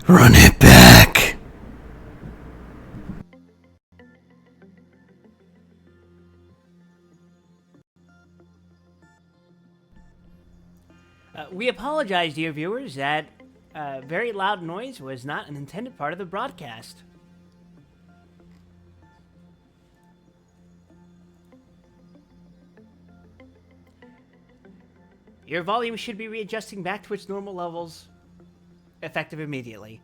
Run it back. We apologize, dear viewers, that very loud noise was not an intended part of the broadcast. Your volume should be readjusting back to its normal levels, effective immediately.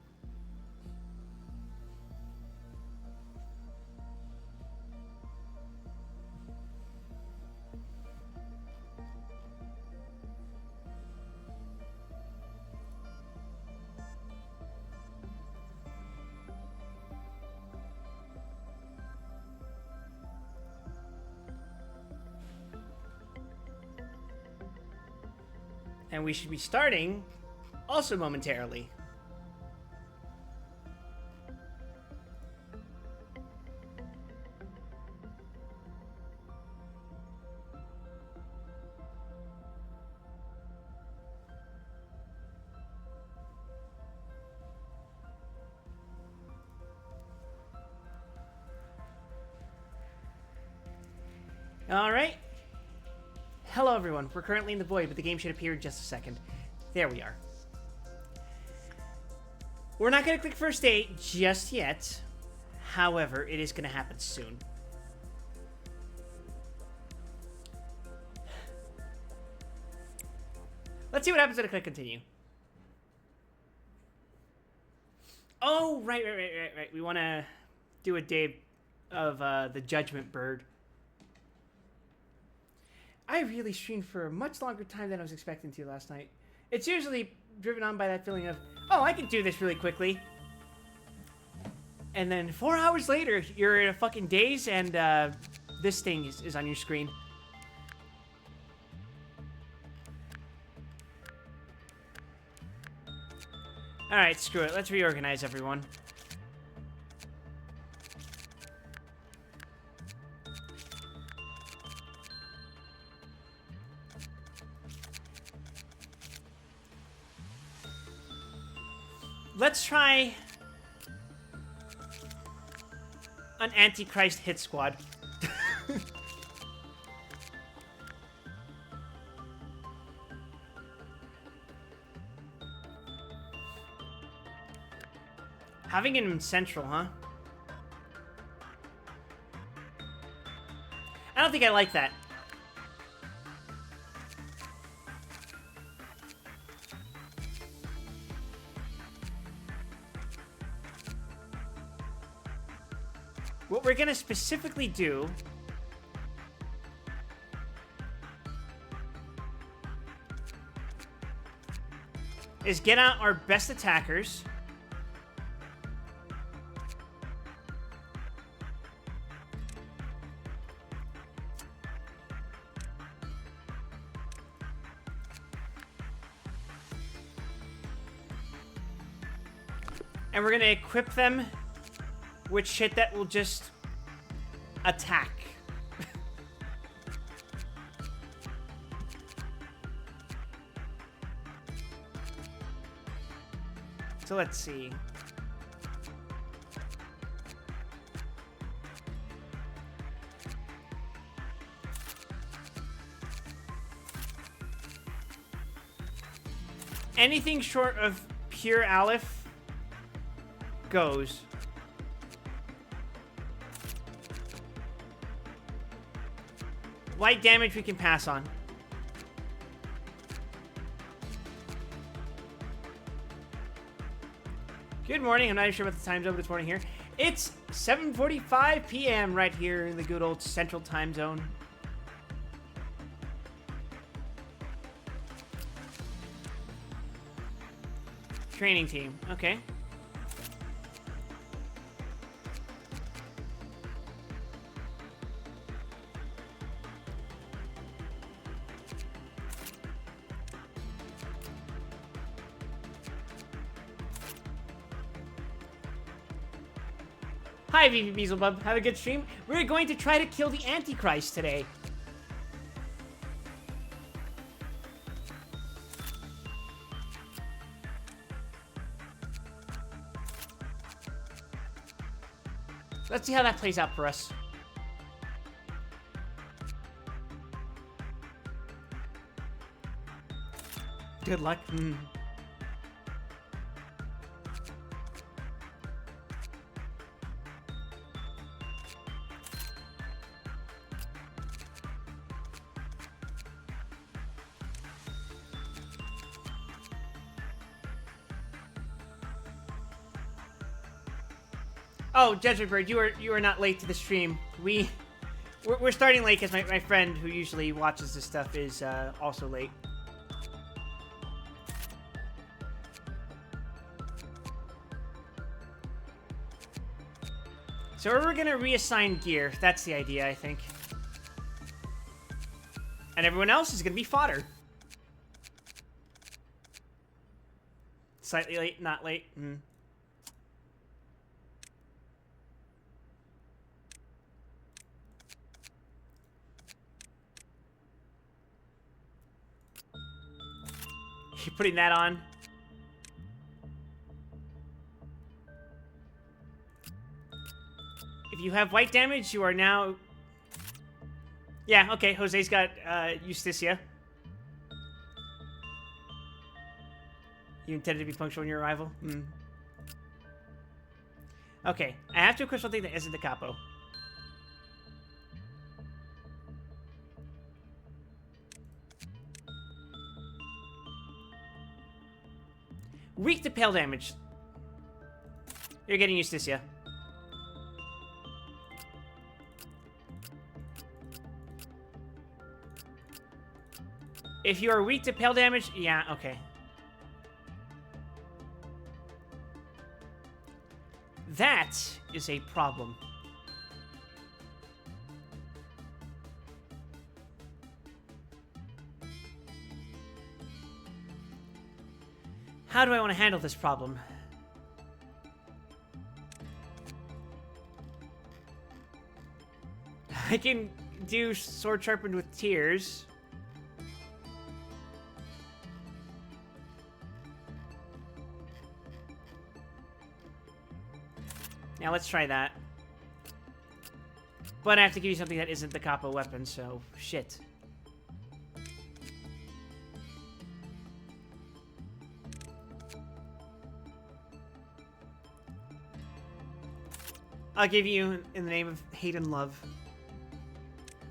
And we should be starting also momentarily. All right. Hello, everyone. We're currently in the void, but the game should appear in just a second. There we are. We're not going to click first date just yet. However, it is going to happen soon. Let's see what happens when I click continue. Oh, right. We want to do a day of the Judgment Bird. I really streamed for a much longer time than I was expecting to last night. It's usually driven on by that feeling of, oh, I can do this really quickly. And then 4 hours later, you're in a fucking daze and this thing is on your screen. Alright, screw it. Let's reorganize everyone. Let's try an Antichrist hit squad. Having him in central, huh? I don't think I like that. What we're gonna specifically do is get out our best attackers. And we're gonna equip them with shit that will just attack. So let's see. Anything short of pure Aleph goes. Light damage we can pass on. Good morning. I'm not even sure about the time zone this morning here. It's 7:45 p.m. right here in the good old Central Time Zone. Training team. Okay. Hi, VV Beelzebub. Have a good stream. We're going to try to kill the Antichrist today. Let's see how that plays out for us. Good luck. Oh, Judgment Bird, you are not late to the stream. We're starting late because my friend who usually watches this stuff is also late. So we're gonna reassign gear. That's the idea, I think. And everyone else is gonna be fodder. Slightly late, not late. You're putting that on. If you have white damage, you are now... Yeah, okay, Jose's got Justicia. You intended to be punctual in your arrival? Okay, I have to equip something that isn't the capo. Weak to pale damage. You're getting Justicia. If you are weak to pale damage, yeah, okay. That is a problem. How do I want to handle this problem? I can do Sword Sharpened with Tears. Now let's try that. But I have to give you something that isn't the capo weapon, so shit. I'll give you in the name of hate and love.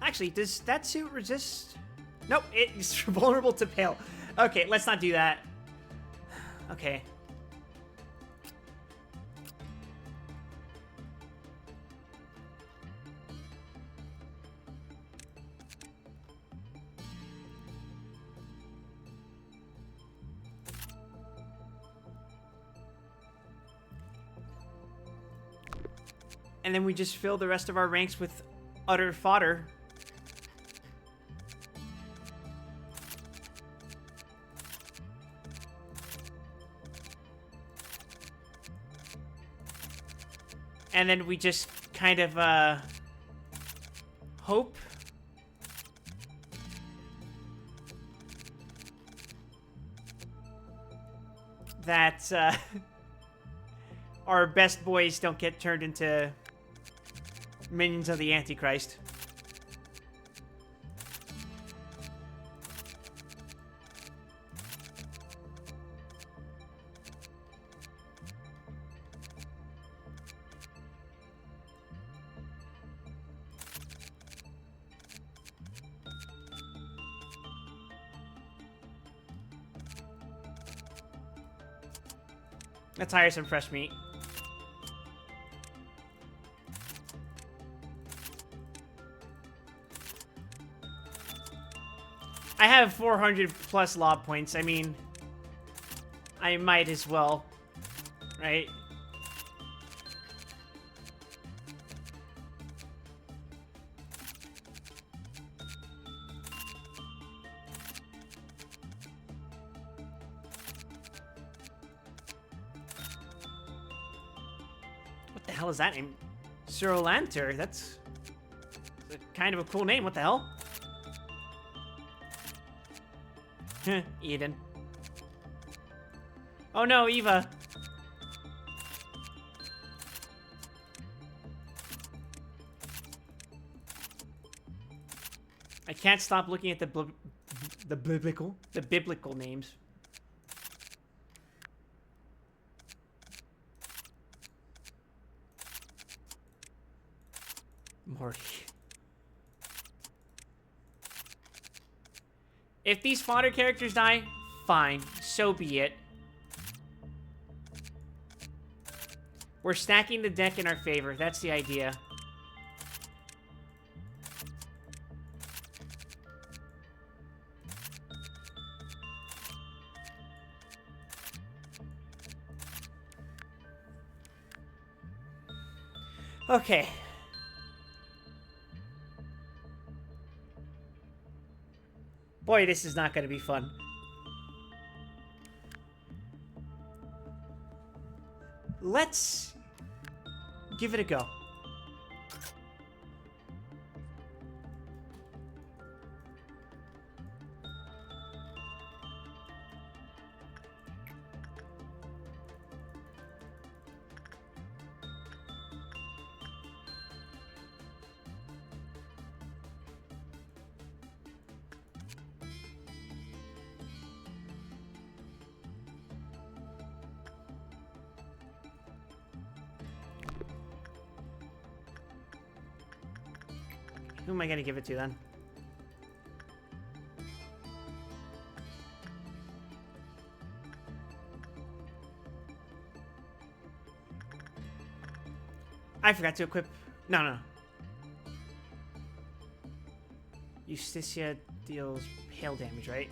Actually, does that suit resist? Nope, it's vulnerable to pale. Okay, let's not do that. Okay. And then we just fill the rest of our ranks with utter fodder. And then we just kind of, hope. That, our best boys don't get turned into minions of the Antichrist. Let's hire some fresh meat. I have 400 plus lob points. I mean, I might as well, right? What the hell is that name? Cyrolanter. That's kind of a cool name. What the hell? Eden. Oh no, Eva. I can't stop looking at the biblical names. Morty. If these fodder characters die, fine. So be it. We're stacking the deck in our favor. That's the idea. Okay. Boy, this is not going to be fun. Let's give it a go. Who am I going to give it to then? I forgot to equip... No. Justicia deals hail damage, right?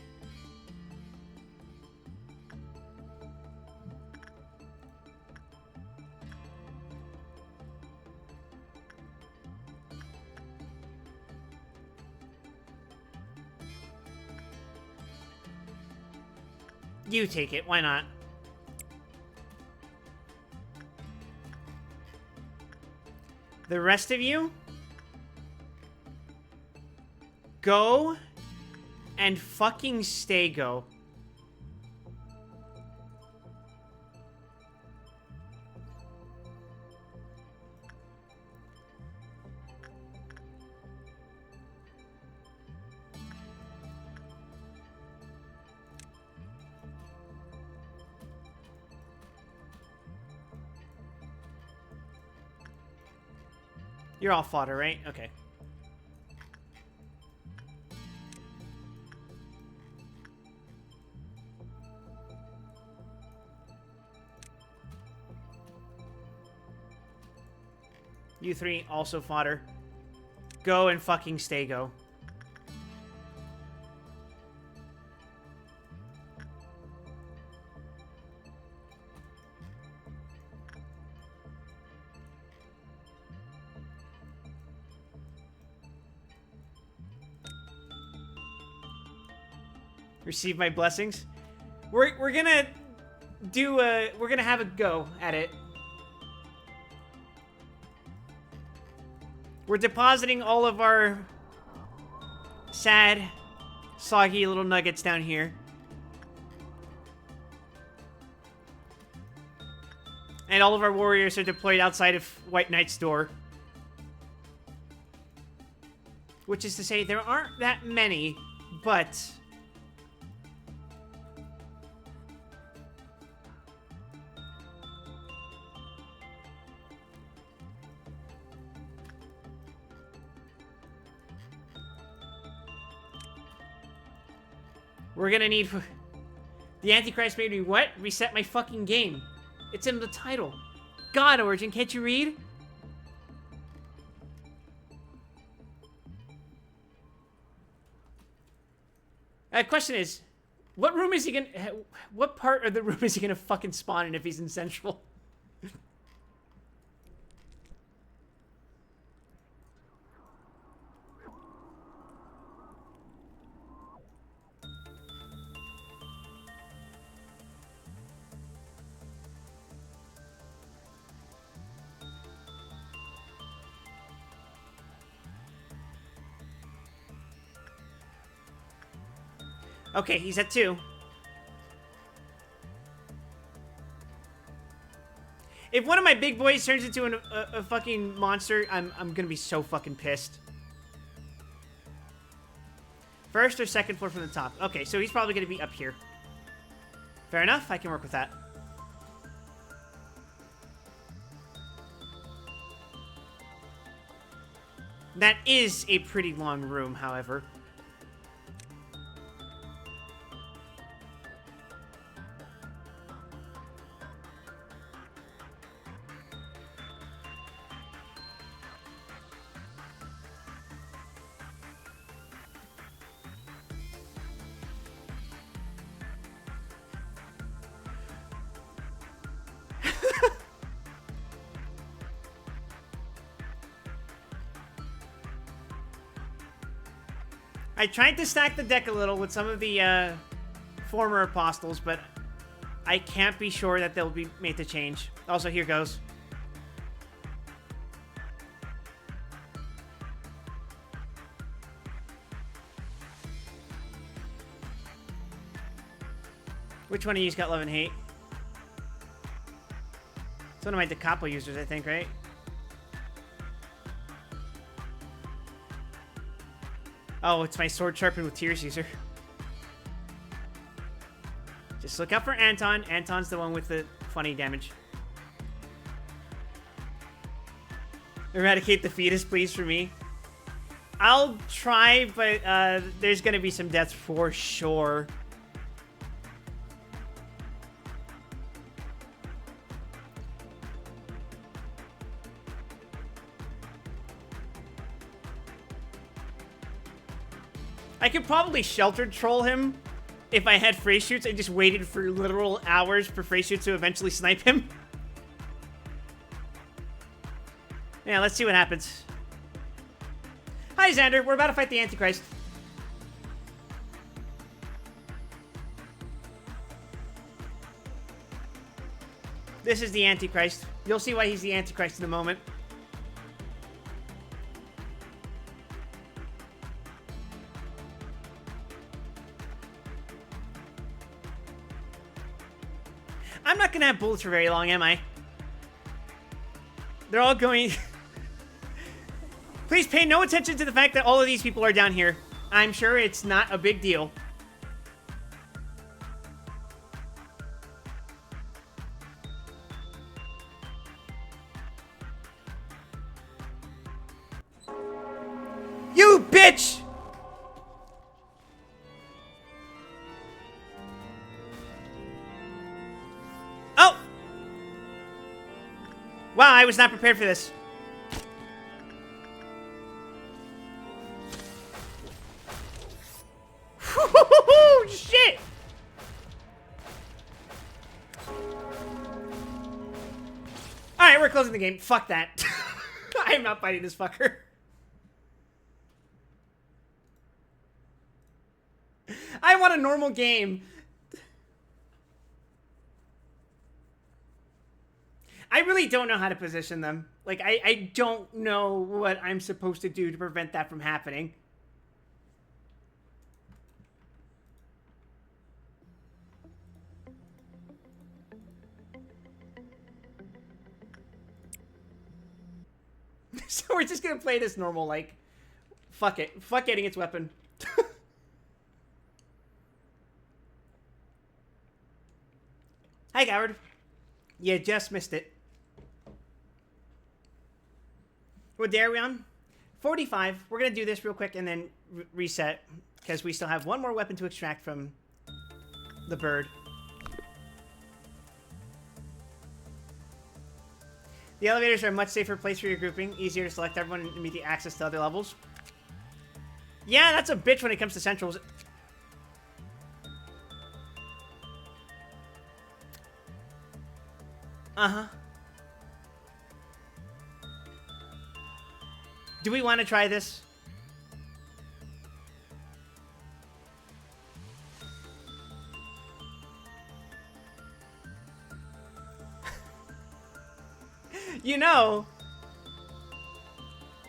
You take it. Why not? The rest of you, go and fucking stay go. You're all fodder, right? Okay. You three, also fodder. Go and fucking stay go. Receive my blessings. We're gonna do we're gonna have a go at it. We're depositing all of our sad, soggy little nuggets down here. And all of our warriors are deployed outside of White Knight's door. Which is to say, there aren't that many, but... we're gonna need... The Antichrist made me what? Reset my fucking game. It's in the title. God, Origin, can't you read? Question is, what room is he gonna... What part of the room is he gonna fucking spawn in if he's in Central? Okay, he's at 2. If one of my big boys turns into a fucking monster, I'm gonna be so fucking pissed. First or second floor from the top. Okay, so he's probably going to be up here. Fair enough. I can work with that. That is a pretty long room, however. I tried to stack the deck a little with some of the former apostles, but I can't be sure that they'll be made to change. Also, here goes. Which one of you's got love and hate? It's one of my Da Capo users, I think, right? Oh, it's my sword sharpened with tears user. Just look out for Anton. Anton's the one with the funny damage. Eradicate the fetus, please, for me. I'll try, but there's gonna be some deaths for sure. I could probably shelter troll him if I had phrase shoots and just waited for literal hours for phrase shoots to eventually snipe him. Yeah, let's see what happens. Hi, Xander. We're about to fight the Antichrist. This is the Antichrist. You'll see why he's the Antichrist in a moment. I'm not gonna have bullets for very long, am I? They're all going... Please pay no attention to the fact that all of these people are down here. I'm sure it's not a big deal. You bitch! Oh! Wow, I was not prepared for this. Shit! Alright, we're closing the game. Fuck that. I am not fighting this fucker. I want a normal game. I really don't know how to position them. Like, I don't know what I'm supposed to do to prevent that from happening. So we're just gonna play this normal, like, fuck it. Fuck getting its weapon. Hi, Howard. You just missed it. What day are we on? 45. We're gonna do this real quick and then reset, because we still have one more weapon to extract from the bird. The elevators are a much safer place for your grouping. Easier to select everyone and immediate access to other levels. Yeah, that's a bitch when it comes to centrals. Uh-huh. Do we want to try this? You know,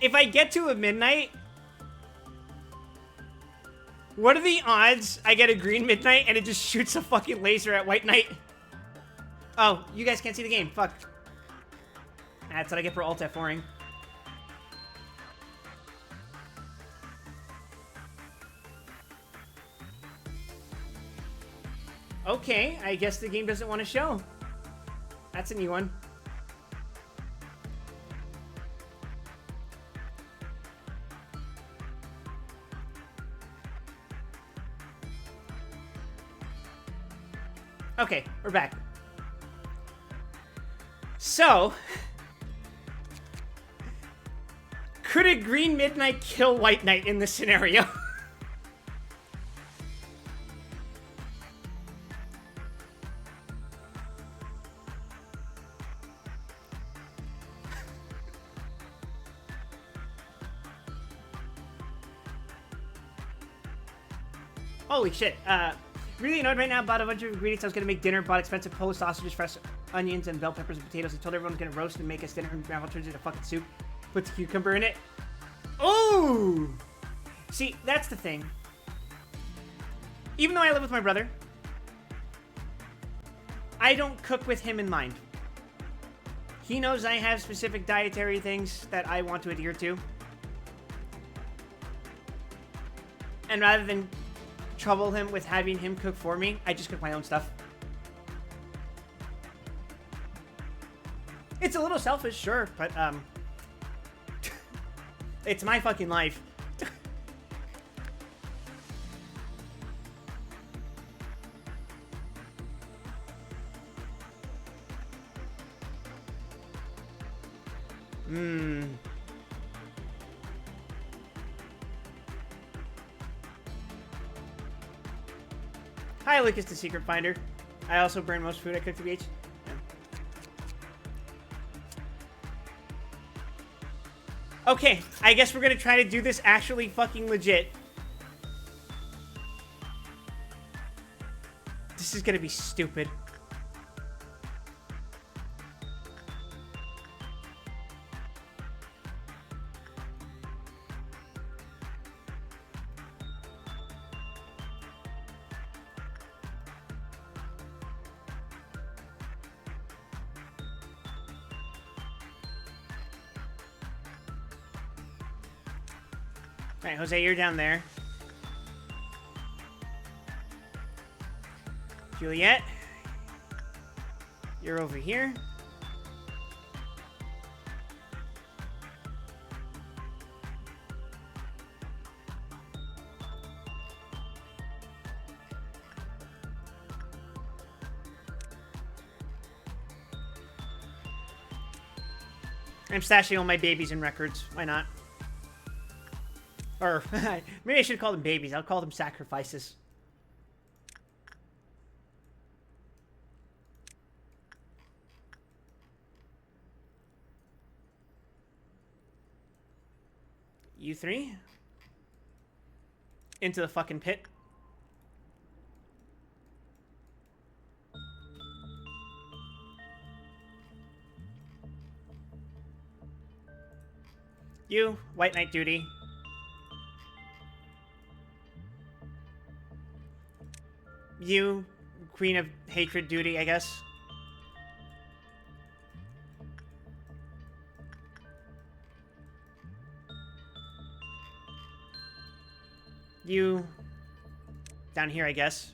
if I get to a midnight, what are the odds I get a green midnight and it just shoots a fucking laser at white knight? Oh, you guys can't see the game. Fuck. That's what I get for alt F4ing. Okay, I guess the game doesn't want to show. That's a new one. Okay, we're back. So, could a Green Midnight kill White Knight in this scenario? Holy shit. Really annoyed right now. Bought a bunch of ingredients. I was gonna make dinner. Bought expensive Polish sausages, fresh onions, and bell peppers and potatoes. I told everyone I was gonna roast and make us dinner. And grandma turns it into fucking soup. Puts a cucumber in it. Oh! See, that's the thing. Even though I live with my brother, I don't cook with him in mind. He knows I have specific dietary things that I want to adhere to. And rather than trouble him with having him cook for me, I just cook my own stuff. It's a little selfish, sure, but it's my fucking life. Hi, Lucas the Secret Finder. I also burn most food I cook to beach. Yeah. Okay, I guess we're gonna try to do this actually fucking legit. This is gonna be stupid. Alright, Jose, you're down there. Juliet, you're over here. I'm stashing all my babies and records. Why not? Or, maybe I should call them babies. I'll call them sacrifices. You three? Into the fucking pit. You, White Knight duty. You, Queen of Hatred duty, I guess. You, down here, I guess.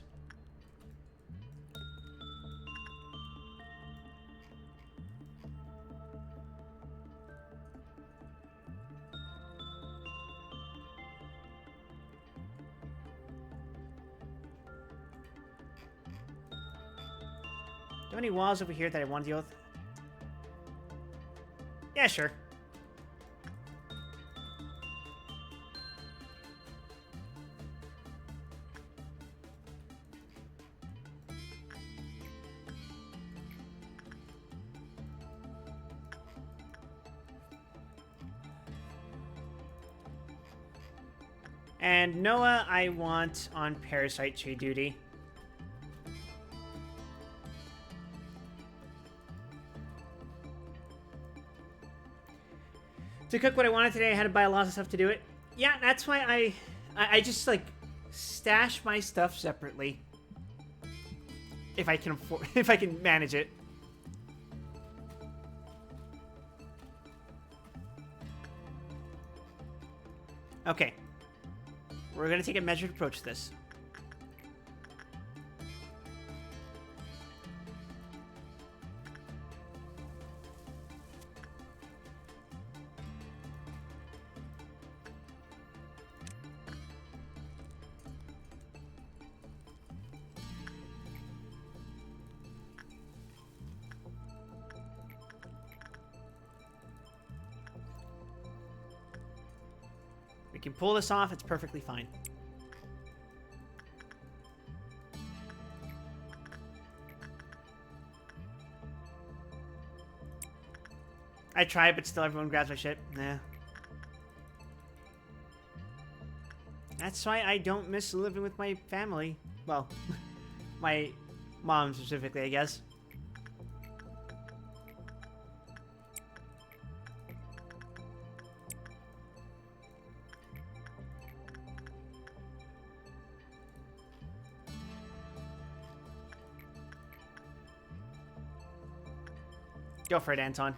Do you have any walls over here that I want to deal with? Yeah, sure. And Noah, I want on Parasite Tree duty. To cook what I wanted today, I had to buy a lot of stuff to do it. Yeah, that's why I just, like, stash my stuff separately. If I can afford, if I can manage it. Okay. We're gonna take a measured approach to this. We can pull this off. It's perfectly fine. I tried, but still everyone grabs my shit. Nah. That's why I don't miss living with my family. Well, my mom specifically, I guess. Go for it, Anton.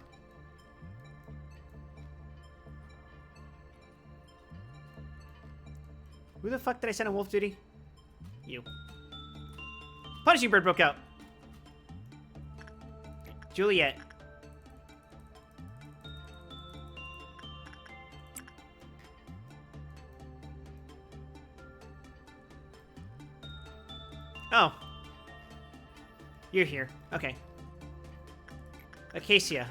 Who the fuck did I send on wolf duty? You. Punishing bird broke out. Juliet. Oh. You're here. Okay. Acacia.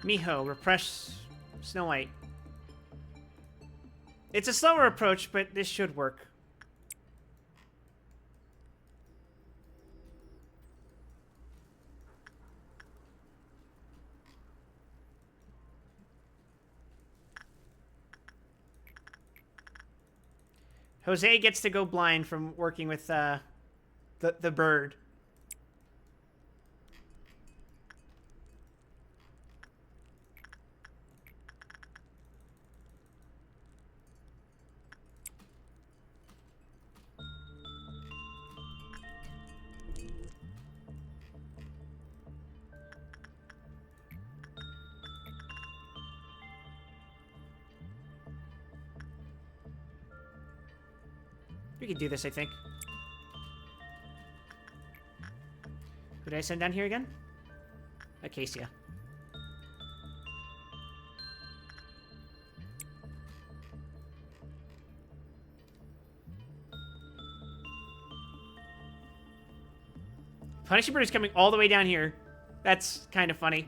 Miho, repress Snow White. It's a slower approach, but this should work. Jose gets to go blind from working with the bird. We can do this, I think. Who did I send down here again? Acacia. Punishing Bird is coming all the way down here. That's kind of funny.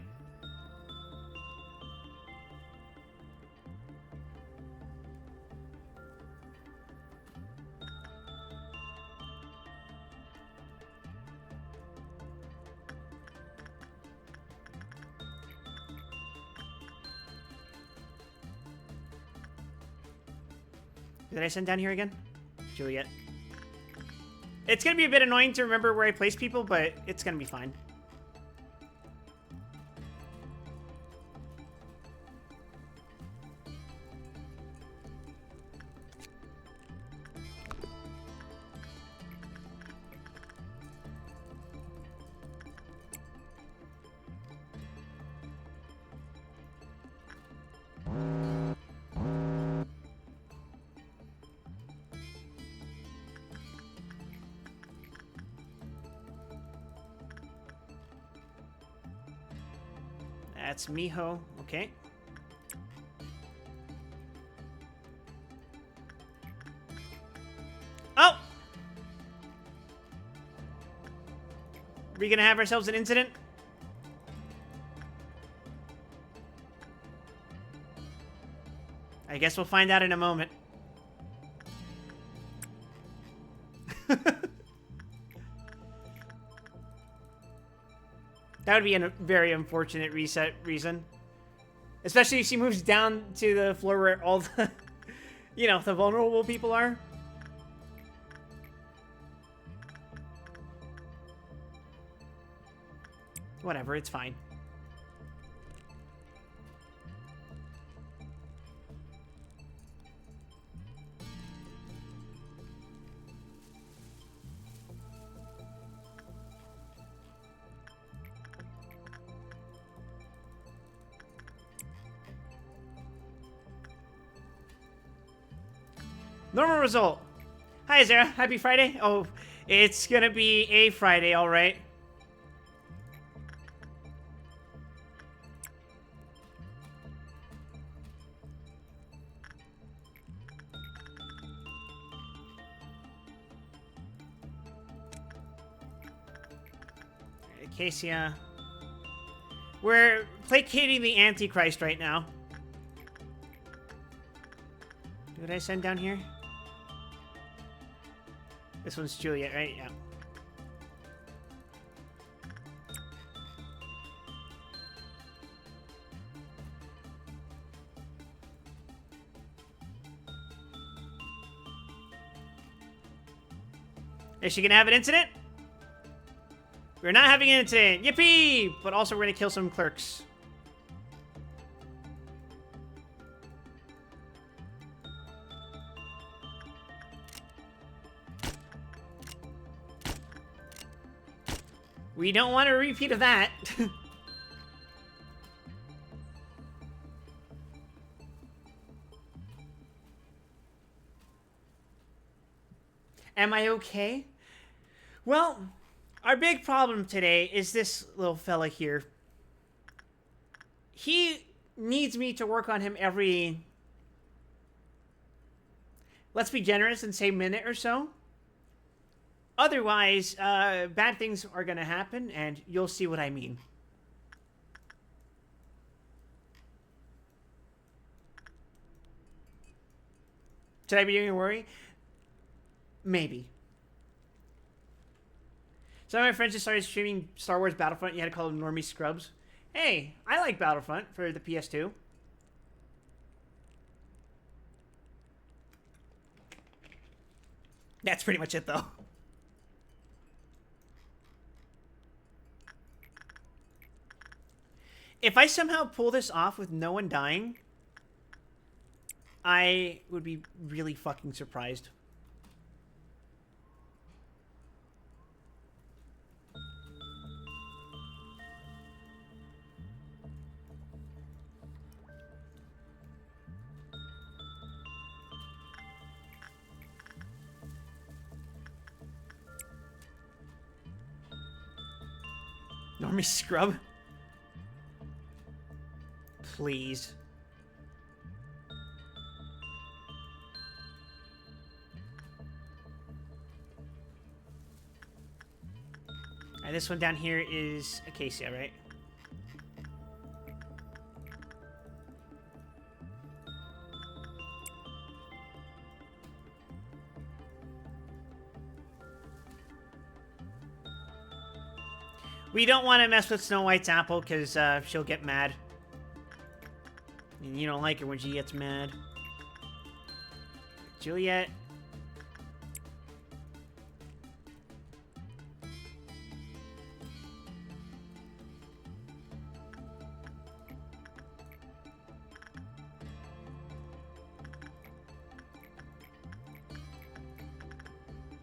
Did I send down here again? Juliet. It's going to be a bit annoying to remember where I place people, but it's going to be fine. That's Miho. Okay. Oh! We gonna have ourselves an incident? I guess we'll find out in a moment. That would be a very unfortunate reset reason. Especially if she moves down to the floor where all the, you know, the vulnerable people are. Whatever, it's fine. Normal result. Hi, Zara. Happy Friday. Oh, it's gonna be a Friday, all right. Acacia. We're placating the Antichrist right now. Who did I send down here? This one's Juliet, right? Yeah. Is she gonna have an incident? We're not having an incident. Yippee! But also we're gonna kill some clerks. We don't want a repeat of that. Am I okay? Well, our big problem today is this little fella here. He needs me to work on him every, let's be generous and say minute or so. Otherwise, bad things are going to happen, and you'll see what I mean. Should I be doing a worry? Maybe. Some of my friends just started streaming Star Wars Battlefront. You had to call them normie scrubs. Hey, I like Battlefront for the PS2. That's pretty much it, though. If I somehow pull this off with no one dying, I would be really fucking surprised. Normie scrub? Please. Alright, this one down here is Acacia, right? We don't want to mess with Snow White's apple because she'll get mad. And you don't like her when she gets mad. Juliet.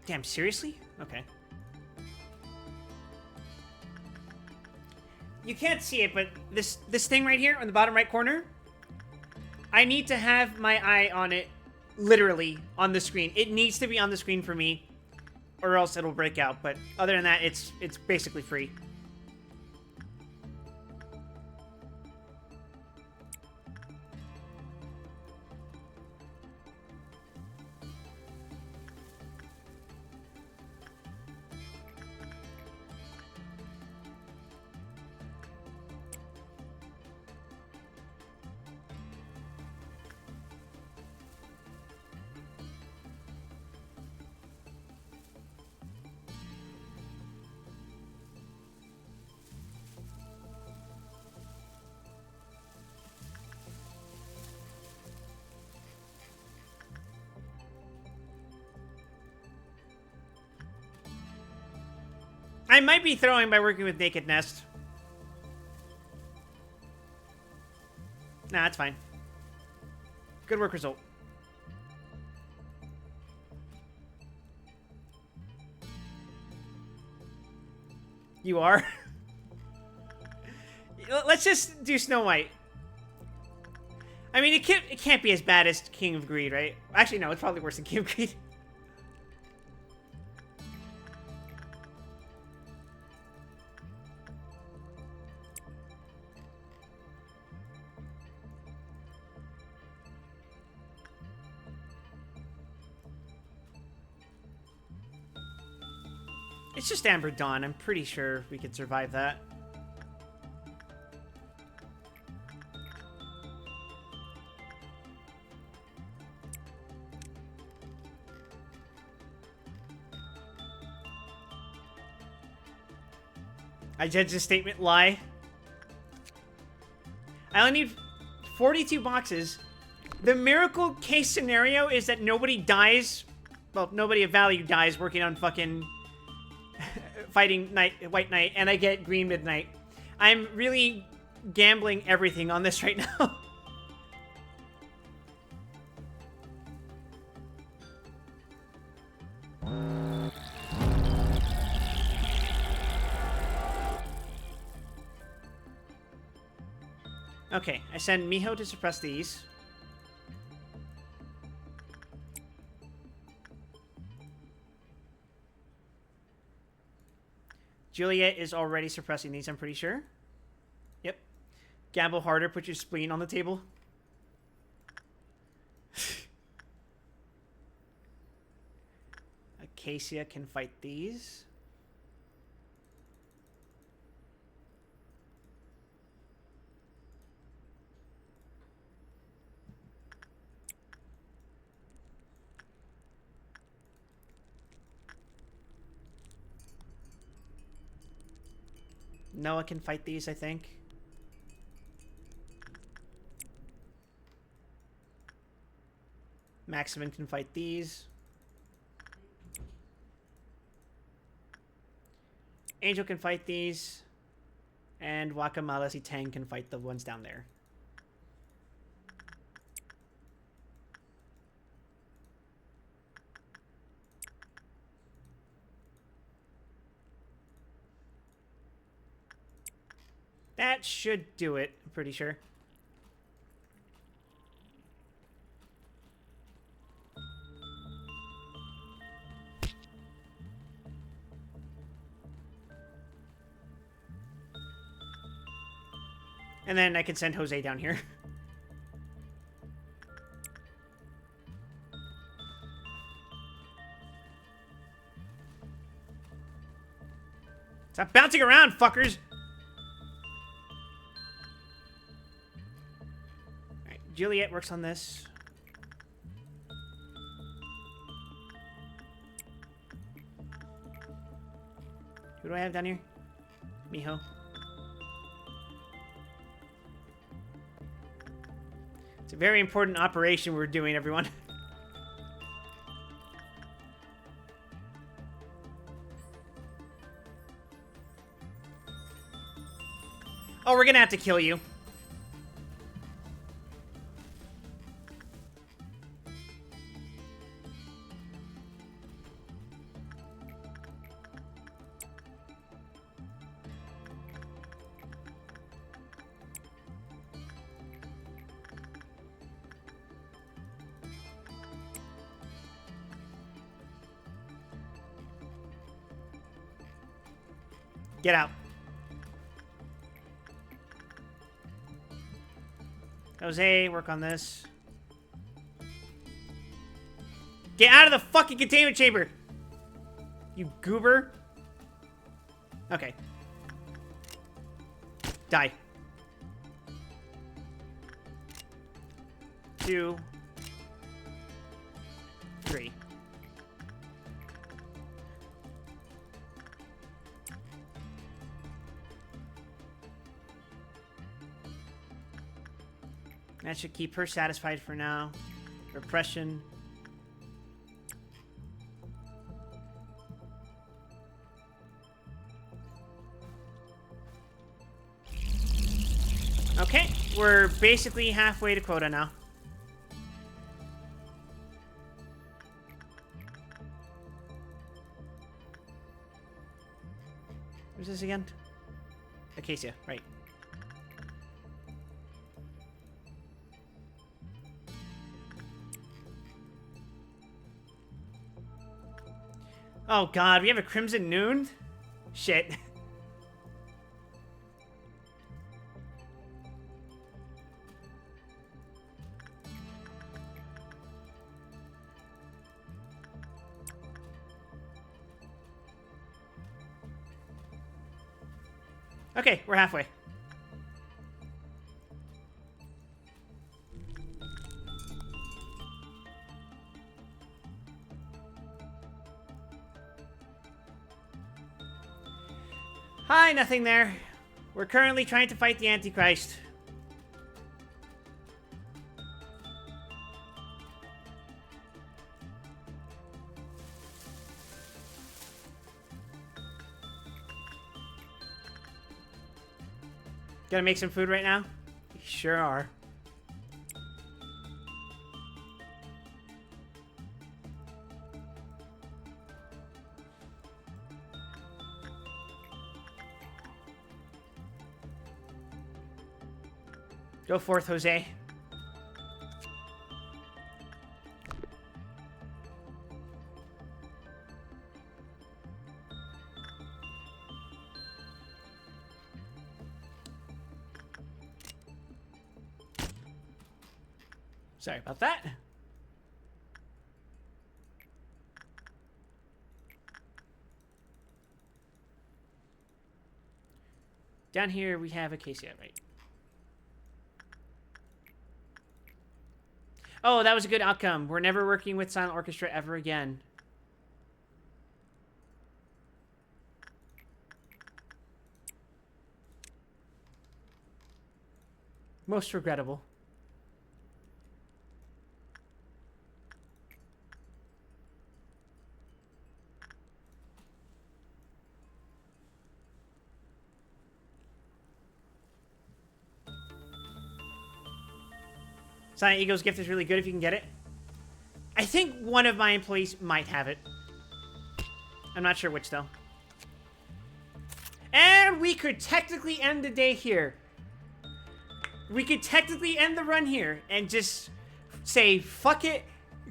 Damn, seriously? Okay. You can't see it, but this thing right here on the bottom right corner, I need to have my eye on it, literally, on the screen. It needs to be on the screen for me, or else it'll break out. But other than that, it's basically free. I might be throwing by working with Naked Nest. Nah, that's fine. Good work result. You are? Let's just do Snow White. I mean, it can't be as bad as King of Greed, right? Actually, no, it's probably worse than King of Greed. It's just Amber Dawn. I'm pretty sure we could survive that. I judge this statement lie. I only need 42 boxes. The miracle case scenario is that nobody dies. Well, nobody of value dies working on fucking fighting White Knight, and I get Green Midnight. I'm really gambling everything on this right now. Okay, I send Miho to suppress these. Juliet is already suppressing these, I'm pretty sure. Yep. Gamble harder, put your spleen on the table. Acacia can fight these. Noah can fight these, I think. Maximin can fight these. Angel can fight these. And Wakamalasi Tang can fight the ones down there. That should do it, I'm pretty sure. And then I can send Jose down here. Stop bouncing around, fuckers! Alright, Juliet works on this. Who do I have down here? Miho. It's a very important operation we're doing, everyone. Oh, we're gonna have to kill you. Get out. Jose, work on this. Get out of the fucking containment chamber! You goober. Okay. Die. 2. 3. That should keep her satisfied for now. Repression. Okay, we're basically halfway to quota now. Who's this again? Acacia, right. Oh god, we have a Crimson Noon? Shit. Okay, we're halfway. Hi, nothing there. We're currently trying to fight the Antichrist. Gonna make some food right now? You sure are. Go forth, Jose. Sorry about that. Down here we have a case, yeah, right. Oh, that was a good outcome. We're never working with Silent Orchestra ever again. Most regrettable. Silent Eagle's gift is really good if you can get it. I think one of my employees might have it. I'm not sure which, though. And we could technically end the day here. We could technically end the run here and just say, fuck it,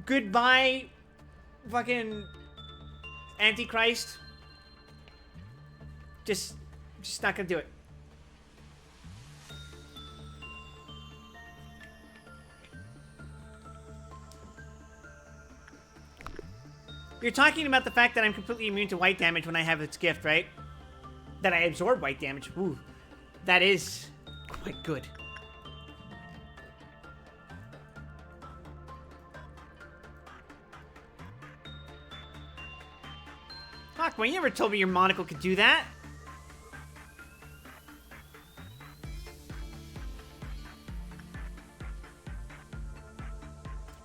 goodbye, fucking Antichrist. Just not gonna do it. You're talking about the fact that I'm completely immune to white damage when I have its gift, right? That I absorb white damage. Ooh, that is quite good. Fuck, man, you never told me your monocle could do that.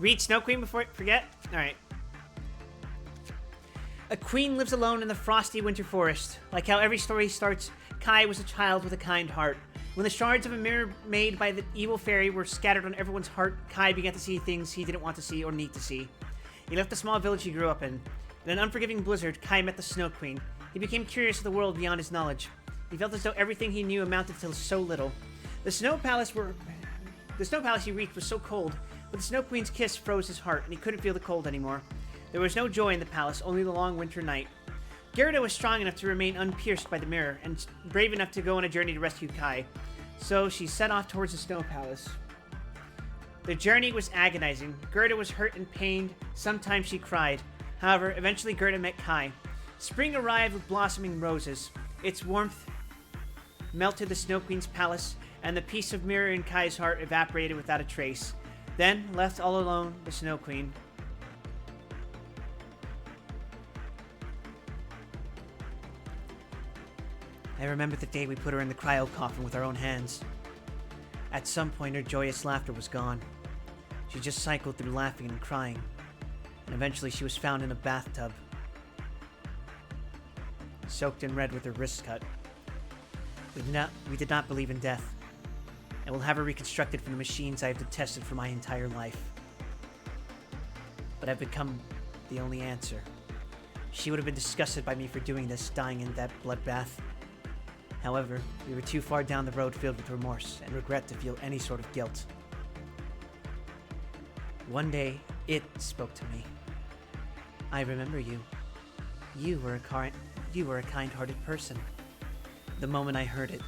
Read Snow Queen before I forget? Alright. A queen lives alone in the frosty winter forest. Like how every story starts, Kai was a child with a kind heart. When the shards of a mirror made by the evil fairy were scattered on everyone's heart, Kai began to see things he didn't want to see or need to see. He left the small village he grew up in. In an unforgiving blizzard, Kai met the Snow Queen. He became curious of the world beyond his knowledge. He felt as though everything he knew amounted to so little. The snow palace he reached was so cold, but the Snow Queen's kiss froze his heart, and he couldn't feel the cold anymore. There was no joy in the palace, only the long winter night. Gerda was strong enough to remain unpierced by the mirror, and brave enough to go on a journey to rescue Kai. So she set off towards the snow palace. The journey was agonizing. Gerda was hurt and pained. Sometimes she cried. However, eventually Gerda met Kai. Spring arrived with blossoming roses. Its warmth melted the Snow Queen's palace, and the piece of mirror in Kai's heart evaporated without a trace. Then, left all alone, the Snow Queen. I remember the day we put her in the cryo coffin with our own hands. At some point, her joyous laughter was gone. She just cycled through laughing and crying, and eventually she was found in a bathtub, soaked in red with her wrists cut. We did not believe in death, and will have her reconstructed from the machines I have detested for my entire life. But I've become the only answer. She would have been disgusted by me for doing this, dying in that bloodbath. However, we were too far down the road filled with remorse and regret to feel any sort of guilt. One day, it spoke to me. I remember you. You were a kind-hearted person. The moment I heard it,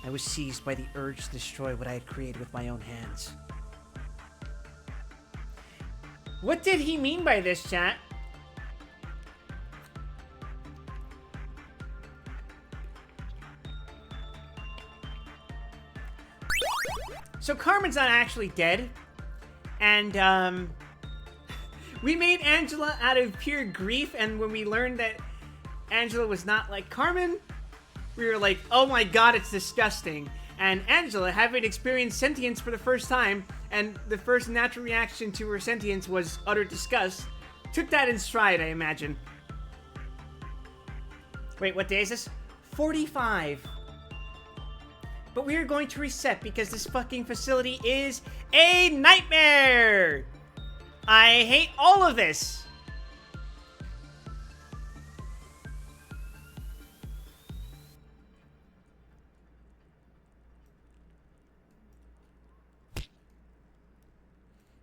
I was seized by the urge to destroy what I had created with my own hands. What did he mean by this, chat? So Carmen's not actually dead, and we made Angela out of pure grief, and when we learned that Angela was not like Carmen, we were like, oh my god, it's disgusting. And Angela, having experienced sentience for the first time, and the first natural reaction to her sentience was utter disgust, took that in stride, I imagine. Wait, what day is this? 45. But we are going to reset because this fucking facility is a nightmare! I hate all of this!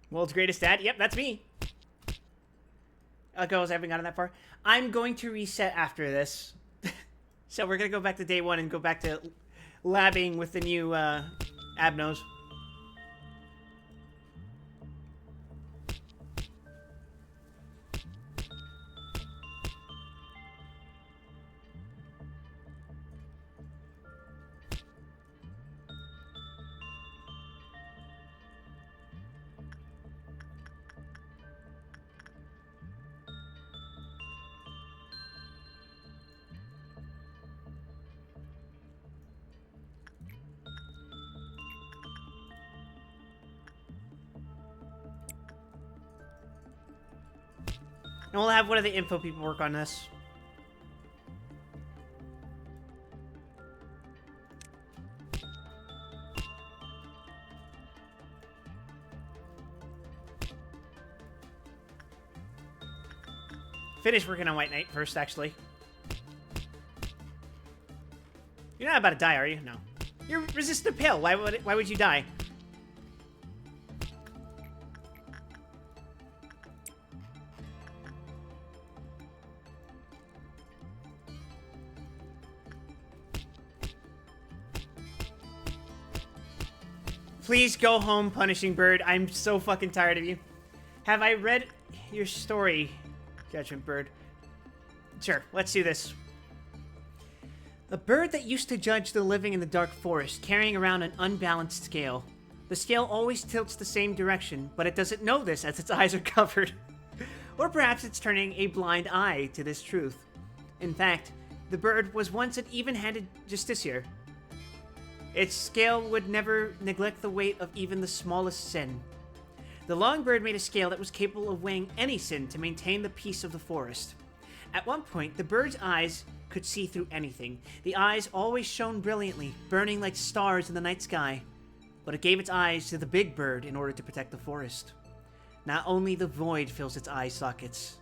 World's greatest dad? Yep, that's me. Girls, I haven't gotten that far. I'm going to reset after this. So we're going to go back to day one and go back to labbing with the new Abnos. And we'll have one of the info people work on this. Finish working on White Knight first, actually. You're not about to die, are you? No. You're resistant to pill. Why would you die? Please go home, Punishing Bird. I'm so fucking tired of you. Have I read your story, Judgment Bird? Sure, let's do this. A bird that used to judge the living in the dark forest, carrying around an unbalanced scale. The scale always tilts the same direction, but it doesn't know this as its eyes are covered. Or perhaps it's turning a blind eye to this truth. In fact, the bird was once an even-handed justiciar. Its scale would never neglect the weight of even the smallest sin. The long bird made a scale that was capable of weighing any sin to maintain the peace of the forest. At one point, the bird's eyes could see through anything. The eyes always shone brilliantly, burning like stars in the night sky. But it gave its eyes to the big bird in order to protect the forest. Not only the void fills its eye sockets.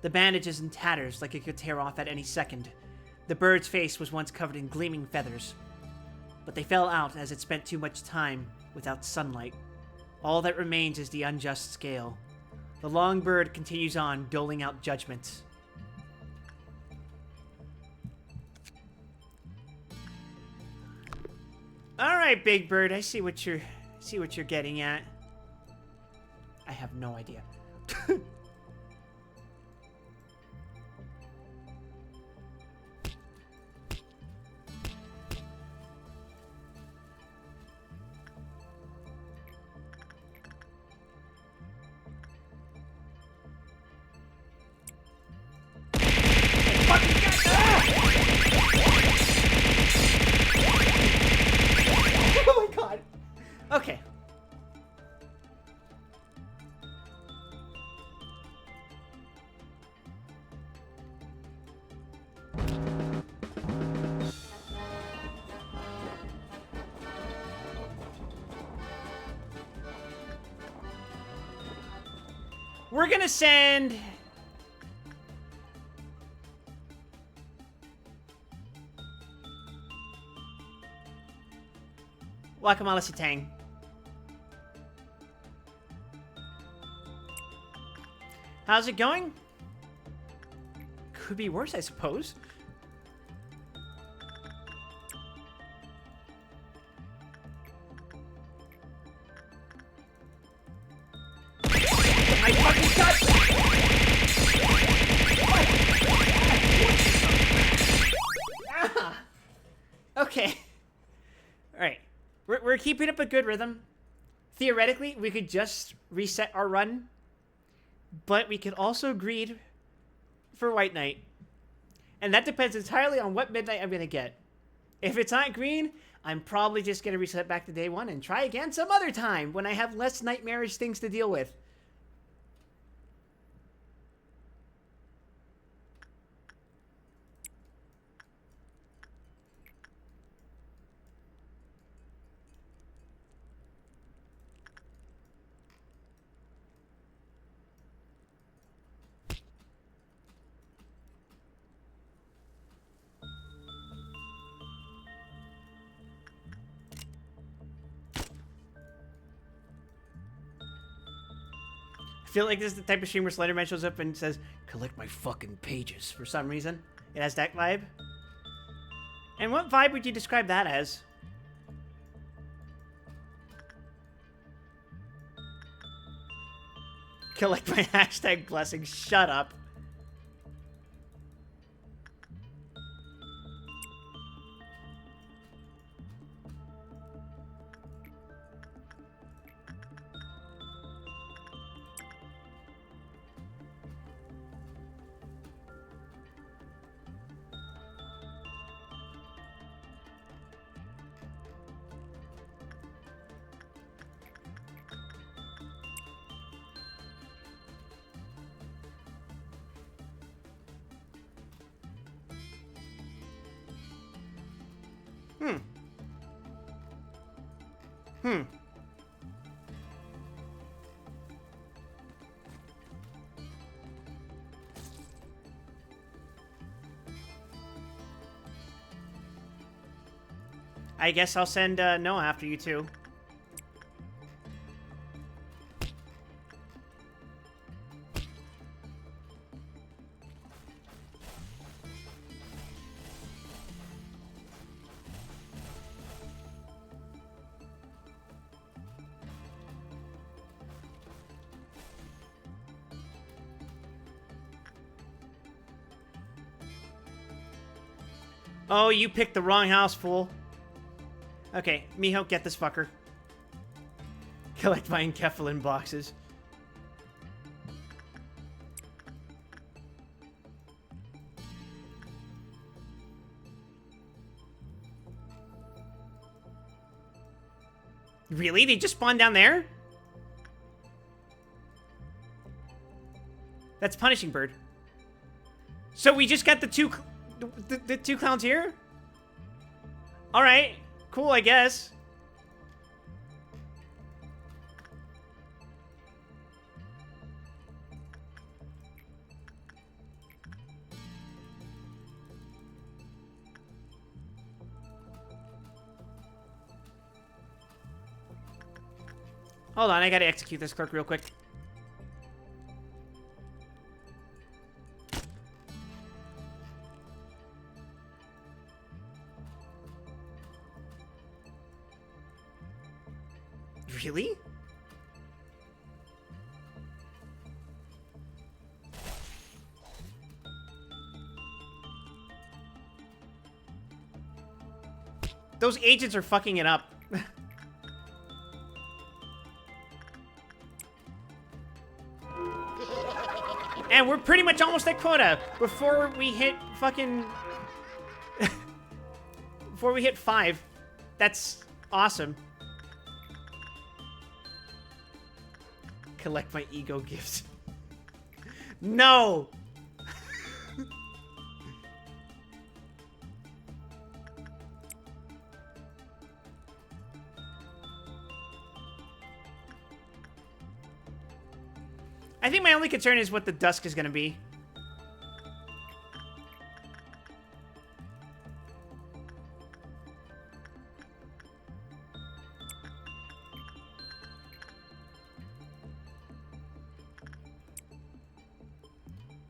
The bandage is in tatters like it could tear off at any second. The bird's face was once covered in gleaming feathers. But they fell out as it spent too much time without sunlight. All that remains is the unjust scale. The long bird continues on, doling out judgment. All right, Big Bird, I see what you're getting at. I have no idea. Oh my god. Okay. We're gonna send... Guacamole Satang. How's it going? Could be worse, I suppose. I fucking got... Ah. Okay. Alright. We're keeping up a good rhythm. Theoretically, we could just reset our run. But we could also greed for White Knight. And that depends entirely on what midnight I'm going to get. If it's not green, I'm probably just going to reset back to day one and try again some other time when I have less nightmarish things to deal with. I feel like this is the type of stream where Slenderman shows up and says, collect my fucking pages for some reason. It has that vibe. And what vibe would you describe that as? Collect my hashtag blessings. Shut up. I guess I'll send Noah after you too. Oh, you picked the wrong house, fool. Okay, Miho, get this fucker. Collect my Enkephalin boxes. Really? They just spawned down there? That's Punishing Bird. So we just got the two clowns here? Alright. Cool, I guess. Hold on, I gotta execute this clerk real quick. Really? Those agents are fucking it up. And we're pretty much almost at quota before we hit fucking... before we hit 5. That's awesome. Collect my ego gifts. No! I think my only concern is what the dusk is going to be.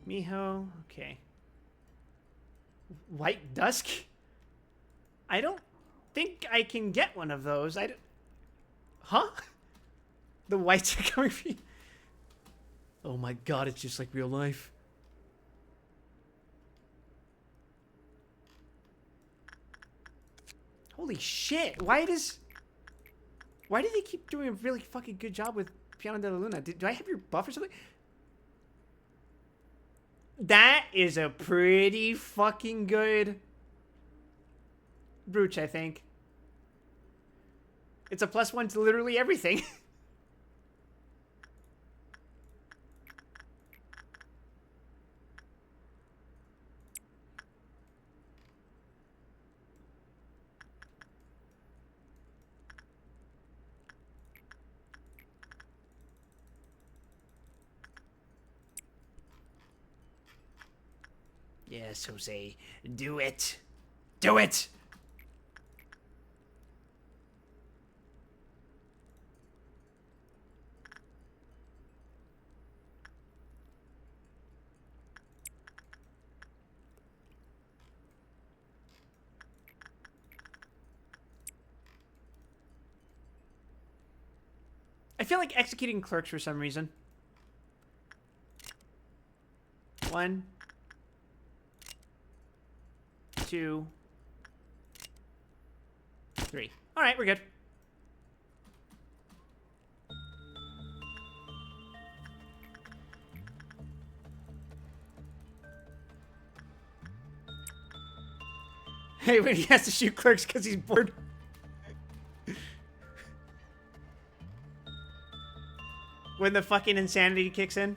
Miho, okay. White Dusk? I don't think I can get one of those. Huh? The whites are coming for you. Oh my god, it's just like real life. Holy shit. Why do they keep doing a really fucking good job with Piano de la Luna? Do I have your buff or something? That is a pretty fucking good brooch, I think. It's a +1 to literally everything. Yes, Jose. Do it. Do it! I feel like executing clerks for some reason. 1, 2, 3. Alright, we're good. Hey, when he has to shoot clerks because he's bored. When the fucking insanity kicks in.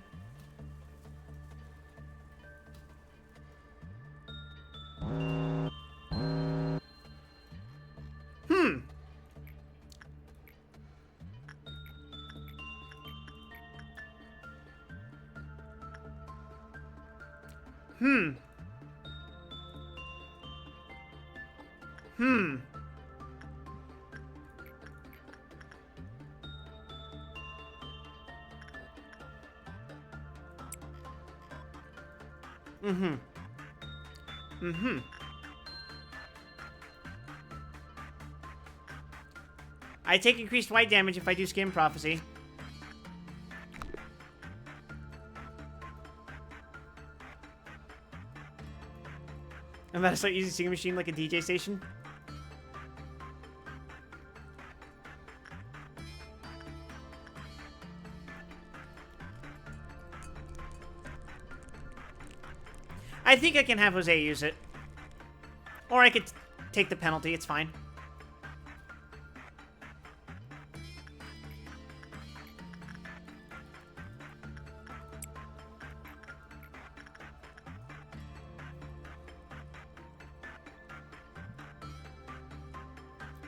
I take increased white damage if I do Skin Prophecy. I'm about to start using Singing Machine like a DJ station. I think I can have Jose use it. Or I could take the penalty, it's fine.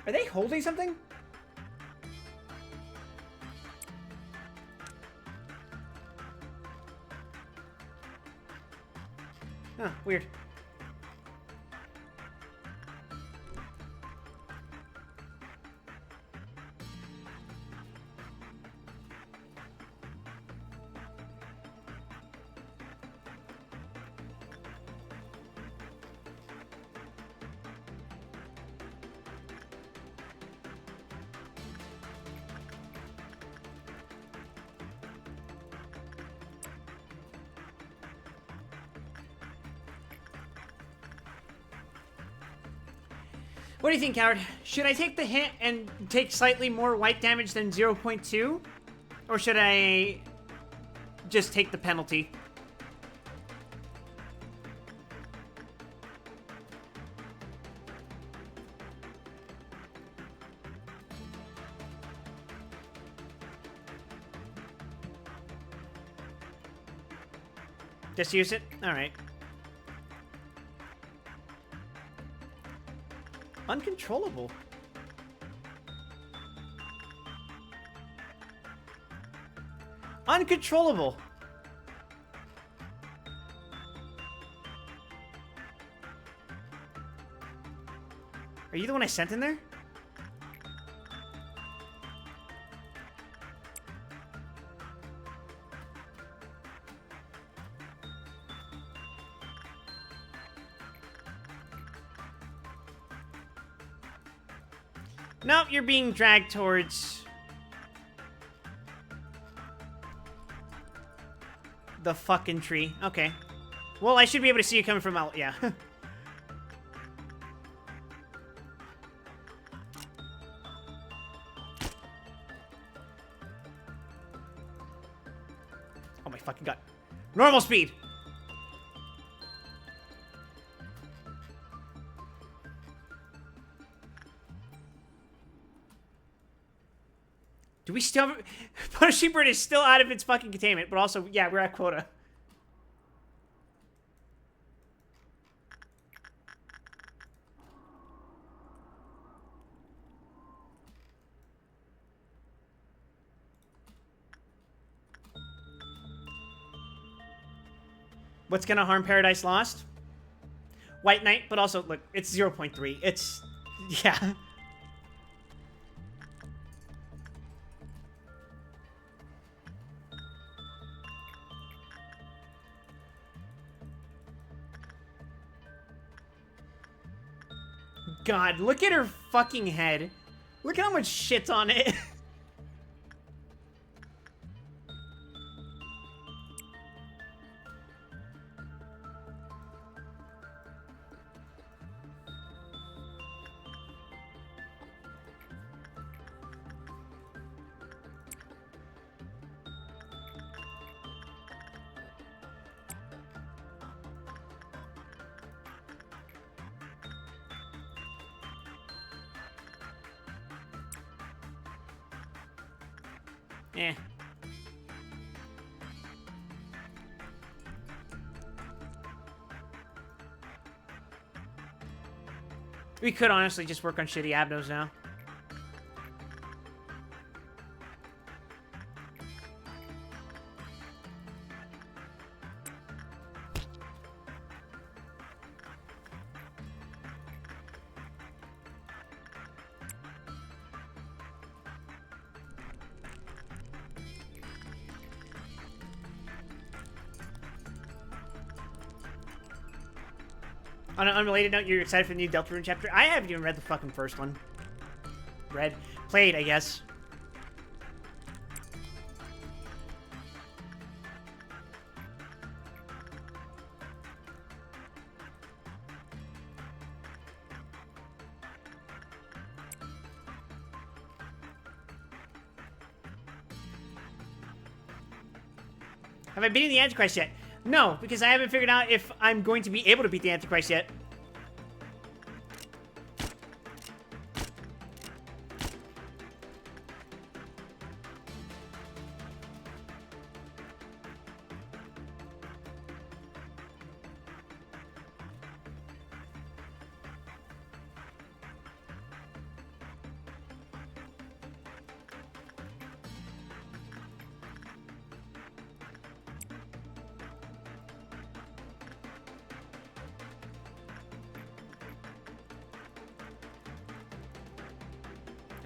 Are they holding something? Huh, weird. What do you think, Howard? Should I take the hit and take slightly more white damage than 0.2? Or should I just take the penalty? Just use it? Alright. Uncontrollable. Uncontrollable. Are you the one I sent in there? Nope, you're being dragged towards the fucking tree. Okay. Well, I should be able to see you coming from out. Yeah. Oh my fucking god. Normal speed. Do we still have... Punishing Bird is still out of its fucking containment, but also, yeah, we're at quota. What's gonna harm Paradise Lost? White Knight, but also, look, it's 0.3. It's... yeah. God, look at her fucking head. Look at how much shit's on it. Eh. We could honestly just work on shitty abdos now. On an unrelated note, you're excited for the new Deltarune chapter? I haven't even read the fucking first one. Played, I guess. Have I beaten the Antichrist yet? No, because I haven't figured out if I'm going to be able to beat the Antichrist yet.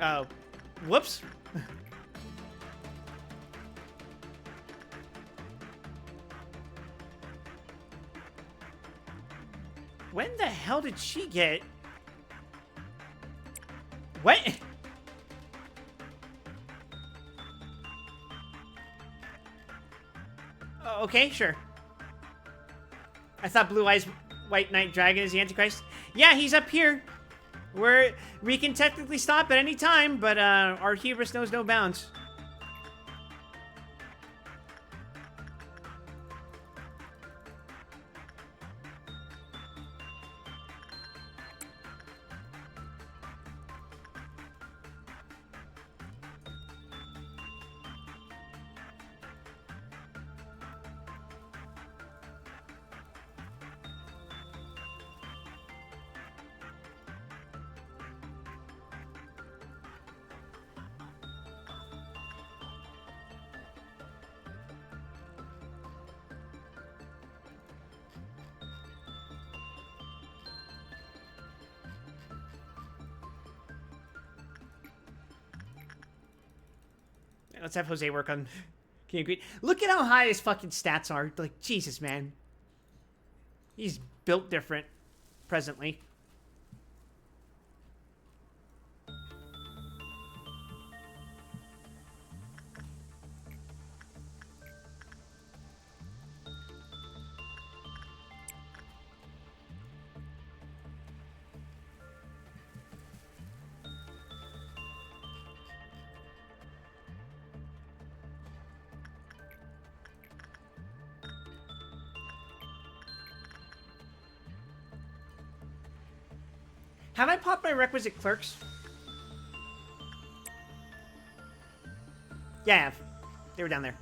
Oh, whoops. When the hell did she get... What? Oh, okay, sure. I thought Blue Eyes White Knight Dragon is the Antichrist. Yeah, he's up here. We can technically stop at any time, but our hubris knows no bounds. Let's have Jose work on King of Greed. Look at how high his fucking stats are. Like, Jesus, man. He's built different presently. Have I popped my requisite clerks? Yeah, I have. They were down there.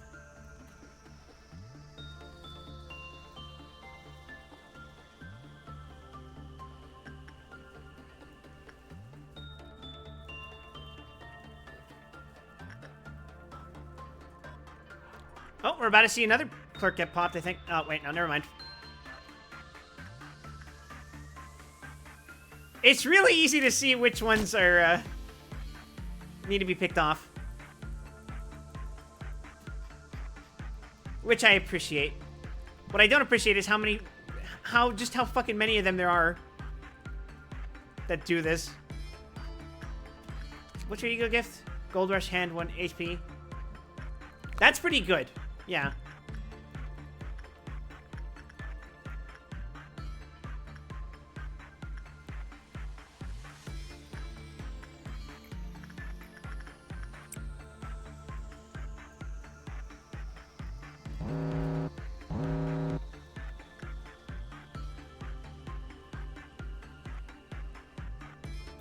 Oh, we're about to see another clerk get popped, I think. Oh, wait, no, never mind. It's really easy to see which ones are, need to be picked off. Which I appreciate. What I don't appreciate is just how fucking many of them there are that do this. What's your ego gift? Gold Rush hand, 1 HP. That's pretty good. Yeah.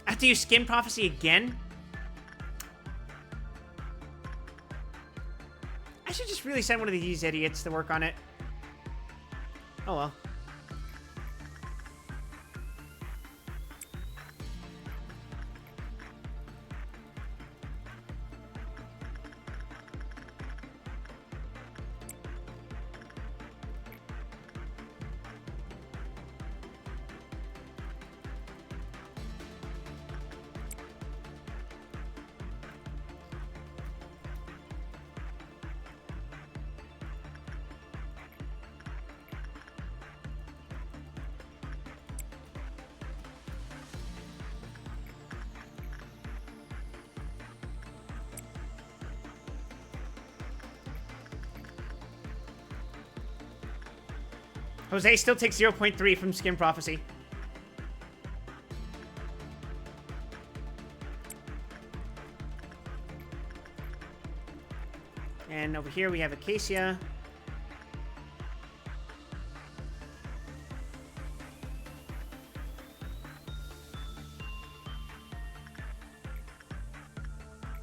I have to use Skin Prophecy again? I should just really send one of these idiots to work on it. Oh well. Jose still takes 0.3 from Skin Prophecy. And over here we have Acacia.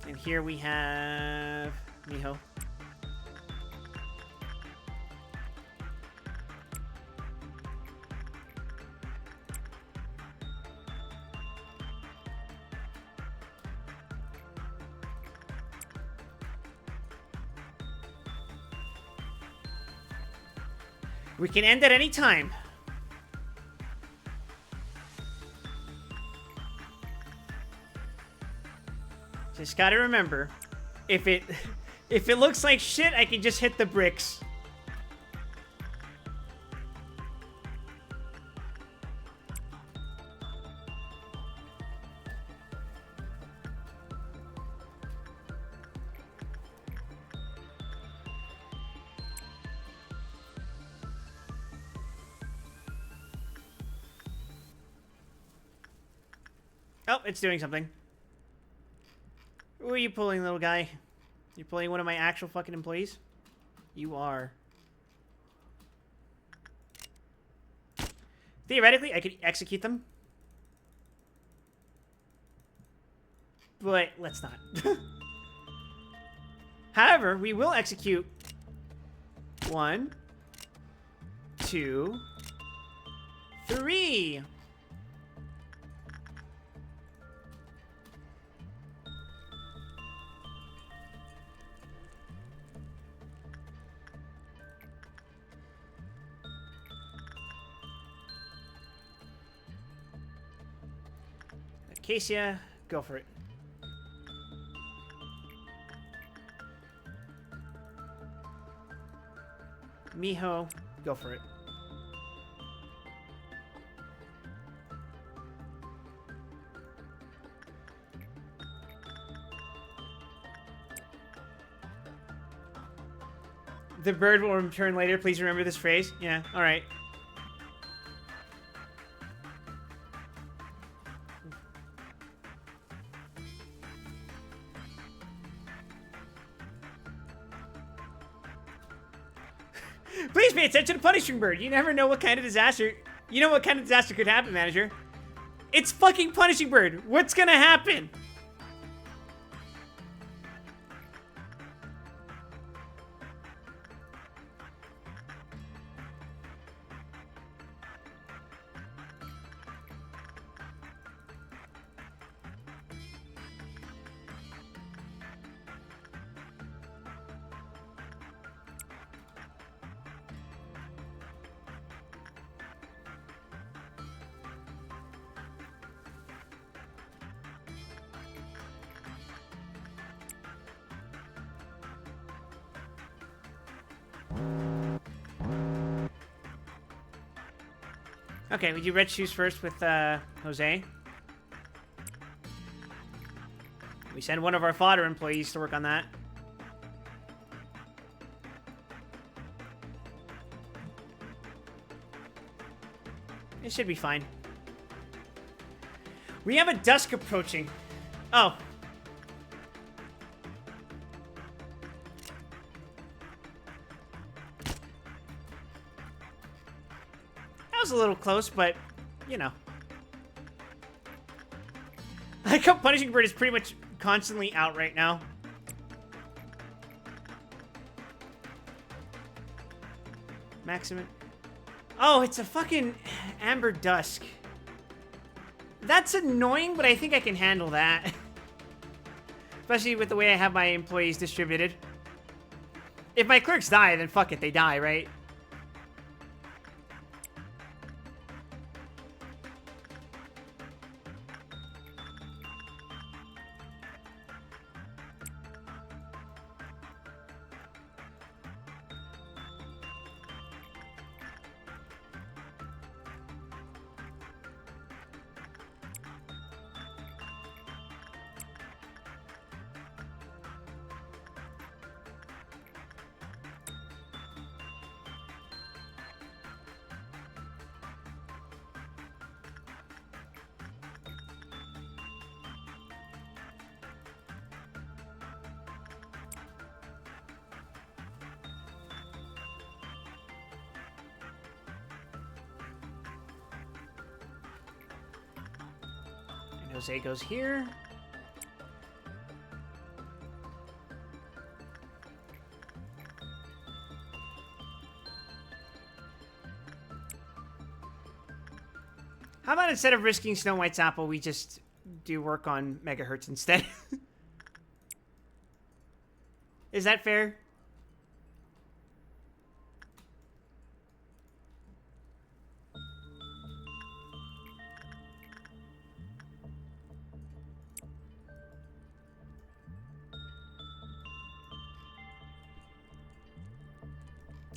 And here we have Miho. We can end at any time. Just gotta remember, if it looks like shit, I can just hit the bricks. Oh, it's doing something. Who are you pulling, little guy? You're pulling one of my actual fucking employees? You are. Theoretically, I could execute them. But let's not. However, we will execute 1, 2, 3. Acacia, go for it. Miho, go for it. The bird will return later. Please remember this phrase. Yeah, alright. Please pay attention to Punishing Bird. You never know what kind of disaster... You know what kind of disaster could happen, manager. It's fucking Punishing Bird. What's gonna happen? Okay, we do red shoes first with Jose. We send one of our fodder employees to work on that. It should be fine. We have a dusk approaching. Oh. That was a little close, but, you know. I like how Punishing Bird is pretty much constantly out right now. Maximum. Oh, it's a fucking Amber Dusk. That's annoying, but I think I can handle that. Especially with the way I have my employees distributed. If my clerks die, then fuck it, they die, right? Jose goes here. How about instead of risking Snow White's apple, we just do work on megahertz instead? Is that fair?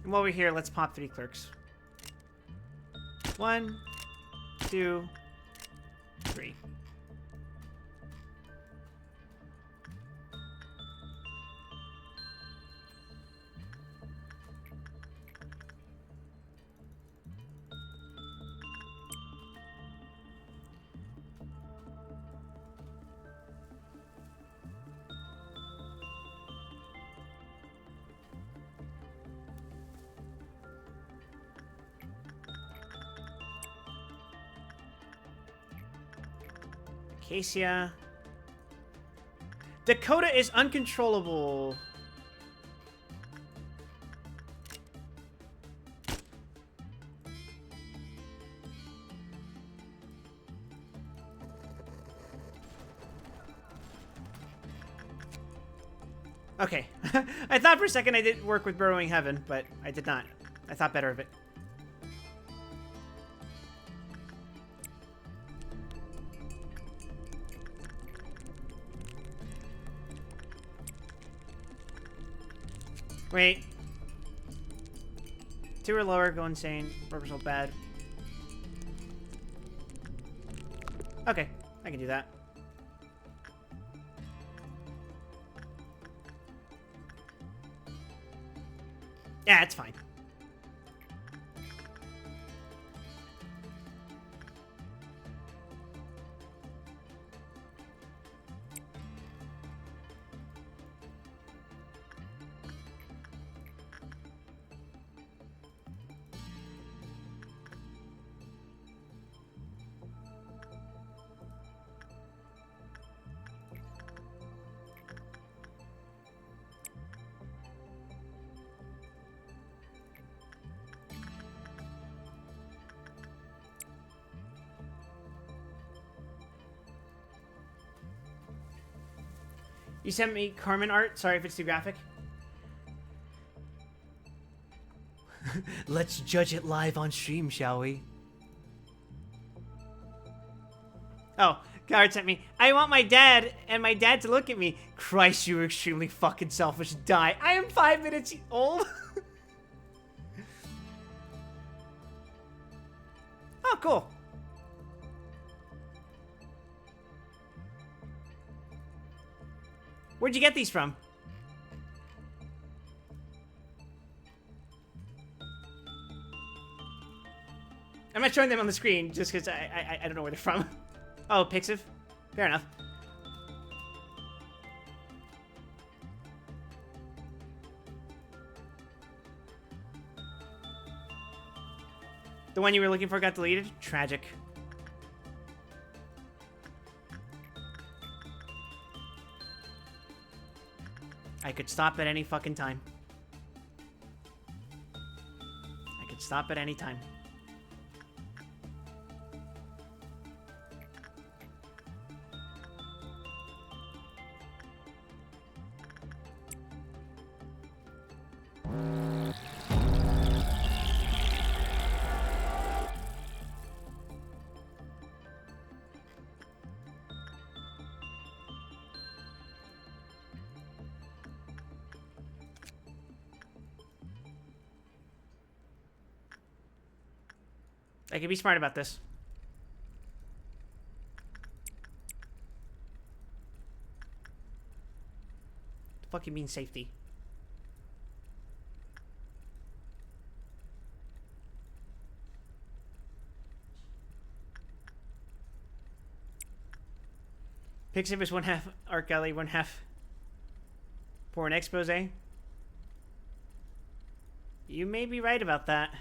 And while we're here, let's pop 3 clerks. 1, 2, 3. Acacia. Dakota is uncontrollable. Okay. I thought for a second I did work with Burrowing Heaven, but I did not. I thought better of it. Wait. 2 or lower, go insane. Rubber's all bad. Okay, I can do that. Yeah, it's fine. You sent me Carmen art. Sorry if it's too graphic. Let's judge it live on stream, shall we? Oh, Coward sent me. I want my dad and my dad to look at me. Christ, you were extremely fucking selfish. Die. I am 5 minutes old. Oh, cool. Where'd you get these from? I'm not showing them on the screen just because I don't know where they're from. Oh, Pixiv. Fair enough. The one you were looking for got deleted? Tragic. I could stop at any fucking time. I could stop at any time. I can be smart about this. The fuck you mean safety? Pixiv is 1/2 art gallery, 1/2 for an expose. You may be right about that.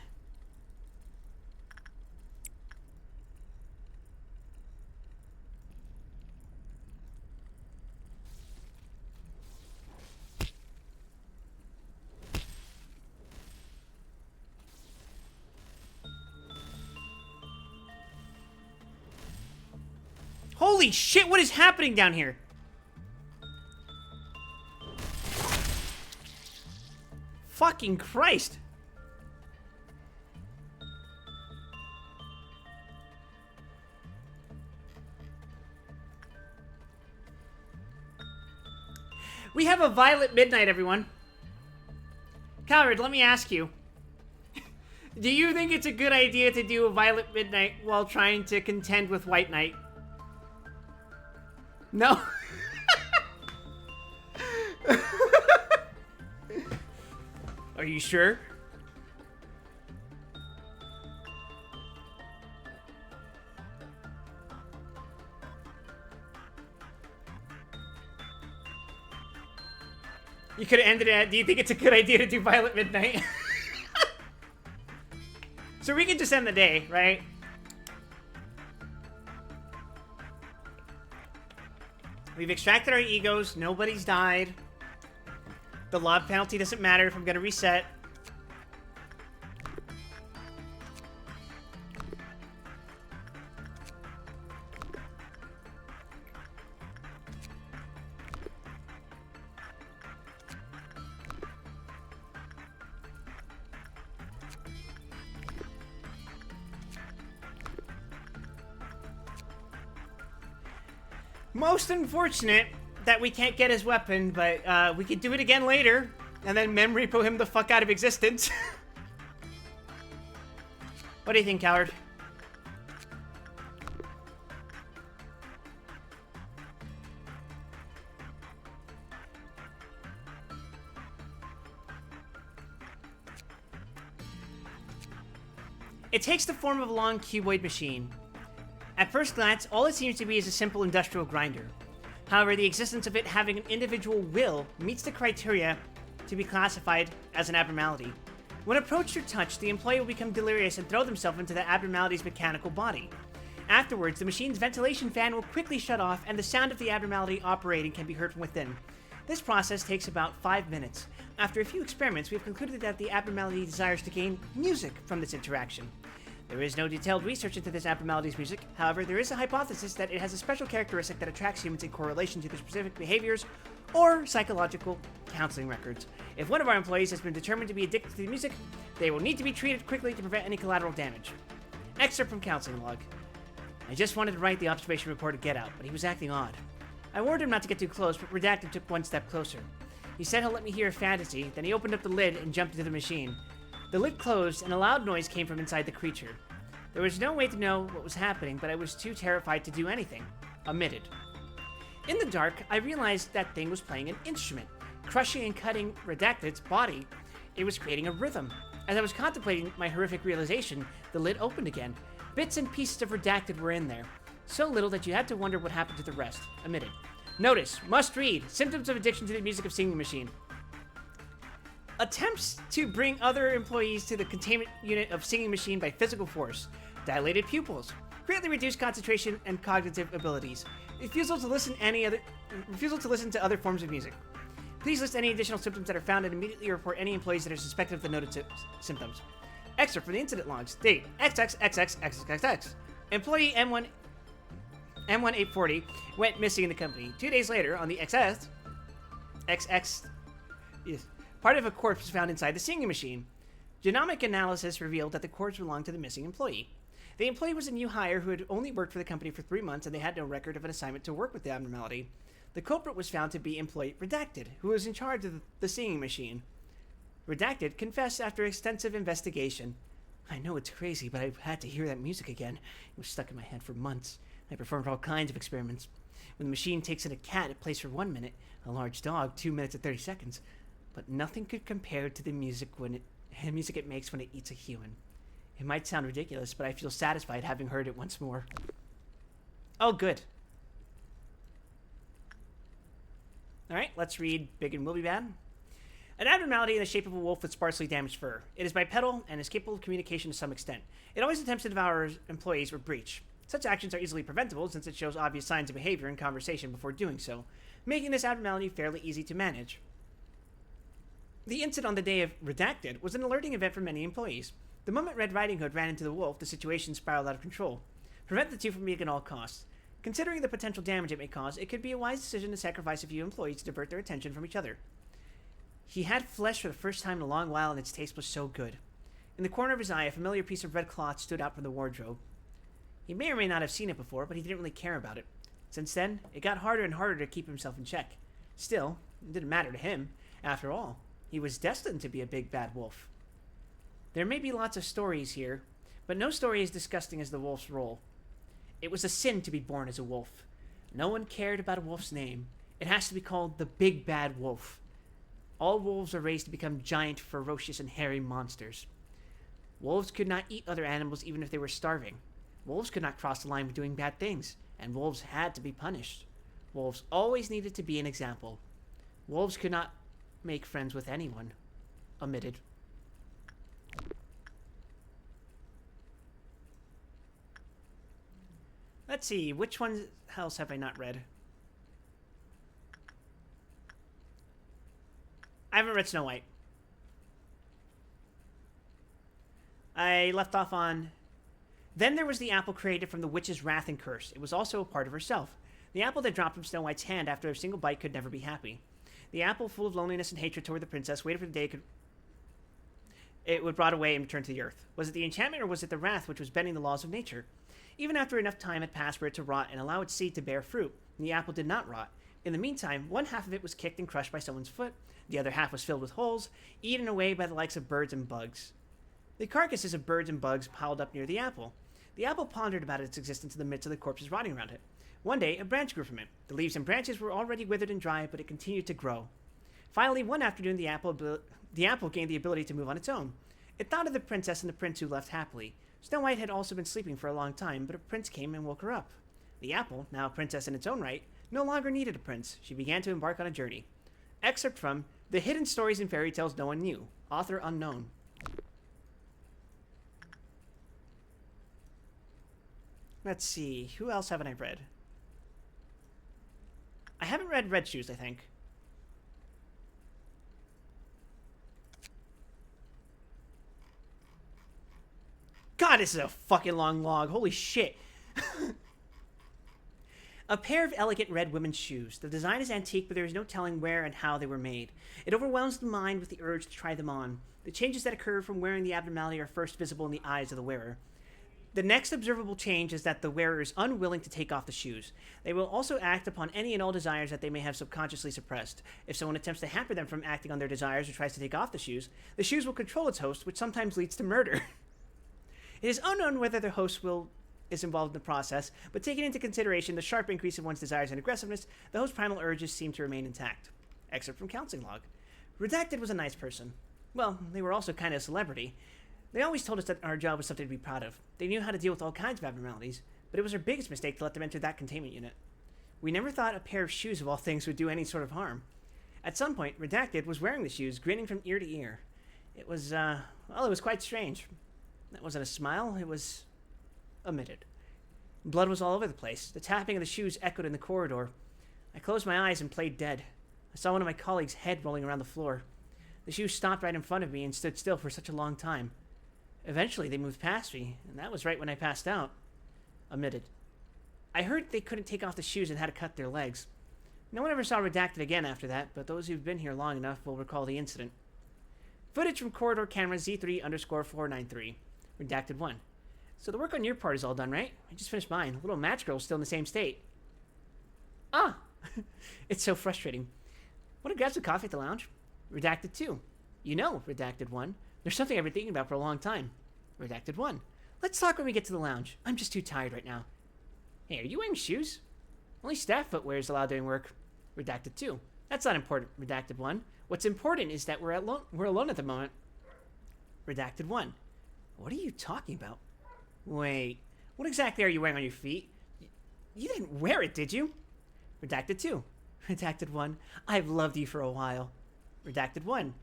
Holy shit, what is happening down here? Fucking Christ. We have a violet midnight, everyone. Coward, let me ask you. Do you think it's a good idea to do a violet midnight while trying to contend with white night? No. Are you sure? You could have ended it at, do you think it's a good idea to do Violet Midnight? So we can just end the day, right? We've extracted our egos. Nobody's died. The log penalty doesn't matter if I'm going to reset. Most unfortunate that we can't get his weapon, but we could do it again later, and then memory repo him the fuck out of existence. What do you think, Coward? It takes the form of a long cuboid machine. At first glance, all it seems to be is a simple industrial grinder. However, the existence of it having an individual will meets the criteria to be classified as an abnormality. When approached or touched, the employee will become delirious and throw themselves into the abnormality's mechanical body. Afterwards, the machine's ventilation fan will quickly shut off and the sound of the abnormality operating can be heard from within. This process takes about 5 minutes. After a few experiments, we have concluded that the abnormality desires to gain music from this interaction. There is no detailed research into this abnormality's music. However, there is a hypothesis that it has a special characteristic that attracts humans in correlation to their specific behaviors or psychological counseling records. If one of our employees has been determined to be addicted to the music, they will need to be treated quickly to prevent any collateral damage. Excerpt from counseling log. I just wanted to write the observation report to Get Out, but he was acting odd. I warned him not to get too close, but Redacted took one step closer. He said he'll let me hear a fantasy, then he opened up the lid and jumped into the machine. The lid closed, and a loud noise came from inside the creature. There was no way to know what was happening, but I was too terrified to do anything. Omitted. In the dark, I realized that thing was playing an instrument. Crushing and cutting Redacted's body, it was creating a rhythm. As I was contemplating my horrific realization, the lid opened again. Bits and pieces of Redacted were in there. So little that you had to wonder what happened to the rest. Omitted. Notice, must read, symptoms of addiction to the music of Singing Machine. Attempts to bring other employees to the containment unit of Singing Machine by physical force. Dilated pupils. Greatly reduced concentration and cognitive abilities. Refusal to listen to other forms of music. Please list any additional symptoms that are found and immediately report any employees that are suspected of the noted symptoms. Excerpt from the incident logs. Date XXXXXXX. Employee M1840 went missing in the company. 2 days later, on the XX, part of a corpse was found inside the Singing Machine. Genomic analysis revealed that the corpse belonged to the missing employee. The employee was a new hire who had only worked for the company for 3 months, and they had no record of an assignment to work with the abnormality. The culprit was found to be employee Redacted, who was in charge of the Singing Machine. Redacted confessed after extensive investigation. I know it's crazy, but I had to hear that music again. It was stuck in my head for months. I performed all kinds of experiments. When the machine takes in a cat, it plays for 1 minute, a large dog, 2 minutes and 30 seconds. But nothing could compare to the music it makes when it eats a human. It might sound ridiculous, but I feel satisfied having heard it once more. Oh, good. Alright, let's read Big and Will Be Bad. An abnormality in the shape of a wolf with sparsely damaged fur. It is bipedal and is capable of communication to some extent. It always attempts to devour employees or breach. Such actions are easily preventable since it shows obvious signs of behavior and conversation before doing so, making this abnormality fairly easy to manage. The incident on the day of Redacted was an alerting event for many employees. The moment Red Riding Hood ran into the wolf, the situation spiraled out of control. Prevent the two from being at all costs. Considering the potential damage it may cause, it could be a wise decision to sacrifice a few employees to divert their attention from each other. He had flesh for the first time in a long while, and its taste was so good. In the corner of his eye, a familiar piece of red cloth stood out from the wardrobe. He may or may not have seen it before, but he didn't really care about it. Since then, it got harder and harder to keep himself in check. Still, it didn't matter to him. After all, he was destined to be a big bad wolf. There may be lots of stories here, but no story is disgusting as the wolf's role. It was a sin to be born as a wolf. No one cared about a wolf's name. It has to be called the Big Bad Wolf. All wolves are raised to become giant, ferocious, and hairy monsters. Wolves could not eat other animals even if they were starving. Wolves could not cross the line with doing bad things, and wolves had to be punished. Wolves always needed to be an example. Wolves could not make friends with anyone. Omitted. Let's see, which ones else have I not read? I haven't read Snow White. I left off on... Then there was the apple created from the witch's wrath and curse. It was also a part of herself. The apple that dropped from Snow White's hand after a single bite could never be happy. The apple, full of loneliness and hatred toward the princess, waited for the day it would brought away and return to the earth. Was it the enchantment or was it the wrath which was bending the laws of nature? Even after enough time had passed for it to rot and allow its seed to bear fruit, the apple did not rot. In the meantime, one half of it was kicked and crushed by someone's foot, the other half was filled with holes, eaten away by the likes of birds and bugs. The carcasses of birds and bugs piled up near the apple. The apple pondered about its existence in the midst of the corpses rotting around it. One day, a branch grew from it. The leaves and branches were already withered and dry, but it continued to grow. Finally, one afternoon, the apple gained the ability to move on its own. It thought of the princess and the prince who left happily. Snow White had also been sleeping for a long time, but a prince came and woke her up. The apple, now a princess in its own right, no longer needed a prince. She began to embark on a journey. Excerpt from The Hidden Stories and Fairy Tales No One Knew. Author unknown. Let's see. Who else haven't I read? I haven't read Red Shoes, I think. God God, this is a fucking long log. Holy shit. A pair of elegant red women's shoes. The design is antique, but there is no telling where and how they were made. It overwhelms the mind with the urge to try them on. The changes that occur from wearing the abnormality are first visible in the eyes of the wearer. The next observable change is that the wearer is unwilling to take off the shoes. They will also act upon any and all desires that they may have subconsciously suppressed. If someone attempts to hamper them from acting on their desires or tries to take off the shoes will control its host, which sometimes leads to murder. It is unknown whether the host is involved in the process, but taking into consideration the sharp increase in one's desires and aggressiveness, the host's primal urges seem to remain intact. Excerpt from counseling log. Redacted was a nice person. Well, they were also kind of a celebrity. They always told us that our job was something to be proud of. They knew how to deal with all kinds of abnormalities, but it was our biggest mistake to let them enter that containment unit. We never thought a pair of shoes of all things would do any sort of harm. At some point, Redacted was wearing the shoes, grinning from ear to ear. It was quite strange. That wasn't a smile, it was omitted. Blood was all over the place. The tapping of the shoes echoed in the corridor. I closed my eyes and played dead. I saw one of my colleagues' head rolling around the floor. The shoes stopped right in front of me and stood still for such a long time. Eventually, they moved past me, and that was right when I passed out. Omitted. I heard they couldn't take off the shoes and had to cut their legs. No one ever saw Redacted again after that, but those who've been here long enough will recall the incident. Footage from corridor camera Z3_493. Redacted 1. So the work on your part is all done, right? I just finished mine. Little match girl's still in the same state. Ah! It's so frustrating. Want to grab some coffee at the lounge? Redacted 2. You know, Redacted 1. There's something I've been thinking about for a long time. Redacted 1. Let's talk when we get to the lounge. I'm just too tired right now. Hey, are you wearing shoes? Only staff footwear is allowed during work. Redacted 2. That's not important, Redacted 1. What's important is that we're alone at the moment. Redacted 1. What are you talking about? Wait, what exactly are you wearing on your feet? You didn't wear it, did you? Redacted 2. Redacted 1. I've loved you for a while. Redacted 1.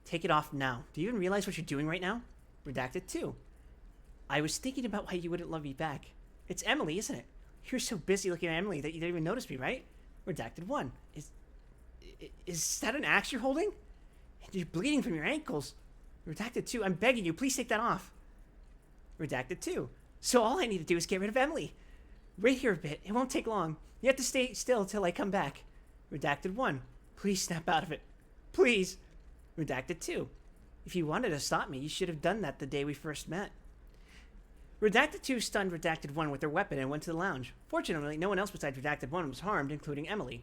Take it off now. Do you even realize what you're doing right now? Redacted 2. I was thinking about why you wouldn't love me back. It's Emily, isn't it? You're so busy looking at Emily that you didn't even notice me, right? Redacted 1. Is that an axe you're holding? You're bleeding from your ankles. Redacted 2. I'm begging you, please take that off. Redacted 2. So all I need to do is get rid of Emily. Wait here a bit. It won't take long. You have to stay still till I come back. Redacted 1. Please snap out of it. Please. Redacted 2. If you wanted to stop me, you should have done that the day we first met. Redacted 2 stunned Redacted 1 with their weapon and went to the lounge. Fortunately, no one else besides Redacted 1 was harmed, including Emily.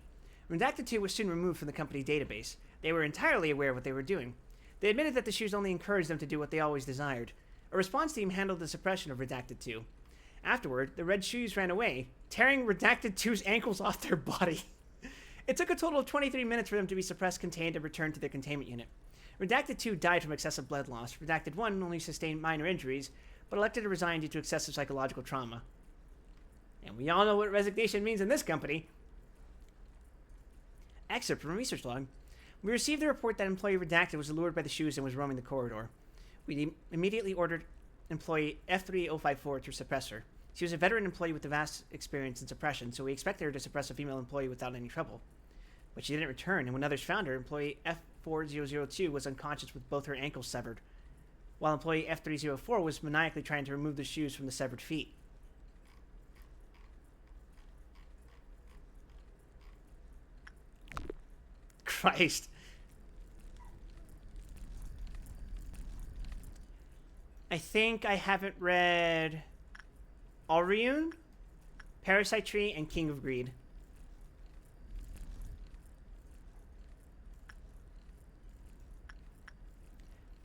Redacted 2 was soon removed from the company database. They were entirely aware of what they were doing. They admitted that the shoes only encouraged them to do what they always desired. A response team handled the suppression of Redacted 2. Afterward, the red shoes ran away, tearing Redacted 2's ankles off their body. It took a total of 23 minutes for them to be suppressed, contained, and returned to their containment unit. Redacted 2 died from excessive blood loss. Redacted 1 only sustained minor injuries, but elected to resign due to excessive psychological trauma. And we all know what resignation means in this company. Excerpt from a research log. We received the report that employee Redacted was lured by the shoes and was roaming the corridor. We immediately ordered employee F3054 to suppress her. She was a veteran employee with a vast experience in suppression, so we expected her to suppress a female employee without any trouble. But she didn't return, and when others found her, employee F4002 was unconscious with both her ankles severed, while employee F304 was maniacally trying to remove the shoes from the severed feet. Christ. I think I haven't read Alriune, Parasite Tree, and King of Greed.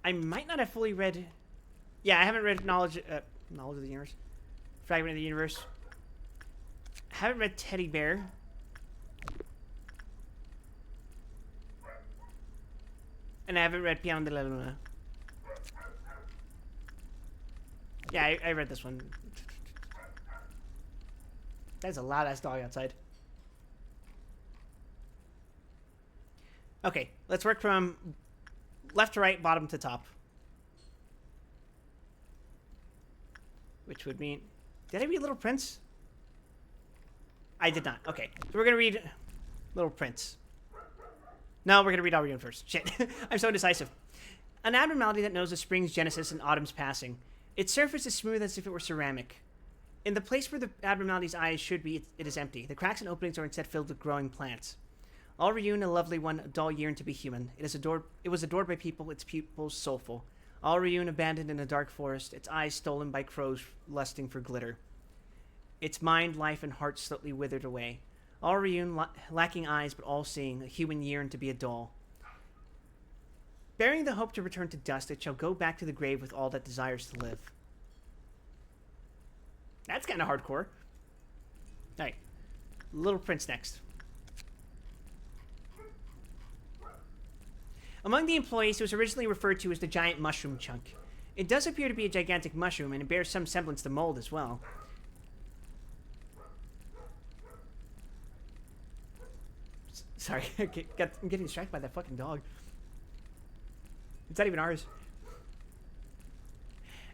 I might not have fully read... Yeah, I haven't read Knowledge of the Universe. Fragment of the Universe. I haven't read Teddy Bear. And I haven't read Piano de la Luna. Yeah, I read this one. That's a loud-ass dog outside. Okay, let's work from left to right, bottom to top. Which would mean... Did I read Little Prince? I did not. Okay, so we're going to read Little Prince. No, we're going to read Alriune first. Shit. I'm so indecisive. An abnormality that knows the spring's genesis and autumn's passing. Its surface is smooth as if it were ceramic. In the place where the abnormality's eyes should be, it is empty. The cracks and openings are instead filled with growing plants. All Ryun, a lovely one, a doll yearned to be human. It was adored by people, its pupils soulful. All Ryun abandoned in a dark forest, its eyes stolen by crows lusting for glitter. Its mind, life, and heart slowly withered away. All Ryun, lacking eyes but all-seeing, a human yearned to be a doll. Bearing the hope to return to dust, it shall go back to the grave with all that desires to live. That's kind of hardcore. Alright. Little Prince next. Among the employees, it was originally referred to as the giant mushroom chunk. It does appear to be a gigantic mushroom, and it bears some semblance to mold as well. Sorry, I'm getting distracted by that fucking dog. It's not even ours.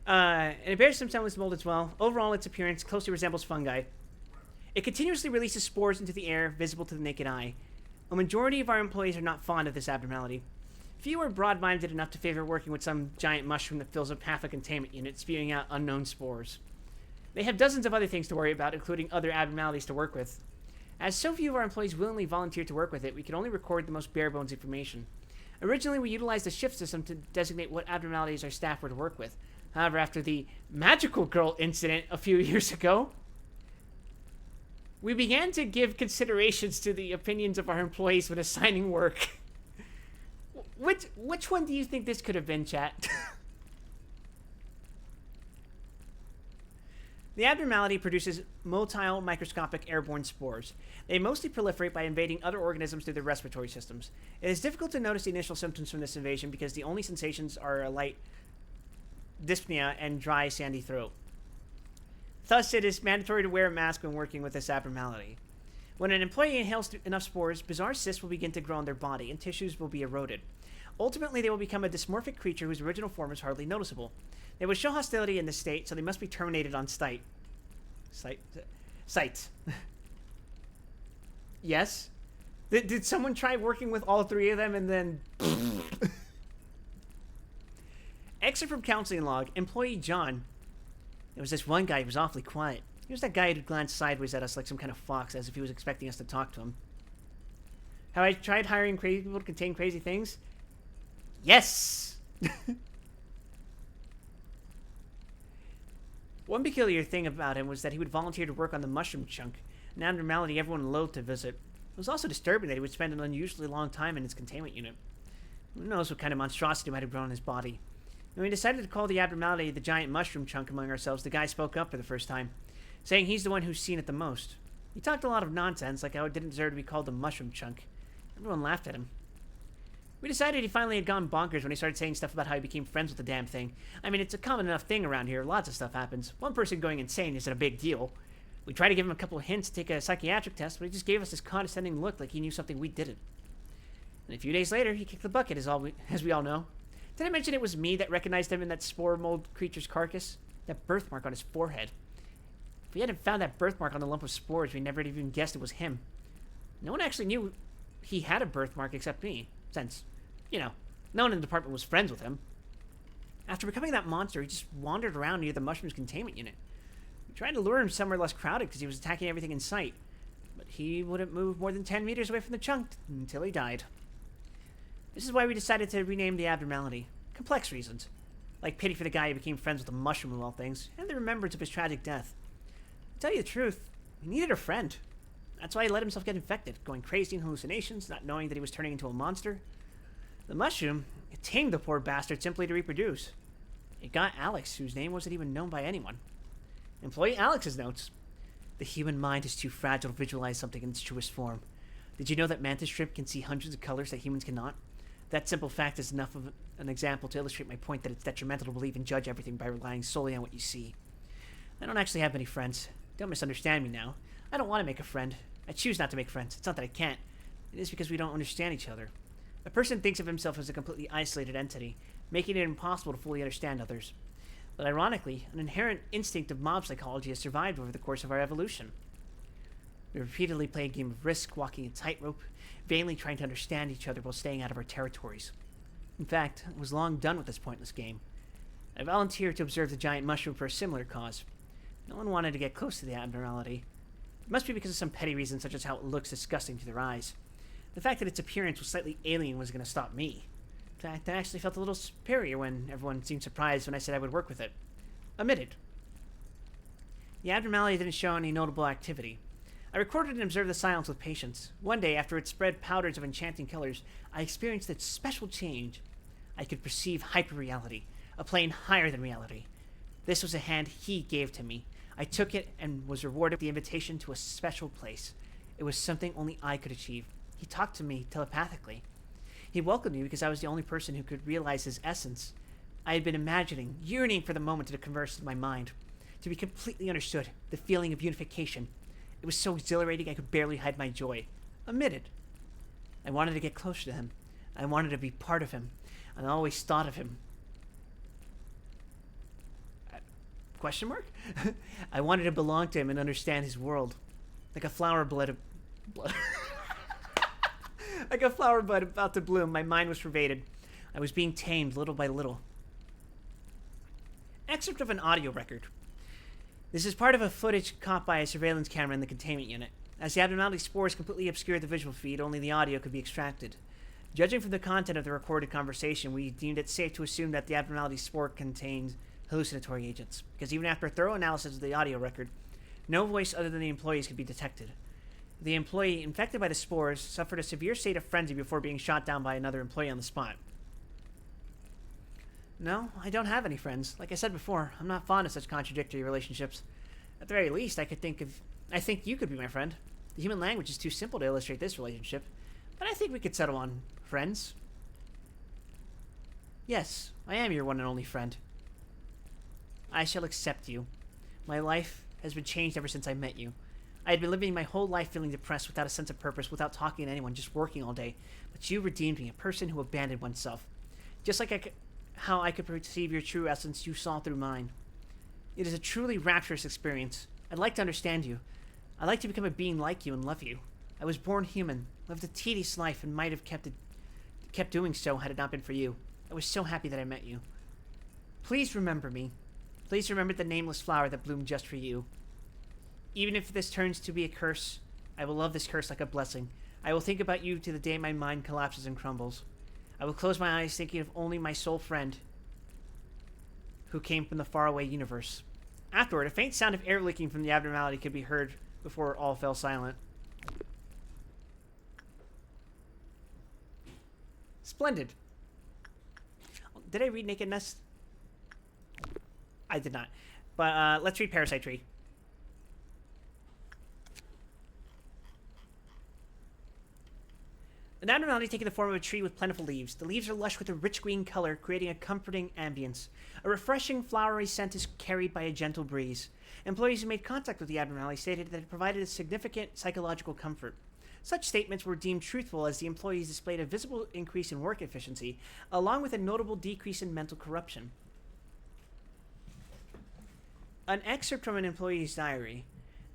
And it bears some semblance to mold as well. Overall, its appearance closely resembles fungi. It continuously releases spores into the air, visible to the naked eye. A majority of our employees are not fond of this abnormality. Few are broad-minded enough to favor working with some giant mushroom that fills up half a containment unit, spewing out unknown spores. They have dozens of other things to worry about, including other abnormalities to work with. As so few of our employees willingly volunteered to work with it, we could only record the most bare-bones information. Originally, we utilized the shift system to designate what abnormalities our staff were to work with. However, after the magical girl incident a few years ago, we began to give considerations to the opinions of our employees when assigning work. Which one do you think this could have been, chat? The abnormality produces motile microscopic airborne spores. They mostly proliferate by invading other organisms through their respiratory systems. It is difficult to notice the initial symptoms from this invasion because the only sensations are a light dyspnea and dry, sandy throat. Thus, it is mandatory to wear a mask when working with this abnormality. When an employee inhales enough spores, bizarre cysts will begin to grow on their body and tissues will be eroded. Ultimately, they will become a dysmorphic creature whose original form is hardly noticeable. They will show hostility in this state, so they must be terminated on sight. Sight. Yes? Did someone try working with all three of them and then... Excerpt from counseling log. Employee John. There was this one guy who was awfully quiet. He was that guy who glanced sideways at us like some kind of fox, as if he was expecting us to talk to him. Have I tried hiring crazy people to contain crazy things? Yes! One peculiar thing about him was that he would volunteer to work on the mushroom chunk, an abnormality everyone loathed to visit. It was also disturbing that he would spend an unusually long time in his containment unit. Who knows what kind of monstrosity might have grown in his body. When we decided to call the abnormality the giant mushroom chunk among ourselves, the guy spoke up for the first time, saying he's the one who's seen it the most. He talked a lot of nonsense, like how it didn't deserve to be called the mushroom chunk. Everyone laughed at him. We decided he finally had gone bonkers when he started saying stuff about how he became friends with the damn thing. I mean, it's a common enough thing around here. Lots of stuff happens. One person going insane isn't a big deal. We tried to give him a couple of hints to take a psychiatric test, but he just gave us this condescending look like he knew something we didn't. And a few days later, he kicked the bucket, as we all know. Did I mention it was me that recognized him in that spore mold creature's carcass? That birthmark on his forehead. If we hadn't found that birthmark on the lump of spores, we never even guessed it was him. No one actually knew he had a birthmark except me, since, you know, no one in the department was friends with him. After becoming that monster, he just wandered around near the mushroom's containment unit. We tried to lure him somewhere less crowded because he was attacking everything in sight, but he wouldn't move more than 10 meters away from the chunk until he died. This is why we decided to rename the abnormality. Complex reasons. Like pity for the guy who became friends with a mushroom of all things, and the remembrance of his tragic death. To tell you the truth, he needed a friend. That's why he let himself get infected, going crazy in hallucinations, not knowing that he was turning into a monster. The mushroom, it tamed the poor bastard simply to reproduce. It got Alex, whose name wasn't even known by anyone. Employee Alex's notes. The human mind is too fragile to visualize something in its truest form. Did you know that mantis shrimp can see hundreds of colors that humans cannot? That simple fact is enough of an example to illustrate my point that it's detrimental to believe and judge everything by relying solely on what you see. I don't actually have many friends. Don't misunderstand me now. I don't want to make a friend. I choose not to make friends. It's not that I can't. It is because we don't understand each other. A person thinks of himself as a completely isolated entity, making it impossible to fully understand others. But ironically, an inherent instinct of mob psychology has survived over the course of our evolution. We repeatedly play a game of Risk, walking a tightrope, vainly trying to understand each other while staying out of our territories. In fact, I was long done with this pointless game. I volunteered to observe the giant mushroom for a similar cause. No one wanted to get close to the abnormality. It must be because of some petty reason, such as how it looks disgusting to their eyes. The fact that its appearance was slightly alien was going to stop me. In fact, I actually felt a little superior when everyone seemed surprised when I said I would work with it. Omitted. The abnormality didn't show any notable activity. I recorded and observed the silence with patience. One day, after it spread powders of enchanting colors, I experienced a special change. I could perceive hyperreality, a plane higher than reality. This was a hand he gave to me. I took it and was rewarded with the invitation to a special place. It was something only I could achieve. He talked to me telepathically. He welcomed me because I was the only person who could realize his essence. I had been imagining, yearning for the moment to converse in my mind, to be completely understood, the feeling of unification. It was so exhilarating I could barely hide my joy. Omitted. I wanted to get closer to him. I wanted to be part of him. And I always thought of him. Question mark? I wanted to belong to him and understand his world. Like a flower bud like a flower bud about to bloom, my mind was pervaded. I was being tamed little by little. Excerpt of an audio record. This is part of a footage caught by a surveillance camera in the containment unit. As the abnormality spores completely obscured the visual feed, only the audio could be extracted. Judging from the content of the recorded conversation, we deemed it safe to assume that the abnormality spore contained hallucinatory agents, because even after a thorough analysis of the audio record, no voice other than the employees could be detected. The employee infected by the spores suffered a severe state of frenzy before being shot down by another employee on the spot. No, I don't have any friends. Like I said before, I'm not fond of such contradictory relationships. At the very least, I think you could be my friend. The human language is too simple to illustrate this relationship, but I think we could settle on friends. Yes, I am your one and only friend. I shall accept you. My life has been changed ever since I met you. I had been living my whole life feeling depressed, without a sense of purpose, without talking to anyone, just working all day. But you redeemed me, a person who abandoned oneself. Just like how I could perceive your true essence, you saw through mine. It is a truly rapturous experience. I'd like to understand you. I'd like to become a being like you and love you. I was born human, lived a tedious life, and might have kept doing so had it not been for you. I was so happy that I met you. Please remember me. Please remember the nameless flower that bloomed just for you. Even if this turns to be a curse, I will love this curse like a blessing. I will think about you to the day my mind collapses and crumbles. I will close my eyes thinking of only my sole friend who came from the faraway universe. Afterward, a faint sound of air leaking from the abnormality could be heard before all fell silent. Splendid. Did I read Nakedness? I did not. But let's read Parasite Tree. An abnormality taking the form of a tree with plentiful leaves. The leaves are lush with a rich green color, creating a comforting ambience. A refreshing flowery scent is carried by a gentle breeze. Employees who made contact with the abnormality stated that it provided a significant psychological comfort. Such statements were deemed truthful as the employees displayed a visible increase in work efficiency, along with a notable decrease in mental corruption. An excerpt from an employee's diary.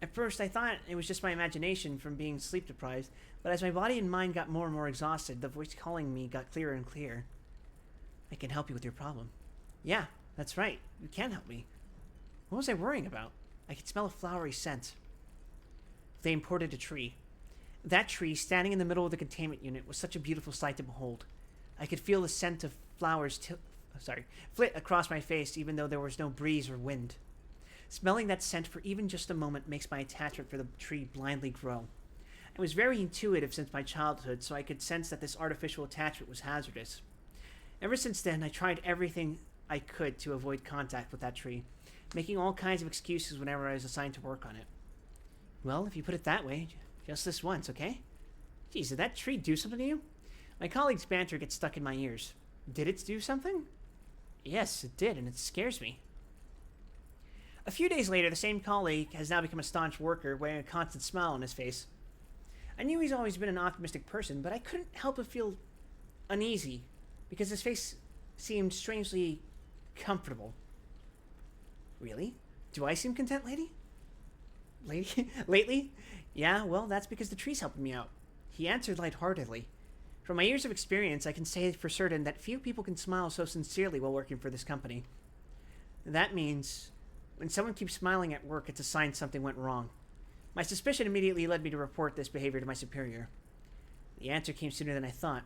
At first, I thought it was just my imagination from being sleep deprived, but as my body and mind got more and more exhausted, the voice calling me got clearer and clearer. I can help you with your problem. Yeah, that's right. You can help me. What was I worrying about? I could smell a flowery scent. They imported a tree. That tree, standing in the middle of the containment unit, was such a beautiful sight to behold. I could feel the scent of flowers flit across my face, even though there was no breeze or wind. Smelling that scent for even just a moment makes my attachment for the tree blindly grow. I was very intuitive since my childhood, so I could sense that this artificial attachment was hazardous. Ever since then, I tried everything I could to avoid contact with that tree, making all kinds of excuses whenever I was assigned to work on it. Well, if you put it that way, just this once, okay? Geez, did that tree do something to you? My colleague's banter gets stuck in my ears. Did it do something? Yes, it did, and it scares me. A few days later, the same colleague has now become a staunch worker, wearing a constant smile on his face. I knew he's always been an optimistic person, but I couldn't help but feel uneasy, because his face seemed strangely comfortable. Really? Do I seem content, lady? Lately? Yeah, well, that's because the tree's helping me out. He answered lightheartedly. From my years of experience, I can say for certain that few people can smile so sincerely while working for this company. That means when someone keeps smiling at work, it's a sign something went wrong. My suspicion immediately led me to report this behavior to my superior. The answer came sooner than I thought.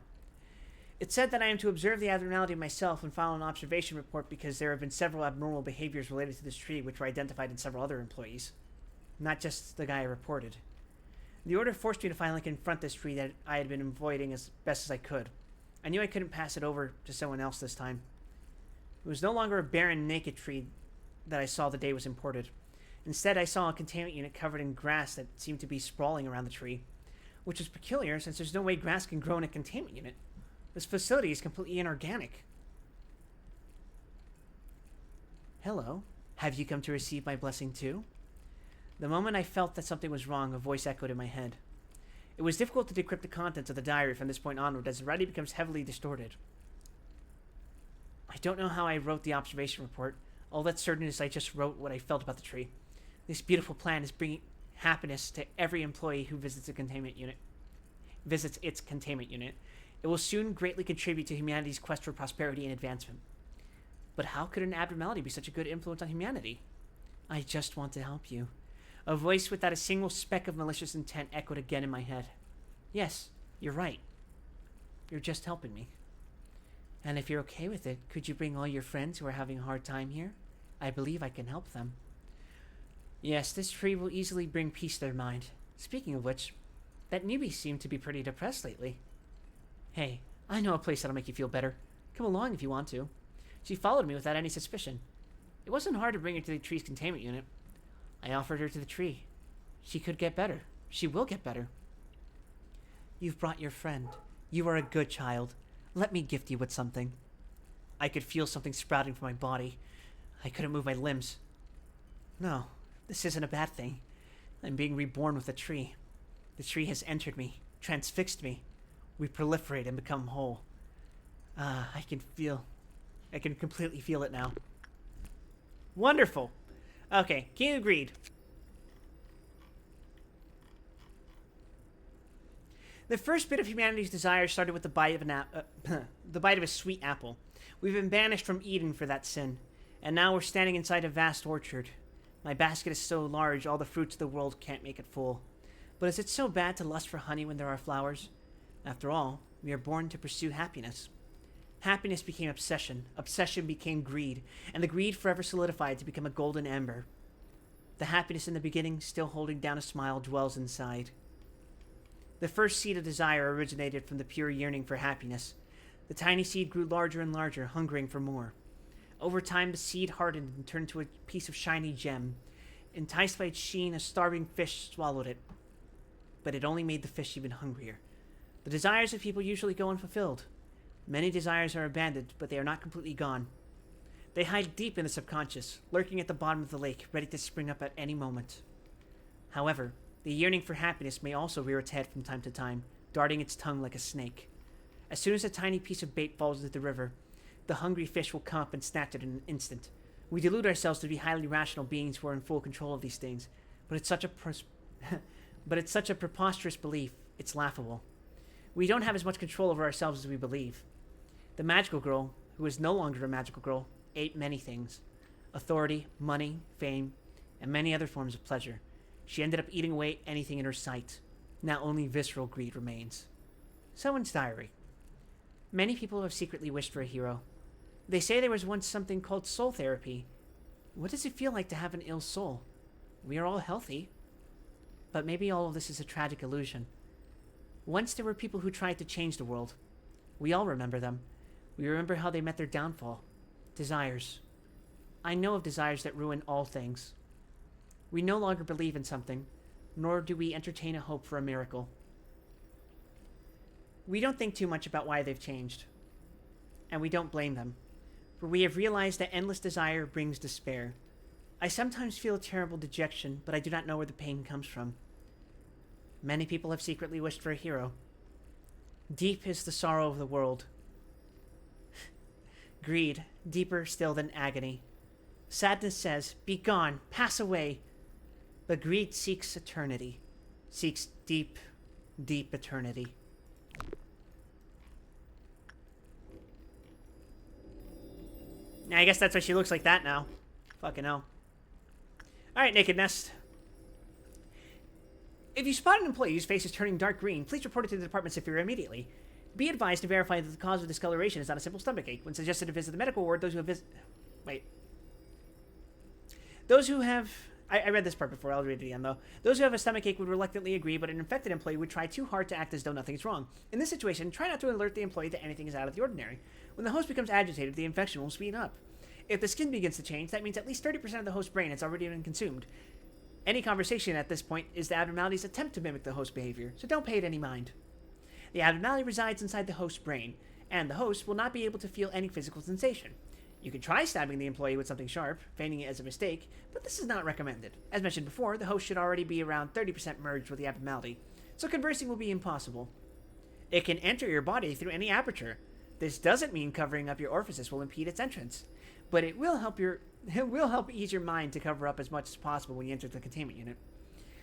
It said that I am to observe the abnormality of myself and file an observation report because there have been several abnormal behaviors related to this tree which were identified in several other employees. Not just the guy I reported. The order forced me to finally confront this tree that I had been avoiding as best as I could. I knew I couldn't pass it over to someone else this time. It was no longer a barren, naked tree that I saw the day it was imported. Instead, I saw a containment unit covered in grass that seemed to be sprawling around the tree, which was peculiar since there's no way grass can grow in a containment unit. This facility is completely inorganic. Hello. Have you come to receive my blessing too? The moment I felt that something was wrong, a voice echoed in my head. It was difficult to decrypt the contents of the diary from this point onward as the writing becomes heavily distorted. I don't know how I wrote the observation report. All that's certain is I just wrote what I felt about the tree. This beautiful plant is bringing happiness to every employee who visits its containment unit. It will soon greatly contribute to humanity's quest for prosperity and advancement. But how could an abnormality be such a good influence on humanity? I just want to help you. A voice without a single speck of malicious intent echoed again in my head. Yes, you're right. You're just helping me. And if you're okay with it, could you bring all your friends who are having a hard time here? I believe I can help them. Yes, this tree will easily bring peace to their mind. Speaking of which, that newbie seemed to be pretty depressed lately. Hey, I know a place that'll make you feel better. Come along if you want to. She followed me without any suspicion. It wasn't hard to bring her to the tree's containment unit. I offered her to the tree. She could get better. She will get better. You've brought your friend. You are a good child. Let me gift you with something. I could feel something sprouting from my body. I couldn't move my limbs. No, this isn't a bad thing. I'm being reborn with a tree. The tree has entered me, transfixed me. We proliferate and become whole. I can completely feel it now. Wonderful. Okay, King agreed. The first bit of humanity's desire started with the bite of a sweet apple. We've been banished from Eden for that sin, and now we're standing inside a vast orchard. My basket is so large, all the fruits of the world can't make it full. But is it so bad to lust for honey when there are flowers? After all, we are born to pursue happiness. Happiness became obsession, obsession became greed, and the greed forever solidified to become a golden ember. The happiness in the beginning, still holding down a smile, dwells inside. The first seed of desire originated from the pure yearning for happiness. The tiny seed grew larger and larger, hungering for more. Over time, the seed hardened and turned to a piece of shiny gem. Enticed by its sheen, a starving fish swallowed it. But it only made the fish even hungrier. The desires of people usually go unfulfilled. Many desires are abandoned, but they are not completely gone. They hide deep in the subconscious, lurking at the bottom of the lake, ready to spring up at any moment. However, the yearning for happiness may also rear its head from time to time, darting its tongue like a snake. As soon as a tiny piece of bait falls into the river, the hungry fish will come up and snatch it in an instant. We delude ourselves to be highly rational beings who are in full control of these things, but it's such a preposterous belief, it's laughable. We don't have as much control over ourselves as we believe. The magical girl, who is no longer a magical girl, ate many things. Authority, money, fame, and many other forms of pleasure. She ended up eating away anything in her sight. Now only visceral greed remains. Someone's diary. Many people have secretly wished for a hero. They say there was once something called soul therapy. What does it feel like to have an ill soul? We are all healthy. But maybe all of this is a tragic illusion. Once there were people who tried to change the world. We all remember them. We remember how they met their downfall. Desires. I know of desires that ruin all things. We no longer believe in something, nor do we entertain a hope for a miracle. We don't think too much about why they've changed. And we don't blame them. For we have realized that endless desire brings despair. I sometimes feel a terrible dejection, but I do not know where the pain comes from. Many people have secretly wished for a hero. Deep is the sorrow of the world. Greed, deeper still than agony. Sadness says, "Be gone, pass away." But greed seeks eternity, seeks deep, deep eternity. I guess that's why she looks like that now. Fucking hell. Alright, Naked Nest. If you spot an employee whose face is turning dark green, please report it to the Department of Severe immediately. Be advised to verify that the cause of discoloration is not a simple stomachache. When suggested to visit the medical ward, those who have Those who have... I read this part before, I'll read it again, though. Those who have a stomachache would reluctantly agree, but an infected employee would try too hard to act as though nothing is wrong. In this situation, try not to alert the employee that anything is out of the ordinary. When the host becomes agitated, the infection will speed up. If the skin begins to change, that means at least 30% of the host's brain has already been consumed. Any conversation at this point is the abnormality's attempt to mimic the host's behavior, so don't pay it any mind. The abnormality resides inside the host's brain, and the host will not be able to feel any physical sensation. You can try stabbing the employee with something sharp, feigning it as a mistake, but this is not recommended. As mentioned before, the host should already be around 30% merged with the abnormality, so conversing will be impossible. It can enter your body through any aperture. This doesn't mean covering up your orifices will impede its entrance, but it will help ease your mind to cover up as much as possible when you enter the containment unit.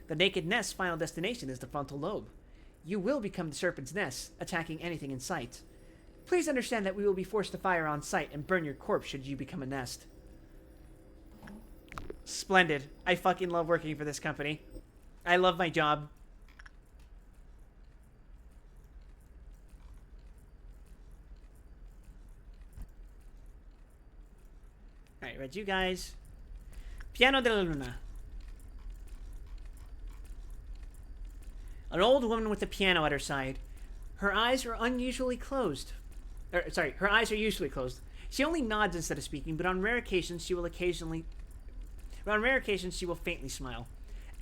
The Naked Nest's final destination is the frontal lobe. You will become the serpent's nest, attacking anything in sight. Please understand that we will be forced to fire on sight and burn your corpse should you become a nest. Splendid. I fucking love working for this company. I love my job. Alright, read you guys. Piano de la Luna. An old woman with a piano at her side. Her eyes are unusually closed. Her eyes are usually closed. She only nods instead of speaking, but on rare occasions she will faintly smile.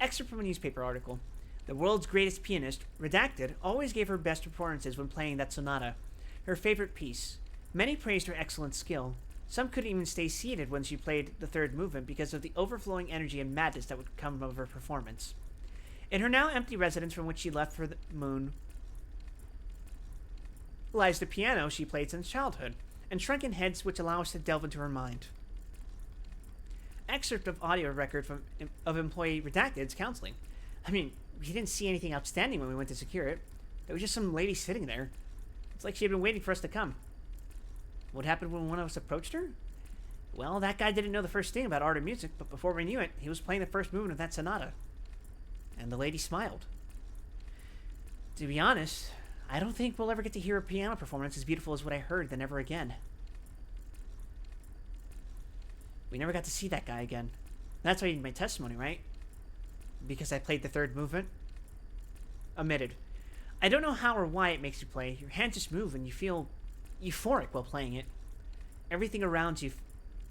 Excerpt from a newspaper article. The world's greatest pianist, Redacted, always gave her best performances when playing that sonata, her favorite piece. Many praised her excellent skill. Some couldn't even stay seated when she played the third movement because of the overflowing energy and madness that would come of her performance. In her now empty residence from which she left for the moon lies the piano she played since childhood, and shrunken heads which allow us to delve into her mind. Excerpt of audio record of employee Redacted's counseling. I mean, we didn't see anything outstanding when we went to secure it. There was just some lady sitting there. It's like she had been waiting for us to come. What happened when one of us approached her? Well, that guy didn't know the first thing about art or music, but before we knew it, he was playing the first movement of that sonata. And the lady smiled. To be honest, I don't think we'll ever get to hear a piano performance as beautiful as what I heard then ever again. We never got to see that guy again. That's why you need my testimony, right? Because I played the third movement? Omitted. I don't know how or why it makes you play. Your hands just move and you feel euphoric while playing it. Everything around you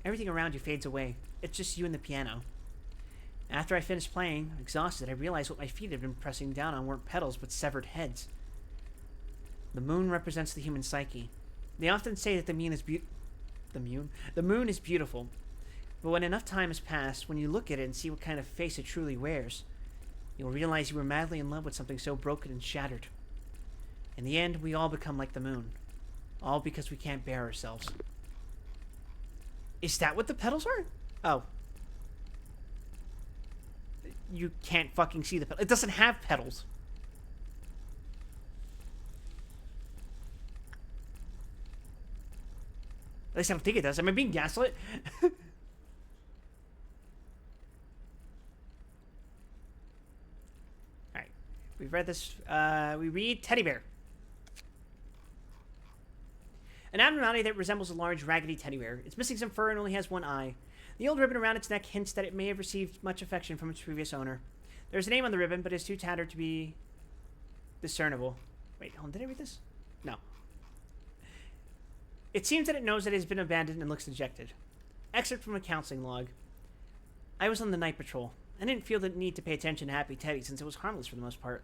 fades away. It's just you and the piano. After I finished playing, exhausted, I realized what my feet had been pressing down on weren't pedals but severed heads. The moon represents the human psyche. They often say that the moon is beautiful. But when enough time has passed, when you look at it and see what kind of face it truly wears, you'll realize you were madly in love with something so broken and shattered. In the end, we all become like the moon. All because we can't bear ourselves. Is that what the pedals are? Oh. You can't fucking see the pedals. It doesn't have pedals. At least I don't think it does. Am I being gaslit? Alright. We've read this. We read Teddy Bear. An abnormality that resembles a large, raggedy teddy bear. It's missing some fur and only has one eye. The old ribbon around its neck hints that it may have received much affection from its previous owner. There's a name on the ribbon, but it's too tattered to be discernible. Wait, hold on. Did I read this? No. It seems that it knows that it has been abandoned and looks dejected. Excerpt from a counseling log. I was on the night patrol. I didn't feel the need to pay attention to Happy Teddy since it was harmless for the most part.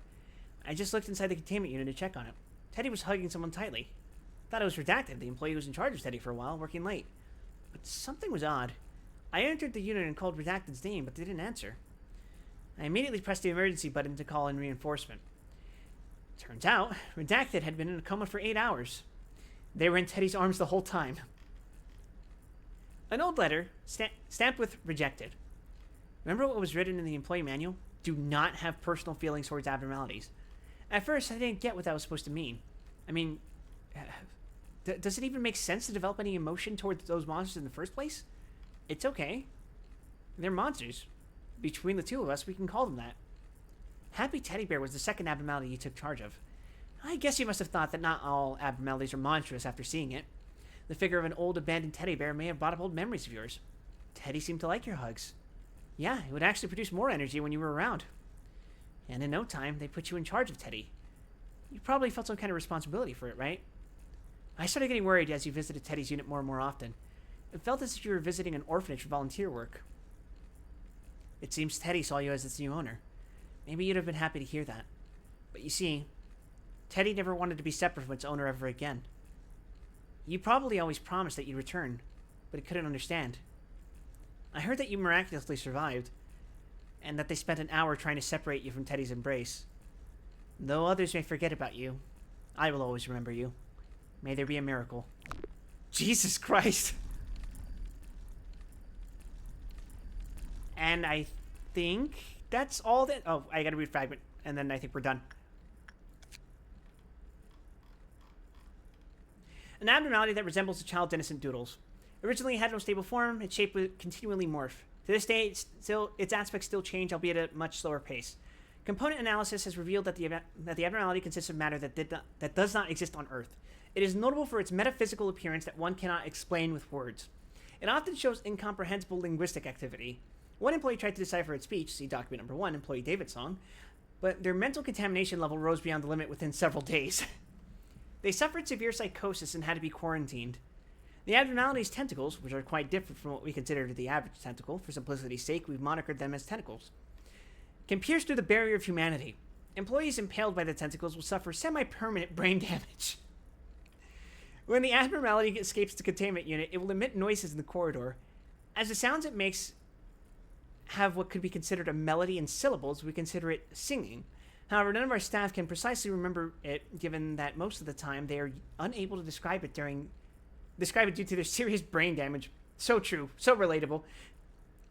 I just looked inside the containment unit to check on it. Teddy was hugging someone tightly. Thought it was Redacted, the employee who was in charge of Teddy for a while, working late. But something was odd. I entered the unit and called Redacted's name, but they didn't answer. I immediately pressed the emergency button to call in reinforcement. Turns out, Redacted had been in a coma for 8 hours. They were in Teddy's arms the whole time. An old letter, stamped with rejected. Remember what was written in the employee manual? Do not have personal feelings towards abnormalities. At first, I didn't get what that was supposed to mean. I mean, does it even make sense to develop any emotion towards those monsters in the first place? It's okay. They're monsters. Between the two of us, we can call them that. Happy Teddy Bear was the second abnormality you took charge of. I guess you must have thought that not all abnormalities are monstrous after seeing it. The figure of an old abandoned teddy bear may have brought up old memories of yours. Teddy seemed to like your hugs. Yeah, it would actually produce more energy when you were around. And in no time, they put you in charge of Teddy. You probably felt some kind of responsibility for it, right? I started getting worried as you visited Teddy's unit more and more often. It felt as if you were visiting an orphanage for volunteer work. It seems Teddy saw you as its new owner. Maybe you'd have been happy to hear that. But you see, Teddy never wanted to be separate from its owner ever again. You probably always promised that you'd return, but it couldn't understand. I heard that you miraculously survived, and that they spent an hour trying to separate you from Teddy's embrace. Though others may forget about you, I will always remember you. May there be a miracle. Jesus Christ! And I think that's all that... Oh, I gotta read fragment, and then I think we're done. An abnormality that resembles a child's innocent doodles. Originally, it had no stable form, its shape would continually morph. To this day, its aspects still change, albeit at a much slower pace. Component analysis has revealed that the abnormality consists of matter that does not exist on Earth. It is notable for its metaphysical appearance that one cannot explain with words. It often shows incomprehensible linguistic activity. One employee tried to decipher its speech, see document number 1, employee David's song, but their mental contamination level rose beyond the limit within several days. They suffered severe psychosis and had to be quarantined. The abnormality's tentacles, which are quite different from what we consider the average tentacle, for simplicity's sake, we've monikered them as tentacles, can pierce through the barrier of humanity. Employees impaled by the tentacles will suffer semi-permanent brain damage. When the abnormality escapes the containment unit, it will emit noises in the corridor. As the sounds it makes have what could be considered a melody in syllables, we consider it singing. However, none of our staff can precisely remember it, given that most of the time they are unable to describe it due to their serious brain damage. So true, so relatable.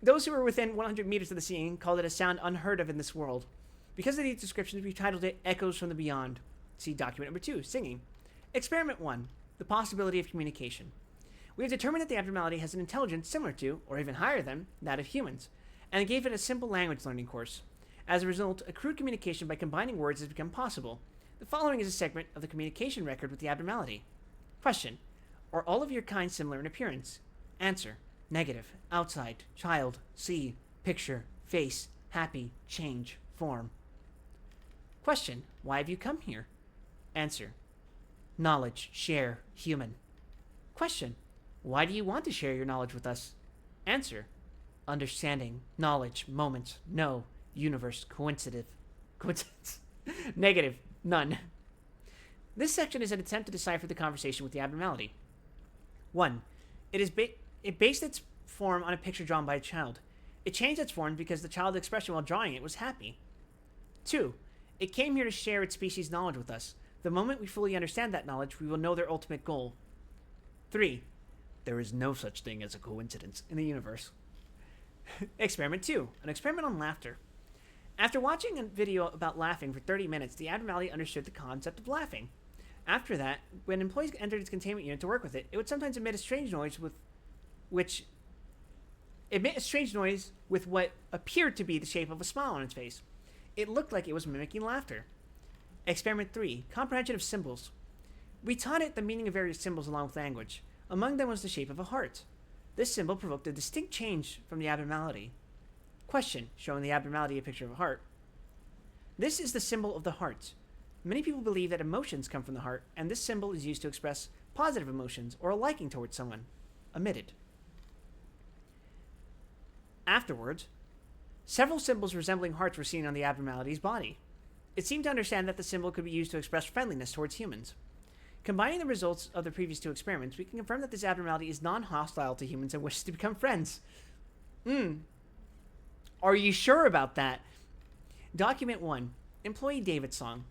Those who were within 100 meters of the scene called it a sound unheard of in this world. Because of these descriptions, we titled it Echoes from the Beyond. See document number 2, singing. Experiment 1, the possibility of communication. We have determined that the abnormality has an intelligence similar to, or even higher than, that of humans, and gave it a simple language learning course. As a result, a crude communication by combining words has become possible. The following is a segment of the communication record with the abnormality. Question. Are all of your kind similar in appearance? Answer. Negative. Outside. Child. See. Picture. Face. Happy. Change. Form. Question. Why have you come here? Answer. Knowledge. Share. Human. Question. Why do you want to share your knowledge with us? Answer. Understanding. Knowledge. Moments. No. Universe. Coincidence. Negative. None. This section is an attempt to decipher the conversation with the abnormality. 1. It based its form on a picture drawn by a child. It changed its form because the child's expression while drawing it was happy. 2. It came here to share its species' knowledge with us. The moment we fully understand that knowledge, we will know their ultimate goal. 3. There is no such thing as a coincidence in the universe. Experiment 2. An experiment on laughter. After watching a video about laughing for 30 minutes, the abnormality understood the concept of laughing. After that, when employees entered its containment unit to work with it, it would sometimes emit a strange noise with what appeared to be the shape of a smile on its face. It looked like it was mimicking laughter. Experiment 3. Comprehension of symbols. We taught it the meaning of various symbols along with language. Among them was the shape of a heart. This symbol provoked a distinct change from the abnormality. Question, showing the abnormality a picture of a heart. This is the symbol of the heart. Many people believe that emotions come from the heart, and this symbol is used to express positive emotions or a liking towards someone. Omitted. Afterwards, several symbols resembling hearts were seen on the abnormality's body. It seemed to understand that the symbol could be used to express friendliness towards humans. Combining the results of the previous 2 experiments, we can confirm that this abnormality is non-hostile to humans and wishes to become friends. Are you sure about that? Document 1. Employee David's song.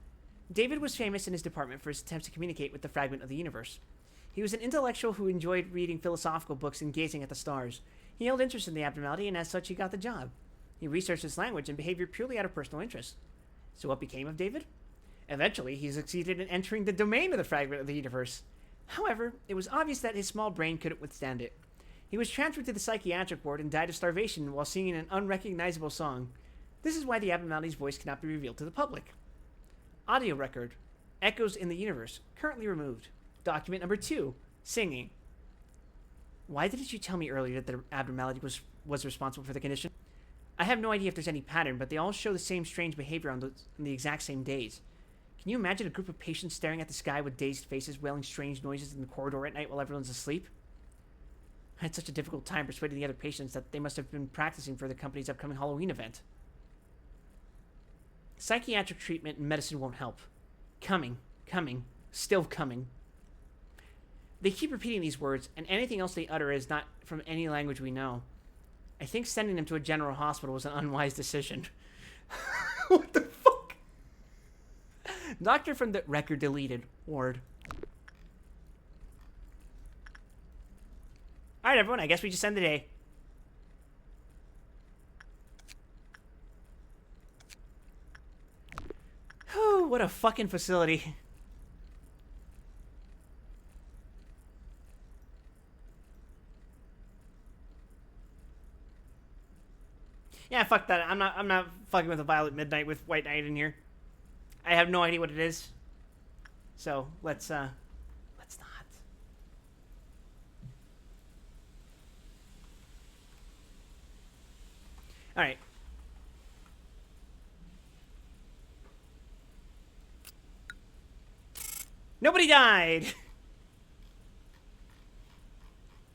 David was famous in his department for his attempts to communicate with the fragment of the universe. He was an intellectual who enjoyed reading philosophical books and gazing at the stars. He held interest in the abnormality, and as such, he got the job. He researched its language and behavior purely out of personal interest. So what became of David? Eventually, he succeeded in entering the domain of the fragment of the universe. However, it was obvious that his small brain couldn't withstand it. He was transferred to the psychiatric ward and died of starvation while singing an unrecognizable song. This is why the abnormality's voice cannot be revealed to the public. Audio record. Echoes in the universe. Currently removed. Document number 2. Singing. Why didn't you tell me earlier that the abnormality was responsible for the condition? I have no idea if there's any pattern, but they all show the same strange behavior on the exact same days. Can you imagine a group of patients staring at the sky with dazed faces, wailing strange noises in the corridor at night while everyone's asleep? I had such a difficult time persuading the other patients that they must have been practicing for the company's upcoming Halloween event. Psychiatric treatment and medicine won't help. Coming, still coming. They keep repeating these words, and anything else they utter is not from any language we know. I think sending them to a general hospital was an unwise decision. What the fuck? Doctor from the record deleted ward. Alright, everyone, I guess we just end the day. Whew, what a fucking facility. Yeah, fuck that. I'm not fucking with a Violet Midnight with White Knight in here. I have no idea what it is. So, let's not. Alright. Nobody died!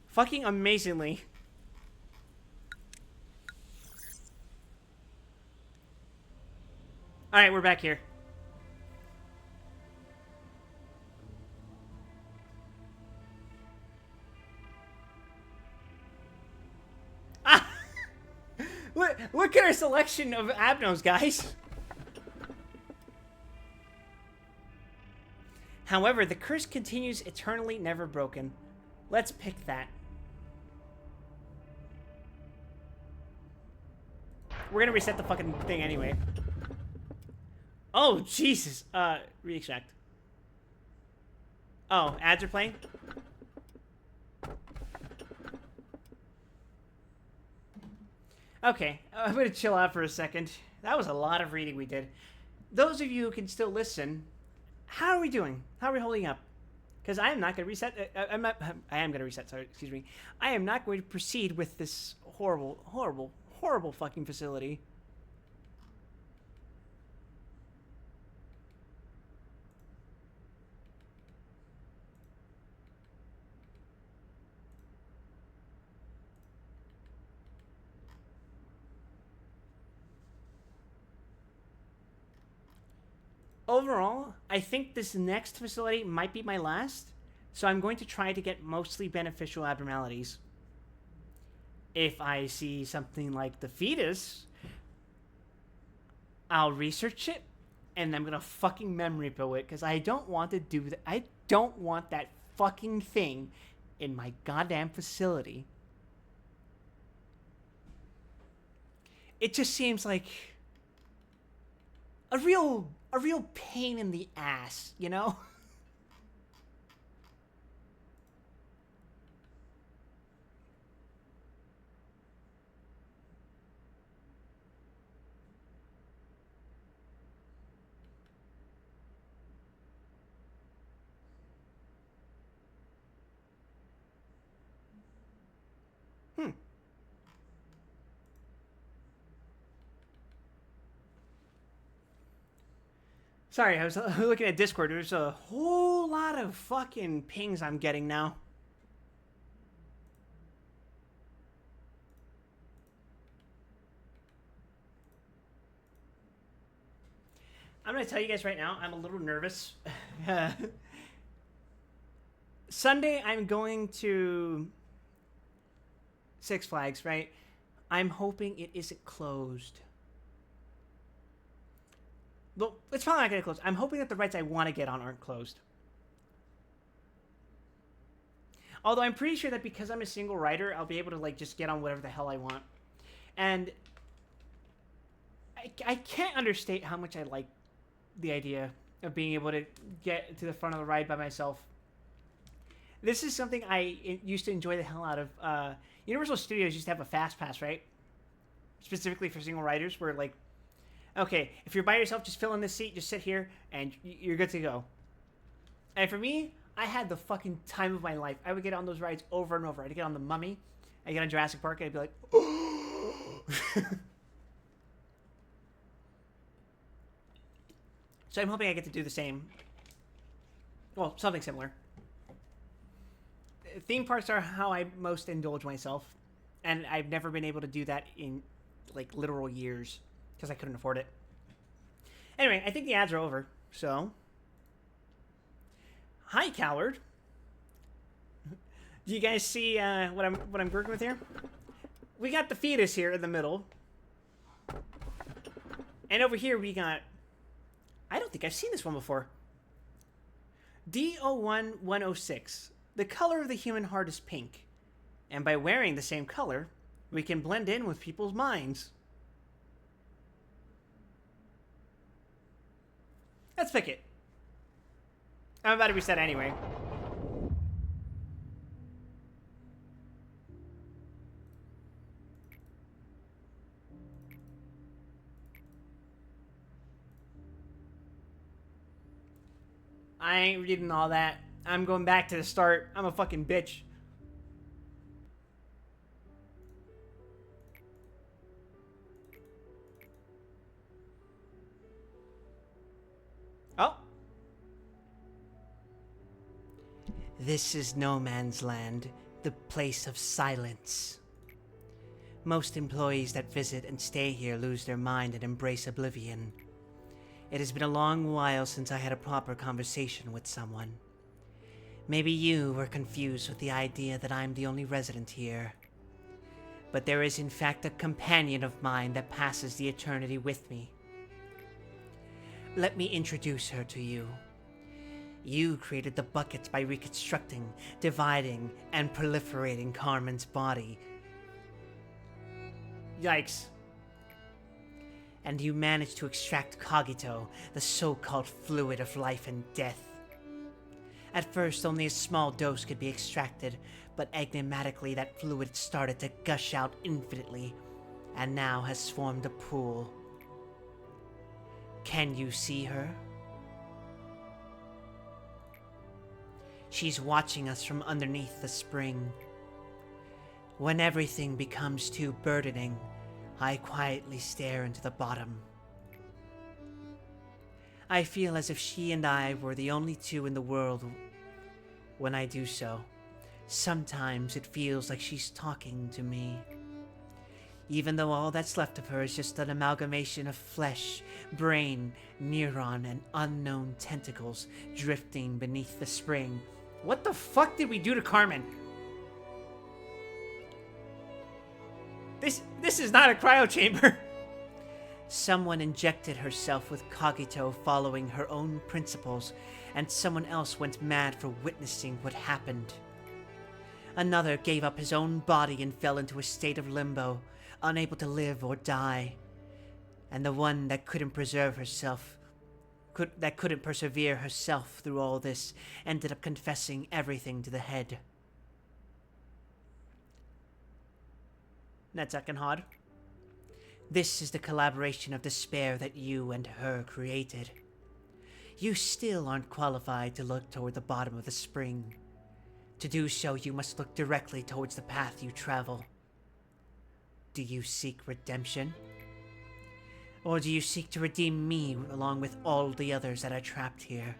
Fucking amazingly. Alright, we're back here. Ah! Look at our selection of abnos, guys. However, the curse continues eternally, never broken. Let's pick that. We're gonna reset the fucking thing anyway. Oh, Jesus. Re-extract. Oh, ads are playing? Okay, I'm gonna chill out for a second. That was a lot of reading we did. Those of you who can still listen, how are we doing? How are we holding up? Because I am not gonna reset. I am gonna reset, sorry, excuse me. I am not going to proceed with this horrible, horrible, horrible fucking facility. Overall, I think this next facility might be my last, so I'm going to try to get mostly beneficial abnormalities. If I see something like the fetus, I'll research it, and I'm gonna fucking memory repo it, because I don't want to do that. I don't want that fucking thing in my goddamn facility. It just seems like a real pain in the ass, you know? Sorry, I was looking at Discord. There's a whole lot of fucking pings I'm getting now. I'm going to tell you guys right now, I'm a little nervous. Sunday, I'm going to Six Flags, right? I'm hoping it isn't closed. Well, it's probably not going to close. I'm hoping that the rides I want to get on aren't closed. Although I'm pretty sure that because I'm a single rider, I'll be able to, like, just get on whatever the hell I want. And I can't understate how much I like the idea of being able to get to the front of the ride by myself. This is something used to enjoy the hell out of. Universal Studios used to have a fast pass, right? Specifically for single riders, where like, okay, if you're by yourself, just fill in this seat, just sit here, and you're good to go. And for me, I had the fucking time of my life. I would get on those rides over and over. I'd get on the Mummy, I'd get on Jurassic Park, and I'd be like, oh. So I'm hoping I get to do the same. Well, something similar. Theme parks are how I most indulge myself, and I've never been able to do that in like literal years because I couldn't afford it. Anyway, I think the ads are over. So, hi, coward. Do you guys see what I'm working with here? We got the fetus here in the middle, and over here we got. I don't think I've seen this one before. D01106. The color of the human heart is pink, and by wearing the same color, we can blend in with people's minds. Let's pick it. I'm about to reset anyway. I ain't reading all that. I'm going back to the start. I'm a fucking bitch. Oh. This is no man's land, the place of silence. Most employees that visit and stay here lose their mind and embrace oblivion. It has been a long while since I had a proper conversation with someone. Maybe you were confused with the idea that I'm the only resident here. But there is in fact a companion of mine that passes the eternity with me. Let me introduce her to you. You created the buckets by reconstructing, dividing, and proliferating Carmen's body. Yikes. And you managed to extract Cogito, the so-called fluid of life and death. At first, only a small dose could be extracted, but enigmatically that fluid started to gush out infinitely, and now has formed a pool. Can you see her? She's watching us from underneath the spring. When everything becomes too burdening, I quietly stare into the bottom. I feel as if she and I were the only two in the world. When I do so, sometimes it feels like she's talking to me. Even though all that's left of her is just an amalgamation of flesh, brain, neuron, and unknown tentacles drifting beneath the spring. What the fuck did we do to Carmen? This is not a cryo chamber. Someone injected herself with Cogito following her own principles, and someone else went mad for witnessing what happened. Another gave up his own body and fell into a state of limbo, unable to live or die. And the one that couldn't persevere herself through all this ended up confessing everything to the head. That's Ekenhod. This is the collaboration of despair that you and her created. You still aren't qualified to look toward the bottom of the spring. To do so, you must look directly towards the path you travel. Do you seek redemption? Or do you seek to redeem me along with all the others that are trapped here?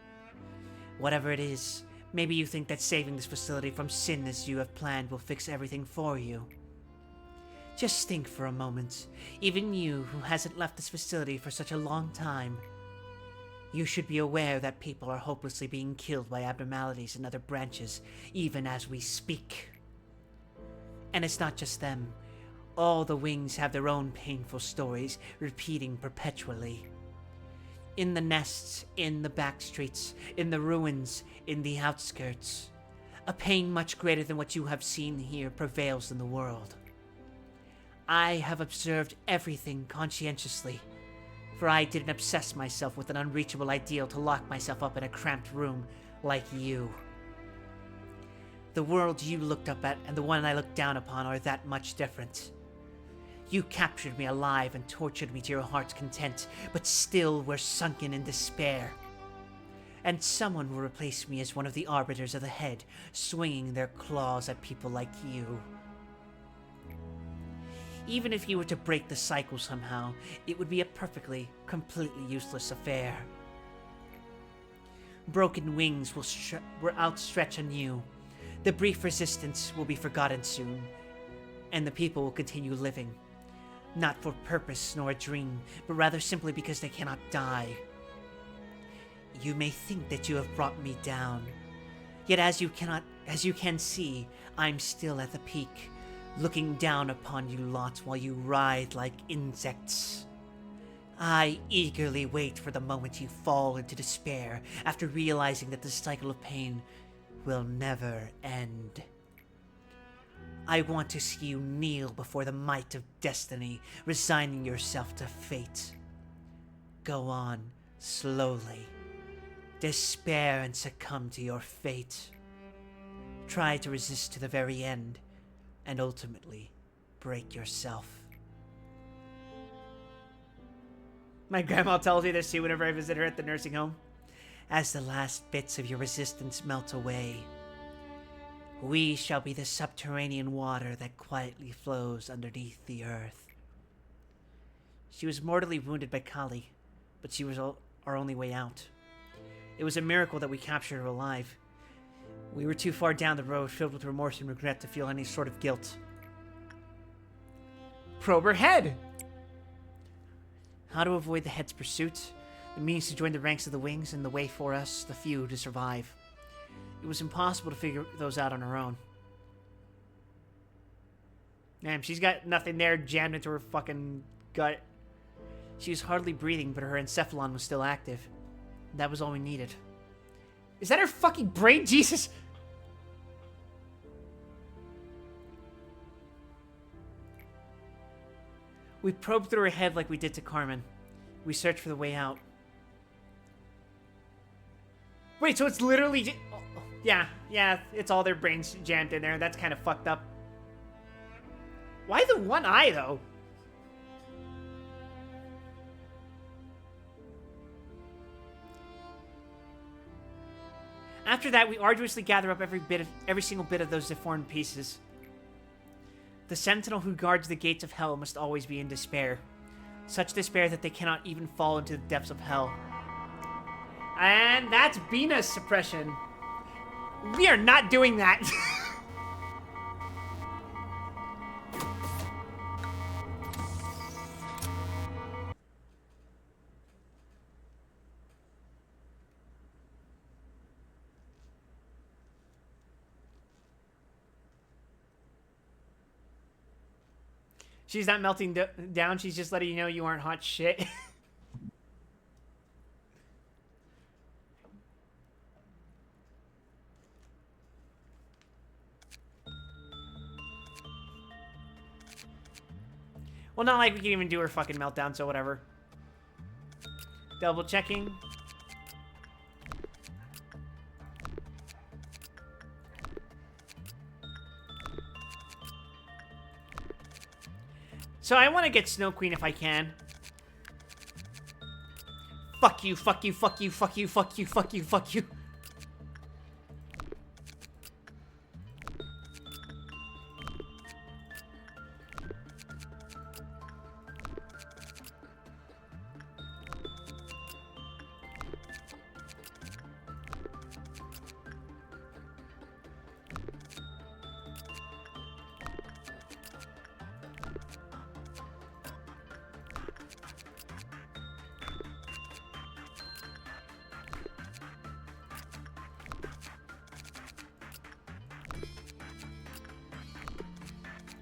Whatever it is, maybe you think that saving this facility from sin as you have planned will fix everything for you. Just think for a moment. Even you, who hasn't left this facility for such a long time. You should be aware that people are hopelessly being killed by abnormalities in other branches, even as we speak. And it's not just them. All the wings have their own painful stories, repeating perpetually. In the nests, in the back streets, in the ruins, in the outskirts. A pain much greater than what you have seen here prevails in the world. I have observed everything conscientiously, for I didn't obsess myself with an unreachable ideal to lock myself up in a cramped room like you. The world you looked up at and the one I looked down upon are that much different. You captured me alive and tortured me to your heart's content, but still were sunken in despair. And someone will replace me as one of the arbiters of the head, swinging their claws at people like you. Even if you were to break the cycle somehow, it would be a perfectly, completely useless affair. Broken wings will outstretch on you. The brief resistance will be forgotten soon, and the people will continue living. Not for purpose nor a dream, but rather simply because they cannot die. You may think that you have brought me down, yet as you can see, I'm still at the peak, looking down upon you lot while you writhe like insects. I eagerly wait for the moment you fall into despair after realizing that the cycle of pain will never end. I want to see you kneel before the might of destiny, resigning yourself to fate. Go on, slowly. Despair and succumb to your fate. Try to resist to the very end, and ultimately break yourself. My grandma tells me this too whenever I visit her at the nursing home. As the last bits of your resistance melt away, we shall be the subterranean water that quietly flows underneath the earth. She was mortally wounded by Kali, but she was our only way out. It was a miracle that we captured her alive. We were too far down the road, filled with remorse and regret, to feel any sort of guilt. Probe her head! How to avoid the head's pursuit, the means to join the ranks of the wings, and the way for us, the few, to survive. It was impossible to figure those out on her own. Damn, she's got nothing there jammed into her fucking gut. She was hardly breathing, but her encephalon was still active. That was all we needed. Is that her fucking brain? Jesus! We probed through her head like we did to Carmen. We searched for the way out. Wait, so it's literally... Yeah, it's all their brains jammed in there. That's kind of fucked up. Why the one eye, though? After that, we arduously gather up every single bit of those deformed pieces. The sentinel who guards the gates of hell must always be in despair. Such despair that they cannot even fall into the depths of hell. And that's Bina's suppression. We are not doing that. She's not melting down. She's just letting you know you aren't hot shit. Well, not like we can even do her fucking meltdown, so whatever. Double checking. So I want to get Snow Queen if I can. Fuck you, fuck you, fuck you, fuck you, fuck you, fuck you, fuck you.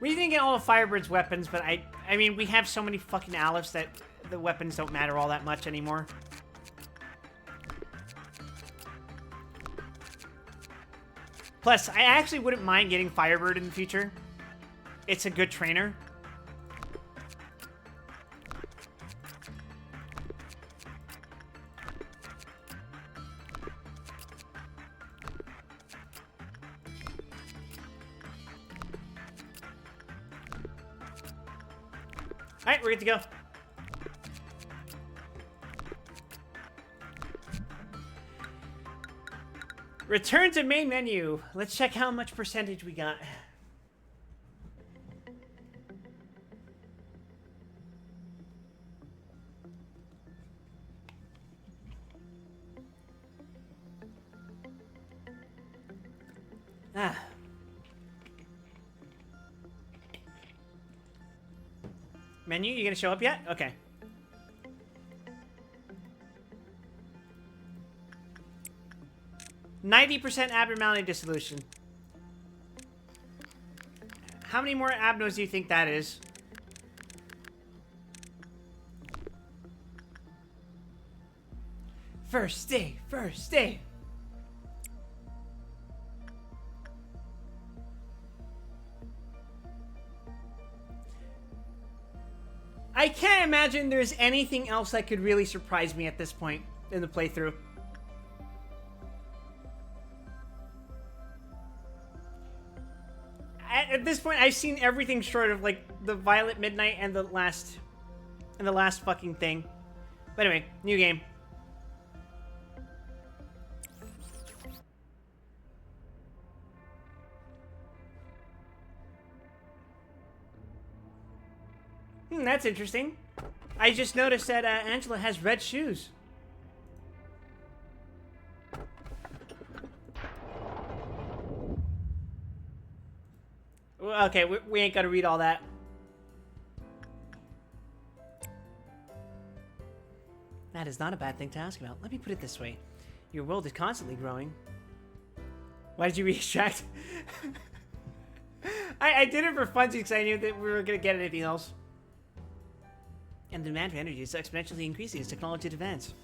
We didn't get all of Firebird's weapons, but I mean, we have so many fucking Alephs that the weapons don't matter all that much anymore. Plus, I actually wouldn't mind getting Firebird in the future. It's a good trainer. Alright, we're good to go. Return to main menu. Let's check how much percentage we got. Ah. Menu, you gonna show up yet? Okay. %90 abnormality dissolution. How many more abnos do you think that is? First day, first day. I can't imagine there's anything else that could really surprise me at this point in the playthrough. At this point, I've seen everything short of like the Violet Midnight and the last fucking thing. But anyway, new game. That's interesting. I just noticed that Angela has red shoes. Okay, we ain't gotta read all that. That is not a bad thing to ask about. Let me put it this way. Your world is constantly growing. Why did you re-extract? I did it for funsies because I knew that we were gonna get anything else. And the demand for energy is exponentially increasing as technology advances.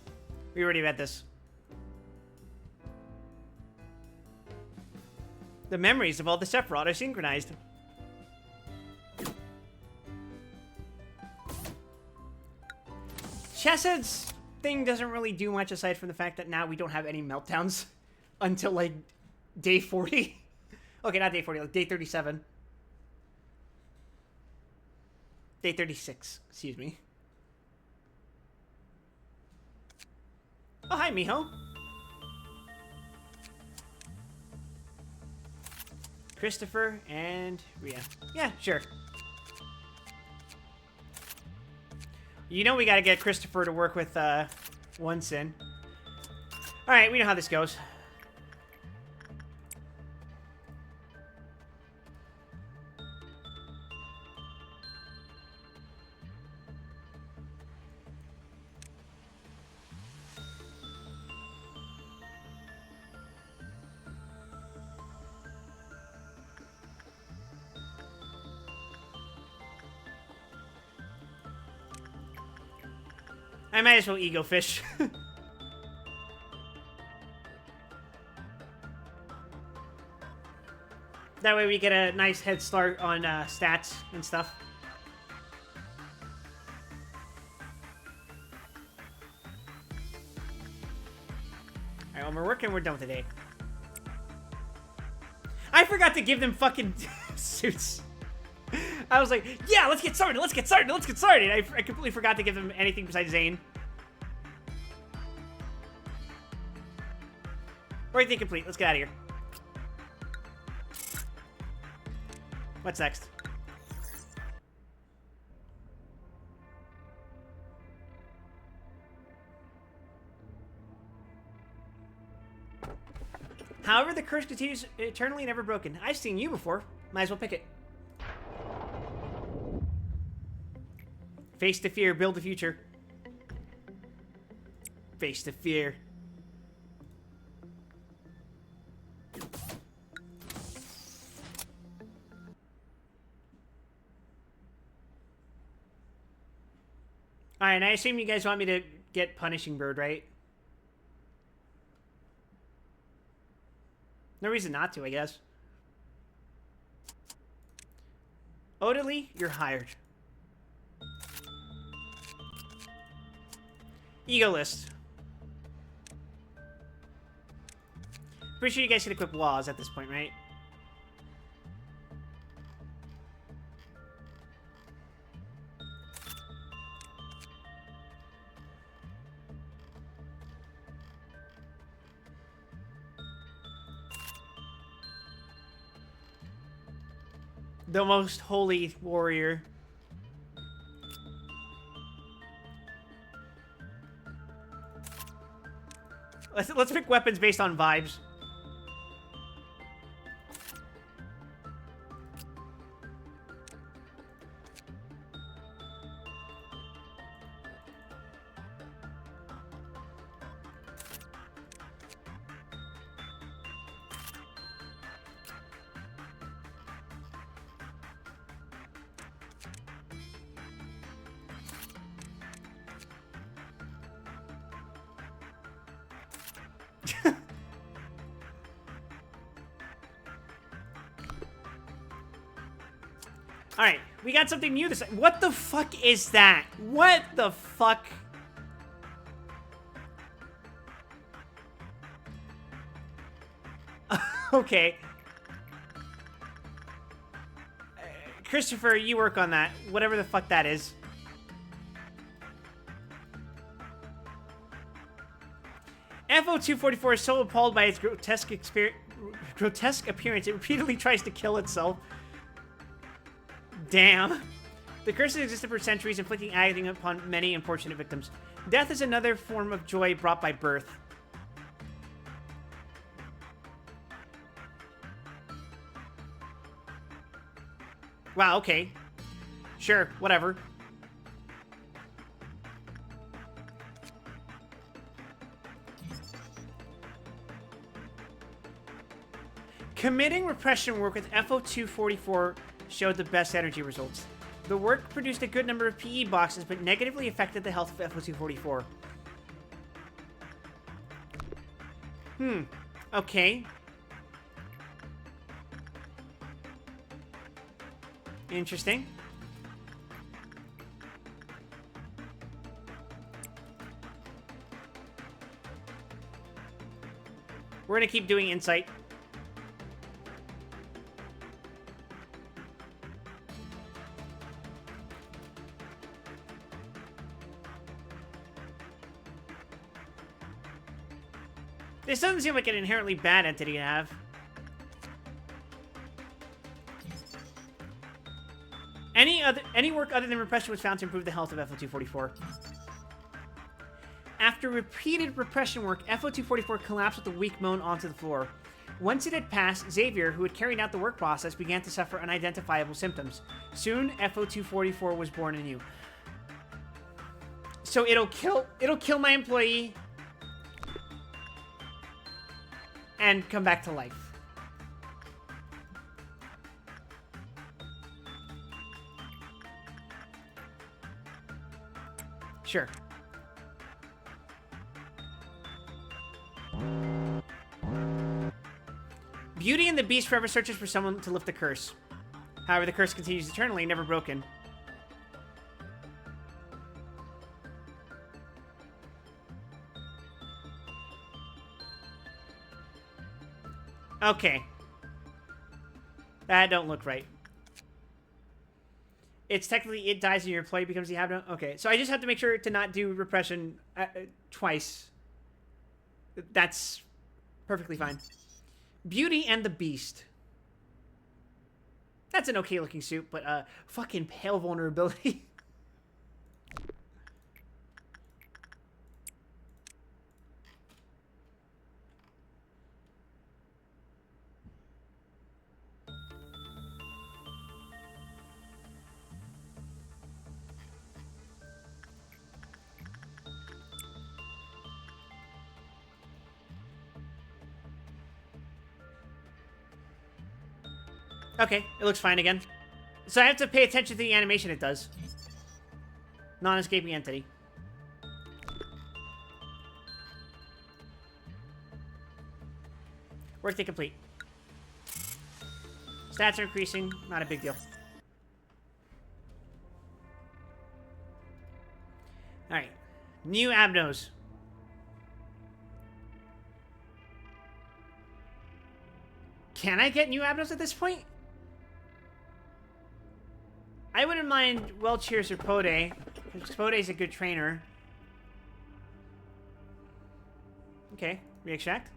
We already read this. The memories of all the Sephiroth are synchronized. Chesed's thing doesn't really do much aside from the fact that now we don't have any meltdowns until like day 40. Okay, not day 40, like day 37. Day 36, excuse me. Oh, hi, Miho. Christopher and Rhea. Yeah, sure. You know we gotta get Christopher to work with, One Sin. Alright, we know how this goes. I might as well ego fish. That way we get a nice head start on stats and stuff. Alright, when we're working, we're done with the day. I forgot to give them fucking suits. I was like, yeah, let's get started, let's get started, let's get started. I completely forgot to give them anything besides Zane. Everything complete. Let's get out of here. What's next? However, the curse continues eternally never broken. I've seen you before. Might as well pick it. Face the fear, build the future. Face the fear. Alright, and I assume you guys want me to get Punishing Bird, right? No reason not to, I guess. Odalie, you're hired. Ego list. Pretty sure you guys can equip laws at this point, right? The most holy warrior. Let's pick weapons based on vibes. Alright, we got something new this time. What the fuck is that? What the fuck? Okay. Christopher, you work on that. Whatever the fuck that is. FO244 is so appalled by its grotesque appearance, it repeatedly tries to kill itself. Damn. The curse has existed for centuries, inflicting agony upon many unfortunate victims. Death is another form of joy brought by birth. Wow, okay. Sure, whatever. Committing repression work with FO244 showed the best energy results. The work produced a good number of PE boxes, but negatively affected the health of FO244. Okay. Interesting. We're gonna keep doing insight. This doesn't seem like an inherently bad entity to have. Any work other than repression was found to improve the health of FO244. After repeated repression work, FO244 collapsed with a weak moan onto the floor. Once it had passed, Xavier, who had carried out the work process, began to suffer unidentifiable symptoms. Soon, FO244 was born anew. So it'll kill my employee and come back to life. Sure. Beauty and the Beast forever searches for someone to lift the curse. However, the curse continues eternally, never broken. Okay. That don't look right. It's technically, it dies and your employee becomes the habit. Okay, so I just have to make sure to not do repression twice. That's perfectly fine. Beauty and the Beast. That's an okay looking suit, but fucking pale vulnerability. Okay, it looks fine again. So I have to pay attention to the animation it does. Non-escaping entity. Workday complete. Stats are increasing, not a big deal. Alright. New abnos. Can I get new abnos at this point? I wouldn't mind Welchier's or Pode, because Pode's a good trainer. Okay, re-extract.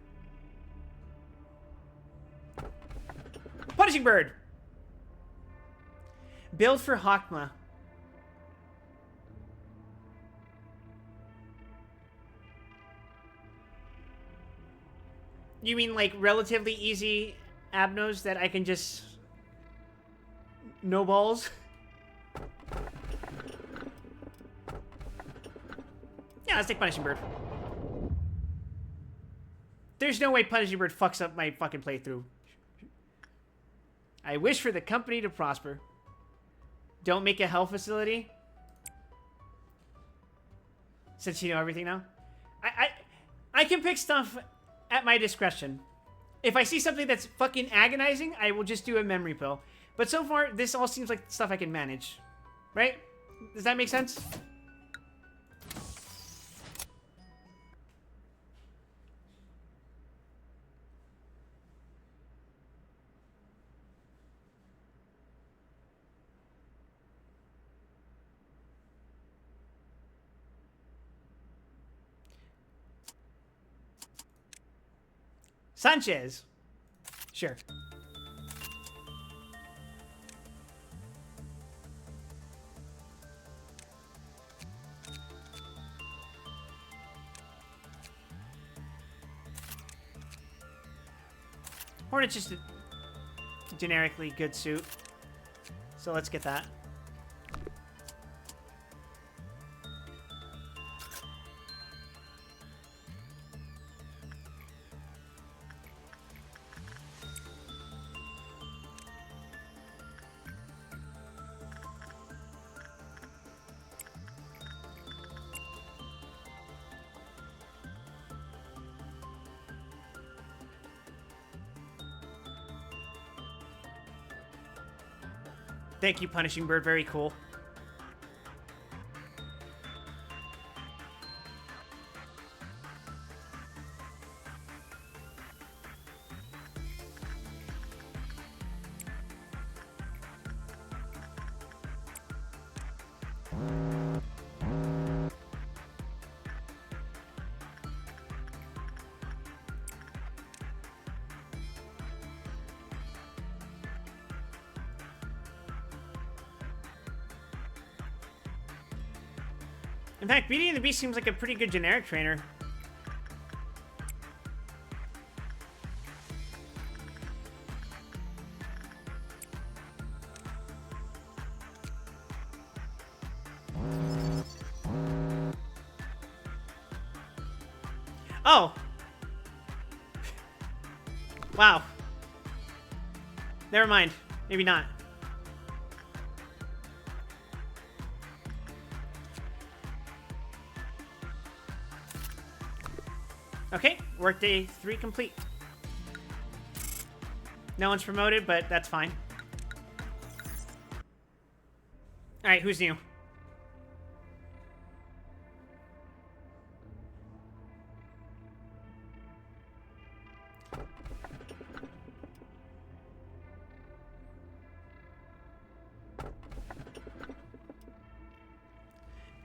Punishing Bird! Build for Hakma. You mean like relatively easy abnos that I can just... No balls? Yeah, let's take Punishing Bird. There's no way Punishing Bird fucks up my fucking playthrough. I wish for the company to prosper. Don't make a hell facility. Since you know everything now. I can pick stuff at my discretion. If I see something that's fucking agonizing, I will just do a memory pill. But so far, this all seems like stuff I can manage. Right? Does that make sense? Sanchez. Sure. Hornet's just a generically good suit. So let's get that. Thank you, Punishing Bird. Very cool. In fact, Beauty and the Beast seems like a pretty good generic trainer. Oh! Wow. Never mind. Maybe not. Okay, workday 3 complete. No one's promoted, but that's fine. Alright, who's new?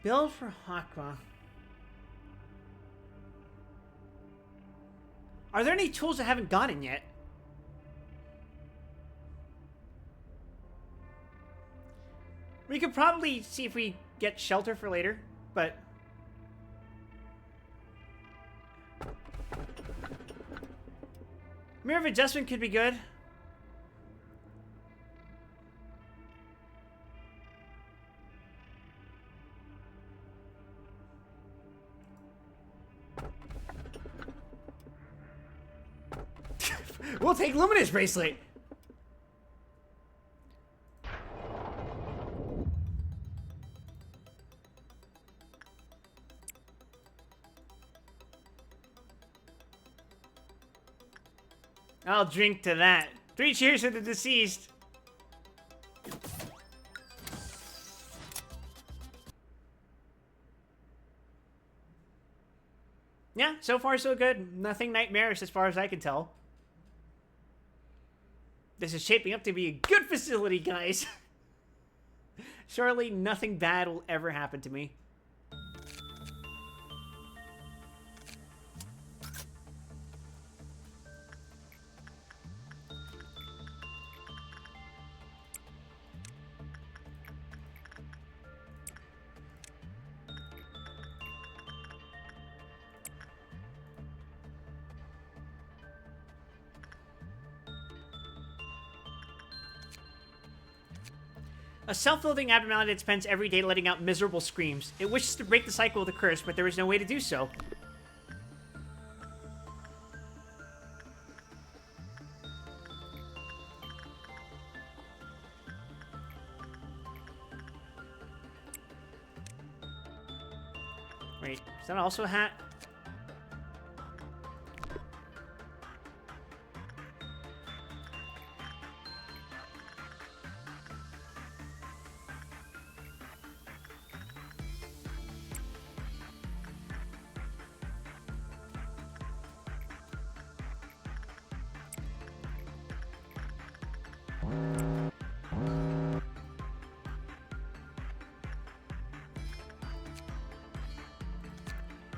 Build for Hakma. Are there any tools I haven't gotten yet? We could probably see if we get shelter for later, but... Mirror of Adjustment could be good. We'll take Luminous Bracelet. I'll drink to that. 3 cheers for the deceased. Yeah, so far so good. Nothing nightmarish as far as I can tell. This is shaping up to be a good facility, guys. Surely nothing bad will ever happen to me. A self-loathing abnormality that spends every day letting out miserable screams. It wishes to break the cycle of the curse, but there is no way to do so. Wait, is that also a hat?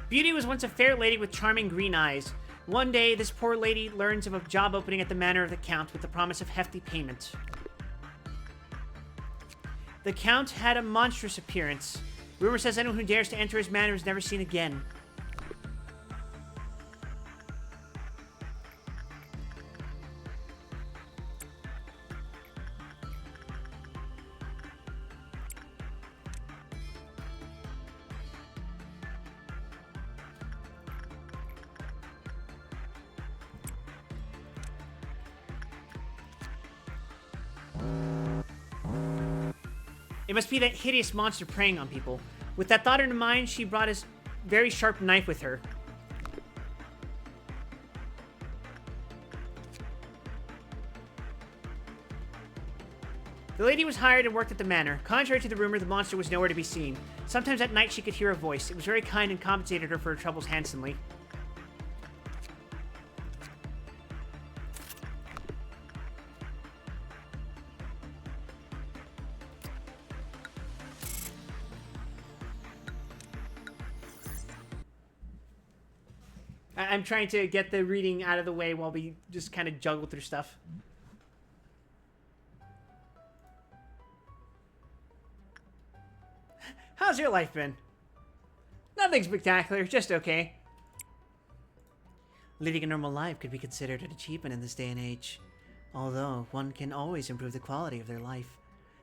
Beauty was once a fair lady with charming green eyes. One day, this poor lady learns of a job opening at the manor of the Count with the promise of hefty payment. The Count had a monstrous appearance. Rumor says anyone who dares to enter his manor is never seen again. It must be that hideous monster preying on people. With that thought in her mind, she brought his very sharp knife with her. The lady was hired and worked at the manor. Contrary to the rumor, the monster was nowhere to be seen. Sometimes at night she could hear a voice. It was very kind and compensated her for her troubles handsomely. I'm trying to get the reading out of the way while we just kind of juggle through stuff. How's your life been? Nothing spectacular, just okay. Leading a normal life could be considered an achievement in this day and age. Although, one can always improve the quality of their life.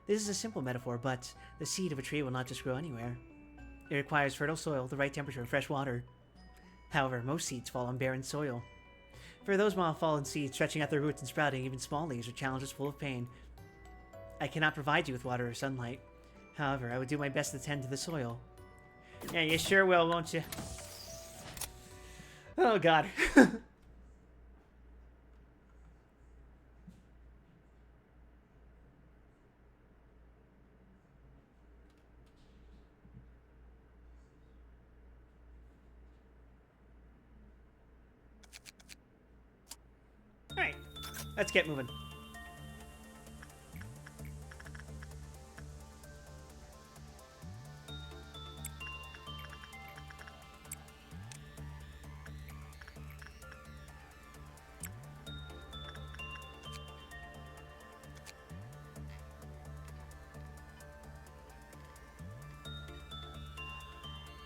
This is a simple metaphor, but the seed of a tree will not just grow anywhere. It requires fertile soil, the right temperature, and fresh water. However, most seeds fall on barren soil. For those fallen seeds, stretching out their roots and sprouting even small leaves are challenges full of pain. I cannot provide you with water or sunlight. However, I would do my best to tend to the soil. Yeah, you sure will, won't you? Oh, God. Alright, let's get moving.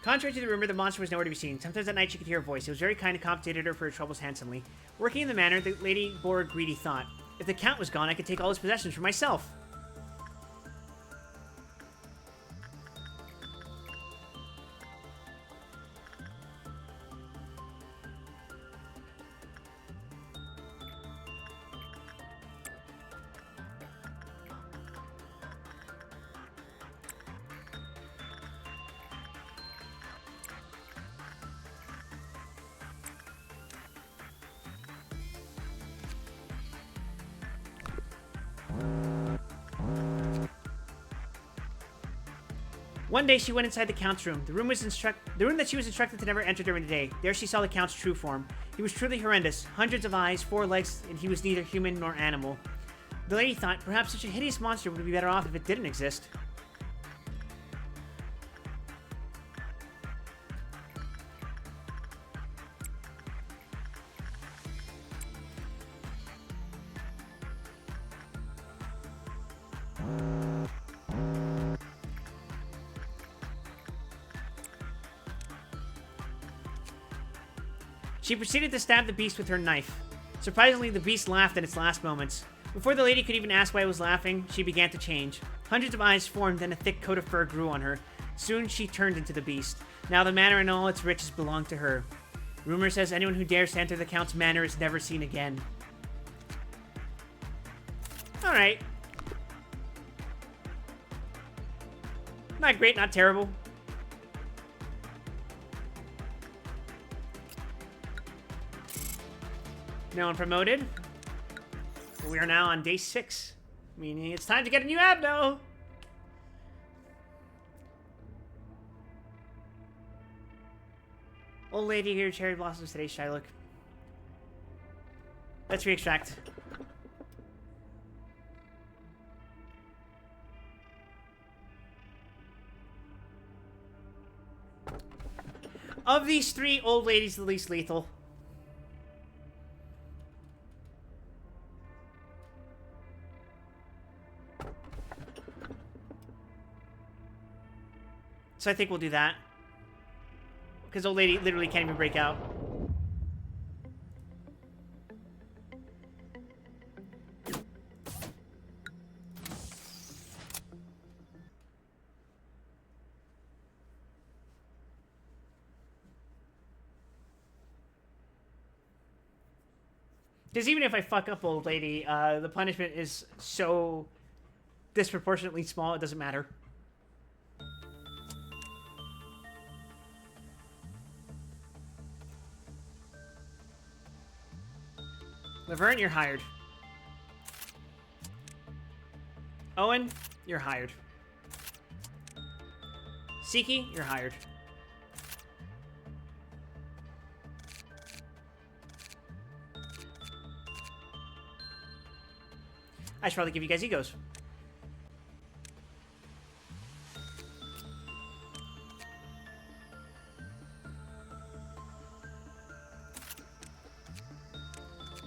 Contrary to the rumor, the monster was nowhere to be seen. Sometimes at night she could hear a voice. It was very kind and compensated her for her troubles handsomely. Working in the manor, the lady bore a greedy thought. If the Count was gone, I could take all his possessions for myself. One day she went inside the Count's room. The room that she was instructed to never enter during the day. There she saw the Count's true form. He was truly horrendous. Hundreds of eyes, 4 legs, and he was neither human nor animal. The lady thought, perhaps such a hideous monster would be better off if it didn't exist. She proceeded to stab the beast with her knife. Surprisingly, the beast laughed in its last moments. Before the lady could even ask why it was laughing, she began to change. Hundreds of eyes formed, and a thick coat of fur grew on her. Soon she turned into the beast. Now the manor and all its riches belong to her. Rumor says anyone who dares to enter the Count's manor is never seen again. Alright. Not great, not terrible. No one promoted. We are now on day 6. Meaning it's time to get a new abdo. Old lady here, cherry blossoms today, shy look. Let's re-extract. Of these 3, old lady's the least lethal. So I think we'll do that. Because old lady literally can't even break out. Because even if I fuck up old lady, the punishment is so disproportionately small, it doesn't matter. Laverne, you're hired. Owen, you're hired. Siki, you're hired. I should probably give you guys egos.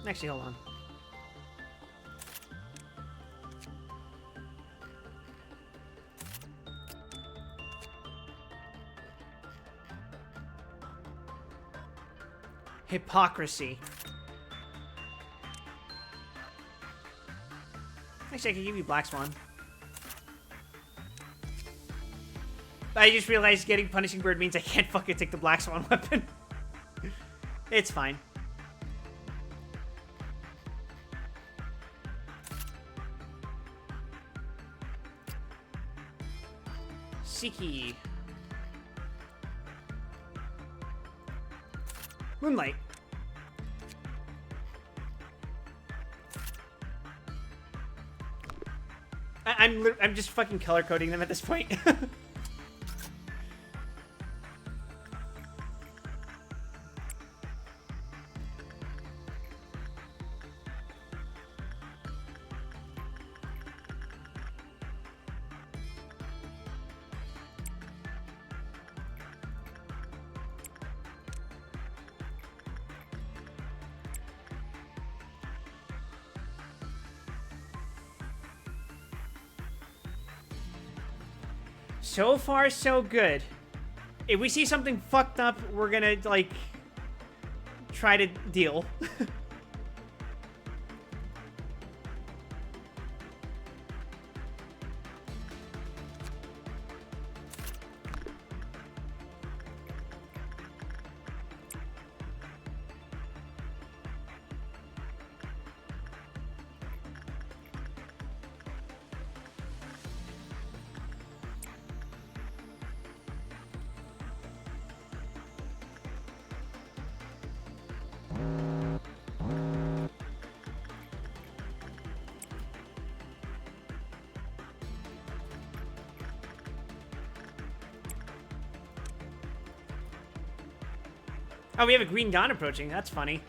Actually, hold on. Hypocrisy. Actually, I can give you Black Swan. I just realized getting Punishing Bird means I can't fucking take the Black Swan weapon. It's fine. Siki. Moonlight. I'm just fucking color coding them at this point. So far, so good. If we see something fucked up, we're gonna, like, try to deal. Oh, we have a Green Dawn approaching. That's funny.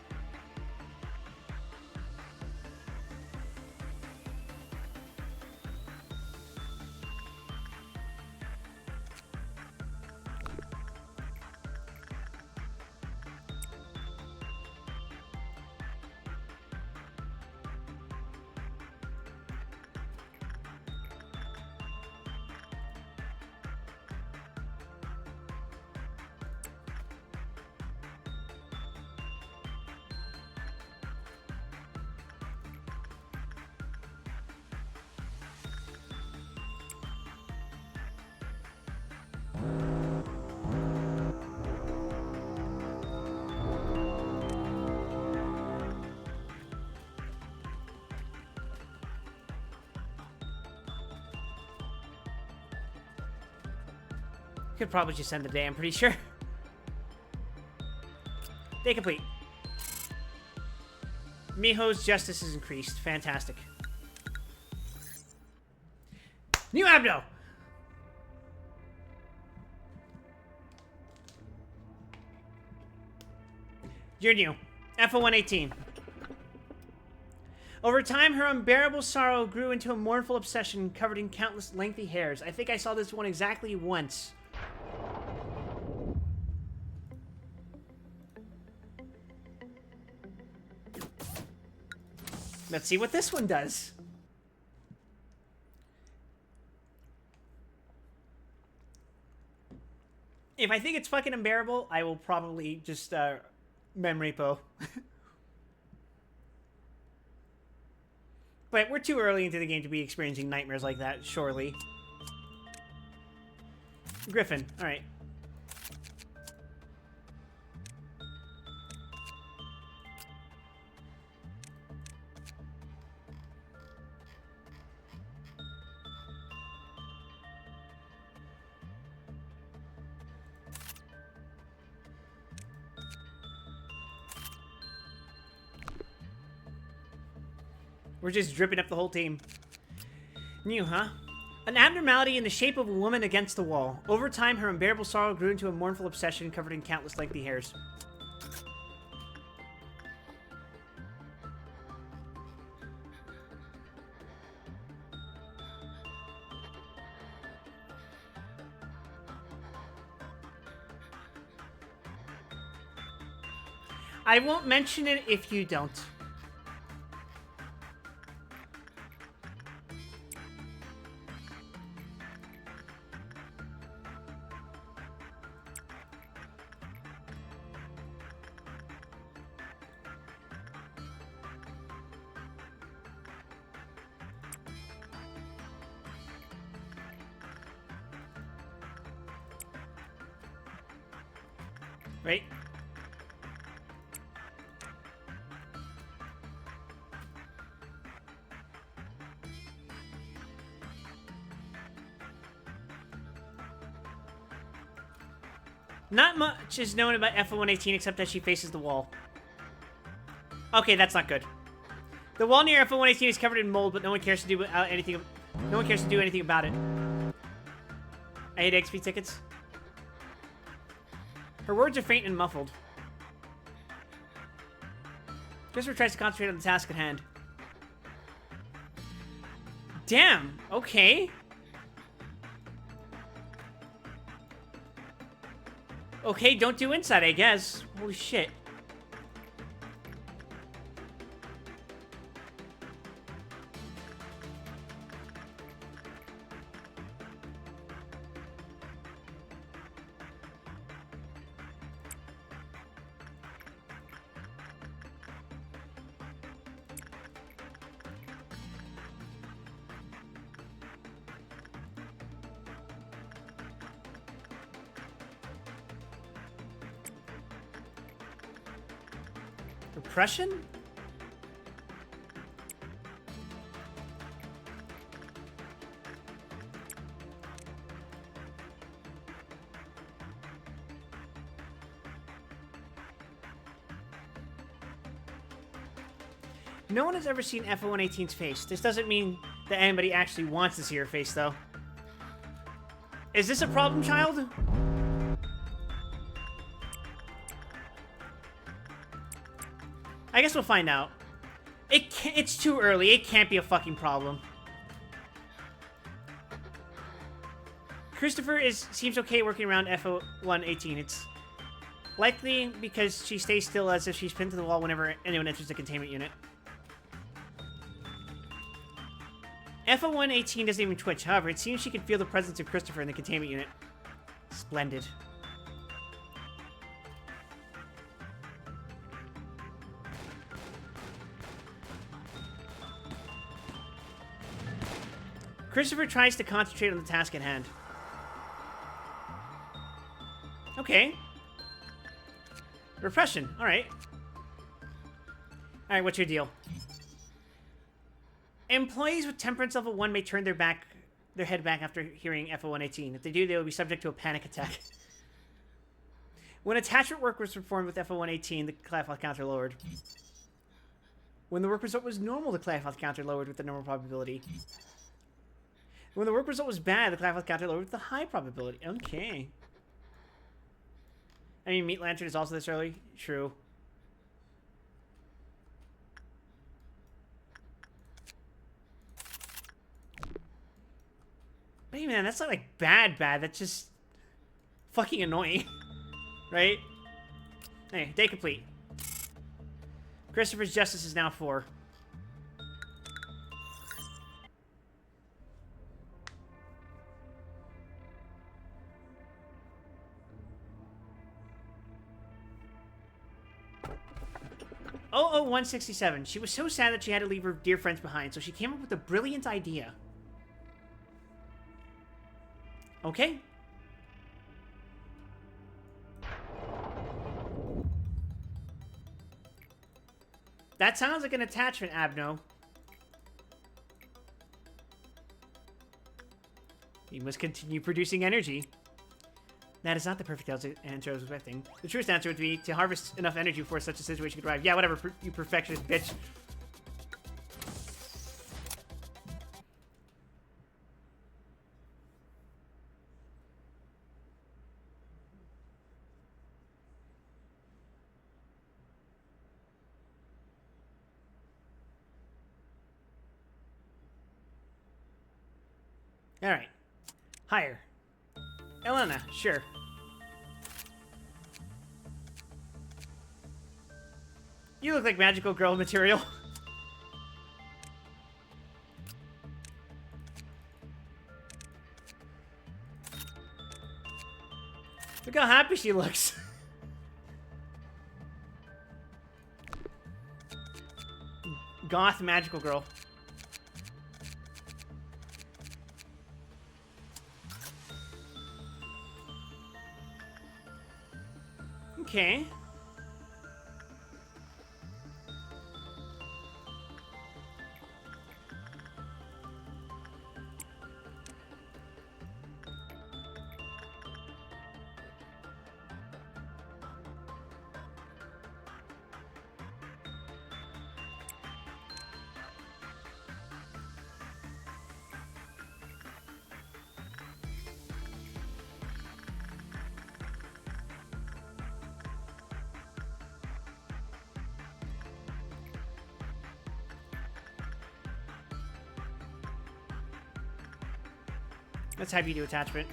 Could probably just end the day, I'm pretty sure. Day complete. Miho's justice is increased. Fantastic. New Abdo! You're new. FO118. Over time, her unbearable sorrow grew into a mournful obsession covered in countless lengthy hairs. I think I saw this one exactly once. Let's see what this one does. If I think it's fucking unbearable, I will probably just memory po. But we're too early into the game to be experiencing nightmares like that, surely. Griffin, alright. We're just dripping up the whole team. New, huh? An abnormality in the shape of a woman against the wall. Over time, her unbearable sorrow grew into a mournful obsession covered in countless lengthy hairs. I won't mention it if you don't. Right? Not much is known about FO118 except that she faces the wall. Okay, that's not good. The wall near FO118 is covered in mold, but no one cares to do anything. No one cares to do anything about it. I hate XP tickets. Her words are faint and muffled. Christopher tries to concentrate on the task at hand. Damn, okay. Okay, don't do inside, I guess. Holy shit. Repression? No one has ever seen FO118's face. This doesn't mean that anybody actually wants to see her face, though. Is this a problem, child? I guess we'll find out. It's too early. It can't be a fucking problem. Christopher seems okay working around FO118. It's likely because she stays still as if she's pinned to the wall whenever anyone enters the containment unit. FO118 doesn't even twitch. However, it seems she can feel the presence of Christopher in the containment unit. Splendid. Christopher tries to concentrate on the task at hand. Okay. Repression. Alright. Alright, what's your deal? Employees with temperance level 1 may turn their head back after hearing FO118. If they do, they will be subject to a panic attack. When attachment work was performed with FO118, the Clefloth counter lowered. When the work result was normal, the Clefloth counter lowered with the normal probability. When the work result was bad, the Clefloth counter lowered with the high probability. Okay. I mean, Meat Lantern is also this early. True. Hey man, that's not like bad. That's just fucking annoying. Right? Hey, day complete. Christopher's Justice is now 4. Oh, 167. She was so sad that she had to leave her dear friends behind, so she came up with a brilliant idea. Okay. That sounds like an attachment, Abno. You must continue producing energy. That is not the perfect answer I was expecting. The truest answer would be to harvest enough energy before such a situation could arrive. Yeah, whatever, you perfectionist bitch. Alright. Higher. Elena, sure. You look like magical girl material. Look how happy she looks. Goth magical girl. Okay. Let's have you do attachment.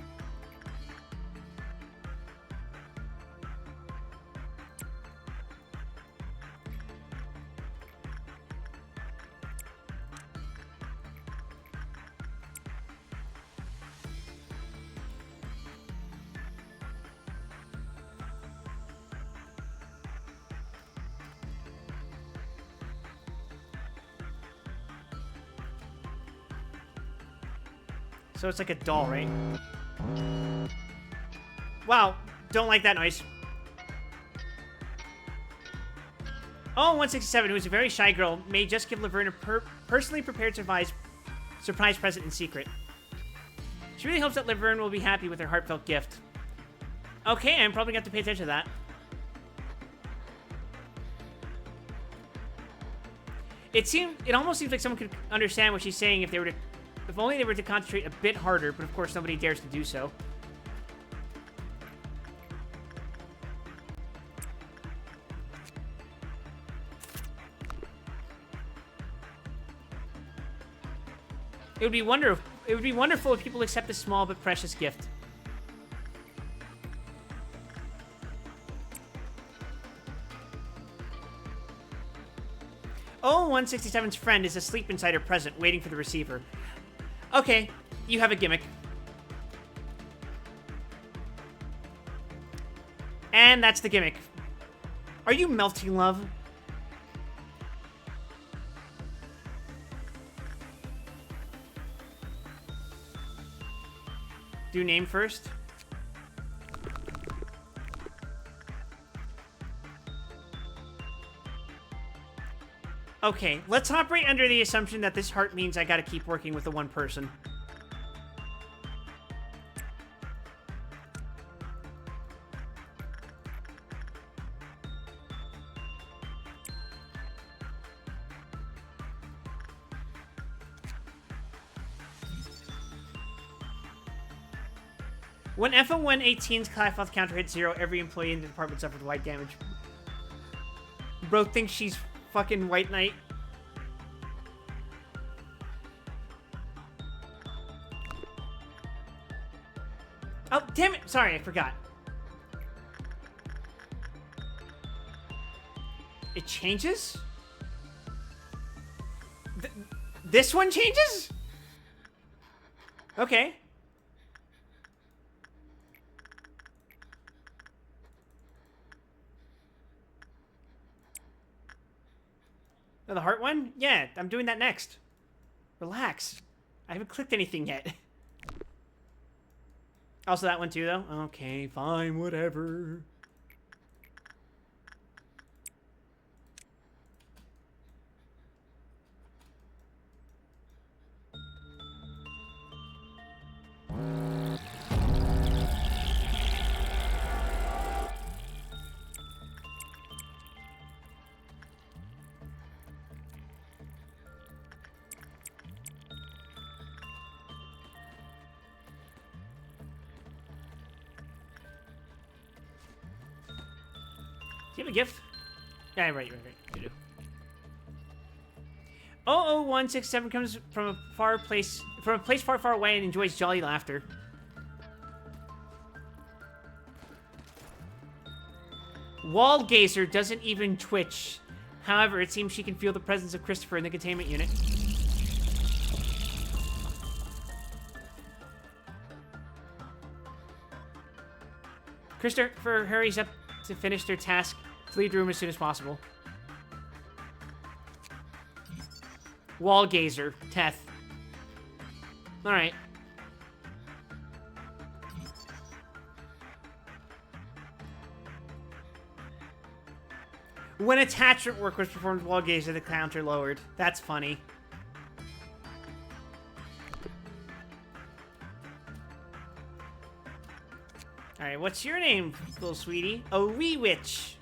So it's like a doll, right? Wow, don't like that noise. Oh, 167, who is a very shy girl, may just give Laverne a personally prepared surprise present in secret. She really hopes that Laverne will be happy with her heartfelt gift. Okay, I'm probably going to have to pay attention to that. It almost seems like someone could understand what she's saying if only they were to concentrate a bit harder, but of course nobody dares to do so. It would be wonderful if people accept this small but precious gift. Oh, 167's friend is asleep inside her present, waiting for the receiver. Okay, you have a gimmick. And that's the gimmick. Are you melting, love? Do name first. Okay, let's operate under the assumption that this heart means I gotta keep working with the one person. When FO118's Clyfoth counter hits 0, every employee in the department suffers white damage. Bro thinks she's fucking White Knight. Oh, damn it! Sorry, I forgot. It changes? This one changes? Okay. Oh, the heart one? Yeah, I'm doing that next. Relax. I haven't clicked anything yet. Also that one too, though? Okay, fine, whatever. Do you have a gift? Yeah, right. You do. 00167 comes from a place far, far away and enjoys jolly laughter. Wall Gazer doesn't even twitch. However, it seems she can feel the presence of Christopher in the containment unit. Christopher hurries up to finish their task to leave the room as soon as possible. Wall Gazer, Teth. Alright. When attachment work was performed with Wall Gazer, the counter lowered. That's funny. Alright, what's your name, little sweetie? A wee witch.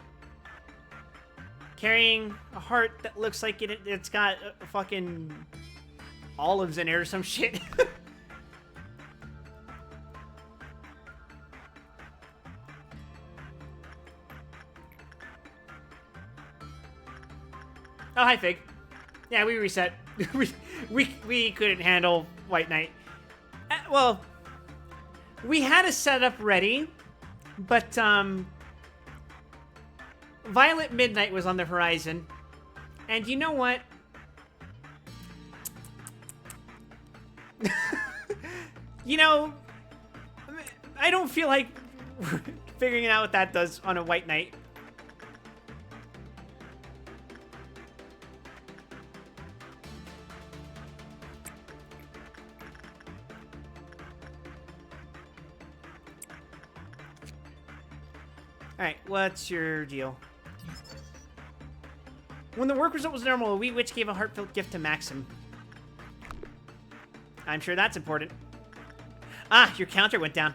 Carrying a heart that looks like it's got fucking olives in it or some shit. Oh, hi, Fig. Yeah, we reset. we couldn't handle White Knight. Well, we had a setup ready, but Violet Midnight was on the horizon. And you know what? You know, I don't feel like figuring out what that does on a White Knight. Alright, what's your deal? When the work result was normal, a wee witch gave a heartfelt gift to Maxim. I'm sure that's important. Ah, your counter went down.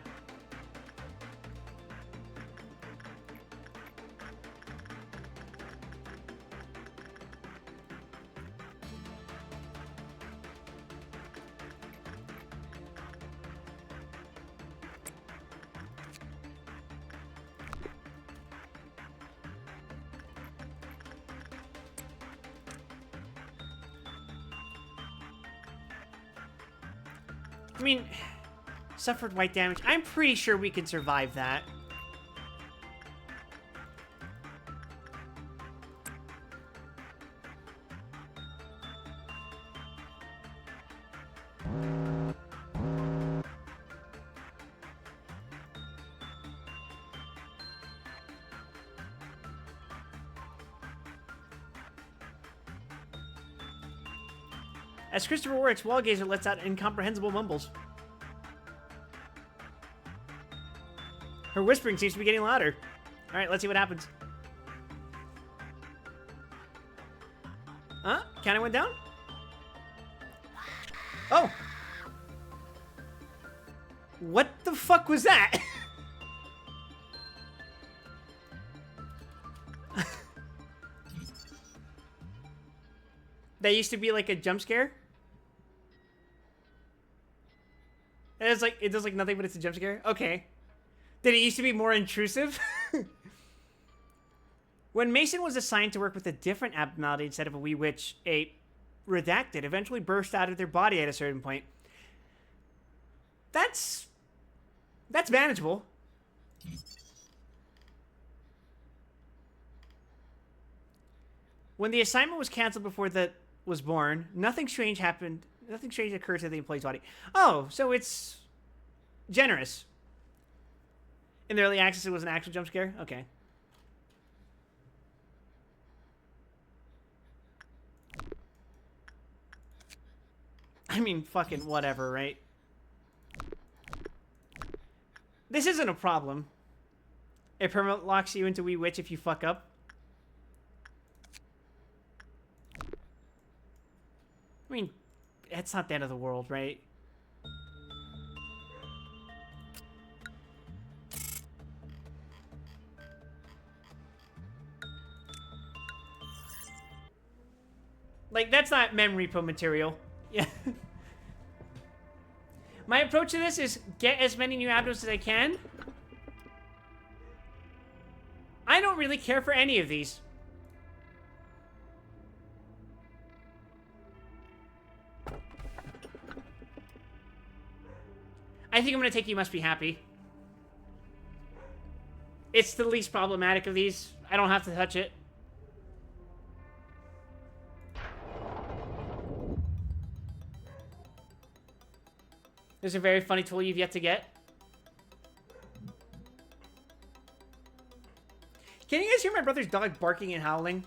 I mean, suffered white damage. I'm pretty sure we can survive that. As Christopher works, Wallgazer lets out incomprehensible mumbles. Her whispering seems to be getting louder. Alright, let's see what happens. Huh? kind of went down? Oh. What the fuck was that? That used to be like a jump scare? And it's like, it does like nothing but it's a jump scare? Okay. Did it used to be more intrusive? When Mason was assigned to work with a different abnormality instead of a wee witch, a redacted eventually burst out of their body at a certain point. That's manageable. When the assignment was canceled before that was born, nothing strange happened. Nothing strange occurred to the employee's body. Oh, so it's generous. In the early access, it was an actual jump scare? Okay. I mean, fucking whatever, right? This isn't a problem. It permanently locks you into wee witch if you fuck up. I mean, it's not the end of the world, right? Like, that's not memory repo material. Yeah. My approach to this is get as many new abdos as I can. I don't really care for any of these. I think I'm going to take You Must Be Happy. It's the least problematic of these. I don't have to touch it. There's a very funny tool you've yet to get. Can you guys hear my brother's dog barking and howling?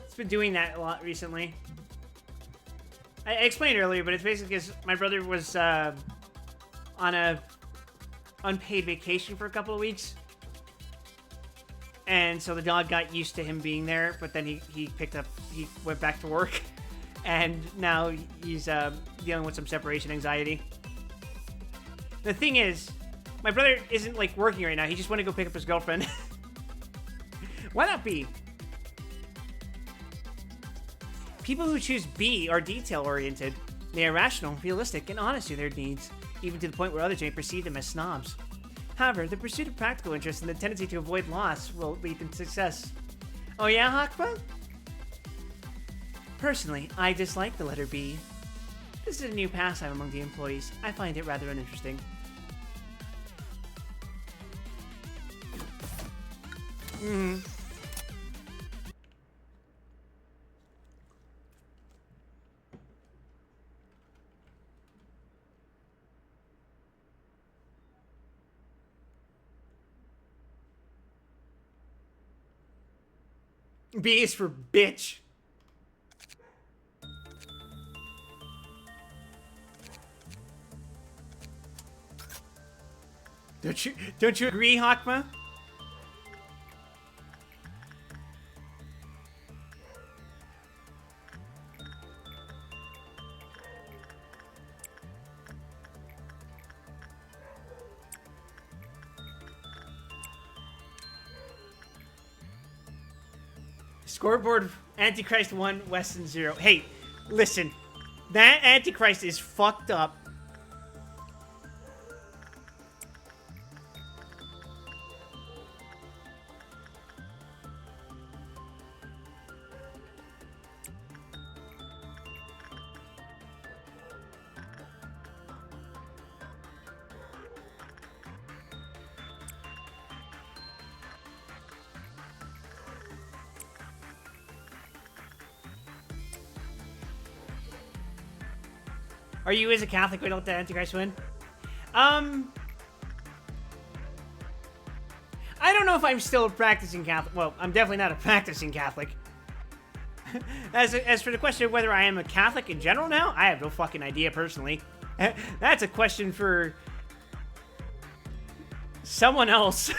It's been doing that a lot recently. I explained earlier, but it's basically because my brother was on a unpaid vacation for a couple of weeks. And so the dog got used to him being there, but then he went back to work. And now he's dealing with some separation anxiety. The thing is, my brother isn't like working right now. He just went to go pick up his girlfriend. Why not B? People who choose B are detail-oriented. They are rational, realistic, and honest to their needs, even to the point where others may perceive them as snobs. However, the pursuit of practical interest and the tendency to avoid loss will lead them to success. Oh yeah, Hakba? Personally, I dislike the letter B. This is a new pastime among the employees. I find it rather uninteresting. B is for bitch. Don't you agree, Hakma? Scoreboard, Antichrist 1, Weston 0. Hey, listen. That Antichrist is fucked up. Are you as a Catholic going to let the Antichrist win? I don't know if I'm still a practicing Catholic. Well, I'm definitely not a practicing Catholic. As for the question of whether I am a Catholic in general now, I have no fucking idea personally. That's a question for someone else.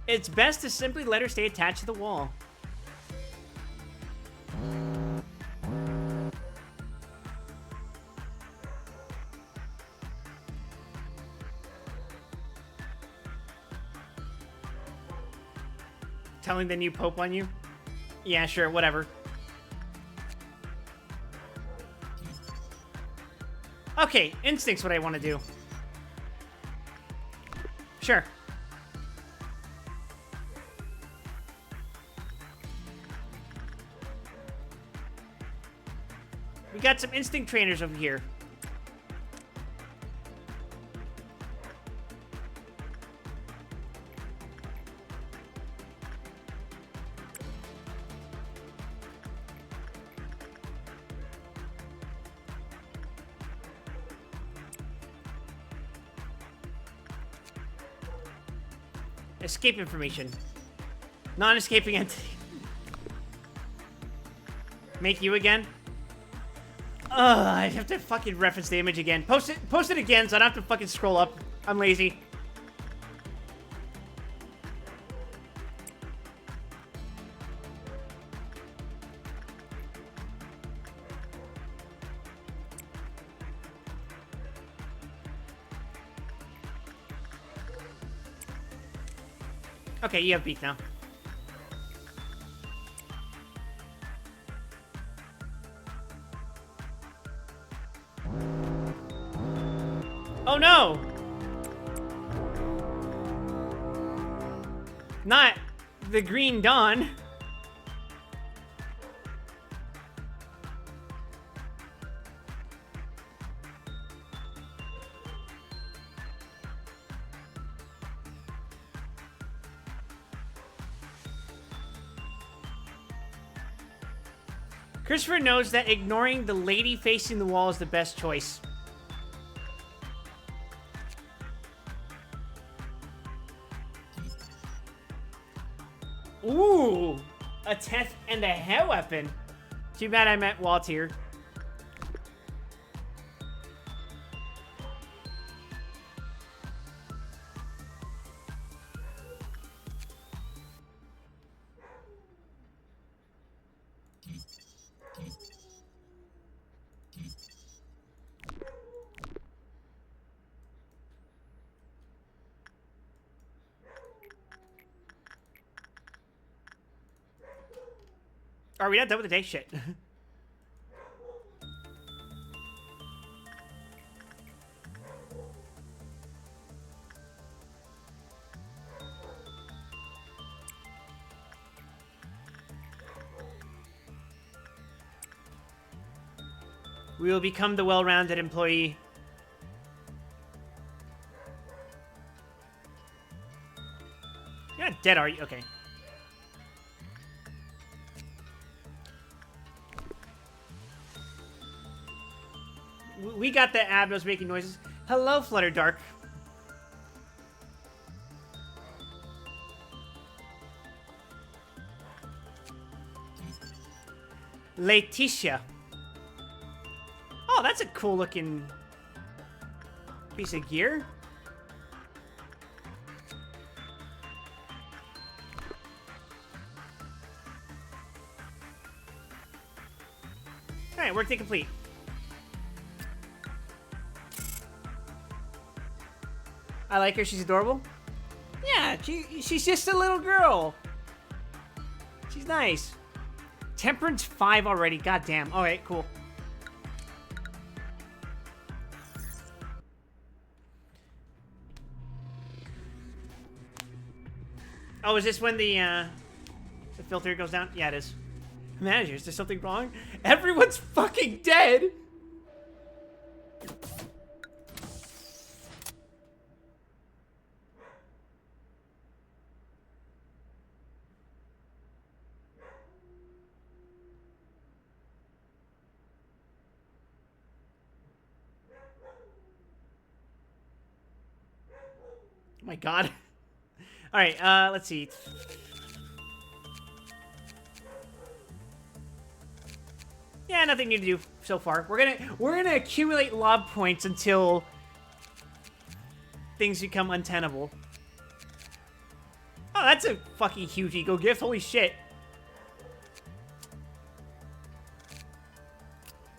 It's best to simply let her stay attached to the wall. Telling the new pope on you? Yeah, sure, whatever. Okay, instinct's what I want to do. Sure. We got some instinct trainers over here. Escape information. Non-escaping entity. Make you again? Ugh, I'd have to fucking reference the image again. Post it again so I don't have to fucking scroll up. I'm lazy. Okay, you have beef now. Oh no! Not the Green Dawn. Christopher knows that ignoring the lady facing the wall is the best choice. Ooh, a teth and a hair weapon. Too bad I met Walt here. Are we not done with the day? Shit. We will become the well-rounded employee. You're not dead, are you? Okay. We got the Abnos making noises. Hello, Flutterdark. Letitia. Oh, that's a cool looking piece of gear. Alright, workday complete. I like her. She's adorable. Yeah, she's just a little girl. She's nice. Temperance 5 already. Goddamn. All right, cool. Oh, is this when the filter goes down? Yeah, it is. Manager, is there something wrong? Everyone's fucking dead. Oh my god. All right, let's see. Yeah, nothing new to do so far. We're gonna accumulate lob points until things become untenable. Oh, Oh, that's a fucking huge ego gift. Holy shit.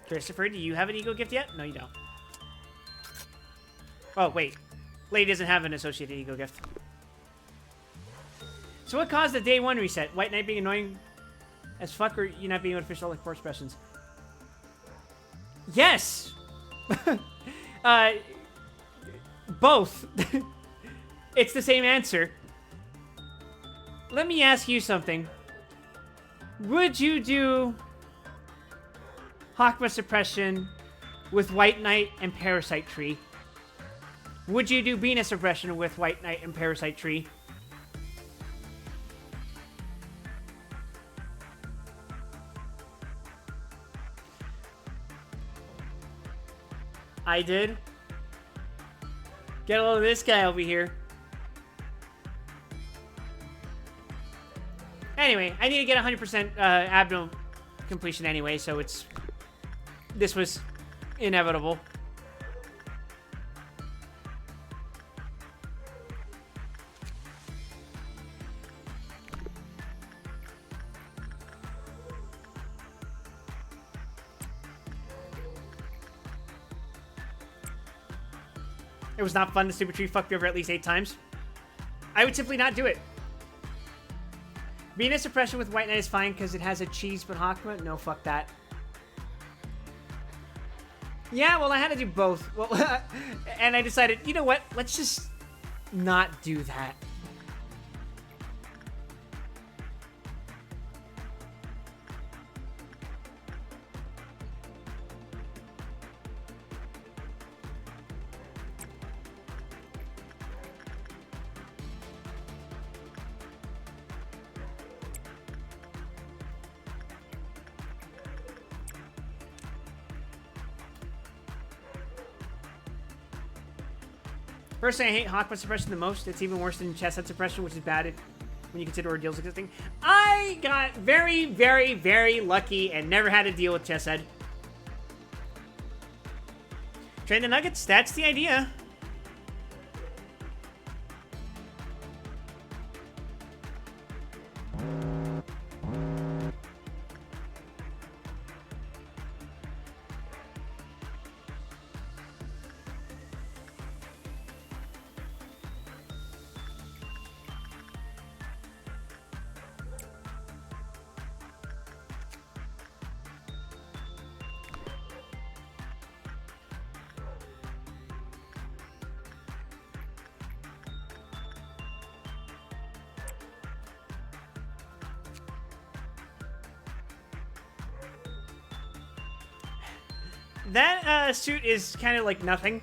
Christopher, do you have an ego gift yet? No, you don't. Oh, wait. Lady doesn't have an associated ego gift. So what caused the day one reset? White Knight being annoying as fuck, or you not being able to fish all the core expressions? Yes! Both. It's the same answer. Let me ask you something. Would you do Hakma suppression with White Knight and Parasite Tree? Would you do Bina suppression with White Knight and Parasite Tree? I did. Get a load of this guy over here. Anyway, I need to get 100% abdomen completion anyway, so it's... This was inevitable. It was not fun. The Super Tree fucked me over at least 8 times. I would simply not do it. Venus suppression with White Knight is fine because it has a cheese, but Hakma? No, fuck that. Yeah, well, I had to do both. Well, and I decided, you know what? Let's just not do that. Personally, I hate Hakma suppression the most. It's even worse than chest head suppression, which is bad when you consider ordeals existing. I got very, very, very lucky and never had to deal with chest head. Train the nuggets, that's the idea. That suit is kind of like nothing.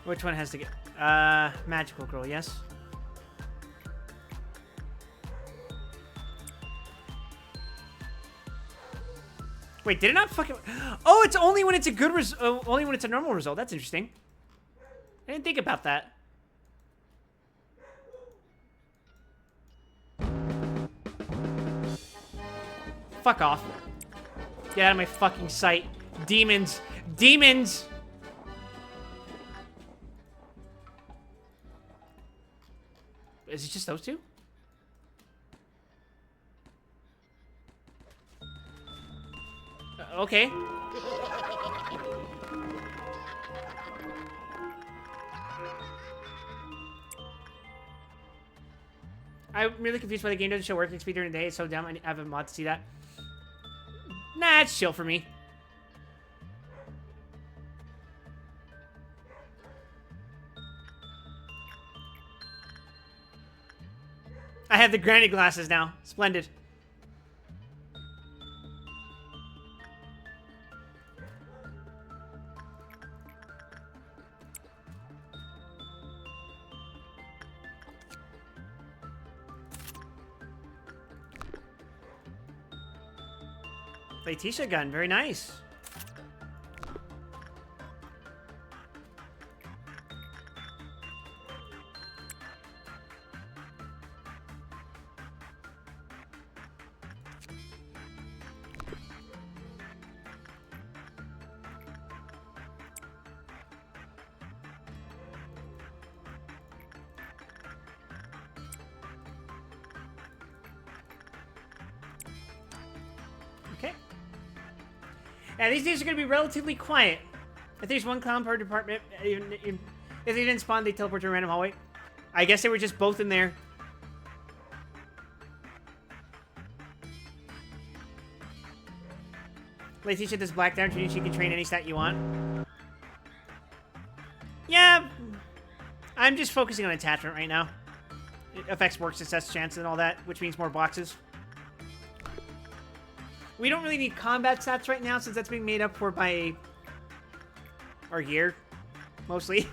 Which one has to get? Magical Girl, yes? Wait, did it not fucking... Oh, it's only when it's a good only when it's a normal result. That's interesting. I didn't think about that. Fuck off. Get out of my fucking sight. Demons. Demons! Is it just those two? Okay. I'm really confused why the game doesn't show working speed during the day. It's so dumb. I have a mod to see that. Nah, it's chill for me. I have the granny glasses now. Splendid. Letitia gun, very nice. Okay. Yeah, these days are going to be relatively quiet. If there's one clown per department, if they didn't spawn, they teleport to a random hallway. I guess they were just both in there. Letitia does black down, so you can train any stat you want. Yeah, I'm just focusing on attachment right now. It affects work success chance and all that, which means more boxes. We don't really need combat stats right now, since that's being made up for by our gear, mostly.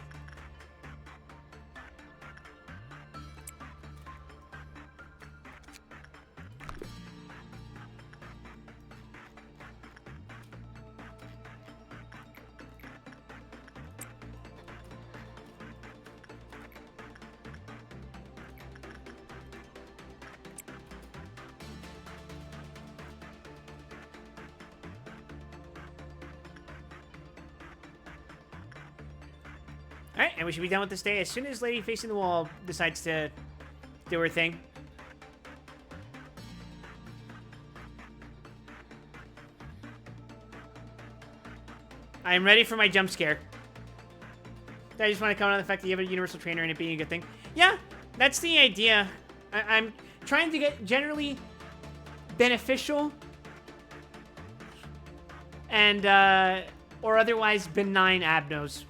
Alright, and we should be done with this day as soon as Lady Facing the Wall decides to do her thing. I am ready for my jump scare. I just want to comment on the fact that you have a universal trainer and it being a good thing. Yeah, that's the idea. I'm trying to get generally beneficial and, or otherwise benign abnos.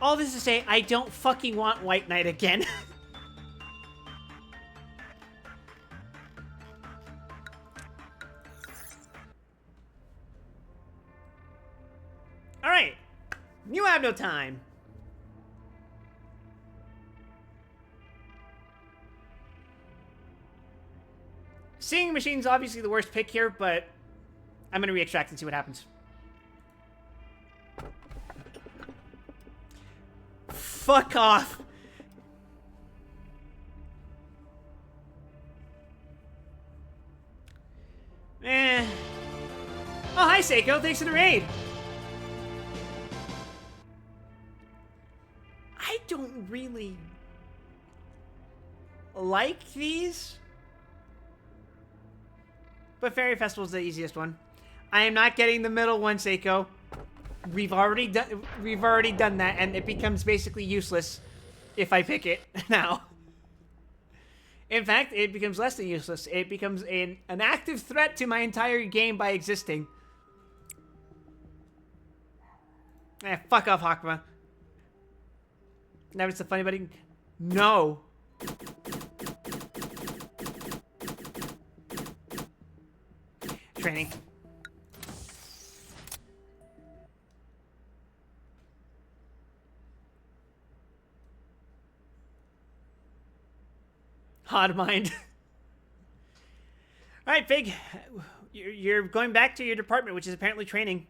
All this to say, I don't fucking want White Knight again. Alright. New abno time. Seeing Machine's obviously the worst pick here, but I'm gonna re-extract and see what happens. Fuck off. Eh. Oh, hi, Seiko. Thanks for the raid. I don't really like these, but Fairy Festival's the easiest one. I am not getting the middle one, Seiko. We've already done that, and it becomes basically useless if I pick it now. In fact, it becomes less than useless. It becomes an active threat to my entire game by existing. Fuck off, Hakma. Now it's the funny button. No. Training. Hot mind. All right, Fig. You're going back to your department, which is apparently training.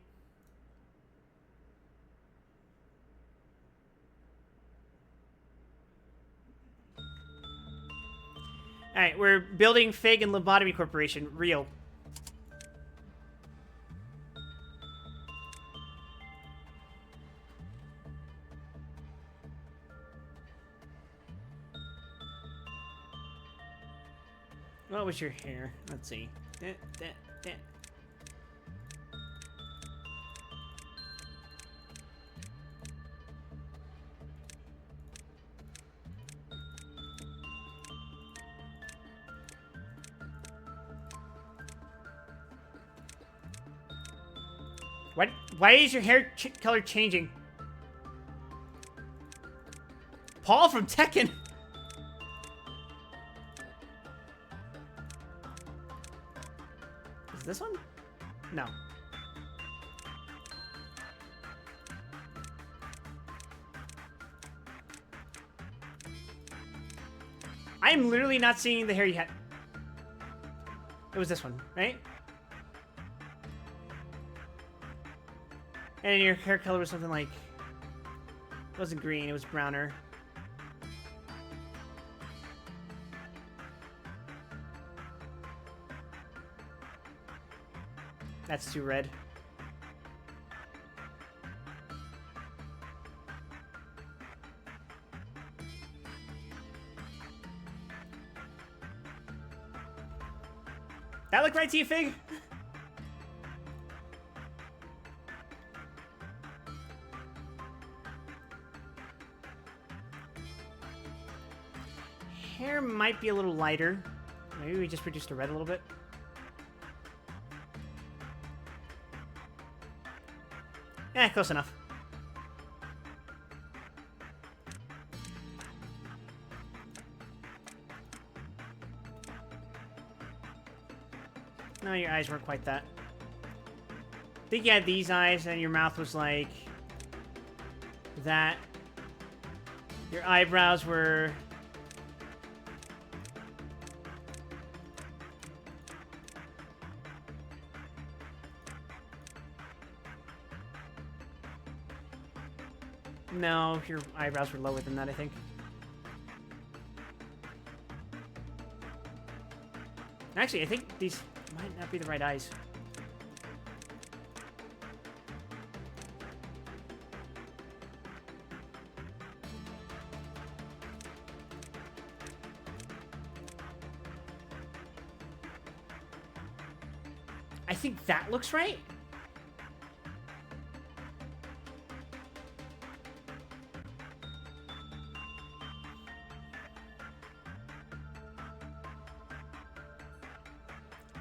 All right, we're building Fig and Lobotomy Corporation. Real. What was your hair? Let's see. What? Why is your hair color changing? Paul from Tekken. Is this one? No. I am literally not seeing the hair yet. It was this one, right? And your hair color was something like... It wasn't green, it was browner. That's too red. That look right to you, Fig? Hair might be a little lighter. Maybe we just reduced the red a little bit. Eh, close enough. No, your eyes weren't quite that. I think you had these eyes and your mouth was like that. Your eyebrows were... No, your eyebrows were lower than that, I think. Actually, I think these might not be the right eyes. I think that looks right.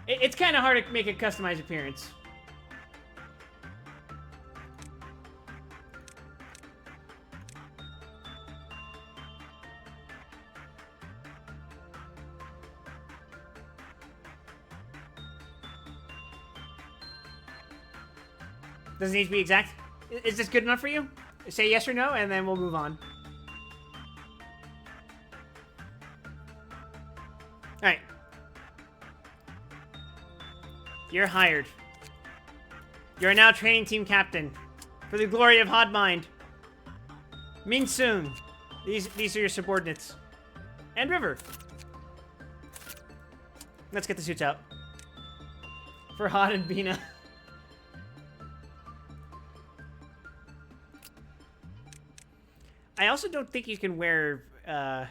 It's kind of hard to make a customized appearance. Doesn't need to be exact. Is this good enough for you? Say yes or no, and then we'll move on. Alright. You're hired. You are now training team captain. For the glory of Hodmind. Minsoon. These are your subordinates. And River. Let's get the suits out. For Hod and Bina. I also don't think you can wear the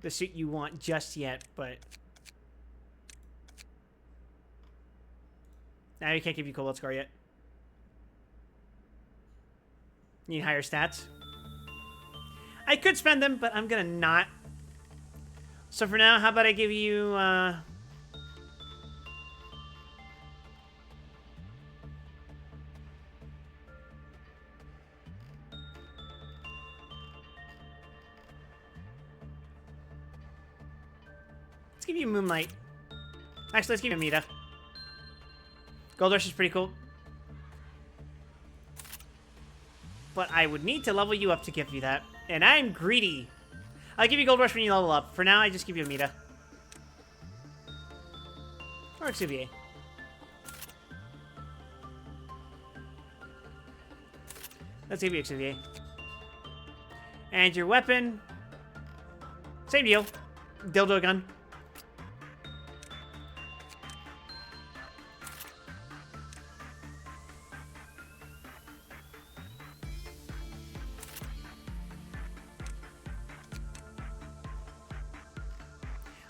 suit you want just yet, but... Now you can't give you Cobalt Scar yet. Need higher stats. I could spend them, but I'm gonna not. So for now, how about I give you, let's give you Moonlight. Actually, let's give you Amita. Gold Rush is pretty cool. But I would need to level you up to give you that. And I'm greedy. I'll give you Gold Rush when you level up. For now, I just give you Amita. Or Exuvier. Let's give you Exuvier. And your weapon... Same deal. Dildo gun.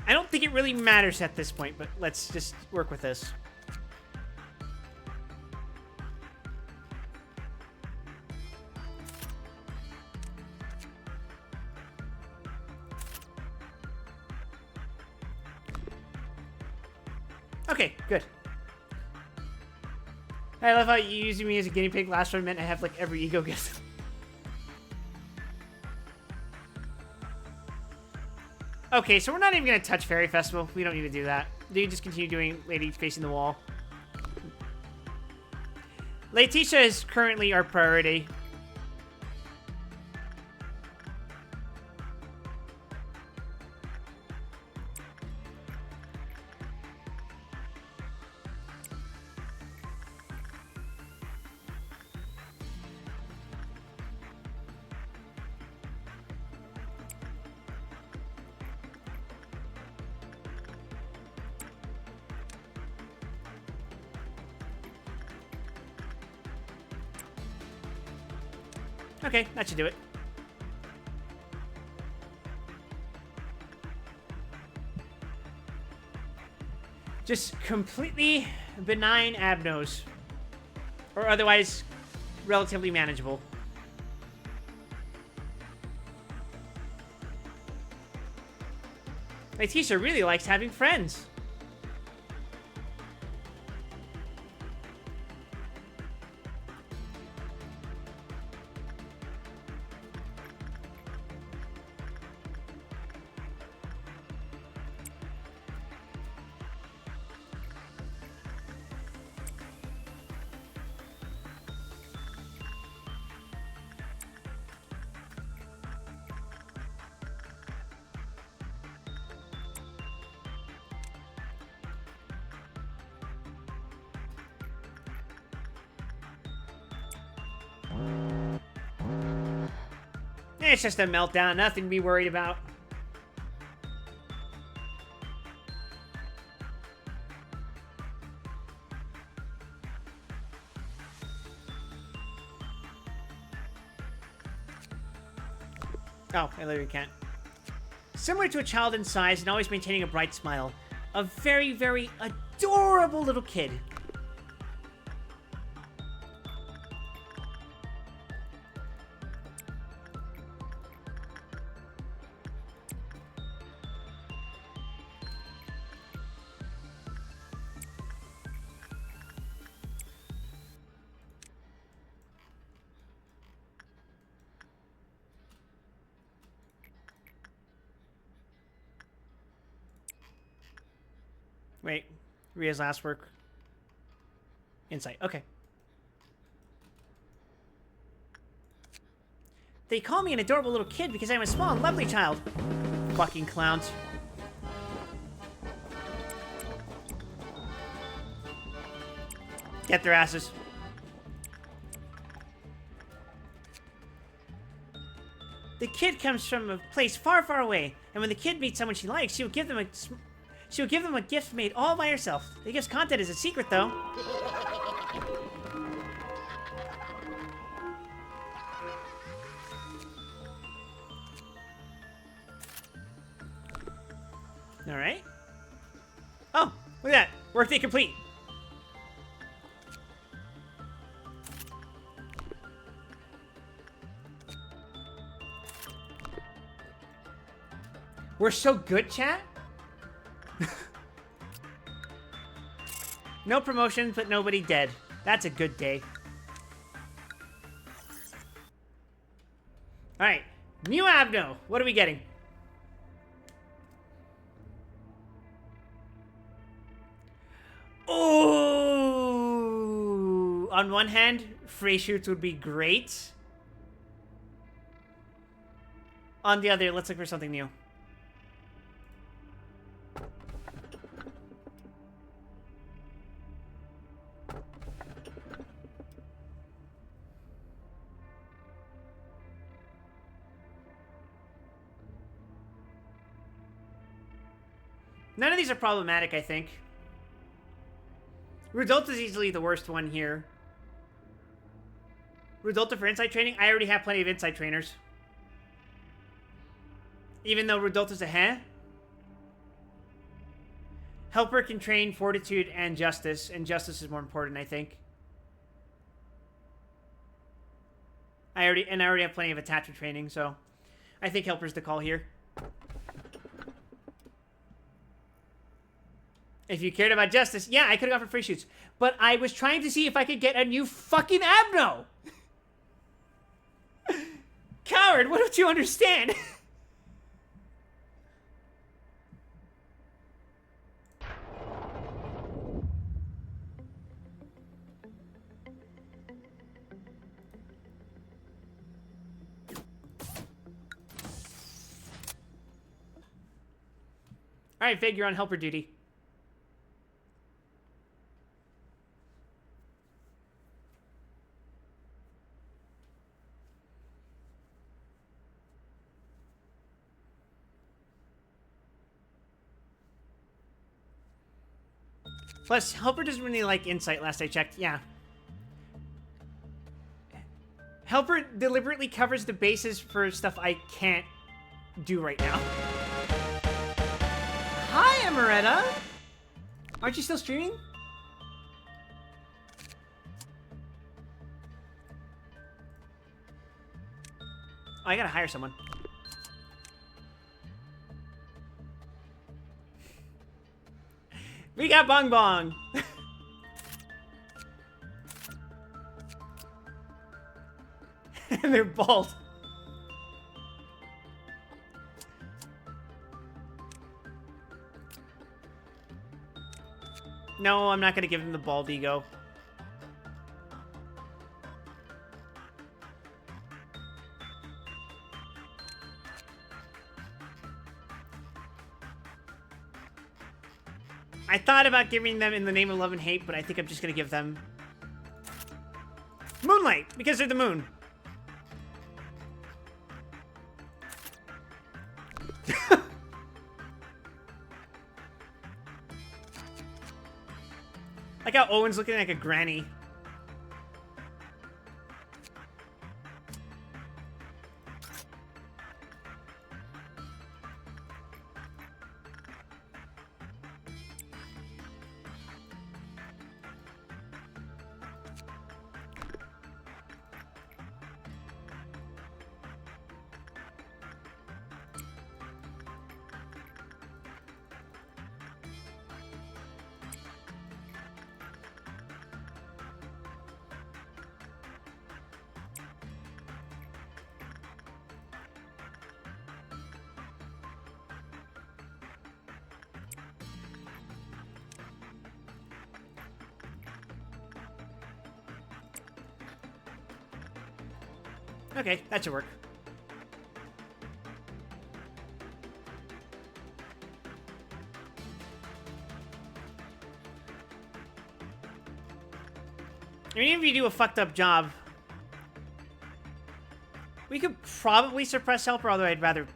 I don't think it really matters at this point, but let's just work with this. Okay, good. I love how you using me as a guinea pig. Last one meant I have like every ego gift. Okay, so we're not even going to touch Fairy Festival. We don't need to do that. You can just continue doing Lady Facing the Wall. Letitia is currently our priority. Okay, that should do it. Just completely benign abnos. Or otherwise relatively manageable. Letitia really likes having friends. It's just a meltdown, nothing to be worried about. Oh, I literally can't. Similar to a child in size and always maintaining a bright smile. A very, very adorable little kid. Wait, Ria's last work. Insight, okay. They call me an adorable little kid because I'm a small and lovely child. Fucking clowns. Get their asses. The kid comes from a place far, far away, and when the kid meets someone she likes, she will give them a gift made all by herself. The gift's content is a secret, though. All right. Oh, look at that. Workday complete. We're so good, chat. No promotions, but nobody dead. That's a good day. Alright. New Abno. What are we getting? Oh! On one hand, free shoots would be great. On the other, let's look for something new. None of these are problematic, I think. Rudolph is easily the worst one here. Rudolph for insight training? I already have plenty of insight trainers. Even though Rudolph is a heh. Helper can train fortitude and justice is more important, I think. I already have plenty of attachment training, so I think Helper's the call here. If you cared about justice, yeah, I could have gone for free shoots. But I was trying to see if I could get a new fucking Abno! Coward, what don't you understand? Alright, Fig, you're on helper duty. Plus, Helper doesn't really like insight last I checked. Yeah. Helper deliberately covers the bases for stuff I can't do right now. Hi, Amaretta! Aren't you still streaming? Oh, I gotta hire someone. We got Bong Bong! And they're bald. No, I'm not gonna give him the bald ego. I thought about giving them In the Name of Love and Hate, but I think I'm just gonna give them Moonlight, because they're the moon. Like how Owen's looking like a granny. Okay, that should work. I mean, even if you do a fucked up job, we could probably suppress helper, although I'd rather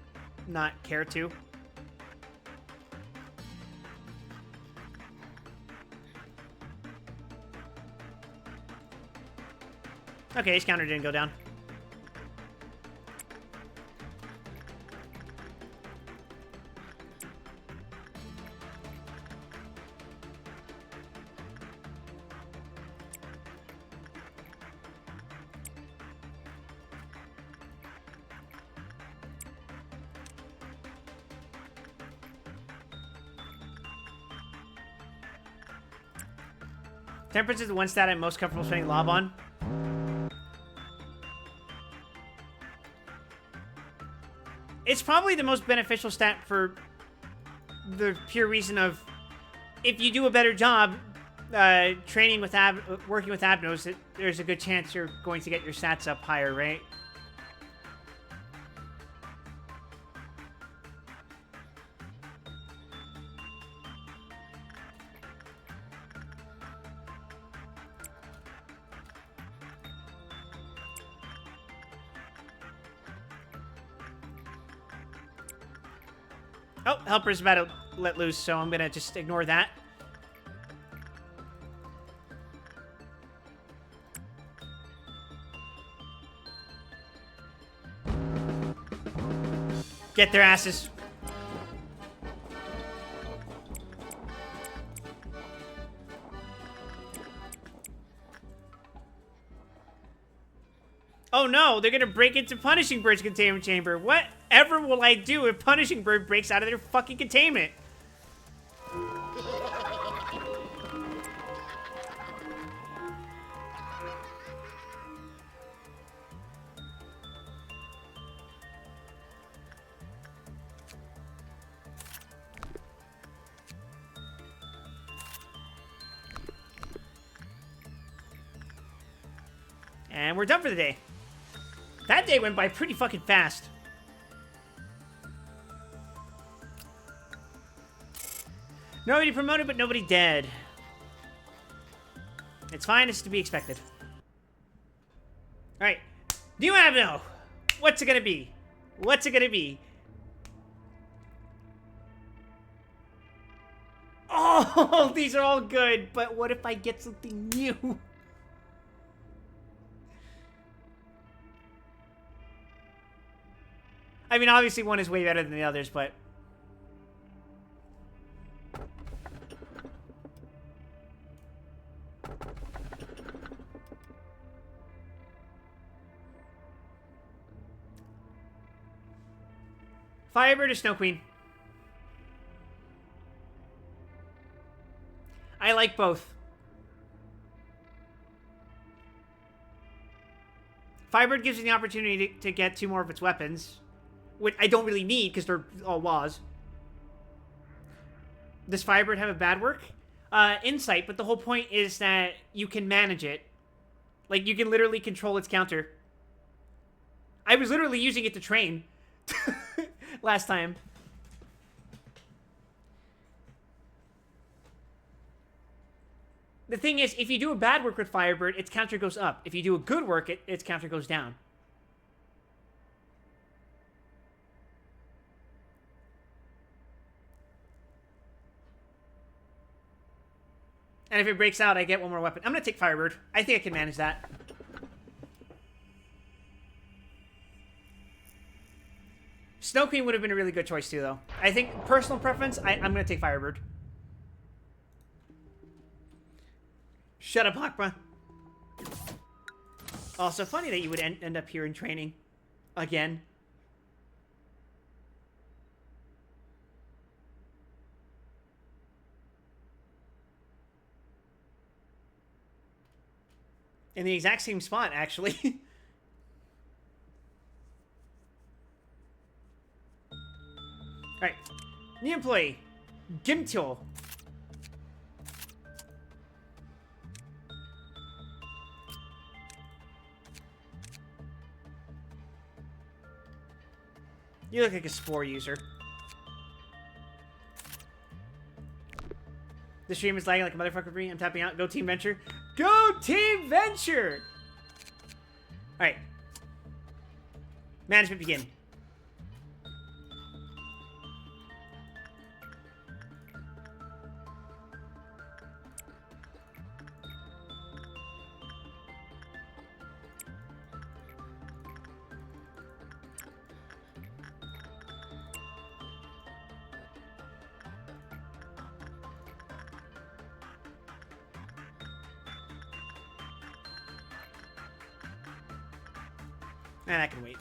not care to. Okay, his counter didn't go down. Temperance is the one stat I'm most comfortable spending lob on. It's probably the most beneficial stat for the pure reason of if you do a better job training with working with abnos, there's a good chance you're going to get your stats up higher, right? Oh, helper's about to let loose, so I'm gonna just ignore that. Get their asses. Oh no, they're gonna break into Punishing Bird's containment chamber. Whatever will I do if Punishing Bird breaks out of their fucking containment? And we're done for the day. That day went by pretty fucking fast. Nobody promoted, but nobody dead. It's fine, it's to be expected. Alright. New Abno! What's it gonna be? What's it gonna be? Oh, these are all good, but what if I get something new? I mean, obviously one is way better than the others, but... Firebird or Snow Queen? I like both. Firebird gives me the opportunity to get 2 more of its weapons, which I don't really need because they're all was. Does Firebird have a bad work? Insight, but the whole point is that you can manage it. Like, you can literally control its counter. I was literally using it to train last time. The thing is, if you do a bad work with Firebird, its counter goes up. If you do a good work, its counter goes down. And if it breaks out, I get 1 more weapon. I'm going to take Firebird. I think I can manage that. Snow Queen would have been a really good choice too, though. I think, personal preference, I'm going to take Firebird. Shut up, Hakma. Also, funny that you would end up here in training. Again. In the exact same spot, actually. Alright. New employee. Gimtil. You look like a spore user. The stream is lagging like a motherfucker for me. I'm tapping out. Go Team Venture. Go Team Venture! Alright. Management begin. And I can wait.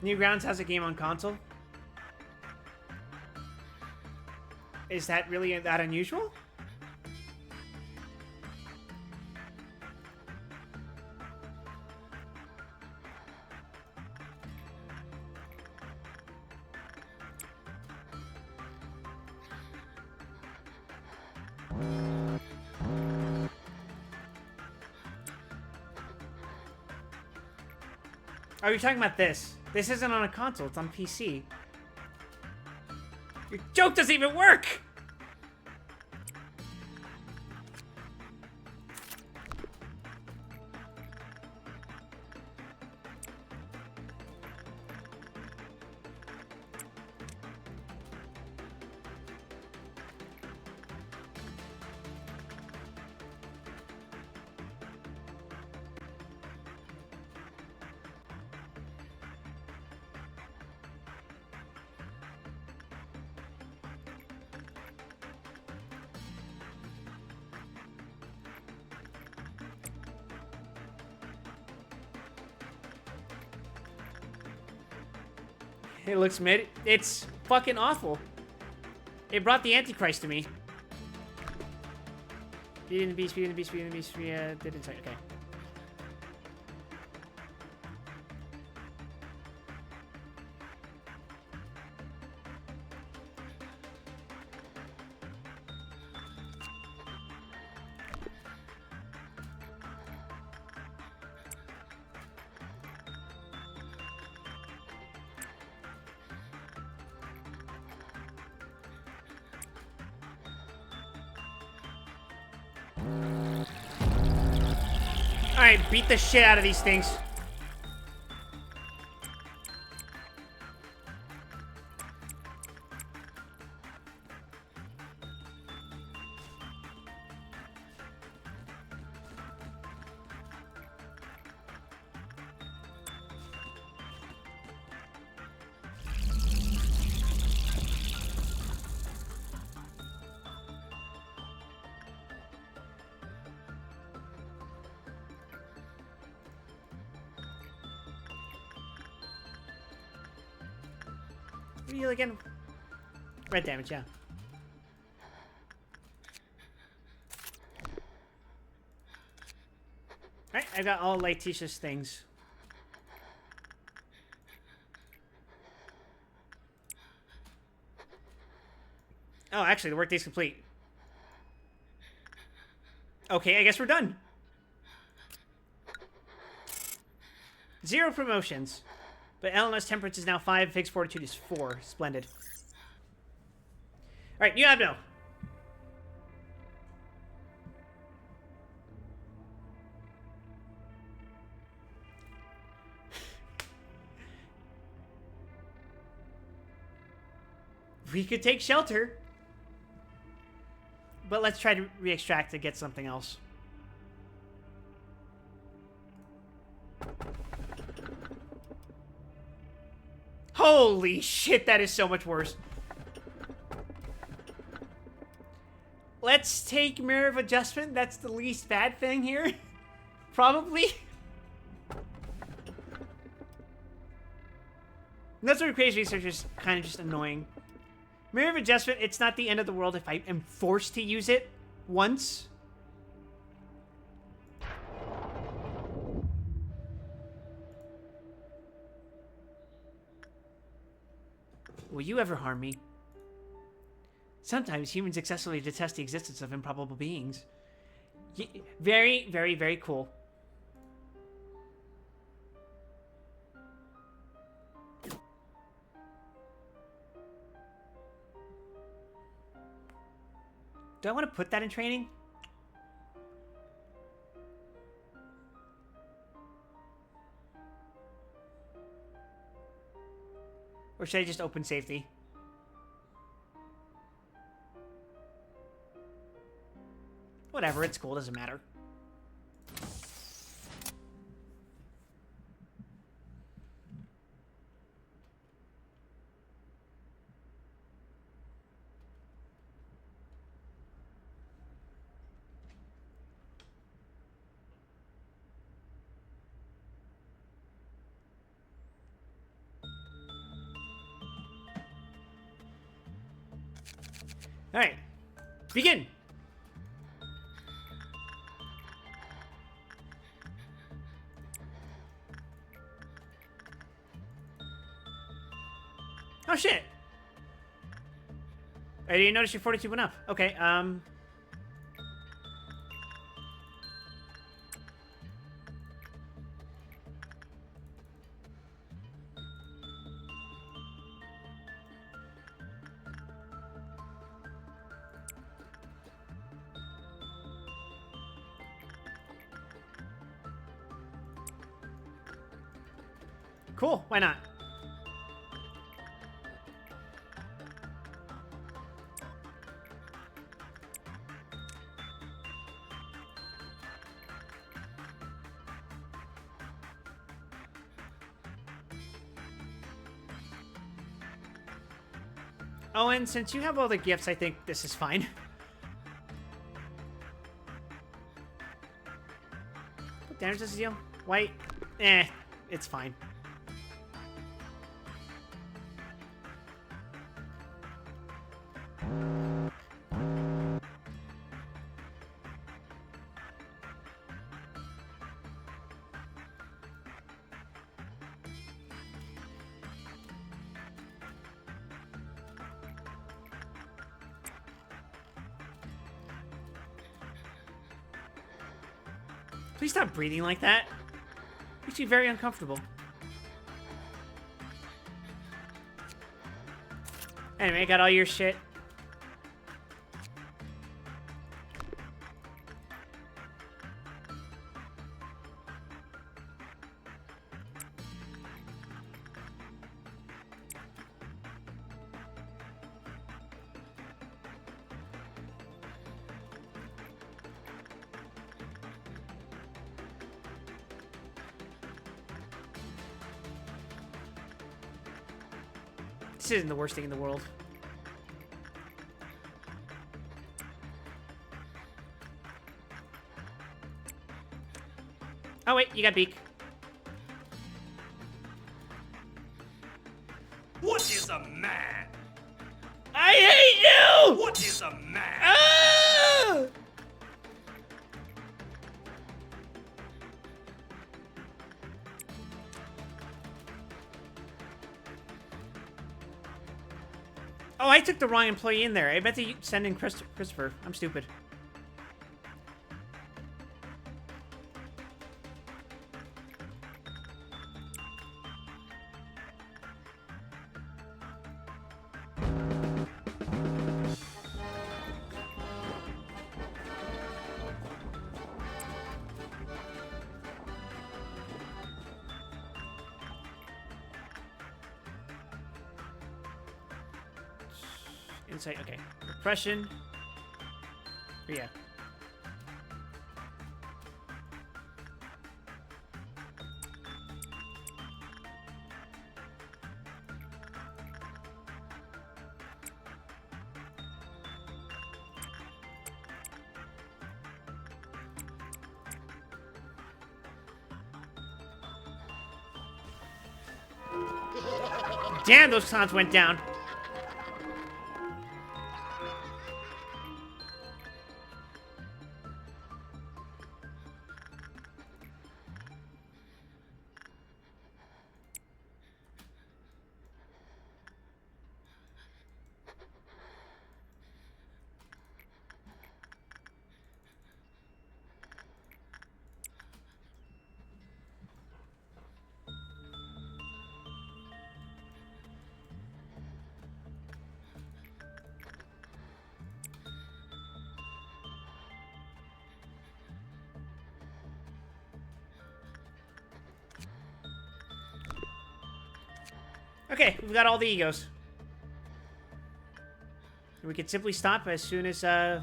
Newgrounds has a game on console. Is that really that unusual? Are you talking about this? This isn't on a console, it's on PC. Your joke doesn't even work! It looks mid. It's fucking awful. It brought the Antichrist to me. Beauty and the Beast, Beauty and the Beast, Beauty and the Beast. Did inside. Okay. Alright, beat the shit out of these things. What are you again? Red damage, yeah. Alright, I got all Letitia's things. Oh, actually, the workday's complete. Okay, I guess we're done. 0 promotions. But Eleanor's temperance is now 5, Vig's fortitude is 4. Splendid. Alright, you have no. We could take shelter. But let's try to re-extract to get something else. Holy shit, that is so much worse. Let's take Mirror of Adjustment. That's the least bad thing here. Probably. And that's what crazy research is kind of just annoying. Mirror of Adjustment, it's not the end of the world if I am forced to use it once. Will you ever harm me? Sometimes humans excessively detest the existence of improbable beings. Very, very, very cool. Do I want to put that in training? Or should I just open safety? Whatever, it's cool, doesn't matter. All right, begin. Oh shit! I didn't notice your fortitude went up. Okay, cool, why not? Oh, and since you have all the gifts, I think this is fine. What damage does it deal? White? Eh, it's fine. Please stop breathing like that. Makes me very uncomfortable. Anyway, I got all your shit. This isn't the worst thing in the world. Oh wait, you got beak. What is a man? I hate you! What is a man? Ah! Oh, I took the wrong employee in there. I meant to send in Christopher. I'm stupid. Insight, okay. Repression. Yeah. Damn, those clowns went down. Okay, we've got all the egos. We can simply stop as soon as, this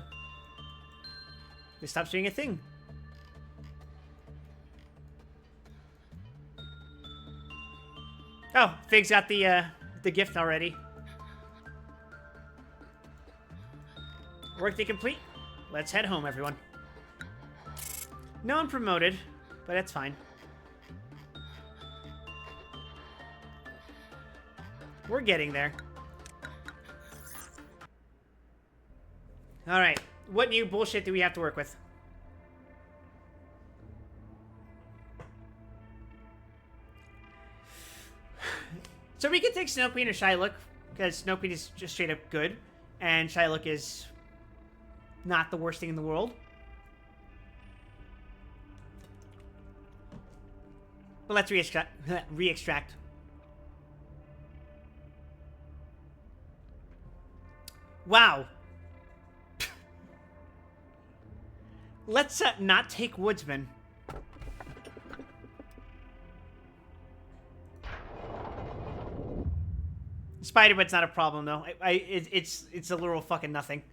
stops being a thing. Oh, Fig's got the gift already. Workday complete. Let's head home, everyone. No one promoted, but that's fine. We're getting there. Alright, what new bullshit do we have to work with? So we can take Snow Queen or Shylock, because Snow Queen is just straight up good, and Shylock is not the worst thing in the world. But let's re-extract. Wow. Let's not take Woodsman. Spiderweb's not a problem though. It's a literal fucking nothing.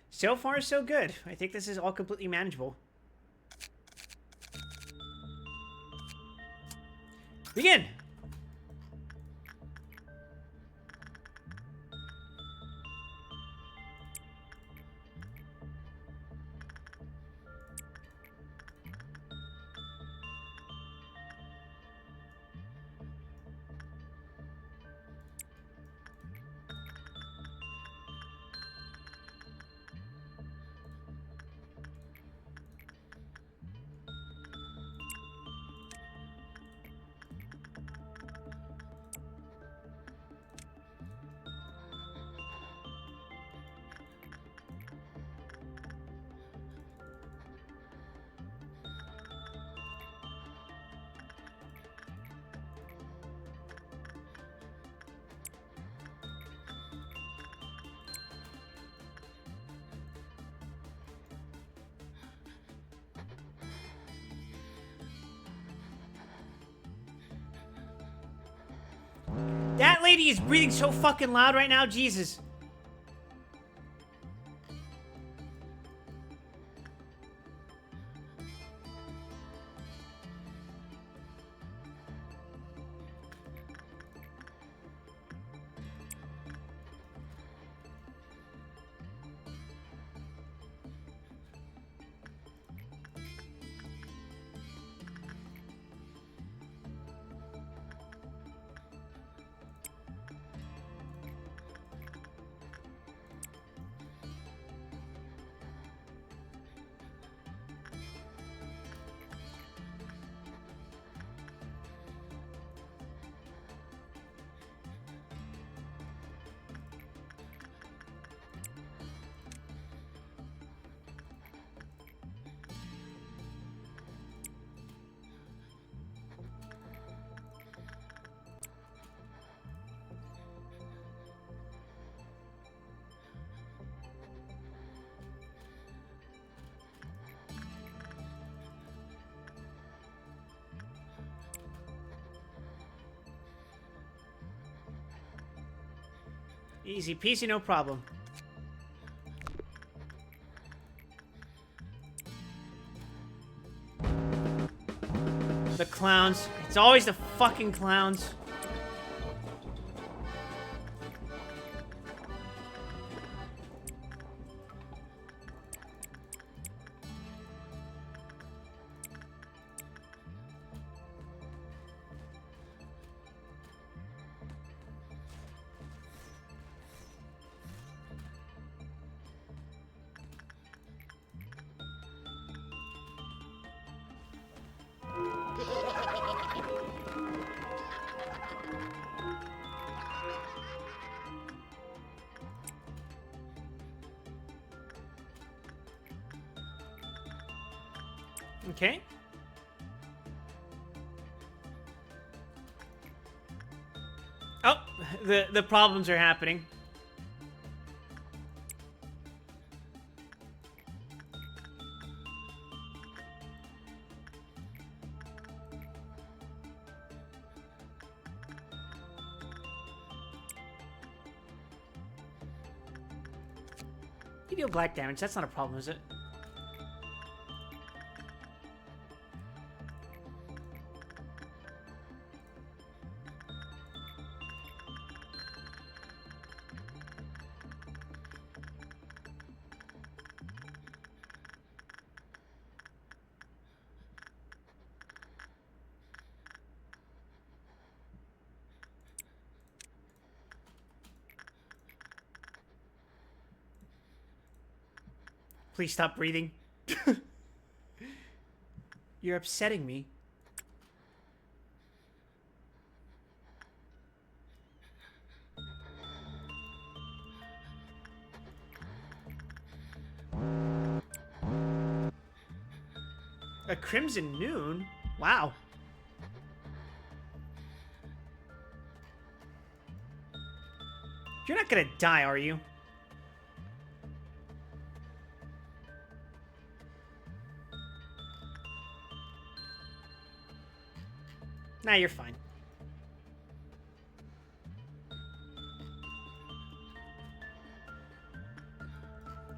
So far, so good. I think this is all completely manageable. Begin! That lady is breathing so fucking loud right now, Jesus. Easy peasy, no problem. The clowns. It's always the fucking clowns. Okay. Oh, the problems are happening. You deal black damage. That's not a problem, is it? Please stop breathing. You're upsetting me. A crimson noon? Wow. You're not gonna die, are you? Nah, you're fine.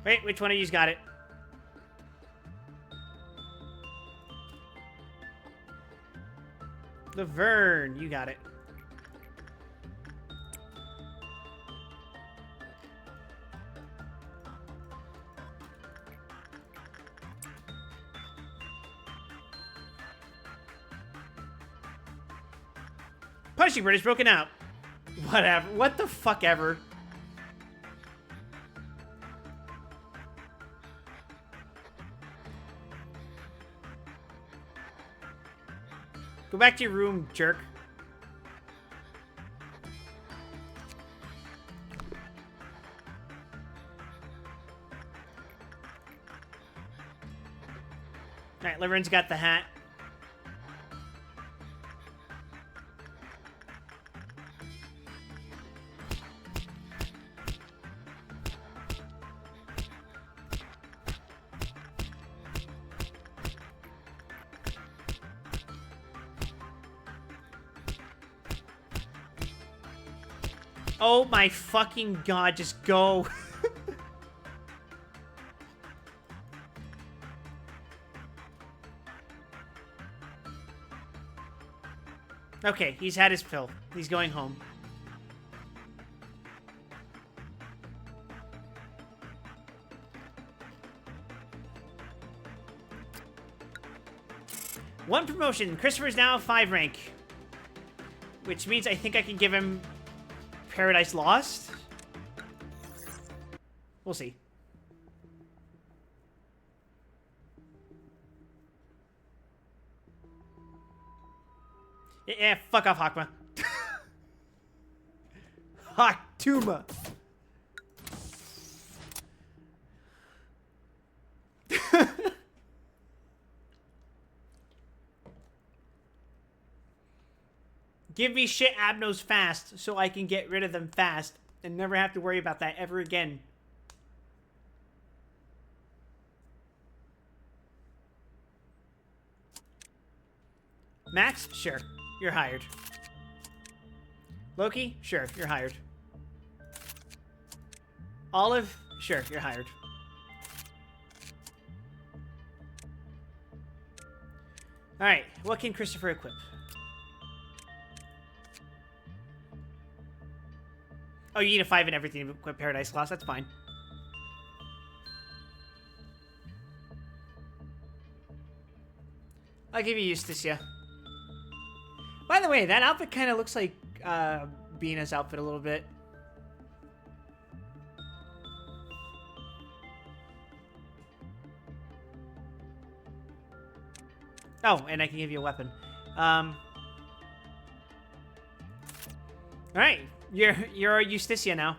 Wait, which one of you's got it? Laverne, you got it. Punching bird is broken out. Whatever. What the fuck ever. Go back to your room, jerk. Alright, Laverne's got the hat. Oh my fucking god, just go. Okay, he's had his fill. He's going home. One promotion. Christopher's now 5 rank. Which means I think I can give him Paradise Lost? We'll see. Yeah, fuck off, Hakma. Haktuma. Give me shit Abnos fast so I can get rid of them fast and never have to worry about that ever again. Max? Sure. You're hired. Loki? Sure. You're hired. Olive, sure, you're hired. Alright, what can Christopher equip? Oh, you need a 5 in everything to equip Paradise Lost, that's fine. I'll give you Justicia. By the way, that outfit kind of looks like Bina's outfit a little bit. Oh, and I can give you a weapon. All right, you're a Justicia now.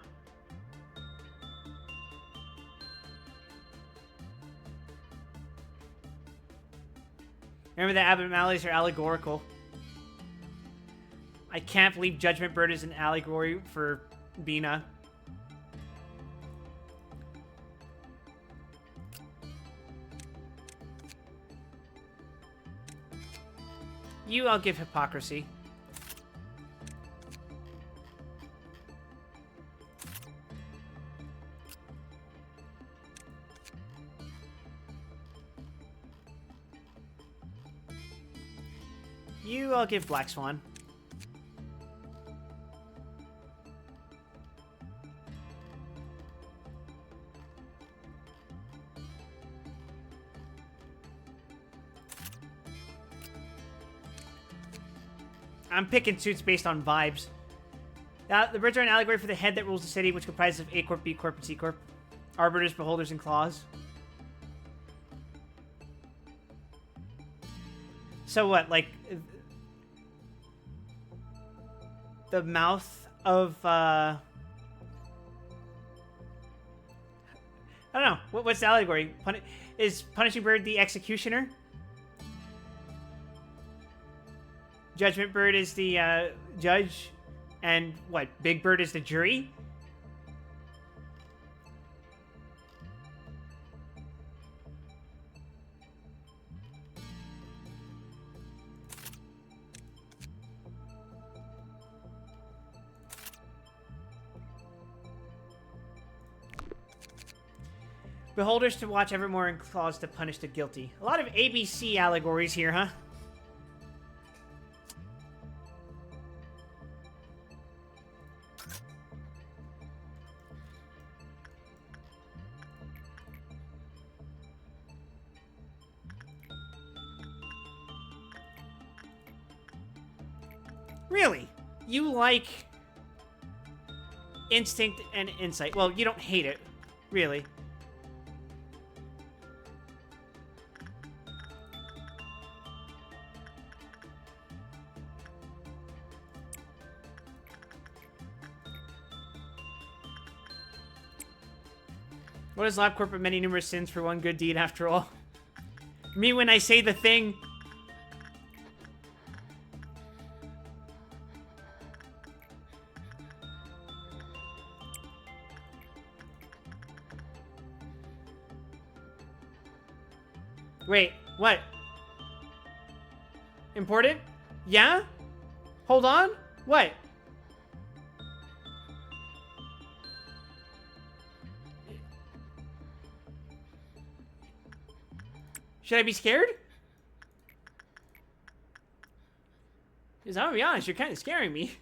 Remember that abnormalities are allegorical. I can't believe Judgment Bird is an allegory for Bina. You, I'll give hypocrisy. You, I'll give Black Swan. I'm picking suits based on vibes. The birds are an allegory for the head that rules the city, which comprises of A Corp, B Corp, and C Corp. Arbiters, beholders, and claws. So what, like... the mouth of, I don't know. What's the allegory? Is Punishing Bird the executioner? Judgment Bird is the judge, and what? Big Bird is the jury? Beholders to watch evermore and claws to punish the guilty. A lot of ABC allegories here, huh? Really? You like instinct and insight. Well, you don't hate it, really. What is LabCorp but many numerous sins for one good deed after all? Me when I say the thing. Wait, what? Important? Yeah? Hold on? What? Should I be scared? Because I'm gonna be honest, you're kind of scaring me.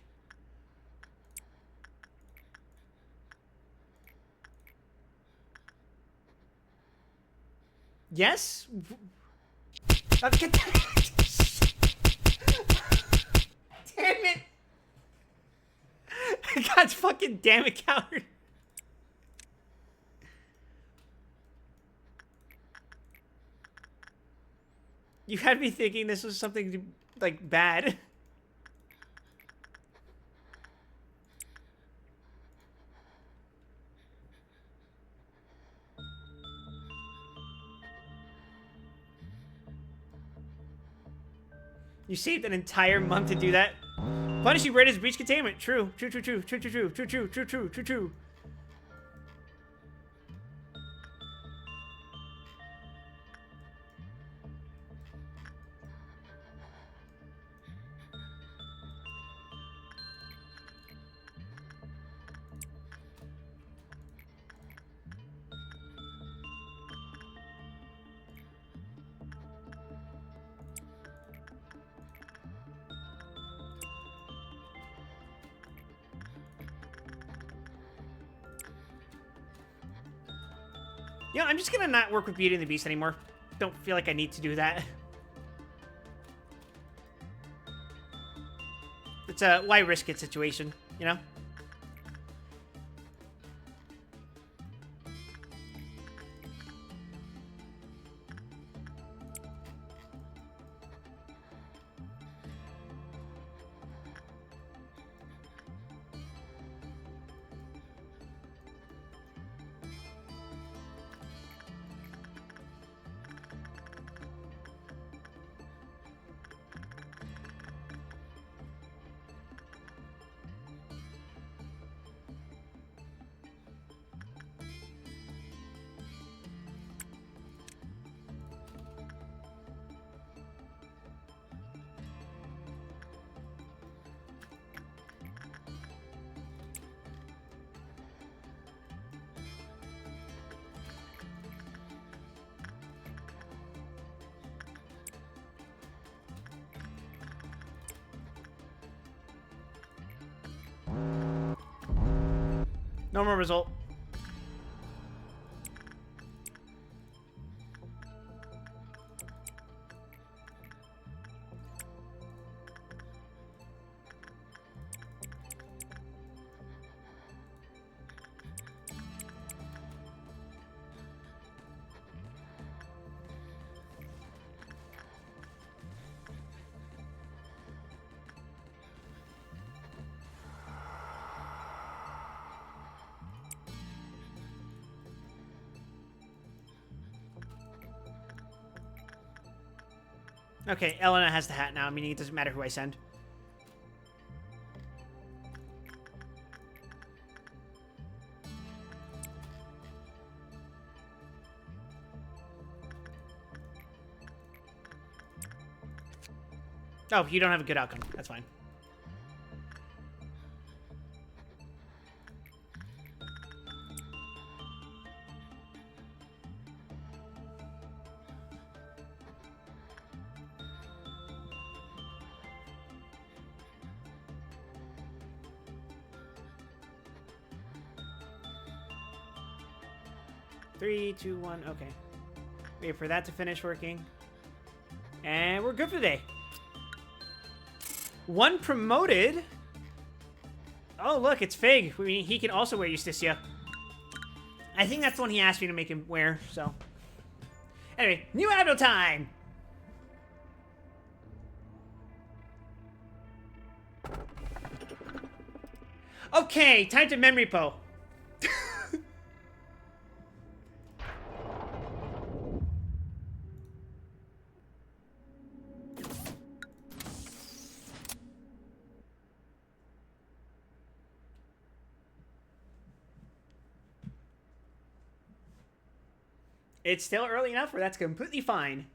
Yes? Damn it! God fucking damn it, coward. You had me thinking this was something, like, bad. You saved an entire month to do that? Punishing Bird is breach containment. True. True, true, true, true, true, true, true, true, true, true, true, true. You know, I'm just gonna not work with Beauty and the Beast anymore. Don't feel like I need to do that. It's a why risk it situation, you know? Normal result. Okay, Elena has the hat now, meaning it doesn't matter who I send. Oh, you don't have a good outcome. That's fine. Three, two, one. Okay. Wait for that to finish working. And we're good for the day. One promoted. Oh, look, it's Fig. I mean, he can also wear Justicia. I think that's the one he asked me to make him wear, so. Anyway, new Abdo time! Okay, time to memory po. It's still early enough where that's completely fine.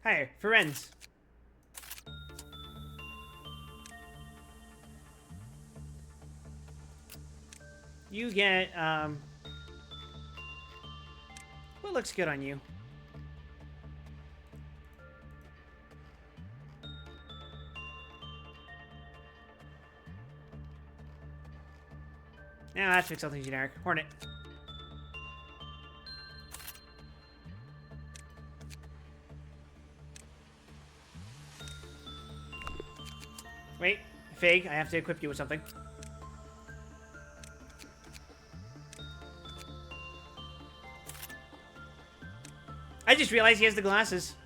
Hi, friends. You get, what looks good on you? Now let's pick something generic. Hornet. Wait, Fig, I have to equip you with something. I just realized he has the glasses.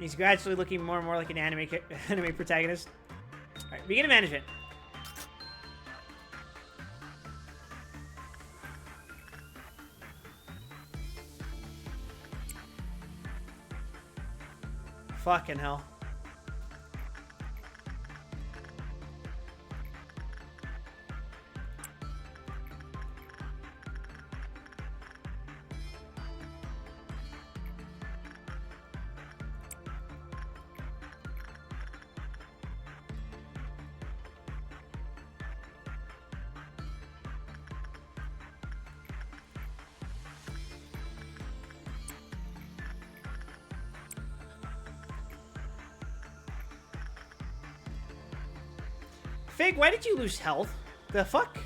He's gradually looking more and more like an anime protagonist. Alright, begin management. Fucking hell. Fig, why did you lose health? The fuck?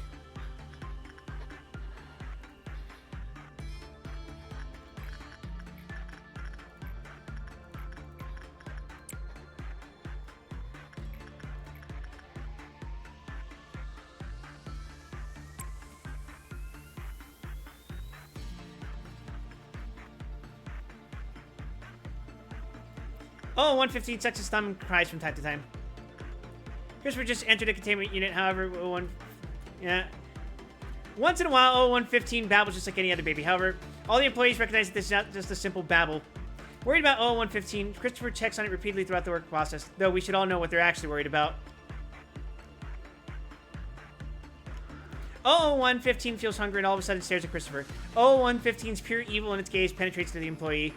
Oh, 115 sexist stomach cries from time to time. Christopher just entered a containment unit, however, yeah. Once in a while, 115 babbles just like any other baby. However, all the employees recognize that this is not just a simple babble. Worried about 115, Christopher checks on it repeatedly throughout the work process, though we should all know what they're actually worried about. 115 feels hungry and all of a sudden stares at Christopher. 115's pure evil in its gaze penetrates to the employee.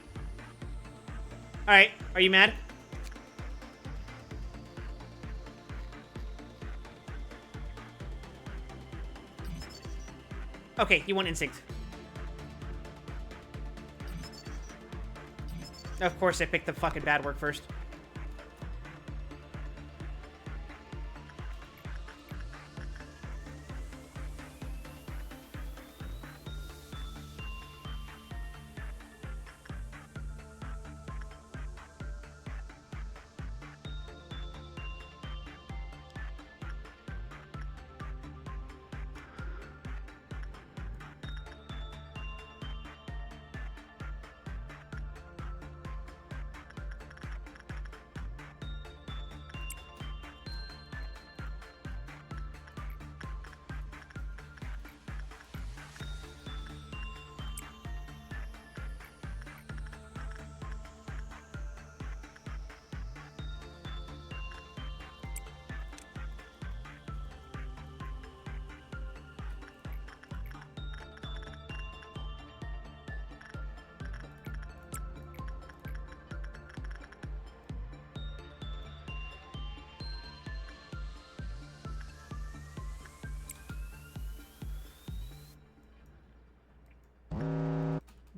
Alright, are you mad? Okay, you want instinct. Of course I picked the fucking bad work first.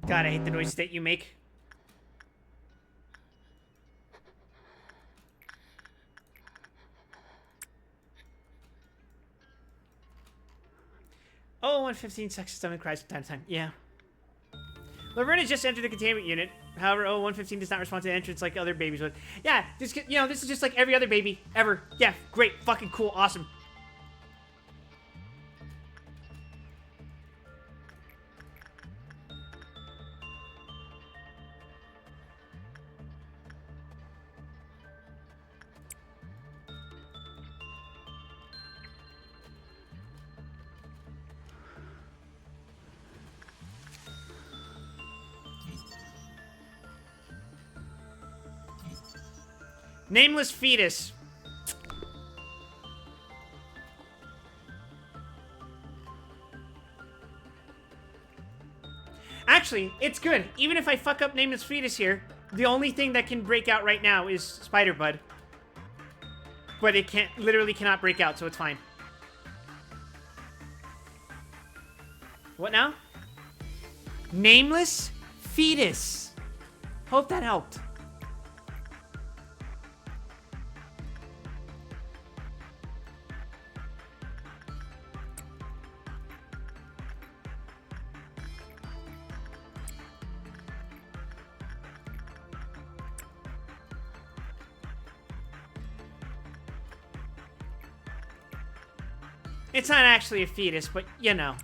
God, I hate the noises that you make. Oh, 115 sexist stomach cries from time to time. Yeah. Laverne has just entered the containment unit. However, 115 does not respond to the entrance like other babies would. Yeah, just, you know, this is just like every other baby ever. Yeah, great, fucking cool, awesome. Nameless fetus. Actually, it's good. Even if I fuck up Nameless fetus here, the only thing that can break out right now is Spider Bud. But it can't, literally cannot break out, so it's fine. What now? Nameless fetus. Hope that helped. It's not actually a fetus, but you know.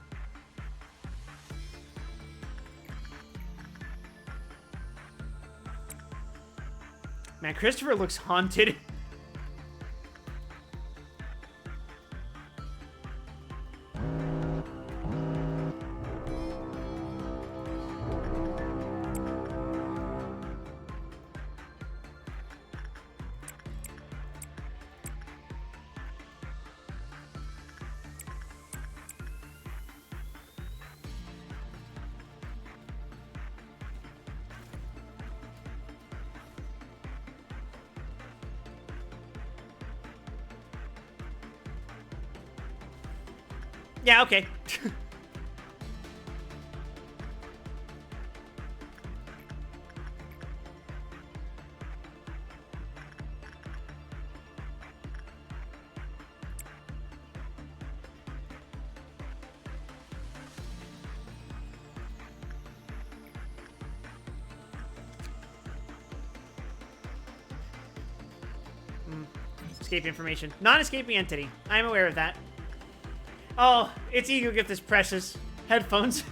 Man, Christopher looks haunted. Yeah, okay. escape information. Non-escaping entity. I'm aware of that. Oh, its ego gift is precious. Headphones.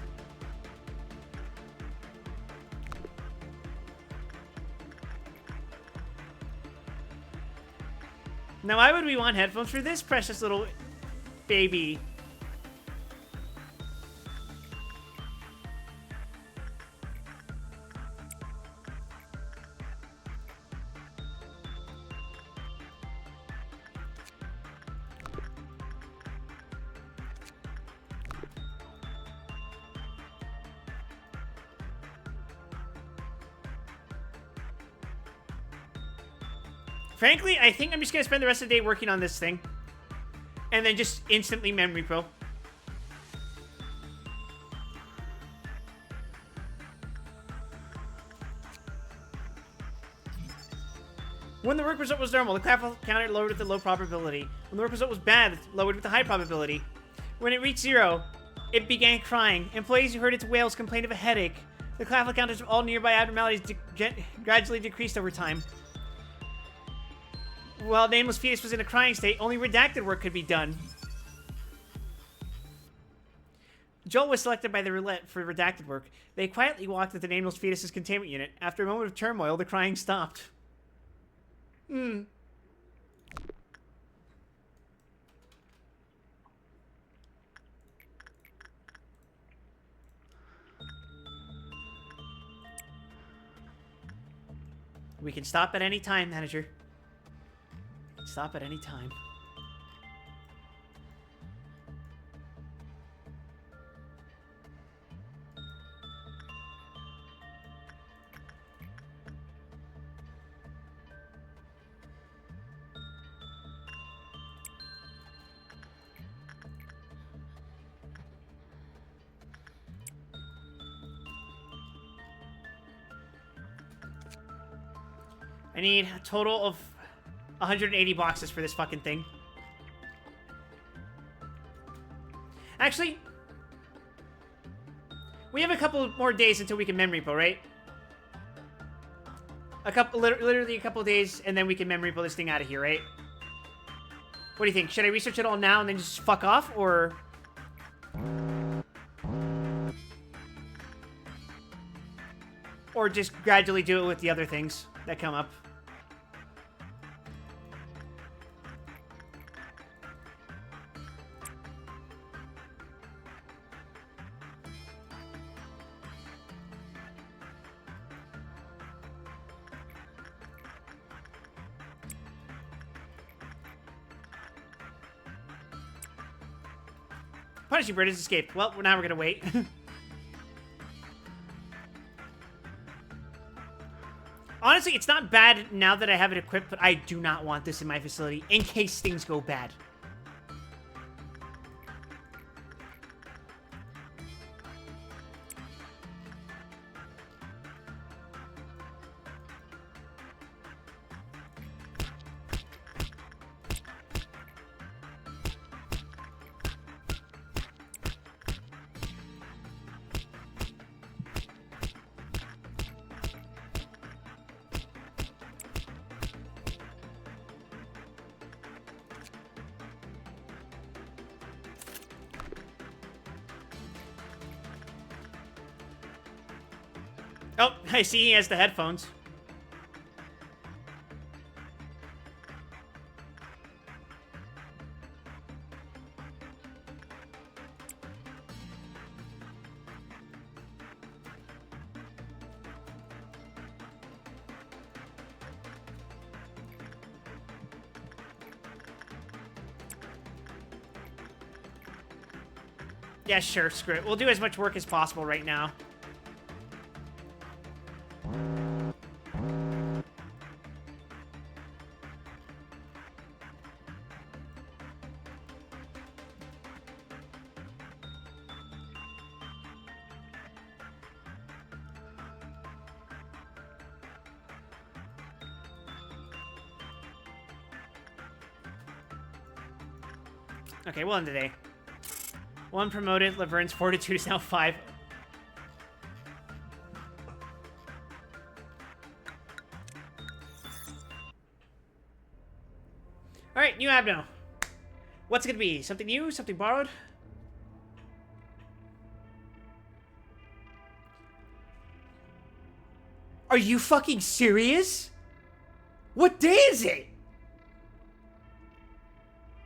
Now, why would we want headphones for this precious little baby? Frankly, I think I'm just gonna spend the rest of the day working on this thing. And then just instantly memory pro. When the work result was normal, the clap counter lowered with the low probability. When the work result was bad, it lowered with the high probability. When it reached 0, it began crying. Employees who heard its wails complained of a headache. The clap counters of all nearby abnormalities gradually decreased over time. While Nameless Fetus was in a crying state, only redacted work could be done. Joel was selected by the roulette for redacted work. They quietly walked to the Nameless Fetus's containment unit. After a moment of turmoil, the crying stopped. We can stop at any time, manager. Stop at any time. I need a total of 180 boxes for this fucking thing. Actually, we have a couple more days until we can memory repo, right? Literally a couple of days, and then we can memory repo this thing out of here, right? What do you think? Should I research it all now and then just fuck off, or... Or just gradually do it with the other things that come up? Punishing Bird has escaped. Well, now we're gonna wait. Honestly, it's not bad now that I have it equipped, but I do not want this in my facility in case things go bad. Oh, I see he has the headphones. Yeah, sure, screw it. We'll do as much work as possible right now. Okay, we'll end the day. 1 promoted. Laverne's fortitude is now 5. Alright, new Abno. What's it gonna be? Something new? Something borrowed? Are you fucking serious? What day is it?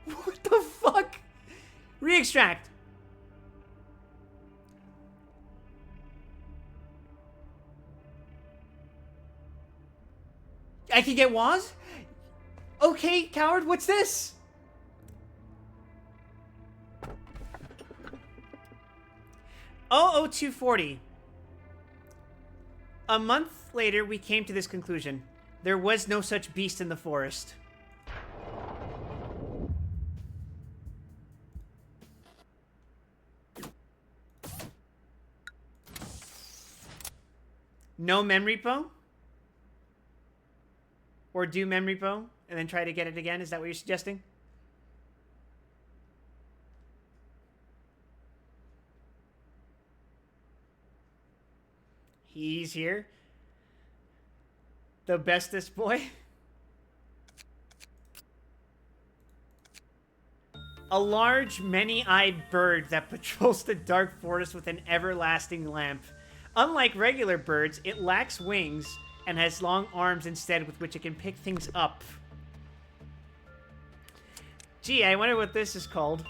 What the fuck? Re-extract. I can get Waz? Okay, coward, what's this? Oh, 240. A month later, we came to this conclusion. There was no such beast in the forest. No memory repo? Or do memory repo and then try to get it again? Is that what you're suggesting? He's here. The bestest boy. A large, many-eyed bird that patrols the dark forest with an everlasting lamp. Unlike regular birds, it lacks wings and has long arms instead with which it can pick things up. Gee, I wonder what this is called.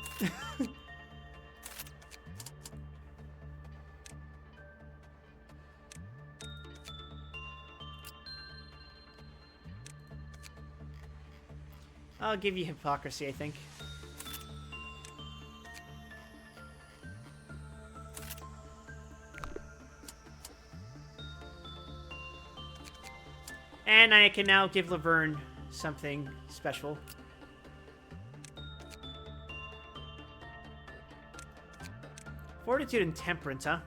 I'll give you hypocrisy, I think. And I can now give Laverne something special. Fortitude and temperance, huh?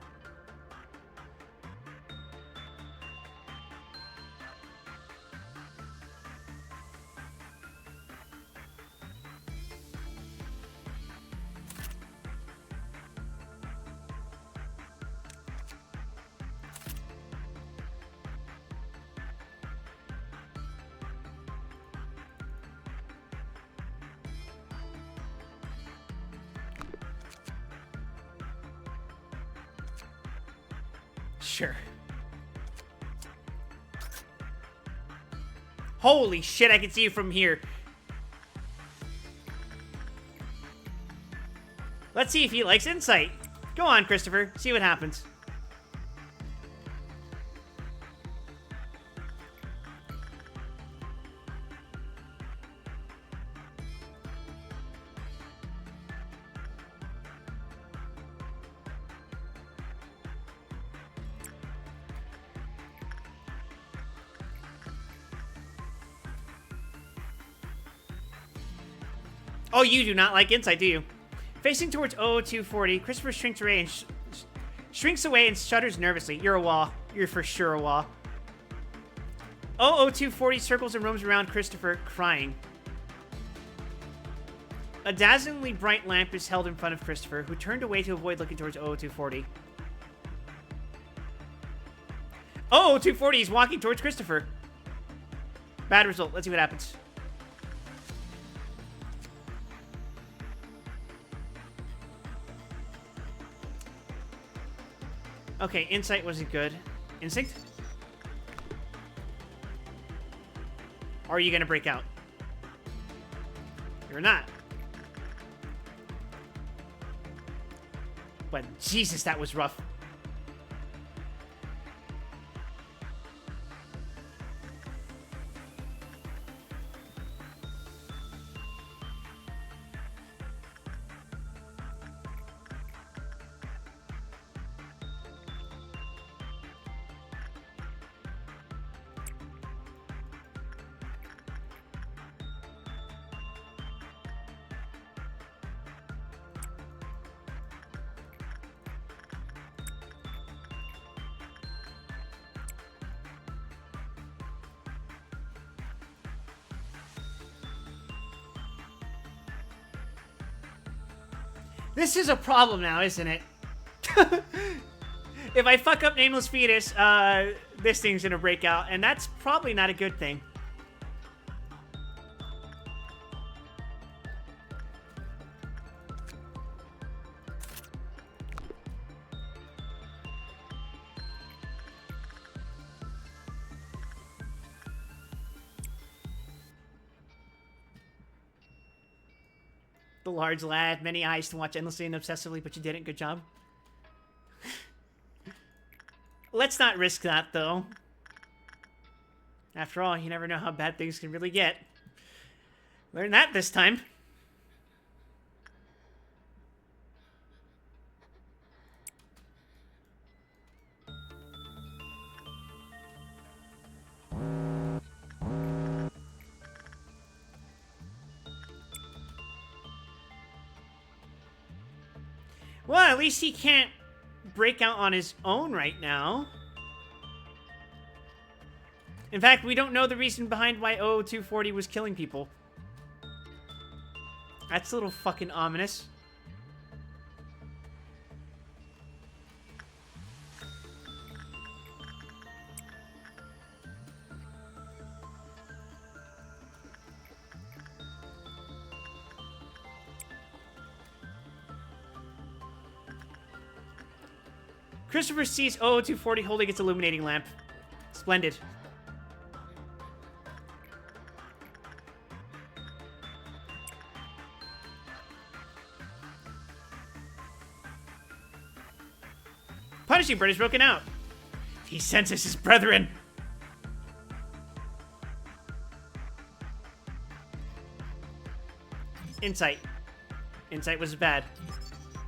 Sure. Holy shit, I can see you from here. Let's see if he likes insight. Go on, Christopher. See what happens. Oh, you do not like insight, do you? Facing towards 240, Christopher shrinks away and shudders nervously. You're a wah. You're for sure a wah. 240 circles and roams around Christopher, crying. A dazzlingly bright lamp is held in front of Christopher, who turned away to avoid looking towards 240. 240 is walking towards Christopher. Bad result. Let's see what happens. Okay, insight wasn't good. Instinct? Or are you gonna break out? You're not. But Jesus, that was rough. This is a problem now, isn't it? If I fuck up Nameless Fetus, this thing's gonna break out, and that's probably not a good thing. The large lad, many eyes to watch endlessly and obsessively, but you didn't. Good job. Let's not risk that, though. After all, you never know how bad things can really get. Learn that this time. Well, at least he can't break out on his own right now. In fact, we don't know the reason behind why 00240 was killing people. That's a little fucking ominous. Christopher sees 00240 holding its illuminating lamp. Splendid. Punishing bird is broken out. He senses his brethren. Insight. Insight was bad.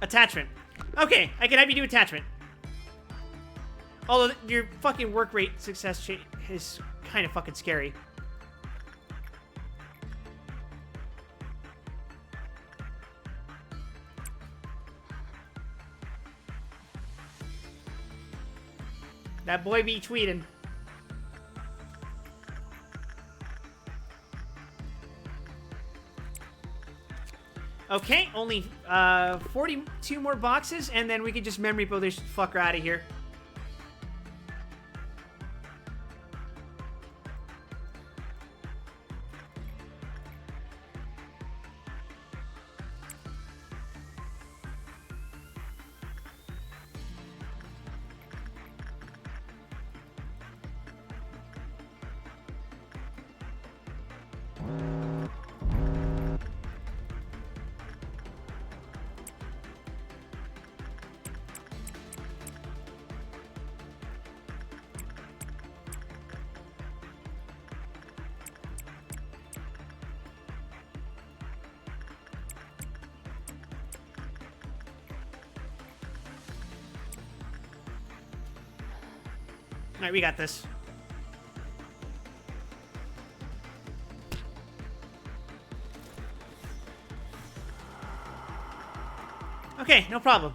Attachment. Okay, I can have you do attachment. Although your fucking work rate success is kind of fucking scary. That boy be tweeting. Okay, only 42 more boxes, and then we can just memory build this fucker out of here. Alright, we got this. Okay, no problem.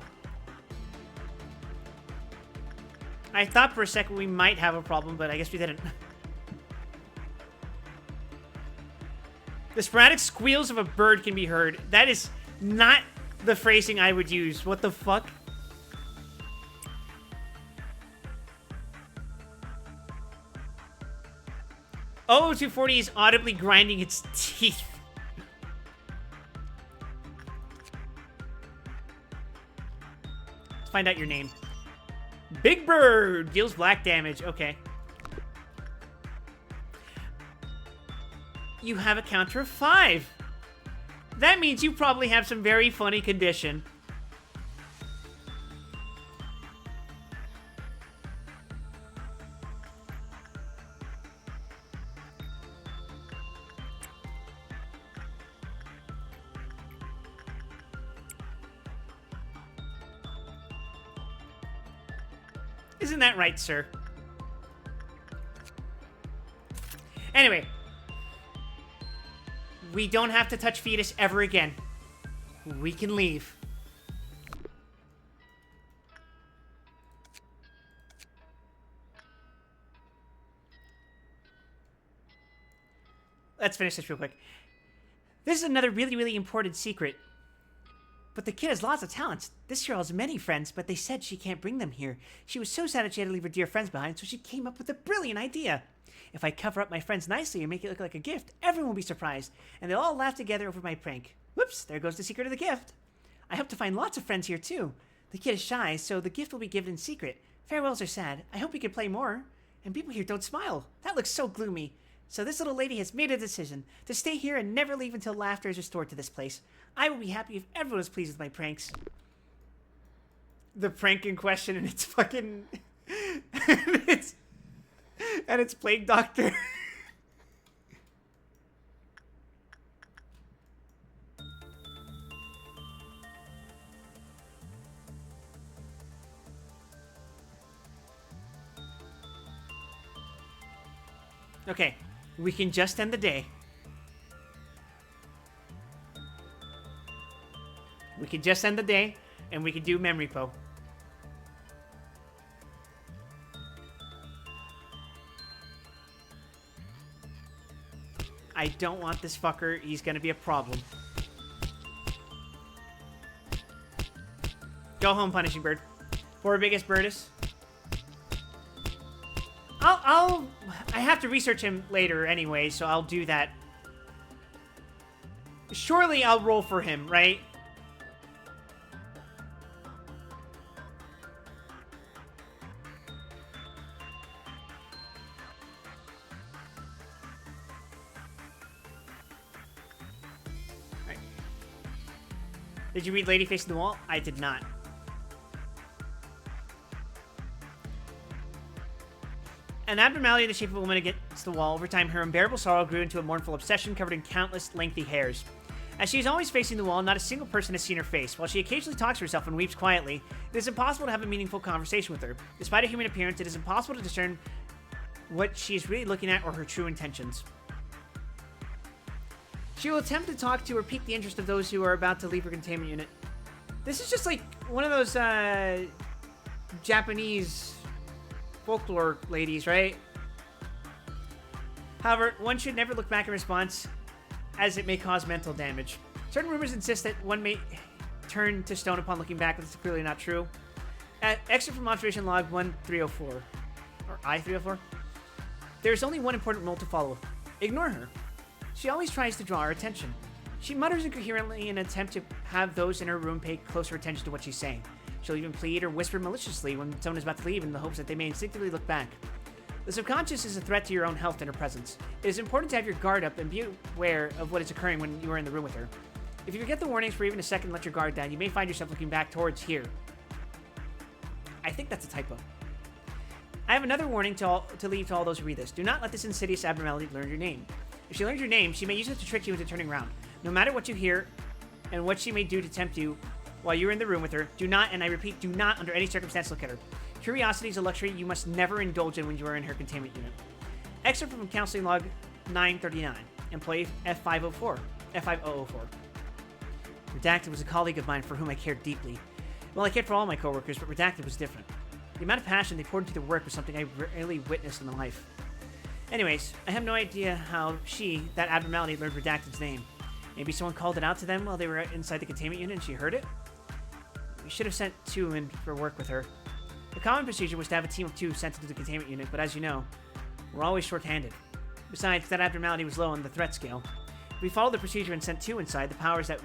I thought for a second we might have a problem, but I guess we didn't. The sporadic squeals of a bird can be heard. That is not the phrasing I would use. What the fuck? Oh, 240 is audibly grinding its teeth. Let's find out your name. Big Bird deals black damage. Okay. You have a counter of 5. That means you probably have some very funny condition. Isn't that right, sir? Anyway. We don't have to touch fetus ever again. We can leave. Let's finish this real quick. This is another really, really important secret. But the kid has lots of talents. This girl has many friends, but they said she can't bring them here. She was so sad that she had to leave her dear friends behind, so she came up with a brilliant idea. If I cover up my friends nicely and make it look like a gift, everyone will be surprised, and they'll all laugh together over my prank. Whoops, there goes the secret of the gift. I hope to find lots of friends here, too. The kid is shy, so the gift will be given in secret. Farewells are sad. I hope we can play more. And people here don't smile. That looks so gloomy. So this little lady has made a decision to stay here and never leave until laughter is restored to this place. I will be happy if everyone is pleased with my pranks. The prank in question, and it's fucking... and it's Plague Doctor. Okay, we can just end the day. We can just end the day, and we can do memory po. I don't want this fucker. He's gonna be a problem. Go home, Punishing Bird. Four biggest birdus. I have to research him later anyway, so I'll do that. Surely I'll roll for him, right? Right. Did you read Lady Facing the Wall? I did not. An abnormality in the shape of a woman against the wall. Over time, her unbearable sorrow grew into a mournful obsession covered in countless lengthy hairs. As she is always facing the wall, not a single person has seen her face. While she occasionally talks to herself and weeps quietly, it is impossible to have a meaningful conversation with her. Despite her human appearance, it is impossible to discern what she is really looking at or her true intentions. She will attempt to talk to or pique the interest of those who are about to leave her containment unit. This is just like one of those Japanese folklore ladies, right? However, one should never look back in response, as it may cause mental damage. Certain rumors insist that one may turn to stone upon looking back, but this is clearly not true. Excerpt from Observation Log 1304, or I-304. There is only one important rule to follow. Ignore her. She always tries to draw our attention. She mutters incoherently in an attempt to have those in her room pay closer attention to what she's saying. She'll even plead or whisper maliciously when someone is about to leave in the hopes that they may instinctively look back. The subconscious is a threat to your own health in her presence. It is important to have your guard up and be aware of what is occurring when you are in the room with her. If you forget the warnings for even a second and let your guard down, you may find yourself looking back towards here. I think that's a typo. I have another warning to leave to all those who read this. Do not let this insidious abnormality learn your name. If she learns your name, she may use it to trick you into turning around. No matter what you hear and what she may do to tempt you while you're in the room with her, do not, and I repeat, do not under any circumstance look at her. Curiosity is a luxury you must never indulge in when you are in her containment unit. Excerpt from Counseling Log 939, Employee F5004. Redacted was a colleague of mine for whom I cared deeply. Well, I cared for all my coworkers, but Redacted was different. The amount of passion they poured into their work was something I rarely witnessed in my life. Anyways, I have no idea how that abnormality, learned Redacted's name. Maybe someone called it out to them while they were inside the containment unit and she heard it? We should have sent two in for work with her. The common procedure was to have a team of two sent into the containment unit, but as you know, we're always short-handed. Besides, that abnormality was low on the threat scale. If we followed the procedure and sent two inside, the powers that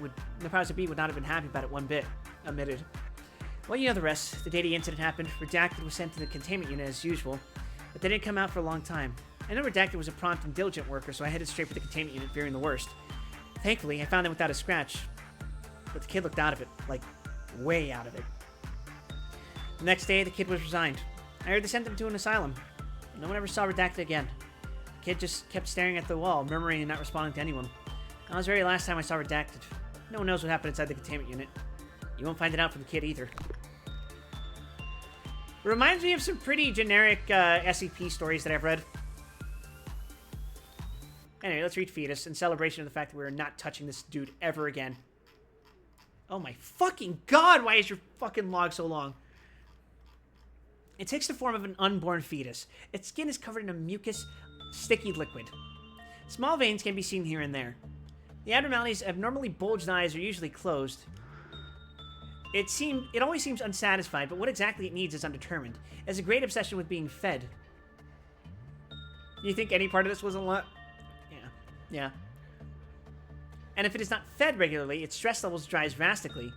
be would not have been happy about it one bit. Admitted. Well, you know the rest. The day the incident happened, Redacted was sent to the containment unit as usual, but they didn't come out for a long time. I know Redacted was a prompt and diligent worker, so I headed straight for the containment unit, fearing the worst. Thankfully, I found them without a scratch, but the kid looked out of it, like, way out of it. The next day, the kid was resigned. I heard they sent him to an asylum. No one ever saw Redacted again. The kid just kept staring at the wall, murmuring and not responding to anyone. That was the very last time I saw Redacted. No one knows what happened inside the containment unit. You won't find it out from the kid either. It reminds me of some pretty generic SCP stories that I've read. Anyway, let's read Fetus in celebration of the fact that we're not touching this dude ever again. Oh my fucking god, why is your fucking log so long? It takes the form of an unborn fetus. Its skin is covered in a mucus, sticky liquid. Small veins can be seen here and there. The abnormality's abnormally bulged eyes are usually closed. It always seems unsatisfied, but what exactly it needs is undetermined. It has a great obsession with being fed. You think any part of this was a lot? Yeah. And if it is not fed regularly, its stress levels rise drastically.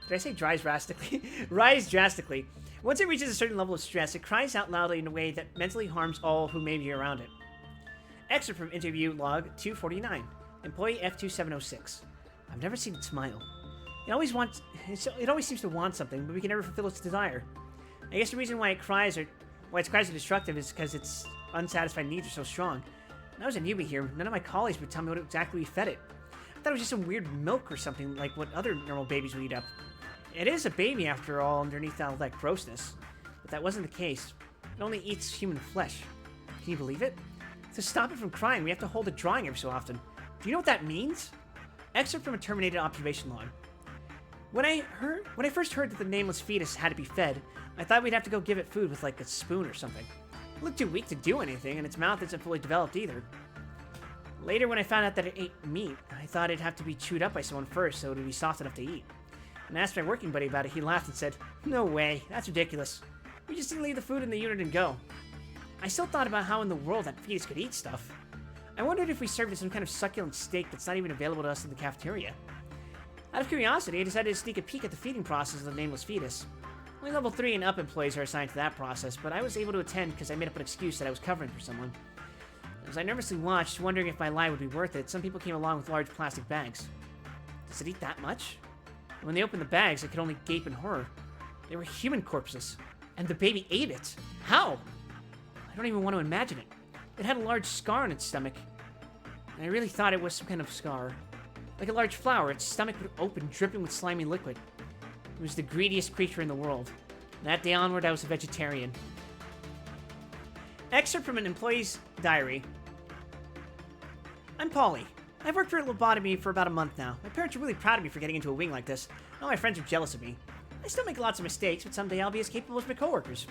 Did I say rise drastically? Rise drastically. Once it reaches a certain level of stress, it cries out loudly in a way that mentally harms all who may be around it. Excerpt from Interview Log 249, Employee F2706. I've never seen it smile. It always seems to want something, but we can never fulfill its desire. I guess the reason why its cries are destructive is because its unsatisfied needs are so strong. When I was a newbie here, none of my colleagues would tell me what exactly we fed it. I thought it was just some weird milk or something like what other normal babies would eat up. It is a baby after all, underneath all that grossness. But that wasn't the case. It only eats human flesh. Can you believe it? To stop it from crying, we have to hold it drawing every so often. Do you know what that means? Excerpt from a terminated observation log. When I first heard that the nameless fetus had to be fed, I thought we'd have to go give it food with like a spoon or something. It looked too weak to do anything, and its mouth isn't fully developed either. Later, when I found out that it ate meat, I thought it'd have to be chewed up by someone first so it would be soft enough to eat. When I asked my working buddy about it, he laughed and said, "No way, that's ridiculous. We just didn't leave the food in the unit and go." I still thought about how in the world that fetus could eat stuff. I wondered if we served it some kind of succulent steak that's not even available to us in the cafeteria. Out of curiosity, I decided to sneak a peek at the feeding process of the nameless fetus. Only level 3 and up employees are assigned to that process, but I was able to attend because I made up an excuse that I was covering for someone. As I nervously watched, wondering if my lie would be worth it, some people came along with large plastic bags. Does it eat that much? And when they opened the bags, I could only gape in horror. They were human corpses, and the baby ate it. How? I don't even want to imagine it. It had a large scar on its stomach, and I really thought it was some kind of scar. Like a large flower, its stomach would open, dripping with slimy liquid. It was the greediest creature in the world. From that day onward, I was a vegetarian. Excerpt from an employee's diary. I'm Polly. I've worked for Lobotomy for about a month now. My parents are really proud of me for getting into a wing like this. All my friends are jealous of me. I still make lots of mistakes, but someday I'll be as capable as my coworkers.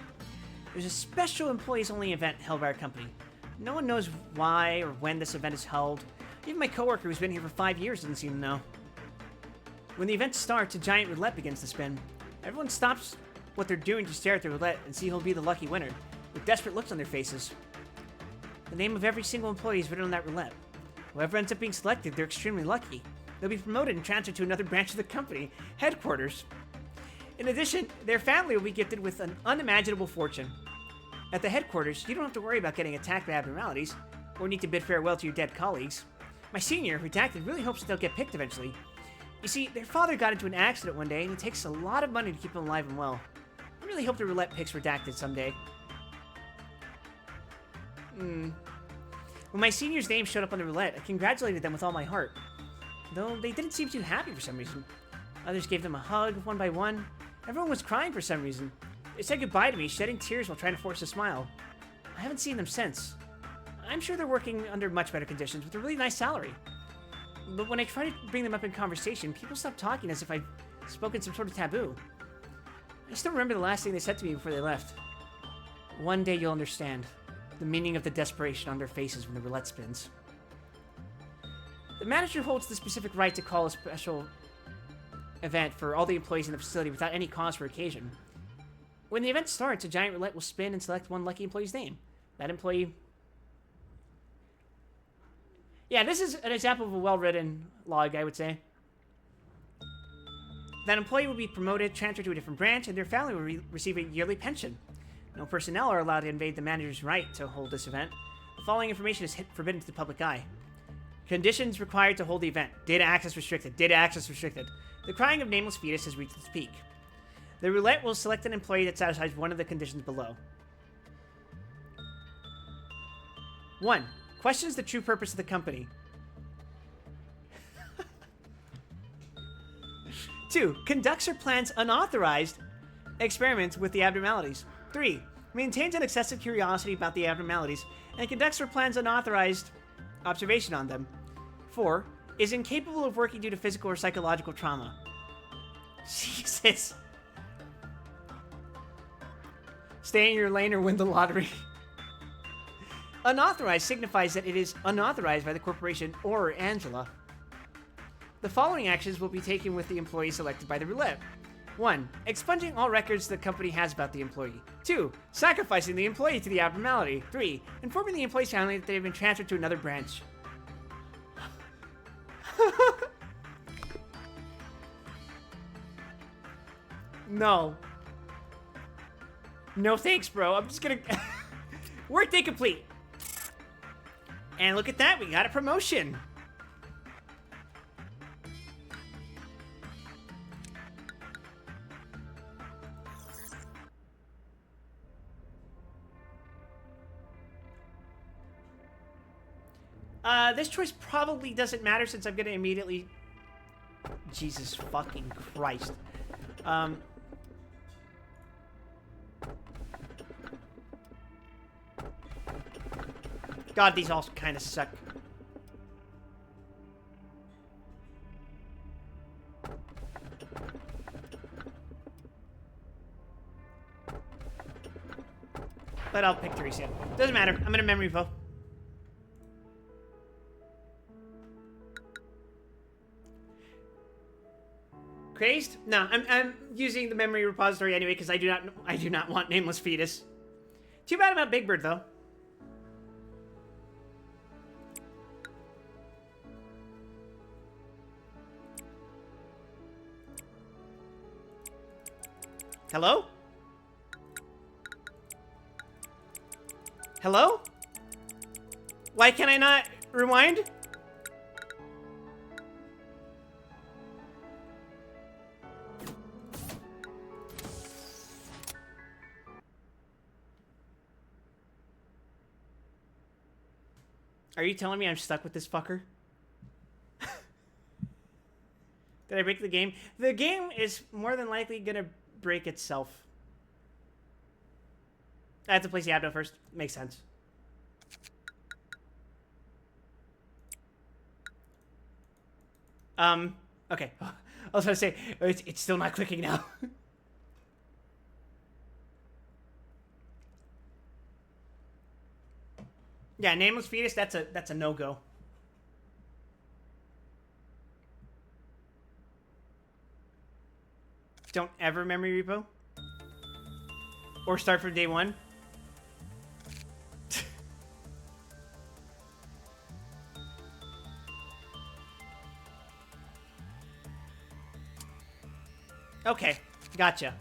There's a special employees-only event held by our company. No one knows why or when this event is held. Even my coworker who's been here for 5 years doesn't seem to know. When the event starts, a giant roulette begins to spin. Everyone stops what they're doing to stare at the roulette and see who'll be the lucky winner, with desperate looks on their faces. The name of every single employee is written on that roulette. Whoever ends up being selected, they're extremely lucky. They'll be promoted and transferred to another branch of the company, headquarters. In addition, their family will be gifted with an unimaginable fortune. At the headquarters, you don't have to worry about getting attacked by abnormalities, or need to bid farewell to your dead colleagues. My senior, redacted, really hopes that they'll get picked eventually. You see, their father got into an accident one day, and it takes a lot of money to keep him alive and well. I really hope the roulette picks redacted someday. When my senior's name showed up on the roulette, I congratulated them with all my heart. Though they didn't seem too happy for some reason. Others gave them a hug, one by one. Everyone was crying for some reason. They said goodbye to me, shedding tears while trying to force a smile. I haven't seen them since. I'm sure they're working under much better conditions with a really nice salary. But when I try to bring them up in conversation, people stop talking as if I've spoken some sort of taboo. I still remember the last thing they said to me before they left. One day you'll understand the meaning of the desperation on their faces when the roulette spins. The manager holds the specific right to call a special event for all the employees in the facility without any cause for occasion. When the event starts, a giant roulette will spin and select one lucky employee's name. That employee... Yeah, this is an example of a well-written log, I would say. That employee will be promoted, transferred to a different branch, and their family will receive a yearly pension. No personnel are allowed to invade the manager's right to hold this event. The following information is forbidden to the public eye. Conditions required to hold the event. Data access restricted. Data access restricted. The crying of nameless fetus has reached its peak. The roulette will select an employee that satisfies one of the conditions below. 1. Questions the true purpose of the company. 2. Conducts or plans unauthorized experiments with the abnormalities. 3. Maintains an excessive curiosity about the abnormalities and conducts or plans unauthorized observation on them. 4. Is incapable of working due to physical or psychological trauma. Jesus. Stay in your lane or win the lottery. Unauthorized signifies that it is unauthorized by the corporation or Angela. The following actions will be taken with the employee selected by the roulette. 1. Expunging all records the company has about the employee. 2. Sacrificing the employee to the abnormality. 3. Informing the employee's family that they have been transferred to another branch. No. No thanks, bro. I'm just gonna... Workday complete. And look at that, we got a promotion. This choice probably doesn't matter since I'm gonna immediately... Jesus fucking Christ. God, these all kind of suck. But I'll pick Teresa. Doesn't matter. I'm gonna memory vote. Crazed? No, I'm using the memory repository anyway because I do not want nameless fetus. Too bad about Big Bird though. Hello? Hello? Why can I not rewind? Are you telling me I'm stuck with this fucker? Did I break the game? The game is more than likely gonna break itself. I have to place the abdo first. Makes sense. Okay. I was gonna say, it's still not clicking now. Yeah, nameless fetus, that's a no-go. Don't ever memory repo. Or start from day one. Okay, gotcha.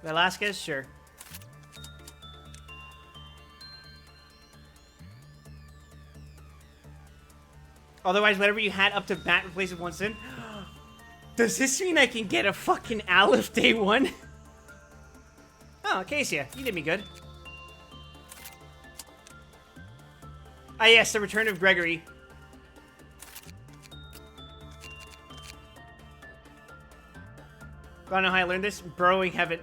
Velasquez, sure. Otherwise, whatever you had up to bat replace with one sin. Does this mean I can get a fucking Aleph day one? Oh, Acacia, you did me good. Ah, yes, the return of Gregory. Wanna know how I learned this? Burrowing Heaven.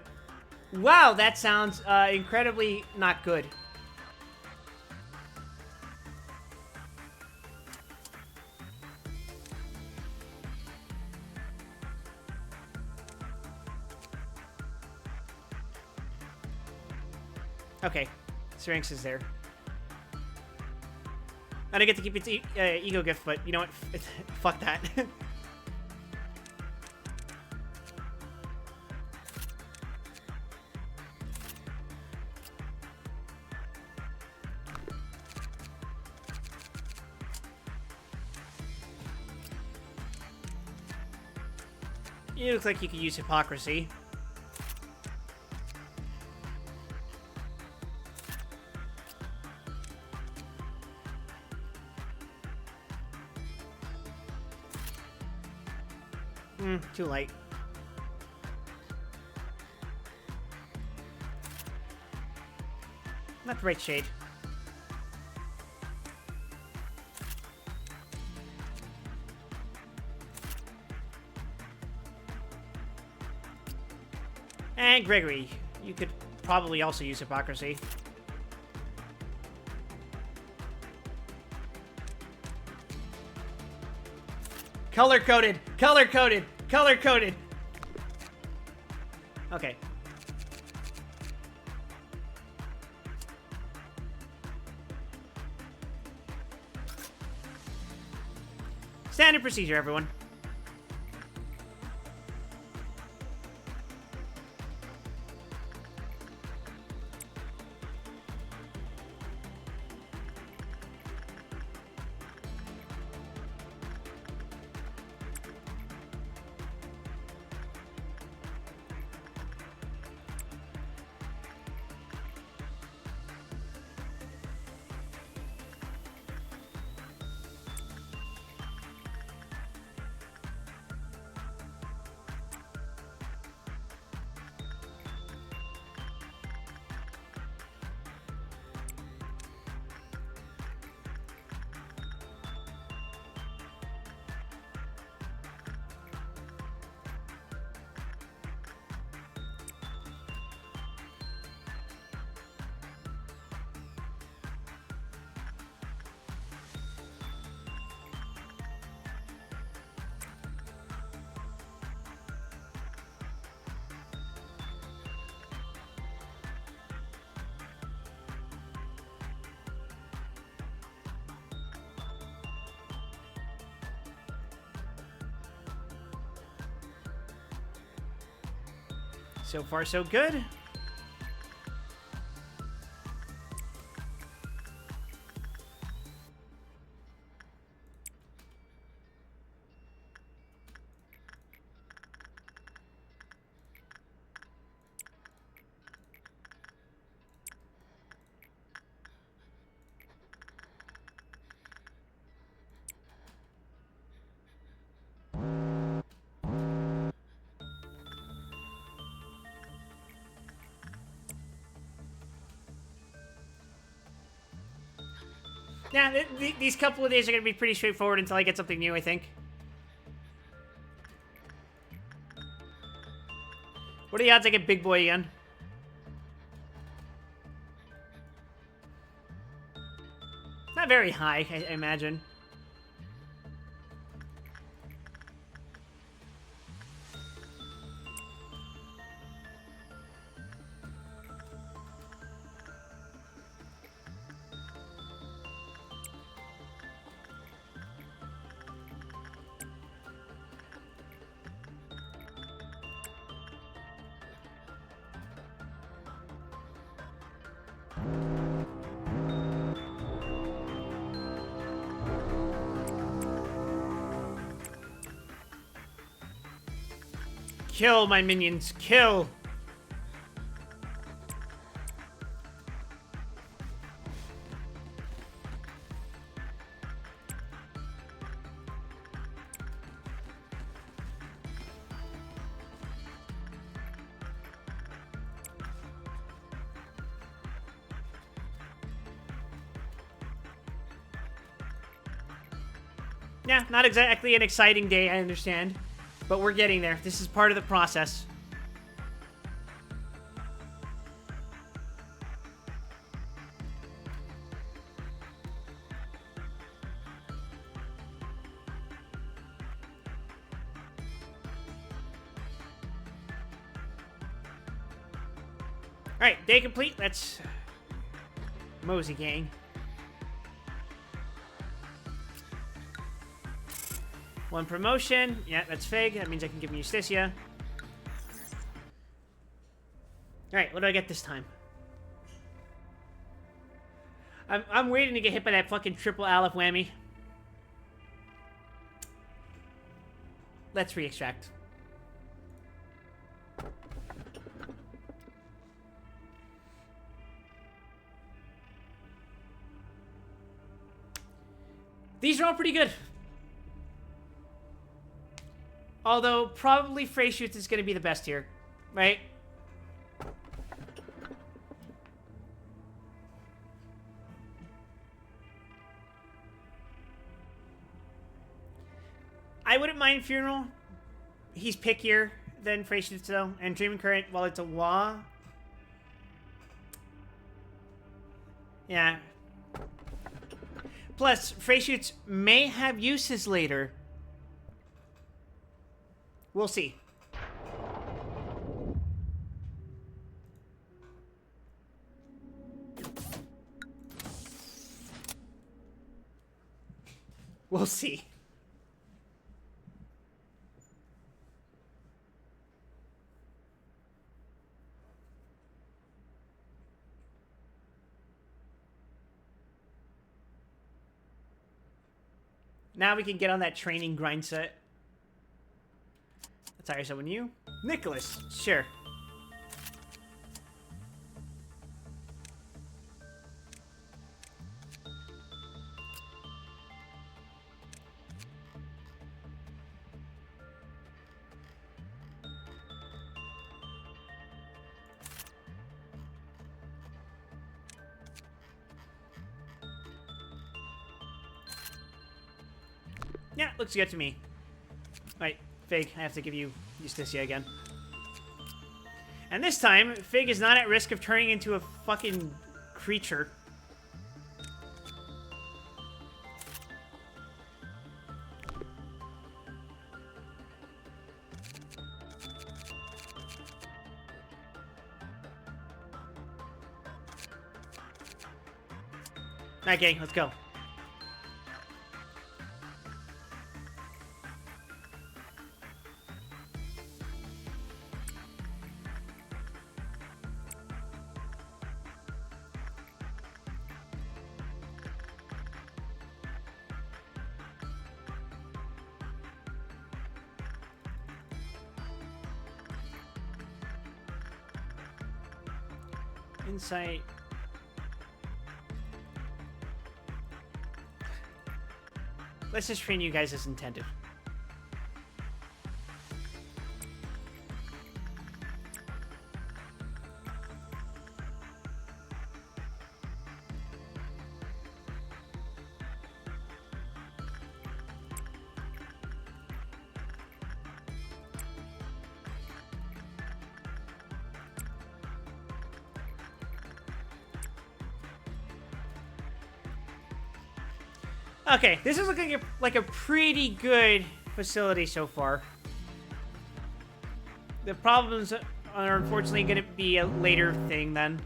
Wow, that sounds incredibly not good. Okay, Syrinx is there. I didn't get to keep its ego gift, but you know what? Fuck that. It looks like you could use hypocrisy. Too late. Not the right shade. And Gregory, you could probably also use hypocrisy. Color-coded! Color-coded! Color-coded! Okay. Standard procedure, everyone. So far, so good. Yeah, these couple of days are going to be pretty straightforward until I get something new, I think. What are the odds I get Big Boy again? Not very high, I imagine. Kill, my minions, kill! Yeah, not exactly an exciting day, I understand. But we're getting there. This is part of the process. Alright, day complete. Let's mosey gang. One promotion. Yeah, that's Fig. That means I can give him Justicia. Alright, what do I get this time? I'm waiting to get hit by that fucking triple Aleph whammy. Let's re-extract. These are all pretty good. Although, probably Freyshoots is going to be the best here, right? I wouldn't mind Funeral. He's pickier than Freyshoots, though. And Dreaming Current, while it's a Wah. Yeah. Plus, Freyshoots may have uses later. We'll see. We'll see. Now we can get on that training grind set. Let's hire someone new. Nicholas, sure. Yeah, looks good to me. Alright, Fig, I have to give you Justicia again. And this time, Fig is not at risk of turning into a fucking creature. Alright, gang, let's go. Insight. Let's just train you guys as intended. Okay, this is looking like a pretty good facility so far. The problems are unfortunately going to be a later thing then.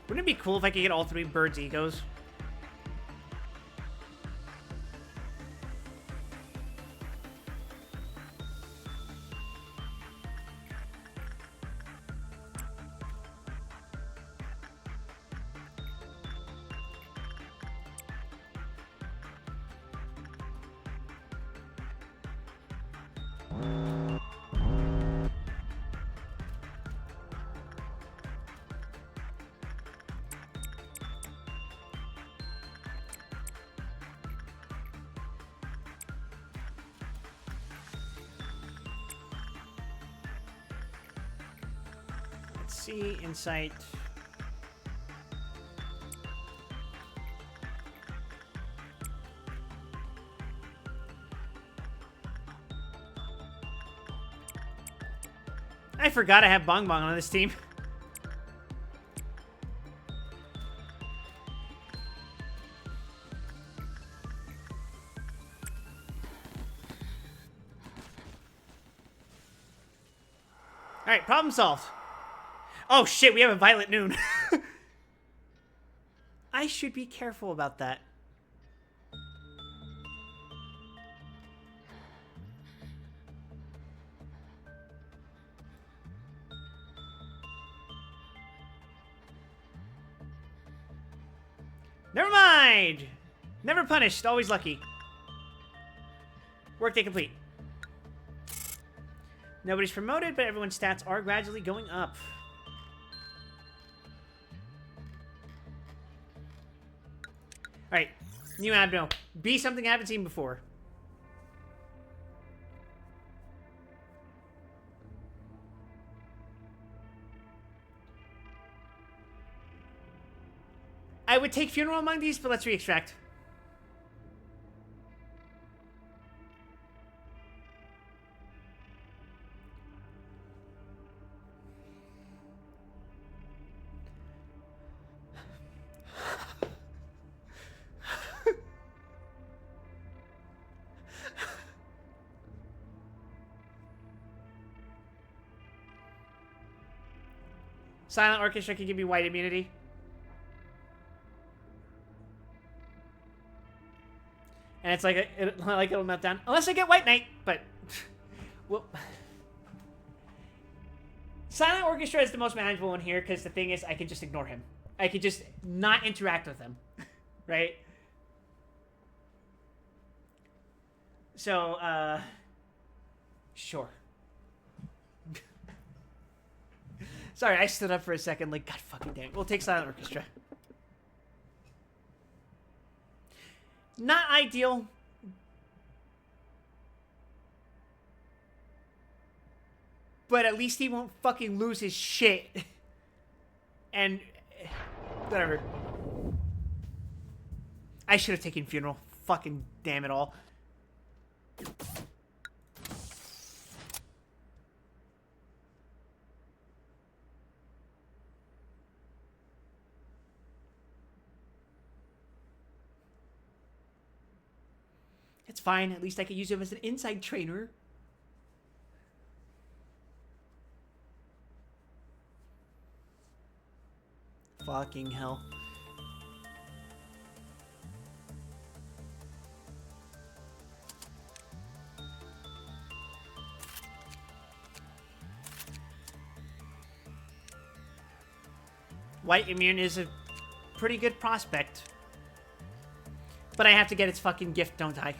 Wouldn't it be cool if I could get all 3 birds' egos? See, insight. I forgot I have Bong Bong on this team. Alright, problem solved. Oh shit, we have a Violet Noon. I should be careful about that. Never mind! Never punished, always lucky. Workday complete. Nobody's promoted, but everyone's stats are gradually going up. Alright, new Abno. Be something I haven't seen before. I would take Funeral among these, but let's re-extract. Silent Orchestra can give me white immunity. And it's like it'll melt down. Unless I get White Knight, but well, Silent Orchestra is the most manageable one here because the thing is I can just ignore him. I can just not interact with him. Right? So, sure. Sorry, I stood up for a second like, God fucking damn it. We'll take Silent Orchestra. Not ideal. But at least he won't fucking lose his shit. And whatever. I should have taken Funeral. Fucking damn it all. Fine, at least I could use him as an inside trainer. Fucking hell. White Immune is a pretty good prospect. But I have to get its fucking gift, don't I?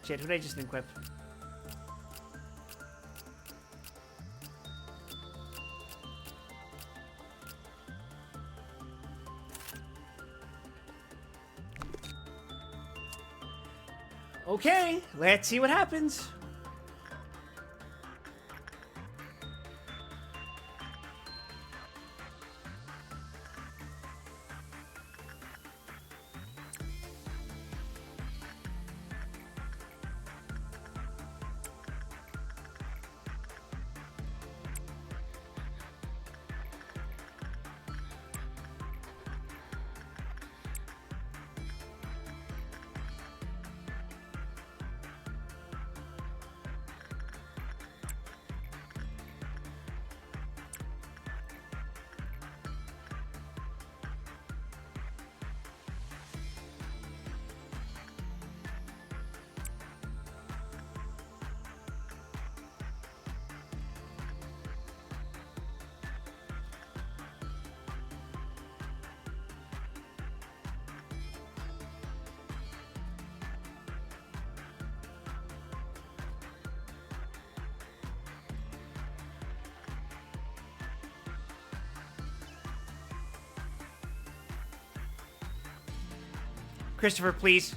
Shit, who did I just equip? Okay, let's see what happens. Christopher, please.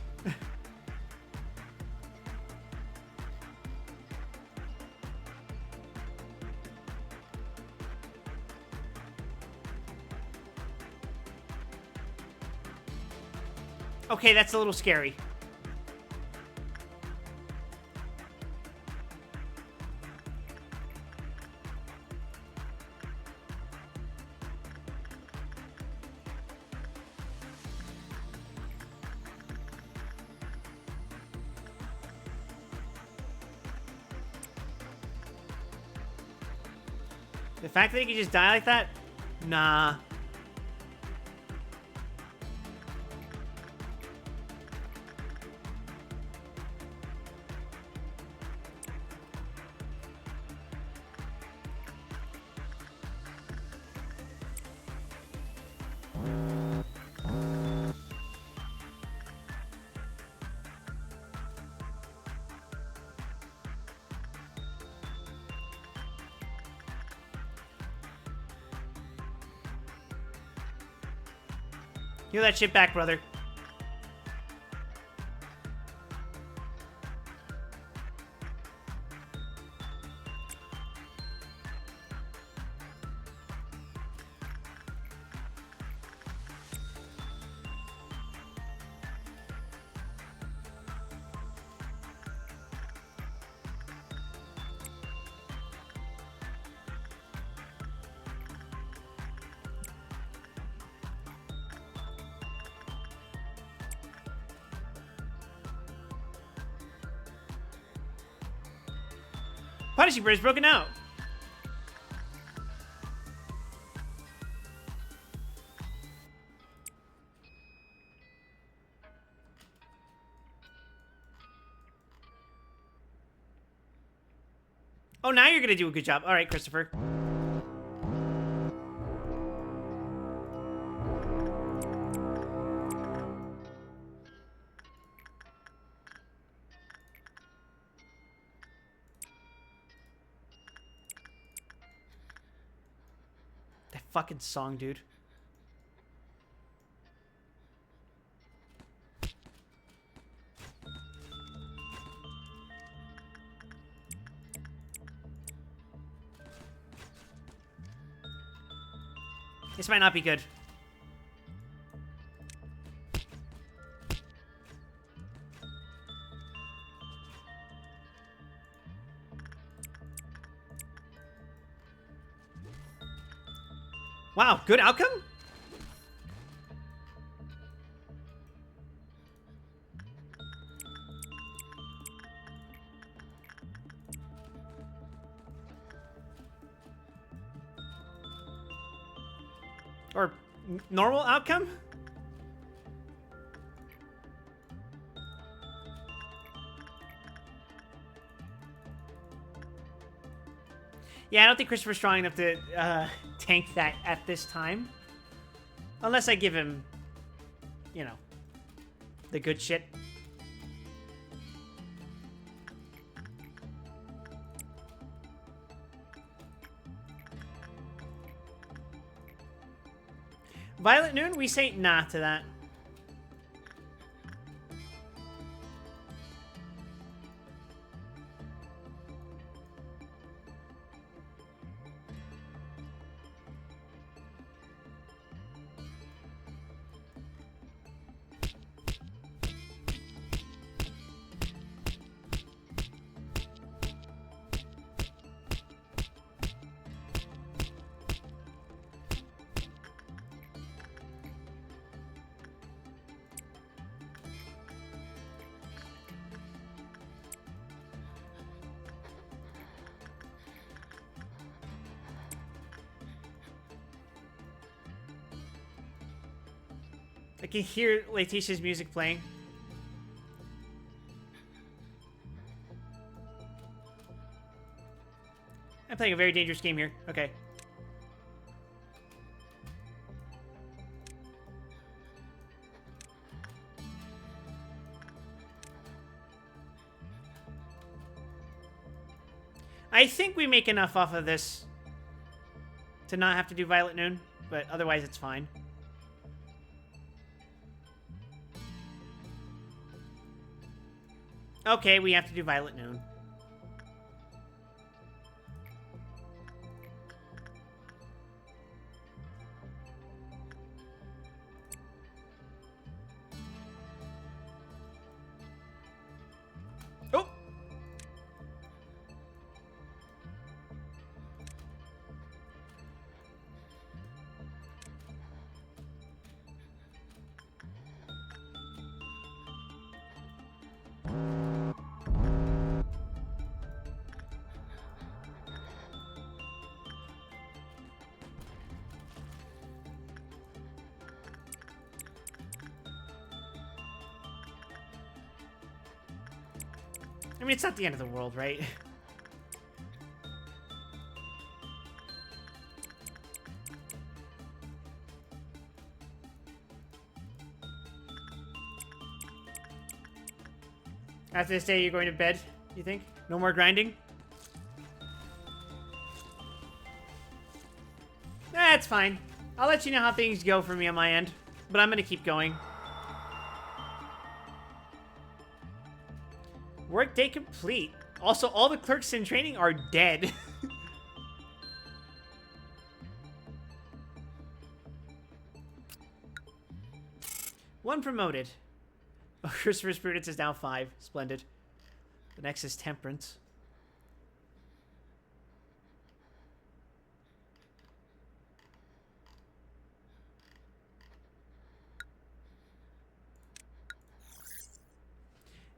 Okay, that's a little scary. The fact that he can just die like that? Nah. Give that shit back, brother. Punishing Bird's broken out. Oh, now you're gonna do a good job. All right, Christopher. That fucking song, dude. This might not be good. Wow, good outcome? Or normal outcome? Yeah, I don't think Christopher's strong enough to tank that at this time. Unless I give him, you know, the good shit. Violet Noon, we say nah to that. I can hear Letitia's music playing. I'm playing a very dangerous game here. Okay. I think we make enough off of this to not have to do Violet Noon, but otherwise it's fine. Okay, we have to do Violet Noon. Oh! I mean, it's not the end of the world, right? After this day, you're going to bed, you think? No more grinding? That's fine. I'll let you know how things go for me on my end. But I'm going to keep going. Workday complete. Also, all the clerks in training are dead. One promoted. Oh, Christopher's Prudence is now 5. Splendid. The next is Temperance.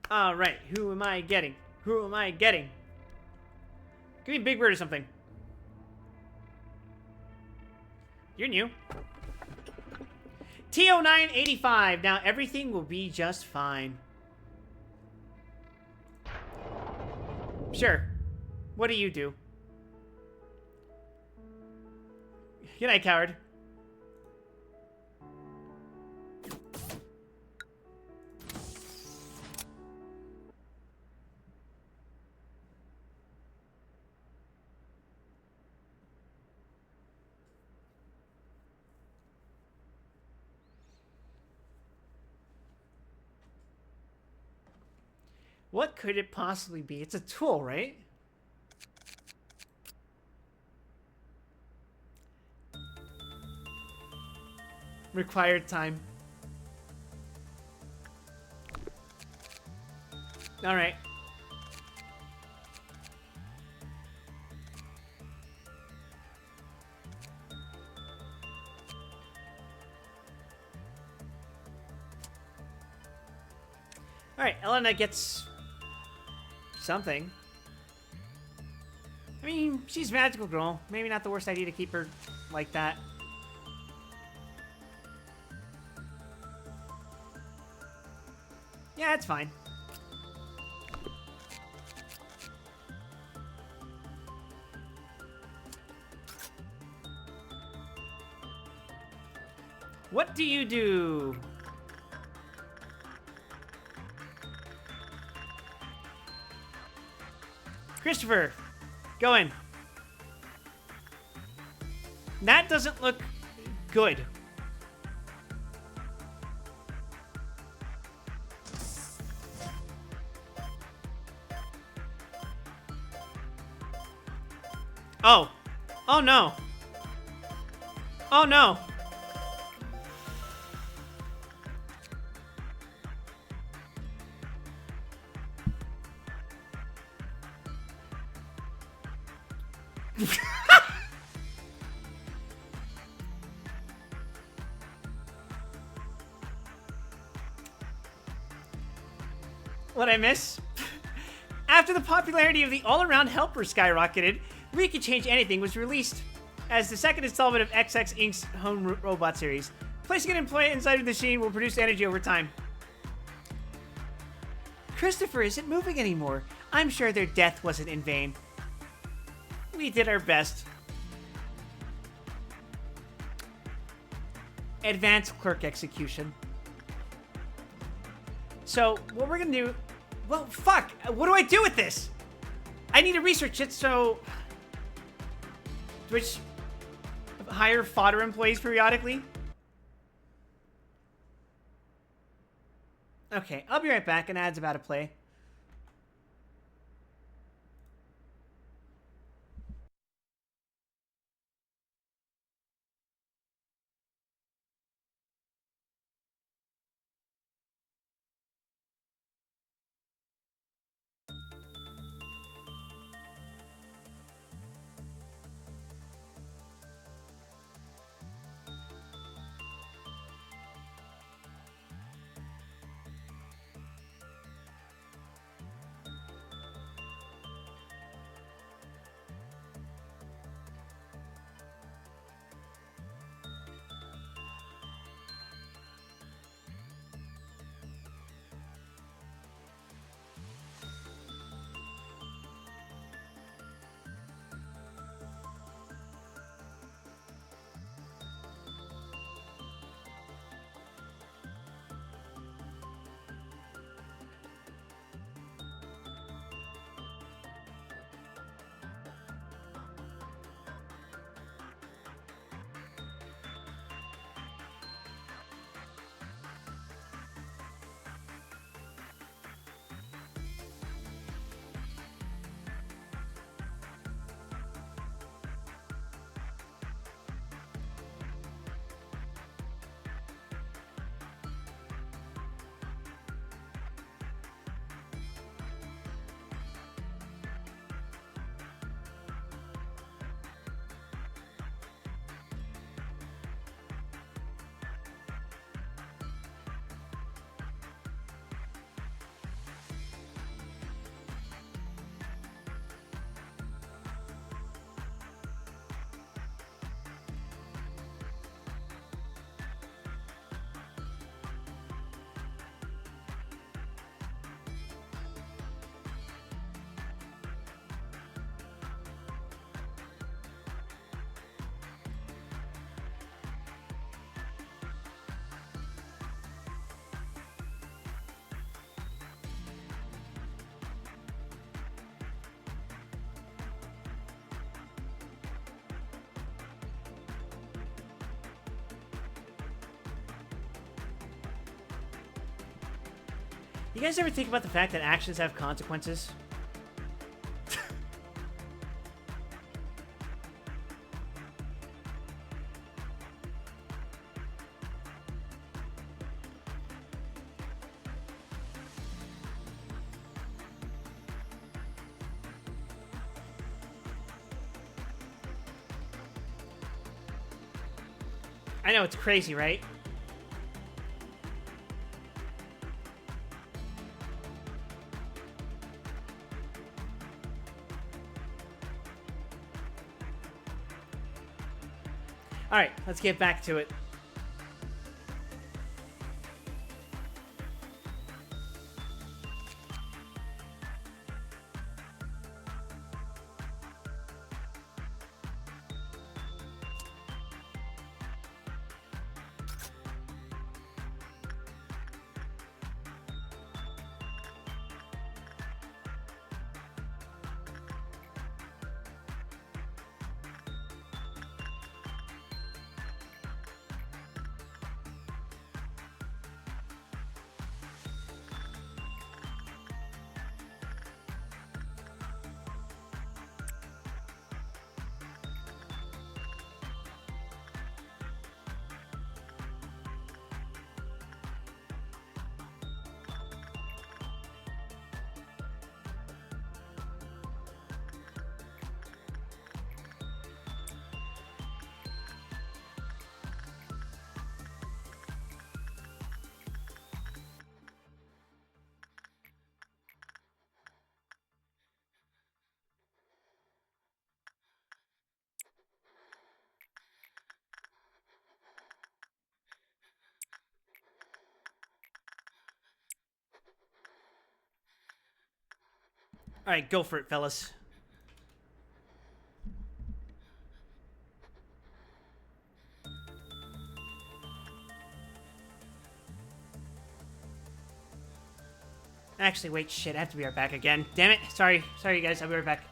Alright, who am I getting? Who am I getting? Give me Big Bird or something. You're new. TO985. Now everything will be just fine. Sure. What do you do? Good night, coward. What could it possibly be? It's a tool, right? Required time. All right. Alright, Elena gets something. I mean, she's a magical girl. Maybe not the worst idea to keep her like that. Yeah, it's fine. What do you do? Christopher, go in. That doesn't look good. Oh. Oh no. Oh no. What'd I miss? After the popularity of the all-around helper skyrocketed, We Can Change Anything was released as the second installment of XX Inc.'s home robot series. Placing an employee inside of the machine will produce energy over time. Christopher isn't moving anymore. I'm sure their death wasn't in vain. We did our best. Advanced clerk execution. So, what we're gonna do... Well, fuck! What do I do with this? I need to research it, so... Do I just hire fodder employees periodically? Okay, I'll be right back. An ad's about to play. You guys ever think about the fact that actions have consequences? I know, it's crazy, right? Alright, let's get back to it. Alright, go for it, fellas. Actually, wait, shit, I have to be right back again. Damn it. Sorry, you guys, I'll be right back.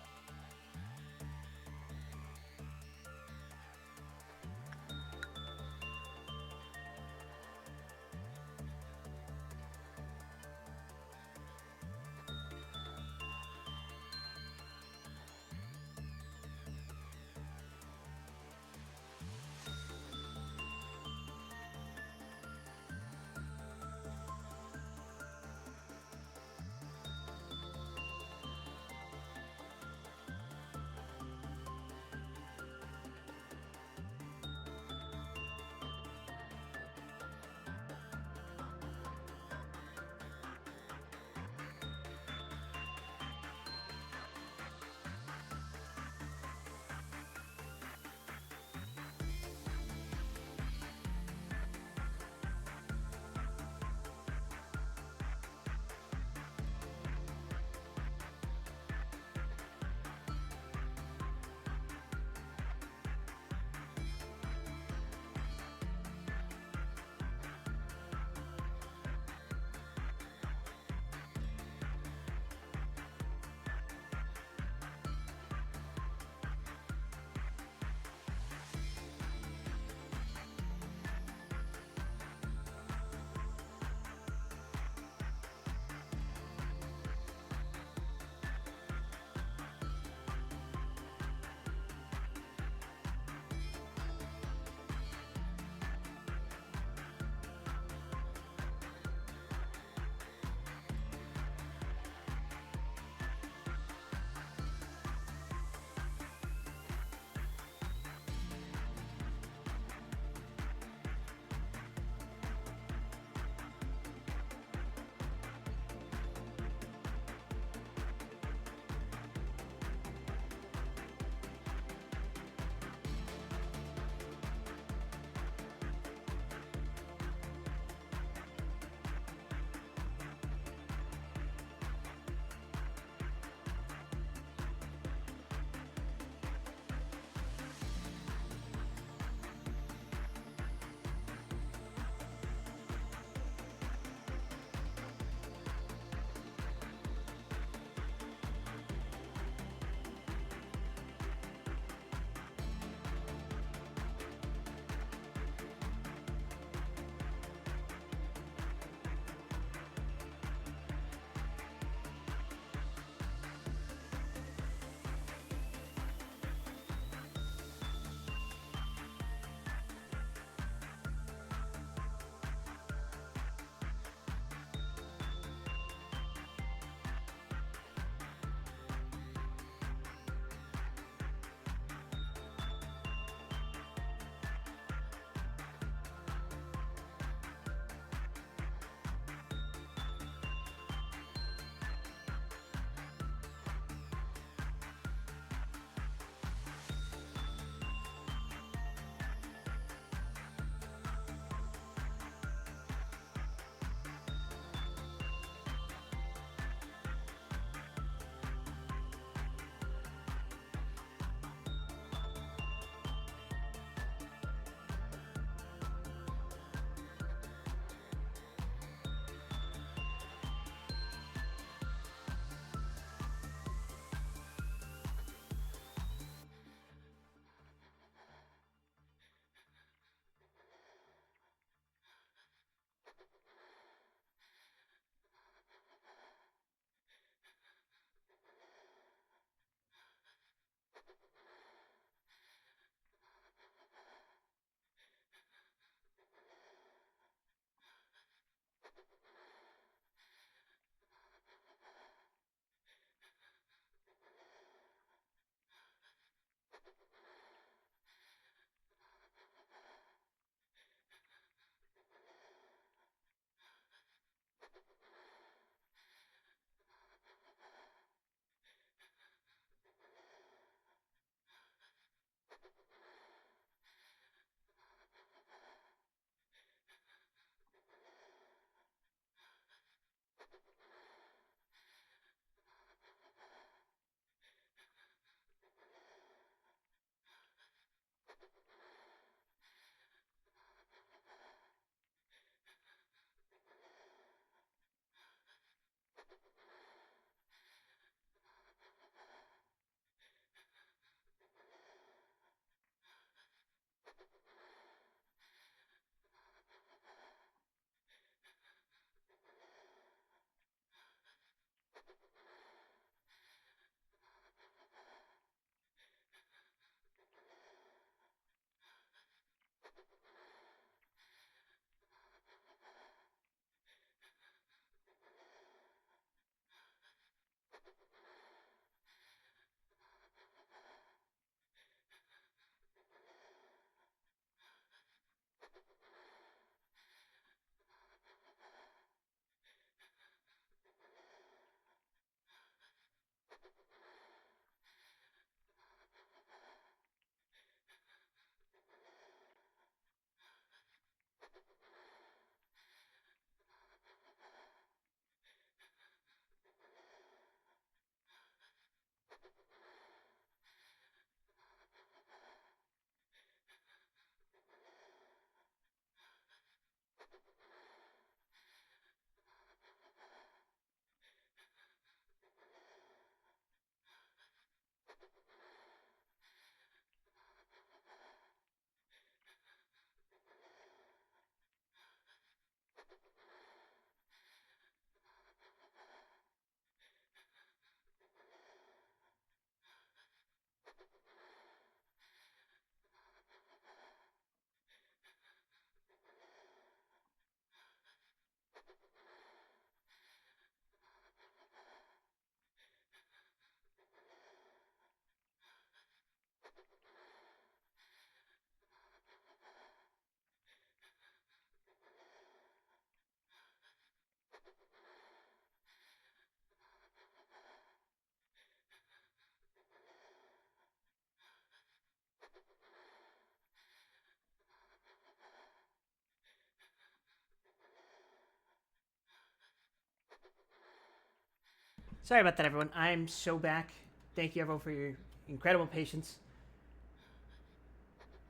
Sorry about that, everyone. I'm so back. Thank you, everyone, for your incredible patience.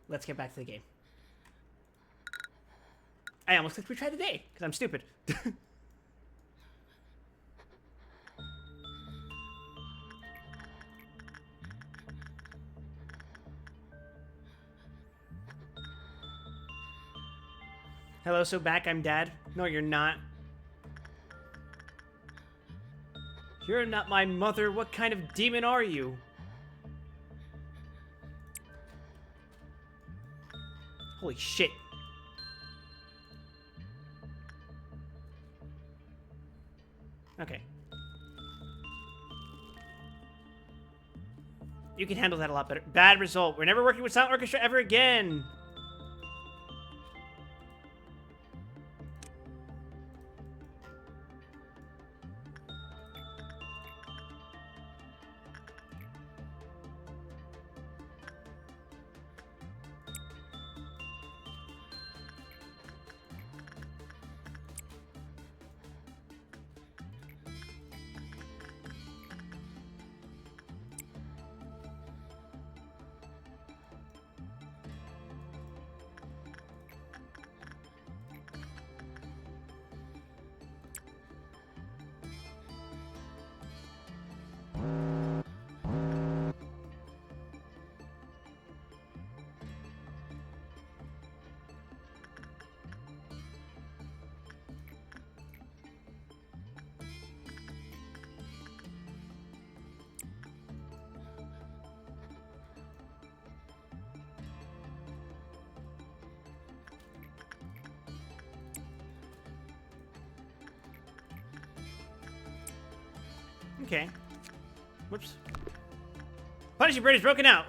Let's get back to the game. I almost clicked retry today, because I'm stupid. Hello, so back, I'm Dad. No, you're not. You're not my mother. What kind of demon are you? Holy shit. Okay. You can handle that a lot better. Bad result. We're never working with Silent Orchestra ever again. Okay. Whoops. Punishing Bird is broken out.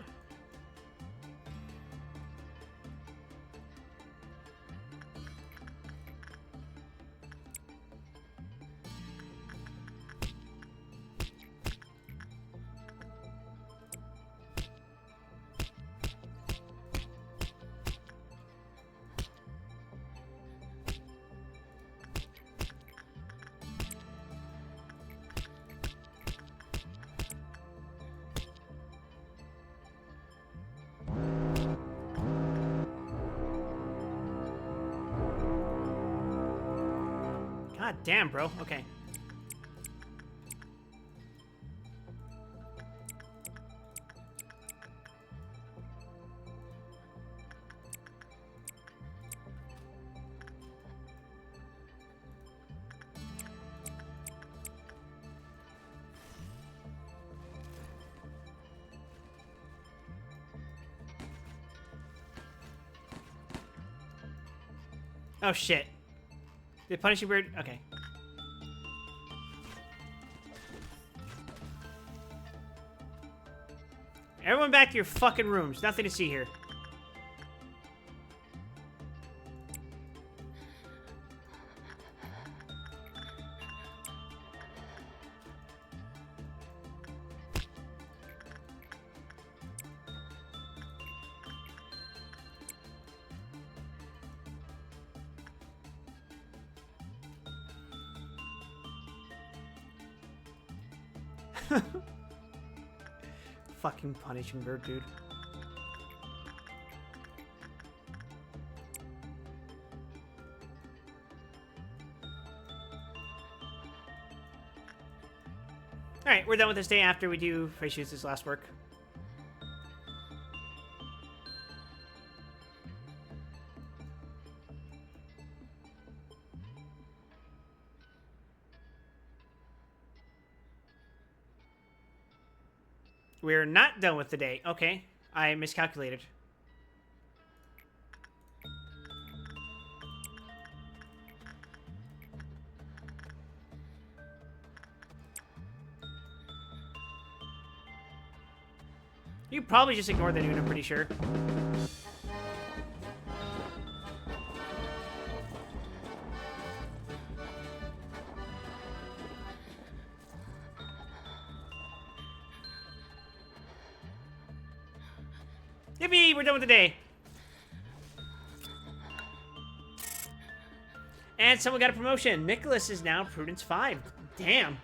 God damn, bro. Okay. Oh shit. The punishing bird. Okay. Everyone back to your fucking rooms. Nothing to see here. Fucking punishing bird, dude. Alright, we're done with this day after we do Freyshoots' last work. We're not done with the day. Okay. I miscalculated. You probably just ignore the noon, I'm pretty sure. Yippee! We're done with the day. And someone got a promotion. Nicholas is now Prudence 5. Damn.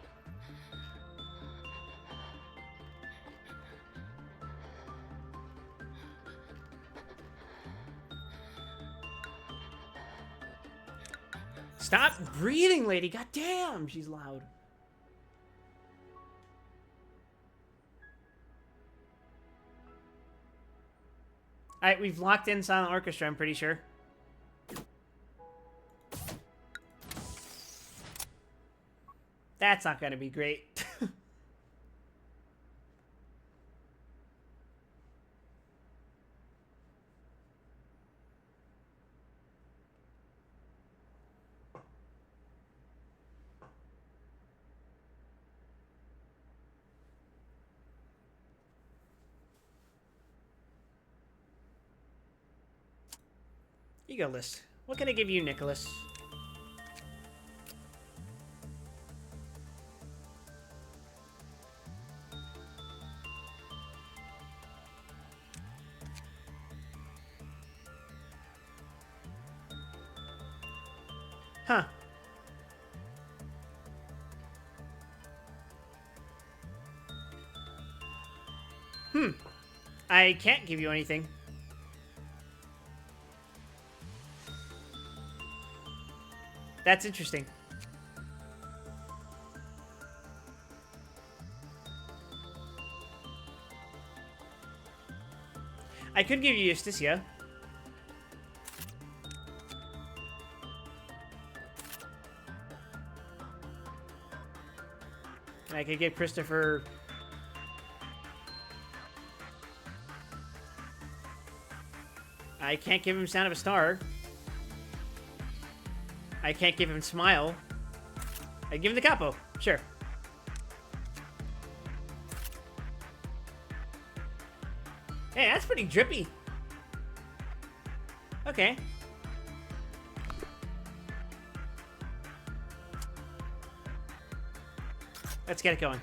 Stop breathing, lady. God damn, she's loud. Alright, we've locked in Silent Orchestra, I'm pretty sure. That's not gonna be great. Ego list. What can I give you, Nicholas? Huh. I can't give you anything. That's interesting. I could give you Justicia. And I could give Christopher... I can't give him Sound of a Star. I can't give him Smile. I'd give him the Capo. Sure. Hey, that's pretty drippy. Okay. Let's get it going.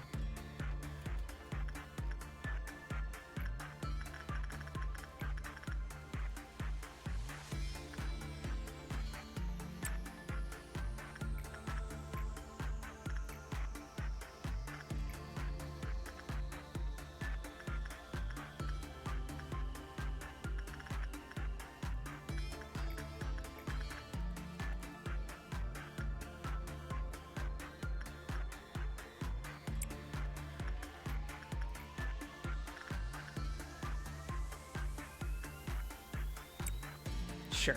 Sure.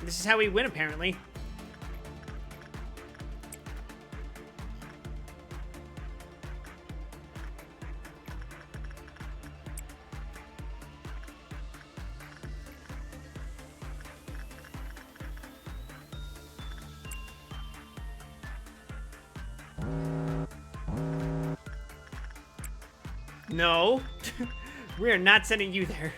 This is how we win, apparently. No. We are not sending you there.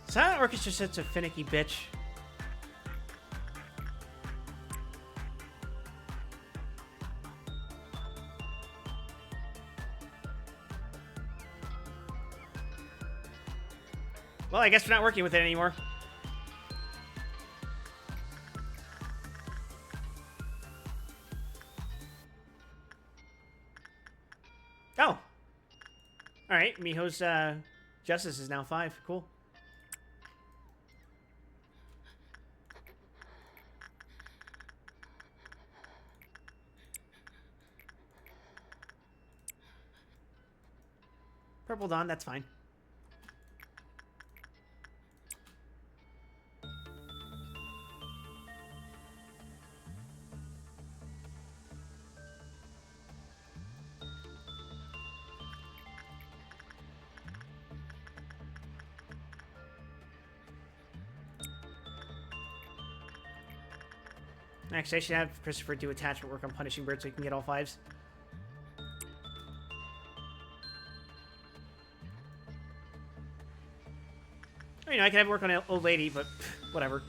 Silent Orchestra's such a finicky bitch. Well, I guess we're not working with it anymore. Oh. Alright, Miho's Justice is now 5. Cool. Purple Dawn, that's fine. Actually, I should have Christopher do attachment work on punishing birds so he can get all 5s. Or, you know, I could have work on an old lady, but whatever.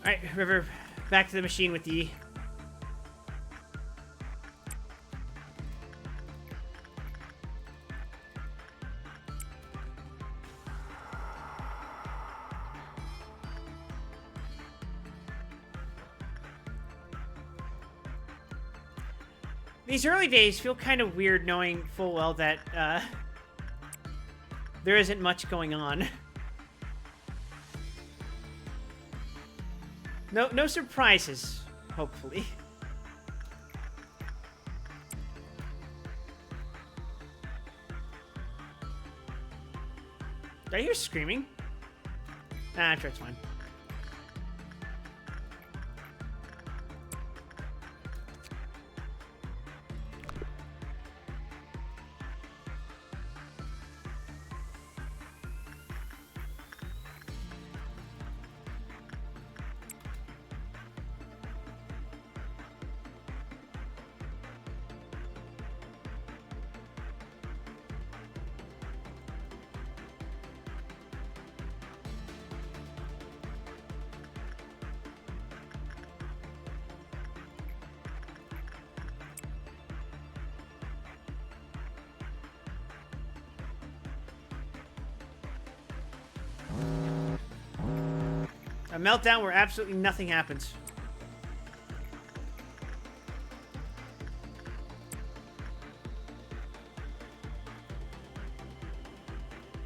Alright, River, back to the machine with the... These early days feel kind of weird knowing full well that, there isn't much going on. No surprises, hopefully. Did I hear screaming? Nah, I'm sure it's fine. A meltdown where absolutely nothing happens.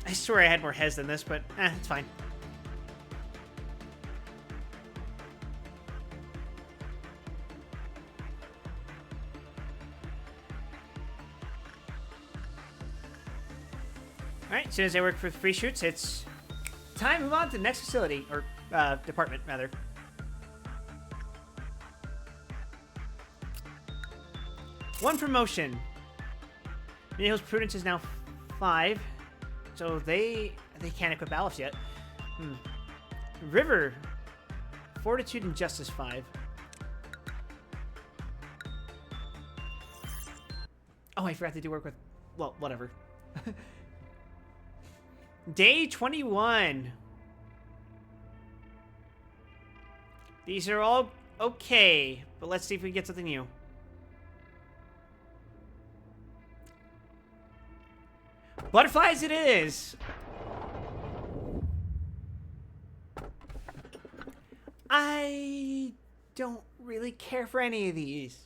I swear I had more heads than this, but it's fine. Alright, as soon as I work for free shoots, it's time to move on to the next facility, or department, rather. One promotion. Minihill's Prudence is now 5, so they can't equip Aleph yet. River, Fortitude and Justice 5. Oh, I forgot to do work with... Well, whatever. Day 21. These are all okay, but let's see if we can get something new. Butterflies it is! I don't really care for any of these.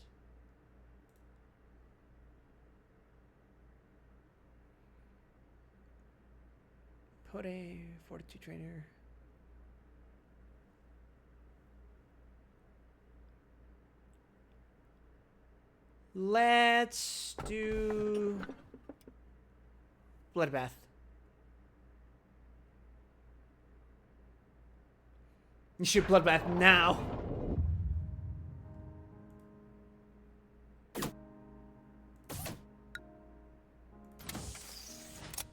Put a Fortitude Trainer. Let's do Bloodbath. You shoot Bloodbath now.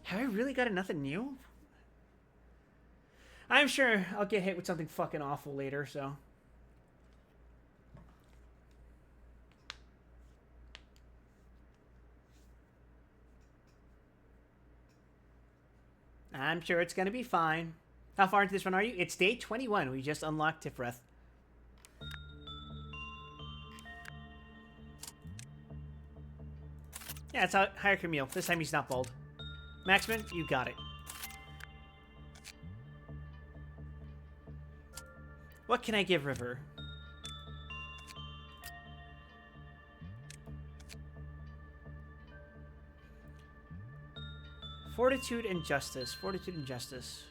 Have I really got nothing new? I'm sure I'll get hit with something fucking awful later, so. I'm sure it's gonna be fine. How far into this one are you? It's day 21. We just unlocked Tifreth. Yeah, it's hire Camille. This time he's not bald. Maxman, you got it. What can I give River? Fortitude and Justice. Fortitude and Justice.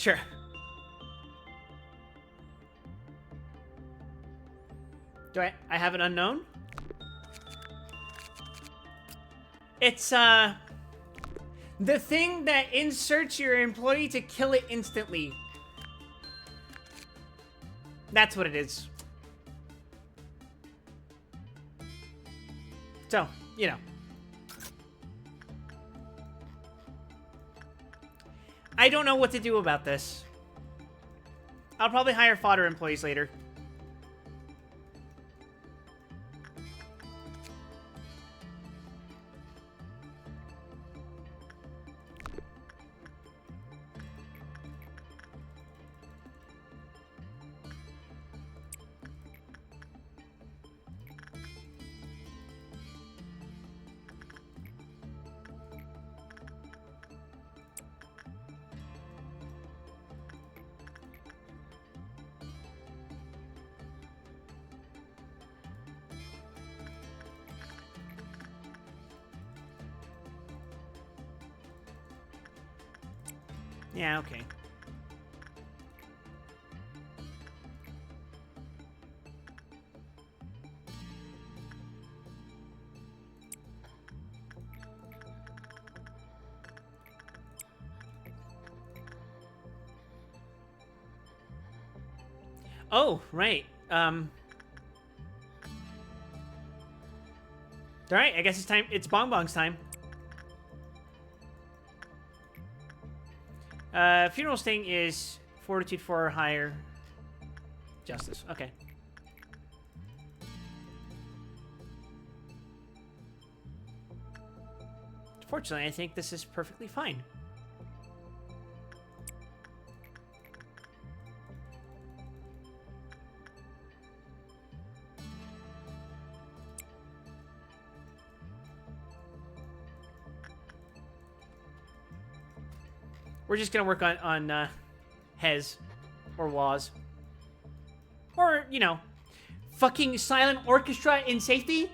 Sure. Do I have an unknown? It's, the thing that inserts your employee to kill it instantly. That's what it is. So, you know. I don't know what to do about this. I'll probably hire fodder employees later. Yeah, okay. Oh, right. Alright, I guess it's time. It's Bong Bong's time. Funeral sting is fortitude 4 or higher. Justice. Okay. Fortunately, I think this is perfectly fine. We're just gonna work on Hez or Waz. Or, you know, fucking silent orchestra in safety?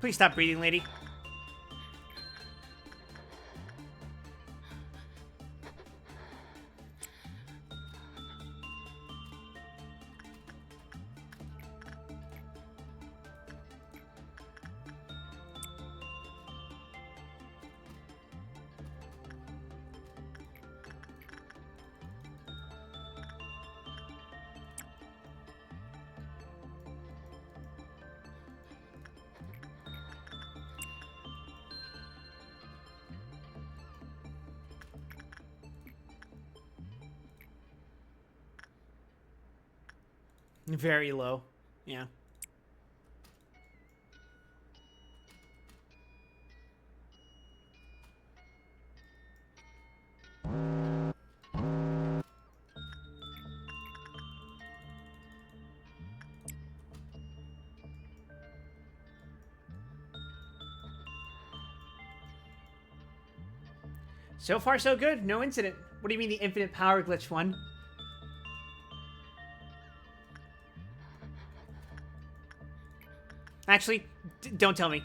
Please stop breathing, lady. Very low. Yeah. So far, so good. No incident. What do you mean the infinite power glitch one? Actually, don't tell me.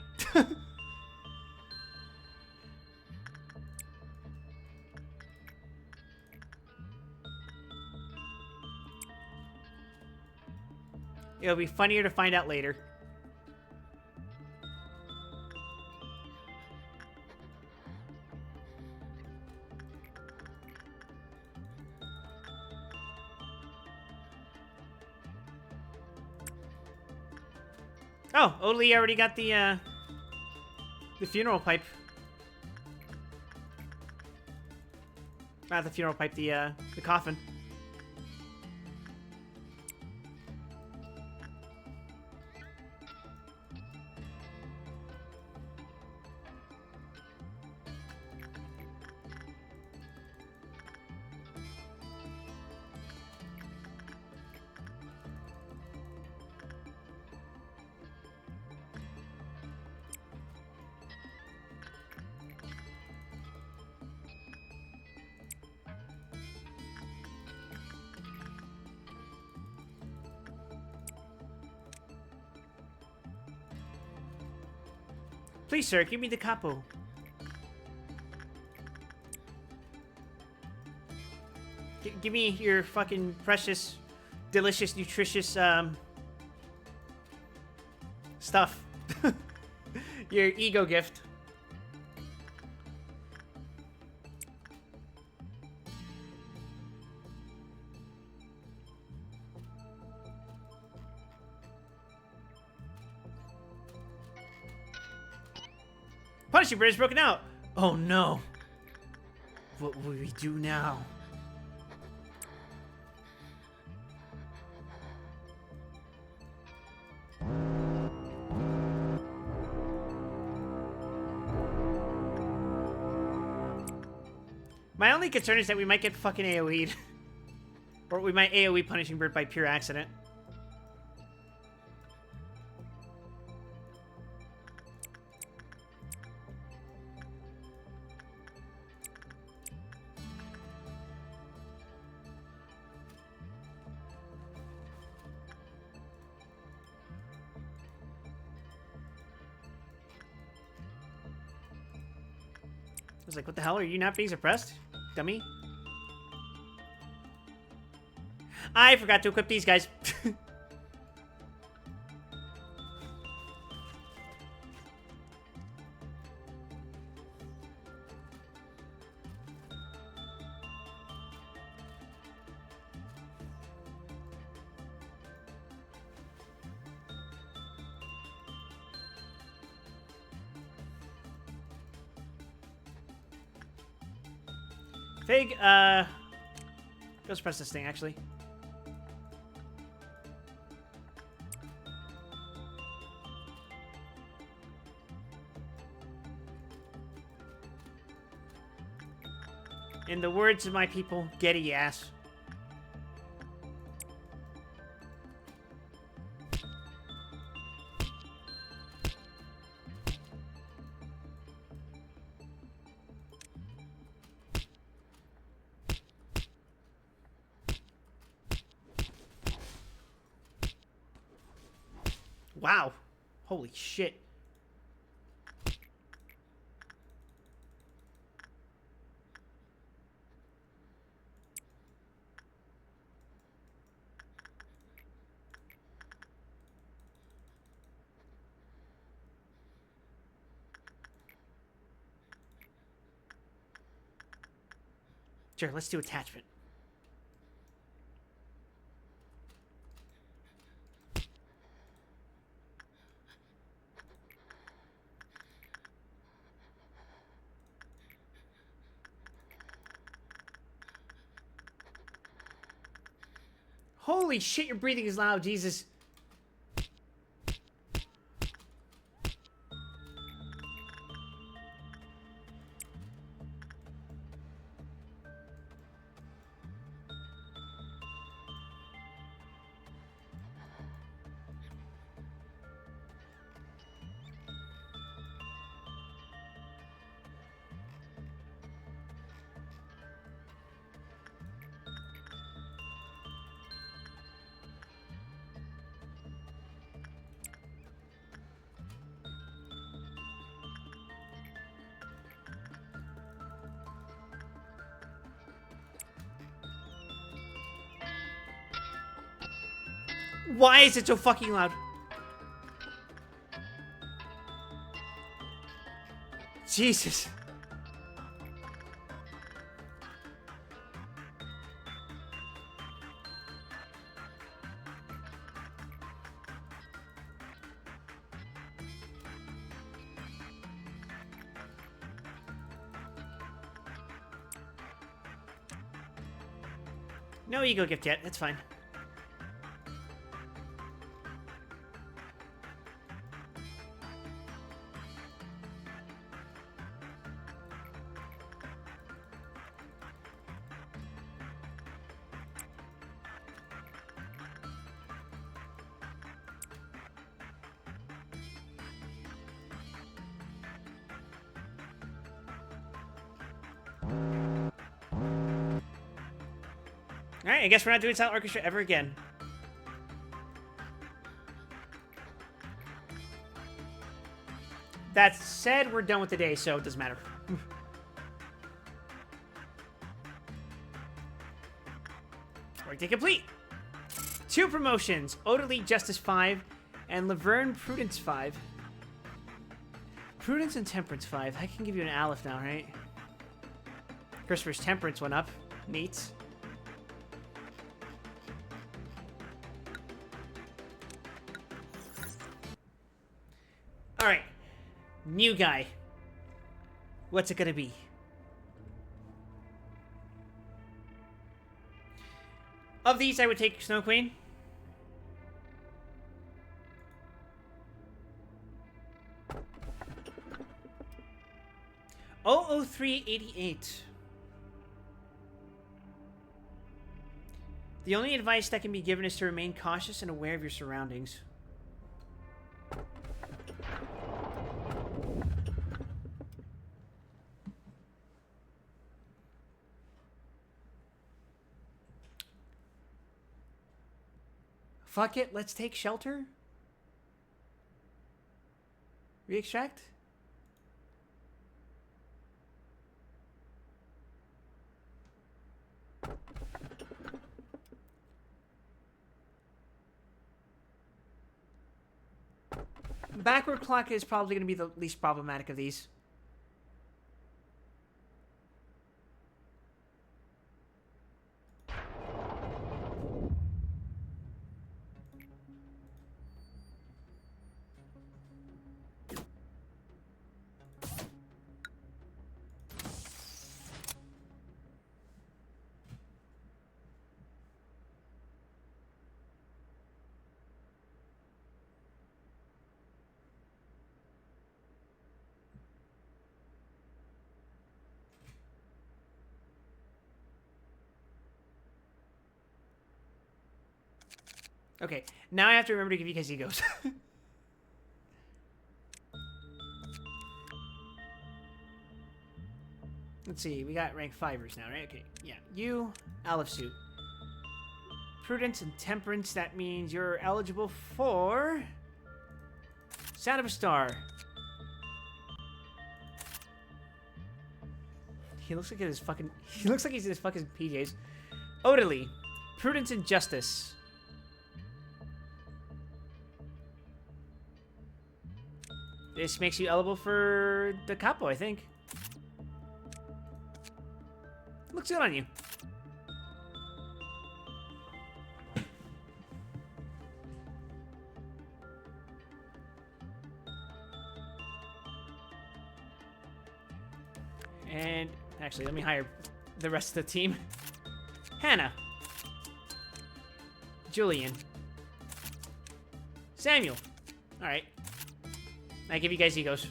It'll be funnier to find out later. Oh, Odie already got the funeral pipe. Not the funeral pipe, the coffin. Please, sir, give me the capo. Give me your fucking precious, delicious, nutritious, stuff. Your ego gift. Punishing bird is broken out. Oh no. What will we do now? My only concern is that we might get fucking AoE'd. Or we might AoE punishing bird by pure accident. I was like, what the hell? Are you not being suppressed? Dummy. I forgot to equip these guys. Fig, go suppress this thing, actually. In the words of my people, get a ass. Wow. Holy shit. Sure, let's do attachment. Holy shit, your breathing is loud, Jesus. Why is it so fucking loud? Jesus. No ego gift yet. It's fine. Alright, I guess we're not doing Silent Orchestra ever again. That said, we're done with the day, so it doesn't matter. Workday complete. 2 promotions. Odorly Justice 5 and Laverne Prudence 5. Prudence and Temperance 5. I can give you an Aleph now, right? Christopher's Temperance went up. Neat. Alright. New guy. What's it gonna be? Of these, I would take Snow Queen. Oh, 0388. The only advice that can be given is to remain cautious and aware of your surroundings. Fuck it, let's take shelter. Re-extract? Backward clock is probably going to be the least problematic of these. Okay, now I have to remember to give you guys egos. Let's see, we got rank 5ers now, right? Okay, yeah. You, Aleph Suit. Prudence and Temperance, that means you're eligible for... Sound of a Star. He looks like he's fucking... He looks like he's in his fucking PJs. Odorly. Prudence and Justice. This makes you eligible for the capo, I think. Looks good on you. And actually, let me hire the rest of the team. Hannah. Julian. Samuel. All right. I give you guys egos.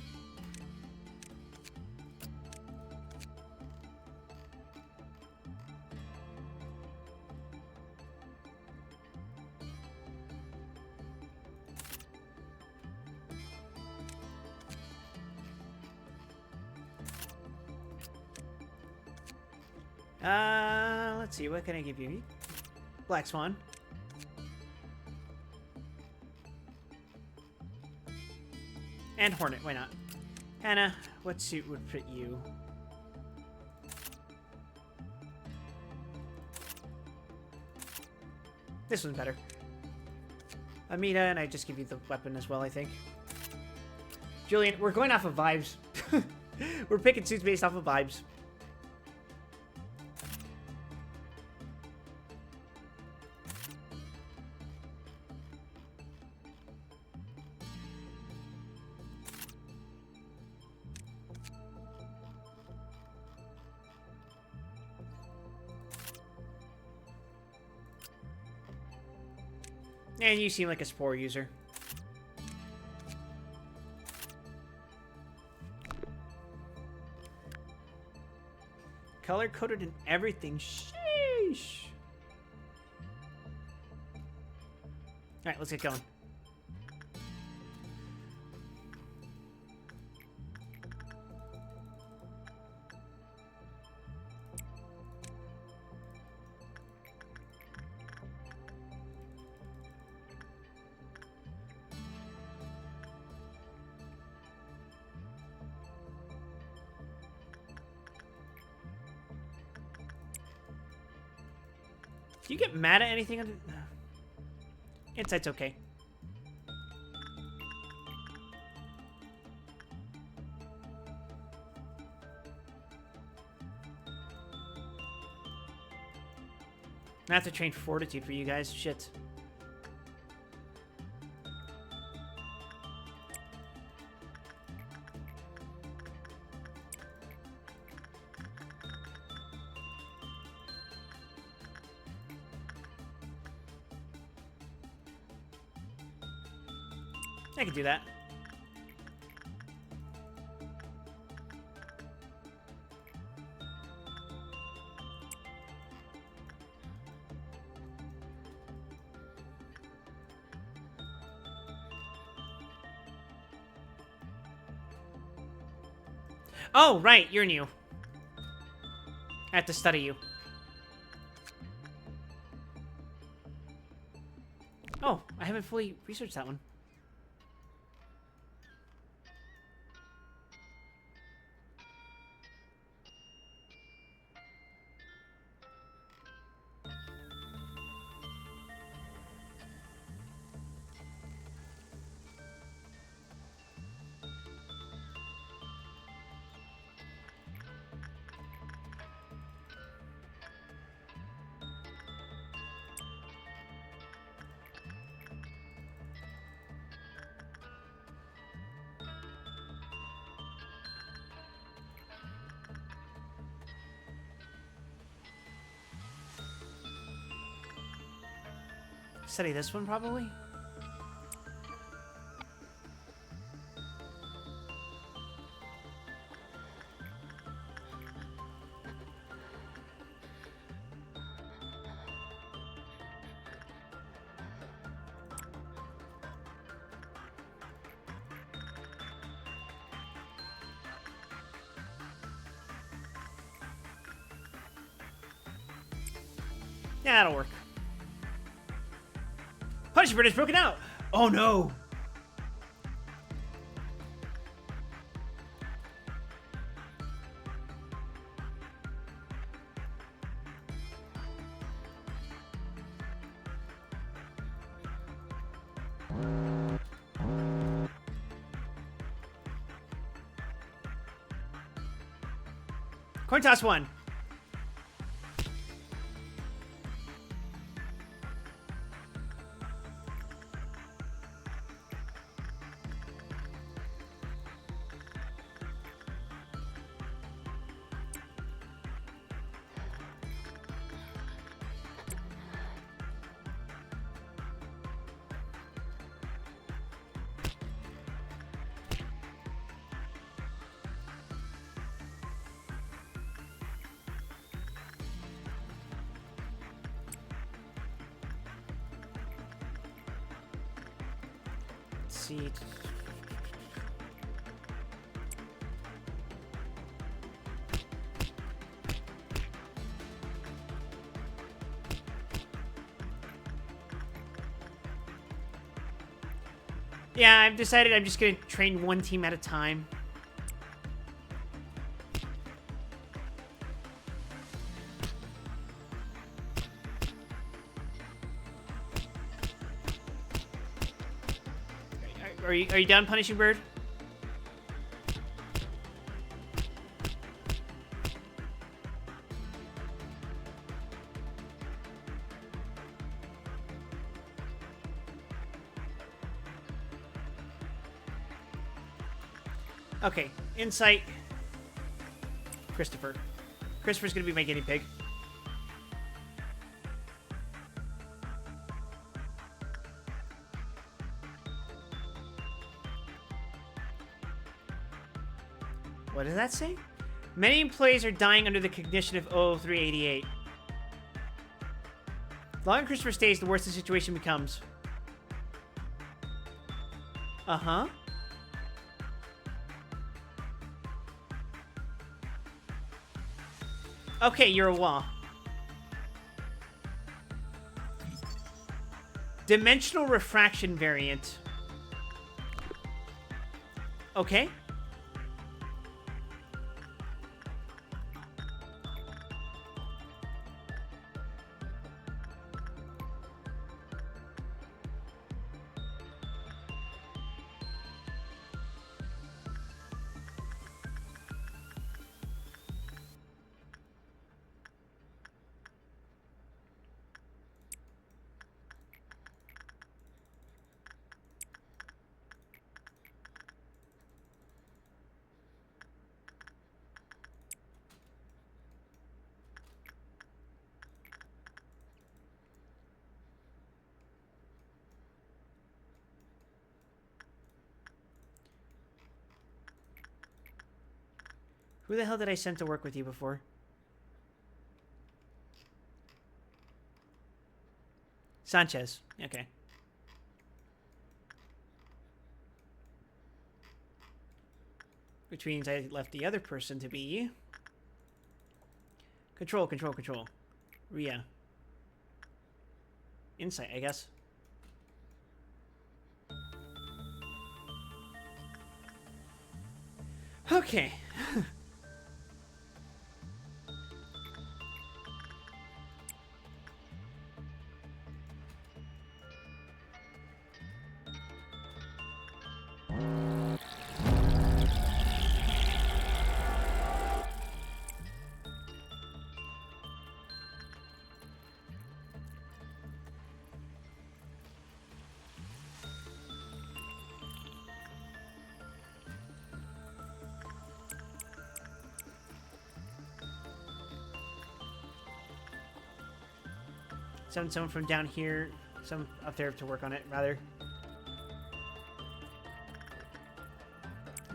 Let's see, what can I give you? Black Swan. And Hornet, why not? Hannah, what suit would fit you? This one's better. Amita, and I just give you the weapon as well, I think. Julian, we're going off of vibes. We're picking suits based off of vibes. And you seem like a Spore user. Color-coded and everything. Sheesh. Alright, let's get going. Do you get mad at anything? Insight's okay. I have to train fortitude for you guys. Shit. I can do that. Oh, right, you're new. I have to study you. Oh, I haven't fully researched that one. Study this one, probably? Yeah, that'll work. Punisher bird is broken out! Oh no! Coin toss one. See. Yeah, I've decided I'm just gonna train one team at a time. Are you done, Punishing Bird? Okay, Insight. Christopher. Christopher's gonna be my guinea pig. What does that say? Many employees are dying under the cognition of 00388. The longer Christopher stays, the worse the situation becomes. Uh-huh. Okay, you're a wah. Dimensional refraction variant. Okay. Who the hell did I send to work with you before? Sanchez. Okay. Which means I left the other person to be... Control. Ria. Insight, I guess. Okay. Send someone from down here, some up there to work on it, rather.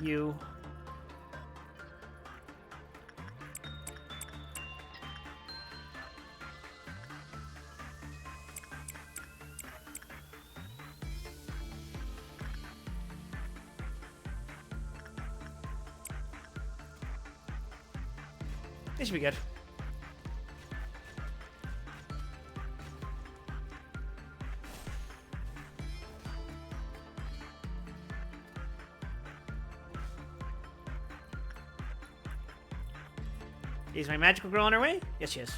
You. This should be good. Is my magical girl on her way? Yes, she is.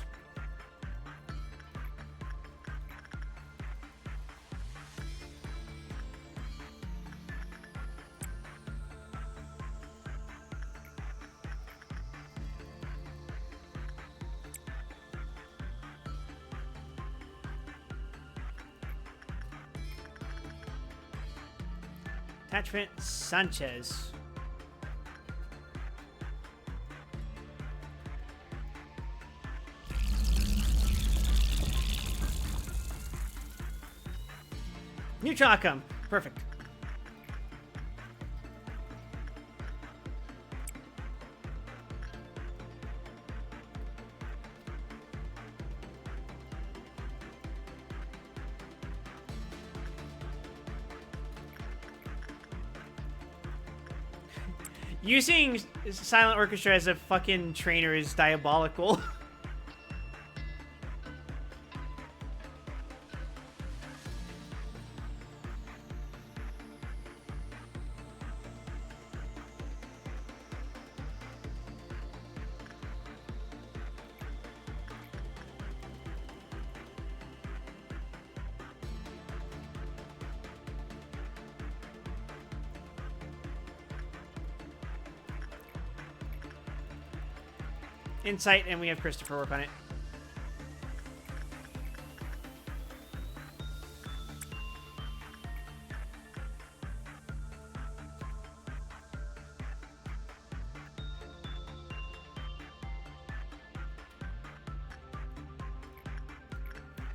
Attachment Sanchez. Neutral outcome. Perfect. Using Silent Orchestra as a fucking trainer is diabolical. Insight, and we have Christopher work on it.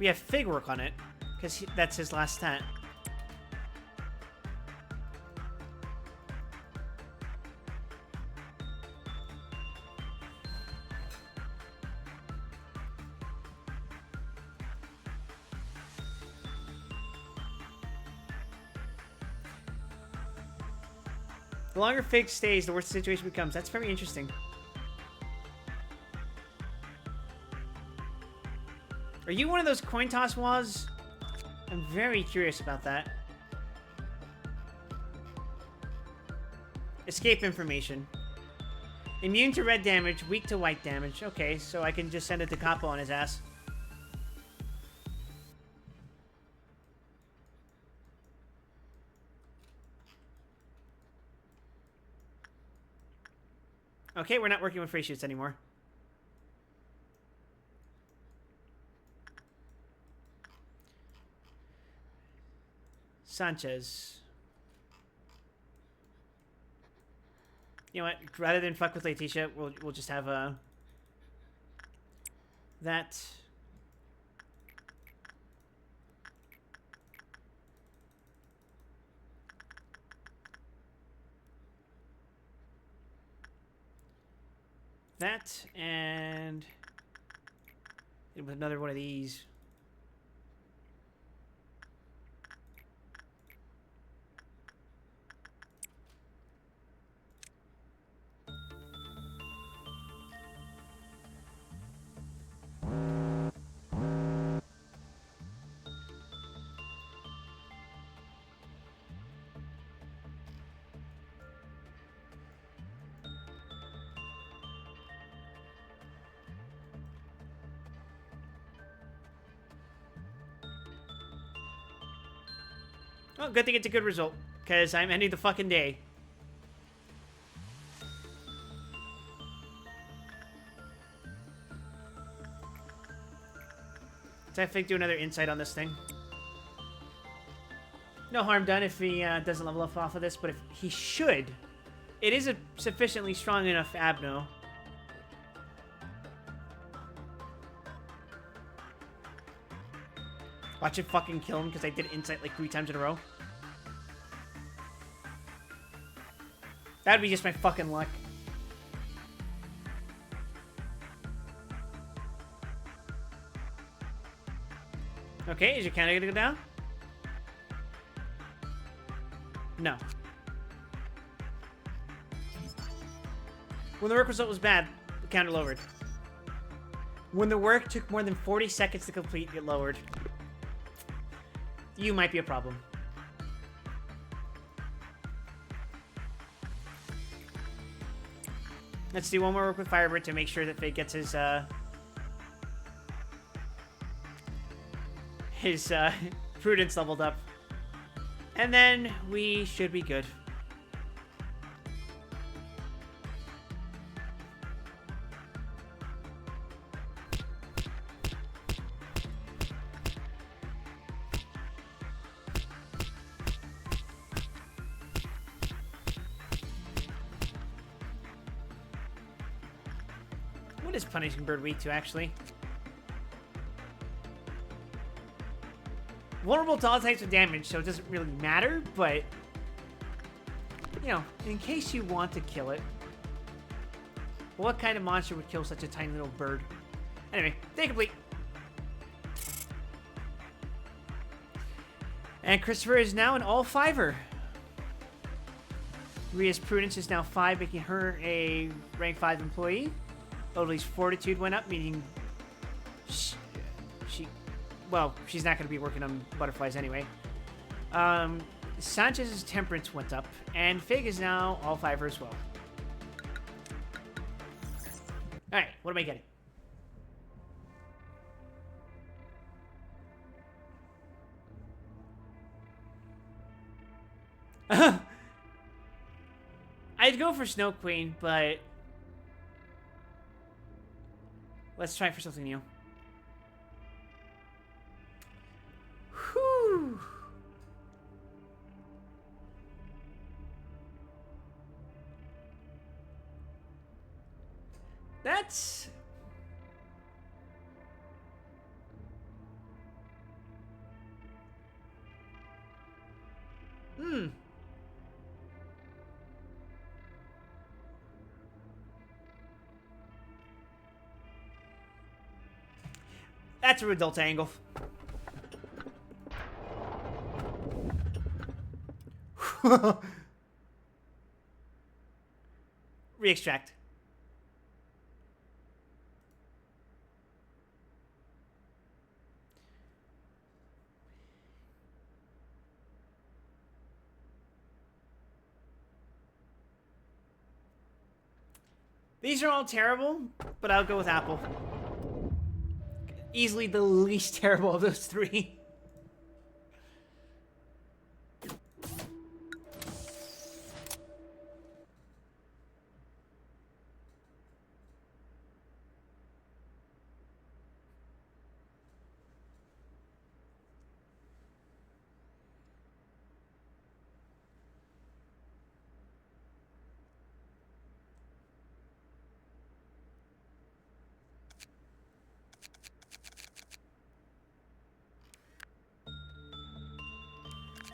We have Fig work on it, because that's his last stat. The longer Fig stays, the worse the situation becomes. That's very interesting. Are you one of those coin toss was? I'm very curious about that. Escape information. Immune to red damage, weak to white damage. Okay, so I can just send it to Capo on his ass. Okay, we're not working with free shoots anymore. Sanchez. You know what? Rather than fuck with Leticia, we'll just have that. That, and with another one of these. Oh, good thing it's a good result, because I'm ending the fucking day. So I think do another insight on this thing. No harm done if he doesn't level up off of this, but if he should, it is a sufficiently strong enough Abno. Watch it fucking kill him because I did insight like 3 times in a row. That'd be just my fucking luck. Okay, is your counter gonna go down? No. When the work result was bad, the counter lowered. When the work took more than 40 seconds to complete, it lowered. You might be a problem. Let's do one more work with Firebird to make sure that Fig gets his prudence leveled up. And then we should be good. What is Punishing Bird weak to, actually? Vulnerable to all types of damage, so it doesn't really matter, but... You know, in case you want to kill it. What kind of monster would kill such a tiny little bird? Anyway, day complete. And Christopher is now an all-fiver. Ria's Prudence is now 5, making her a rank 5 employee. Odalie's Fortitude went up, meaning well, she's not going to be working on butterflies anyway. Sanchez's Temperance went up, and Fig is now all 5 as well. Alright, what am I getting? I'd go for Snow Queen, but let's try for something new. Whew. That's... That's a adult angle. Re-extract. These are all terrible, but I'll go with Apple. Easily the least terrible of those 3.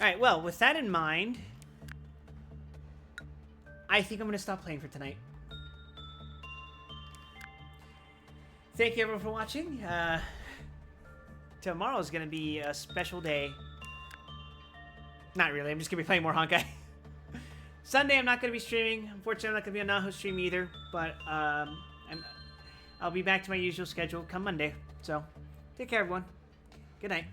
Alright, well, with that in mind, I think I'm going to stop playing for tonight. thank you everyone for watching. Tomorrow's gonna be a special day. Not really. I'm just gonna be playing more Honkai. Sunday, I'm not gonna be streaming. Unfortunately, I'm not gonna be on Naho stream either. But I'll be back to my usual schedule come Monday. So, take care, everyone. Good night.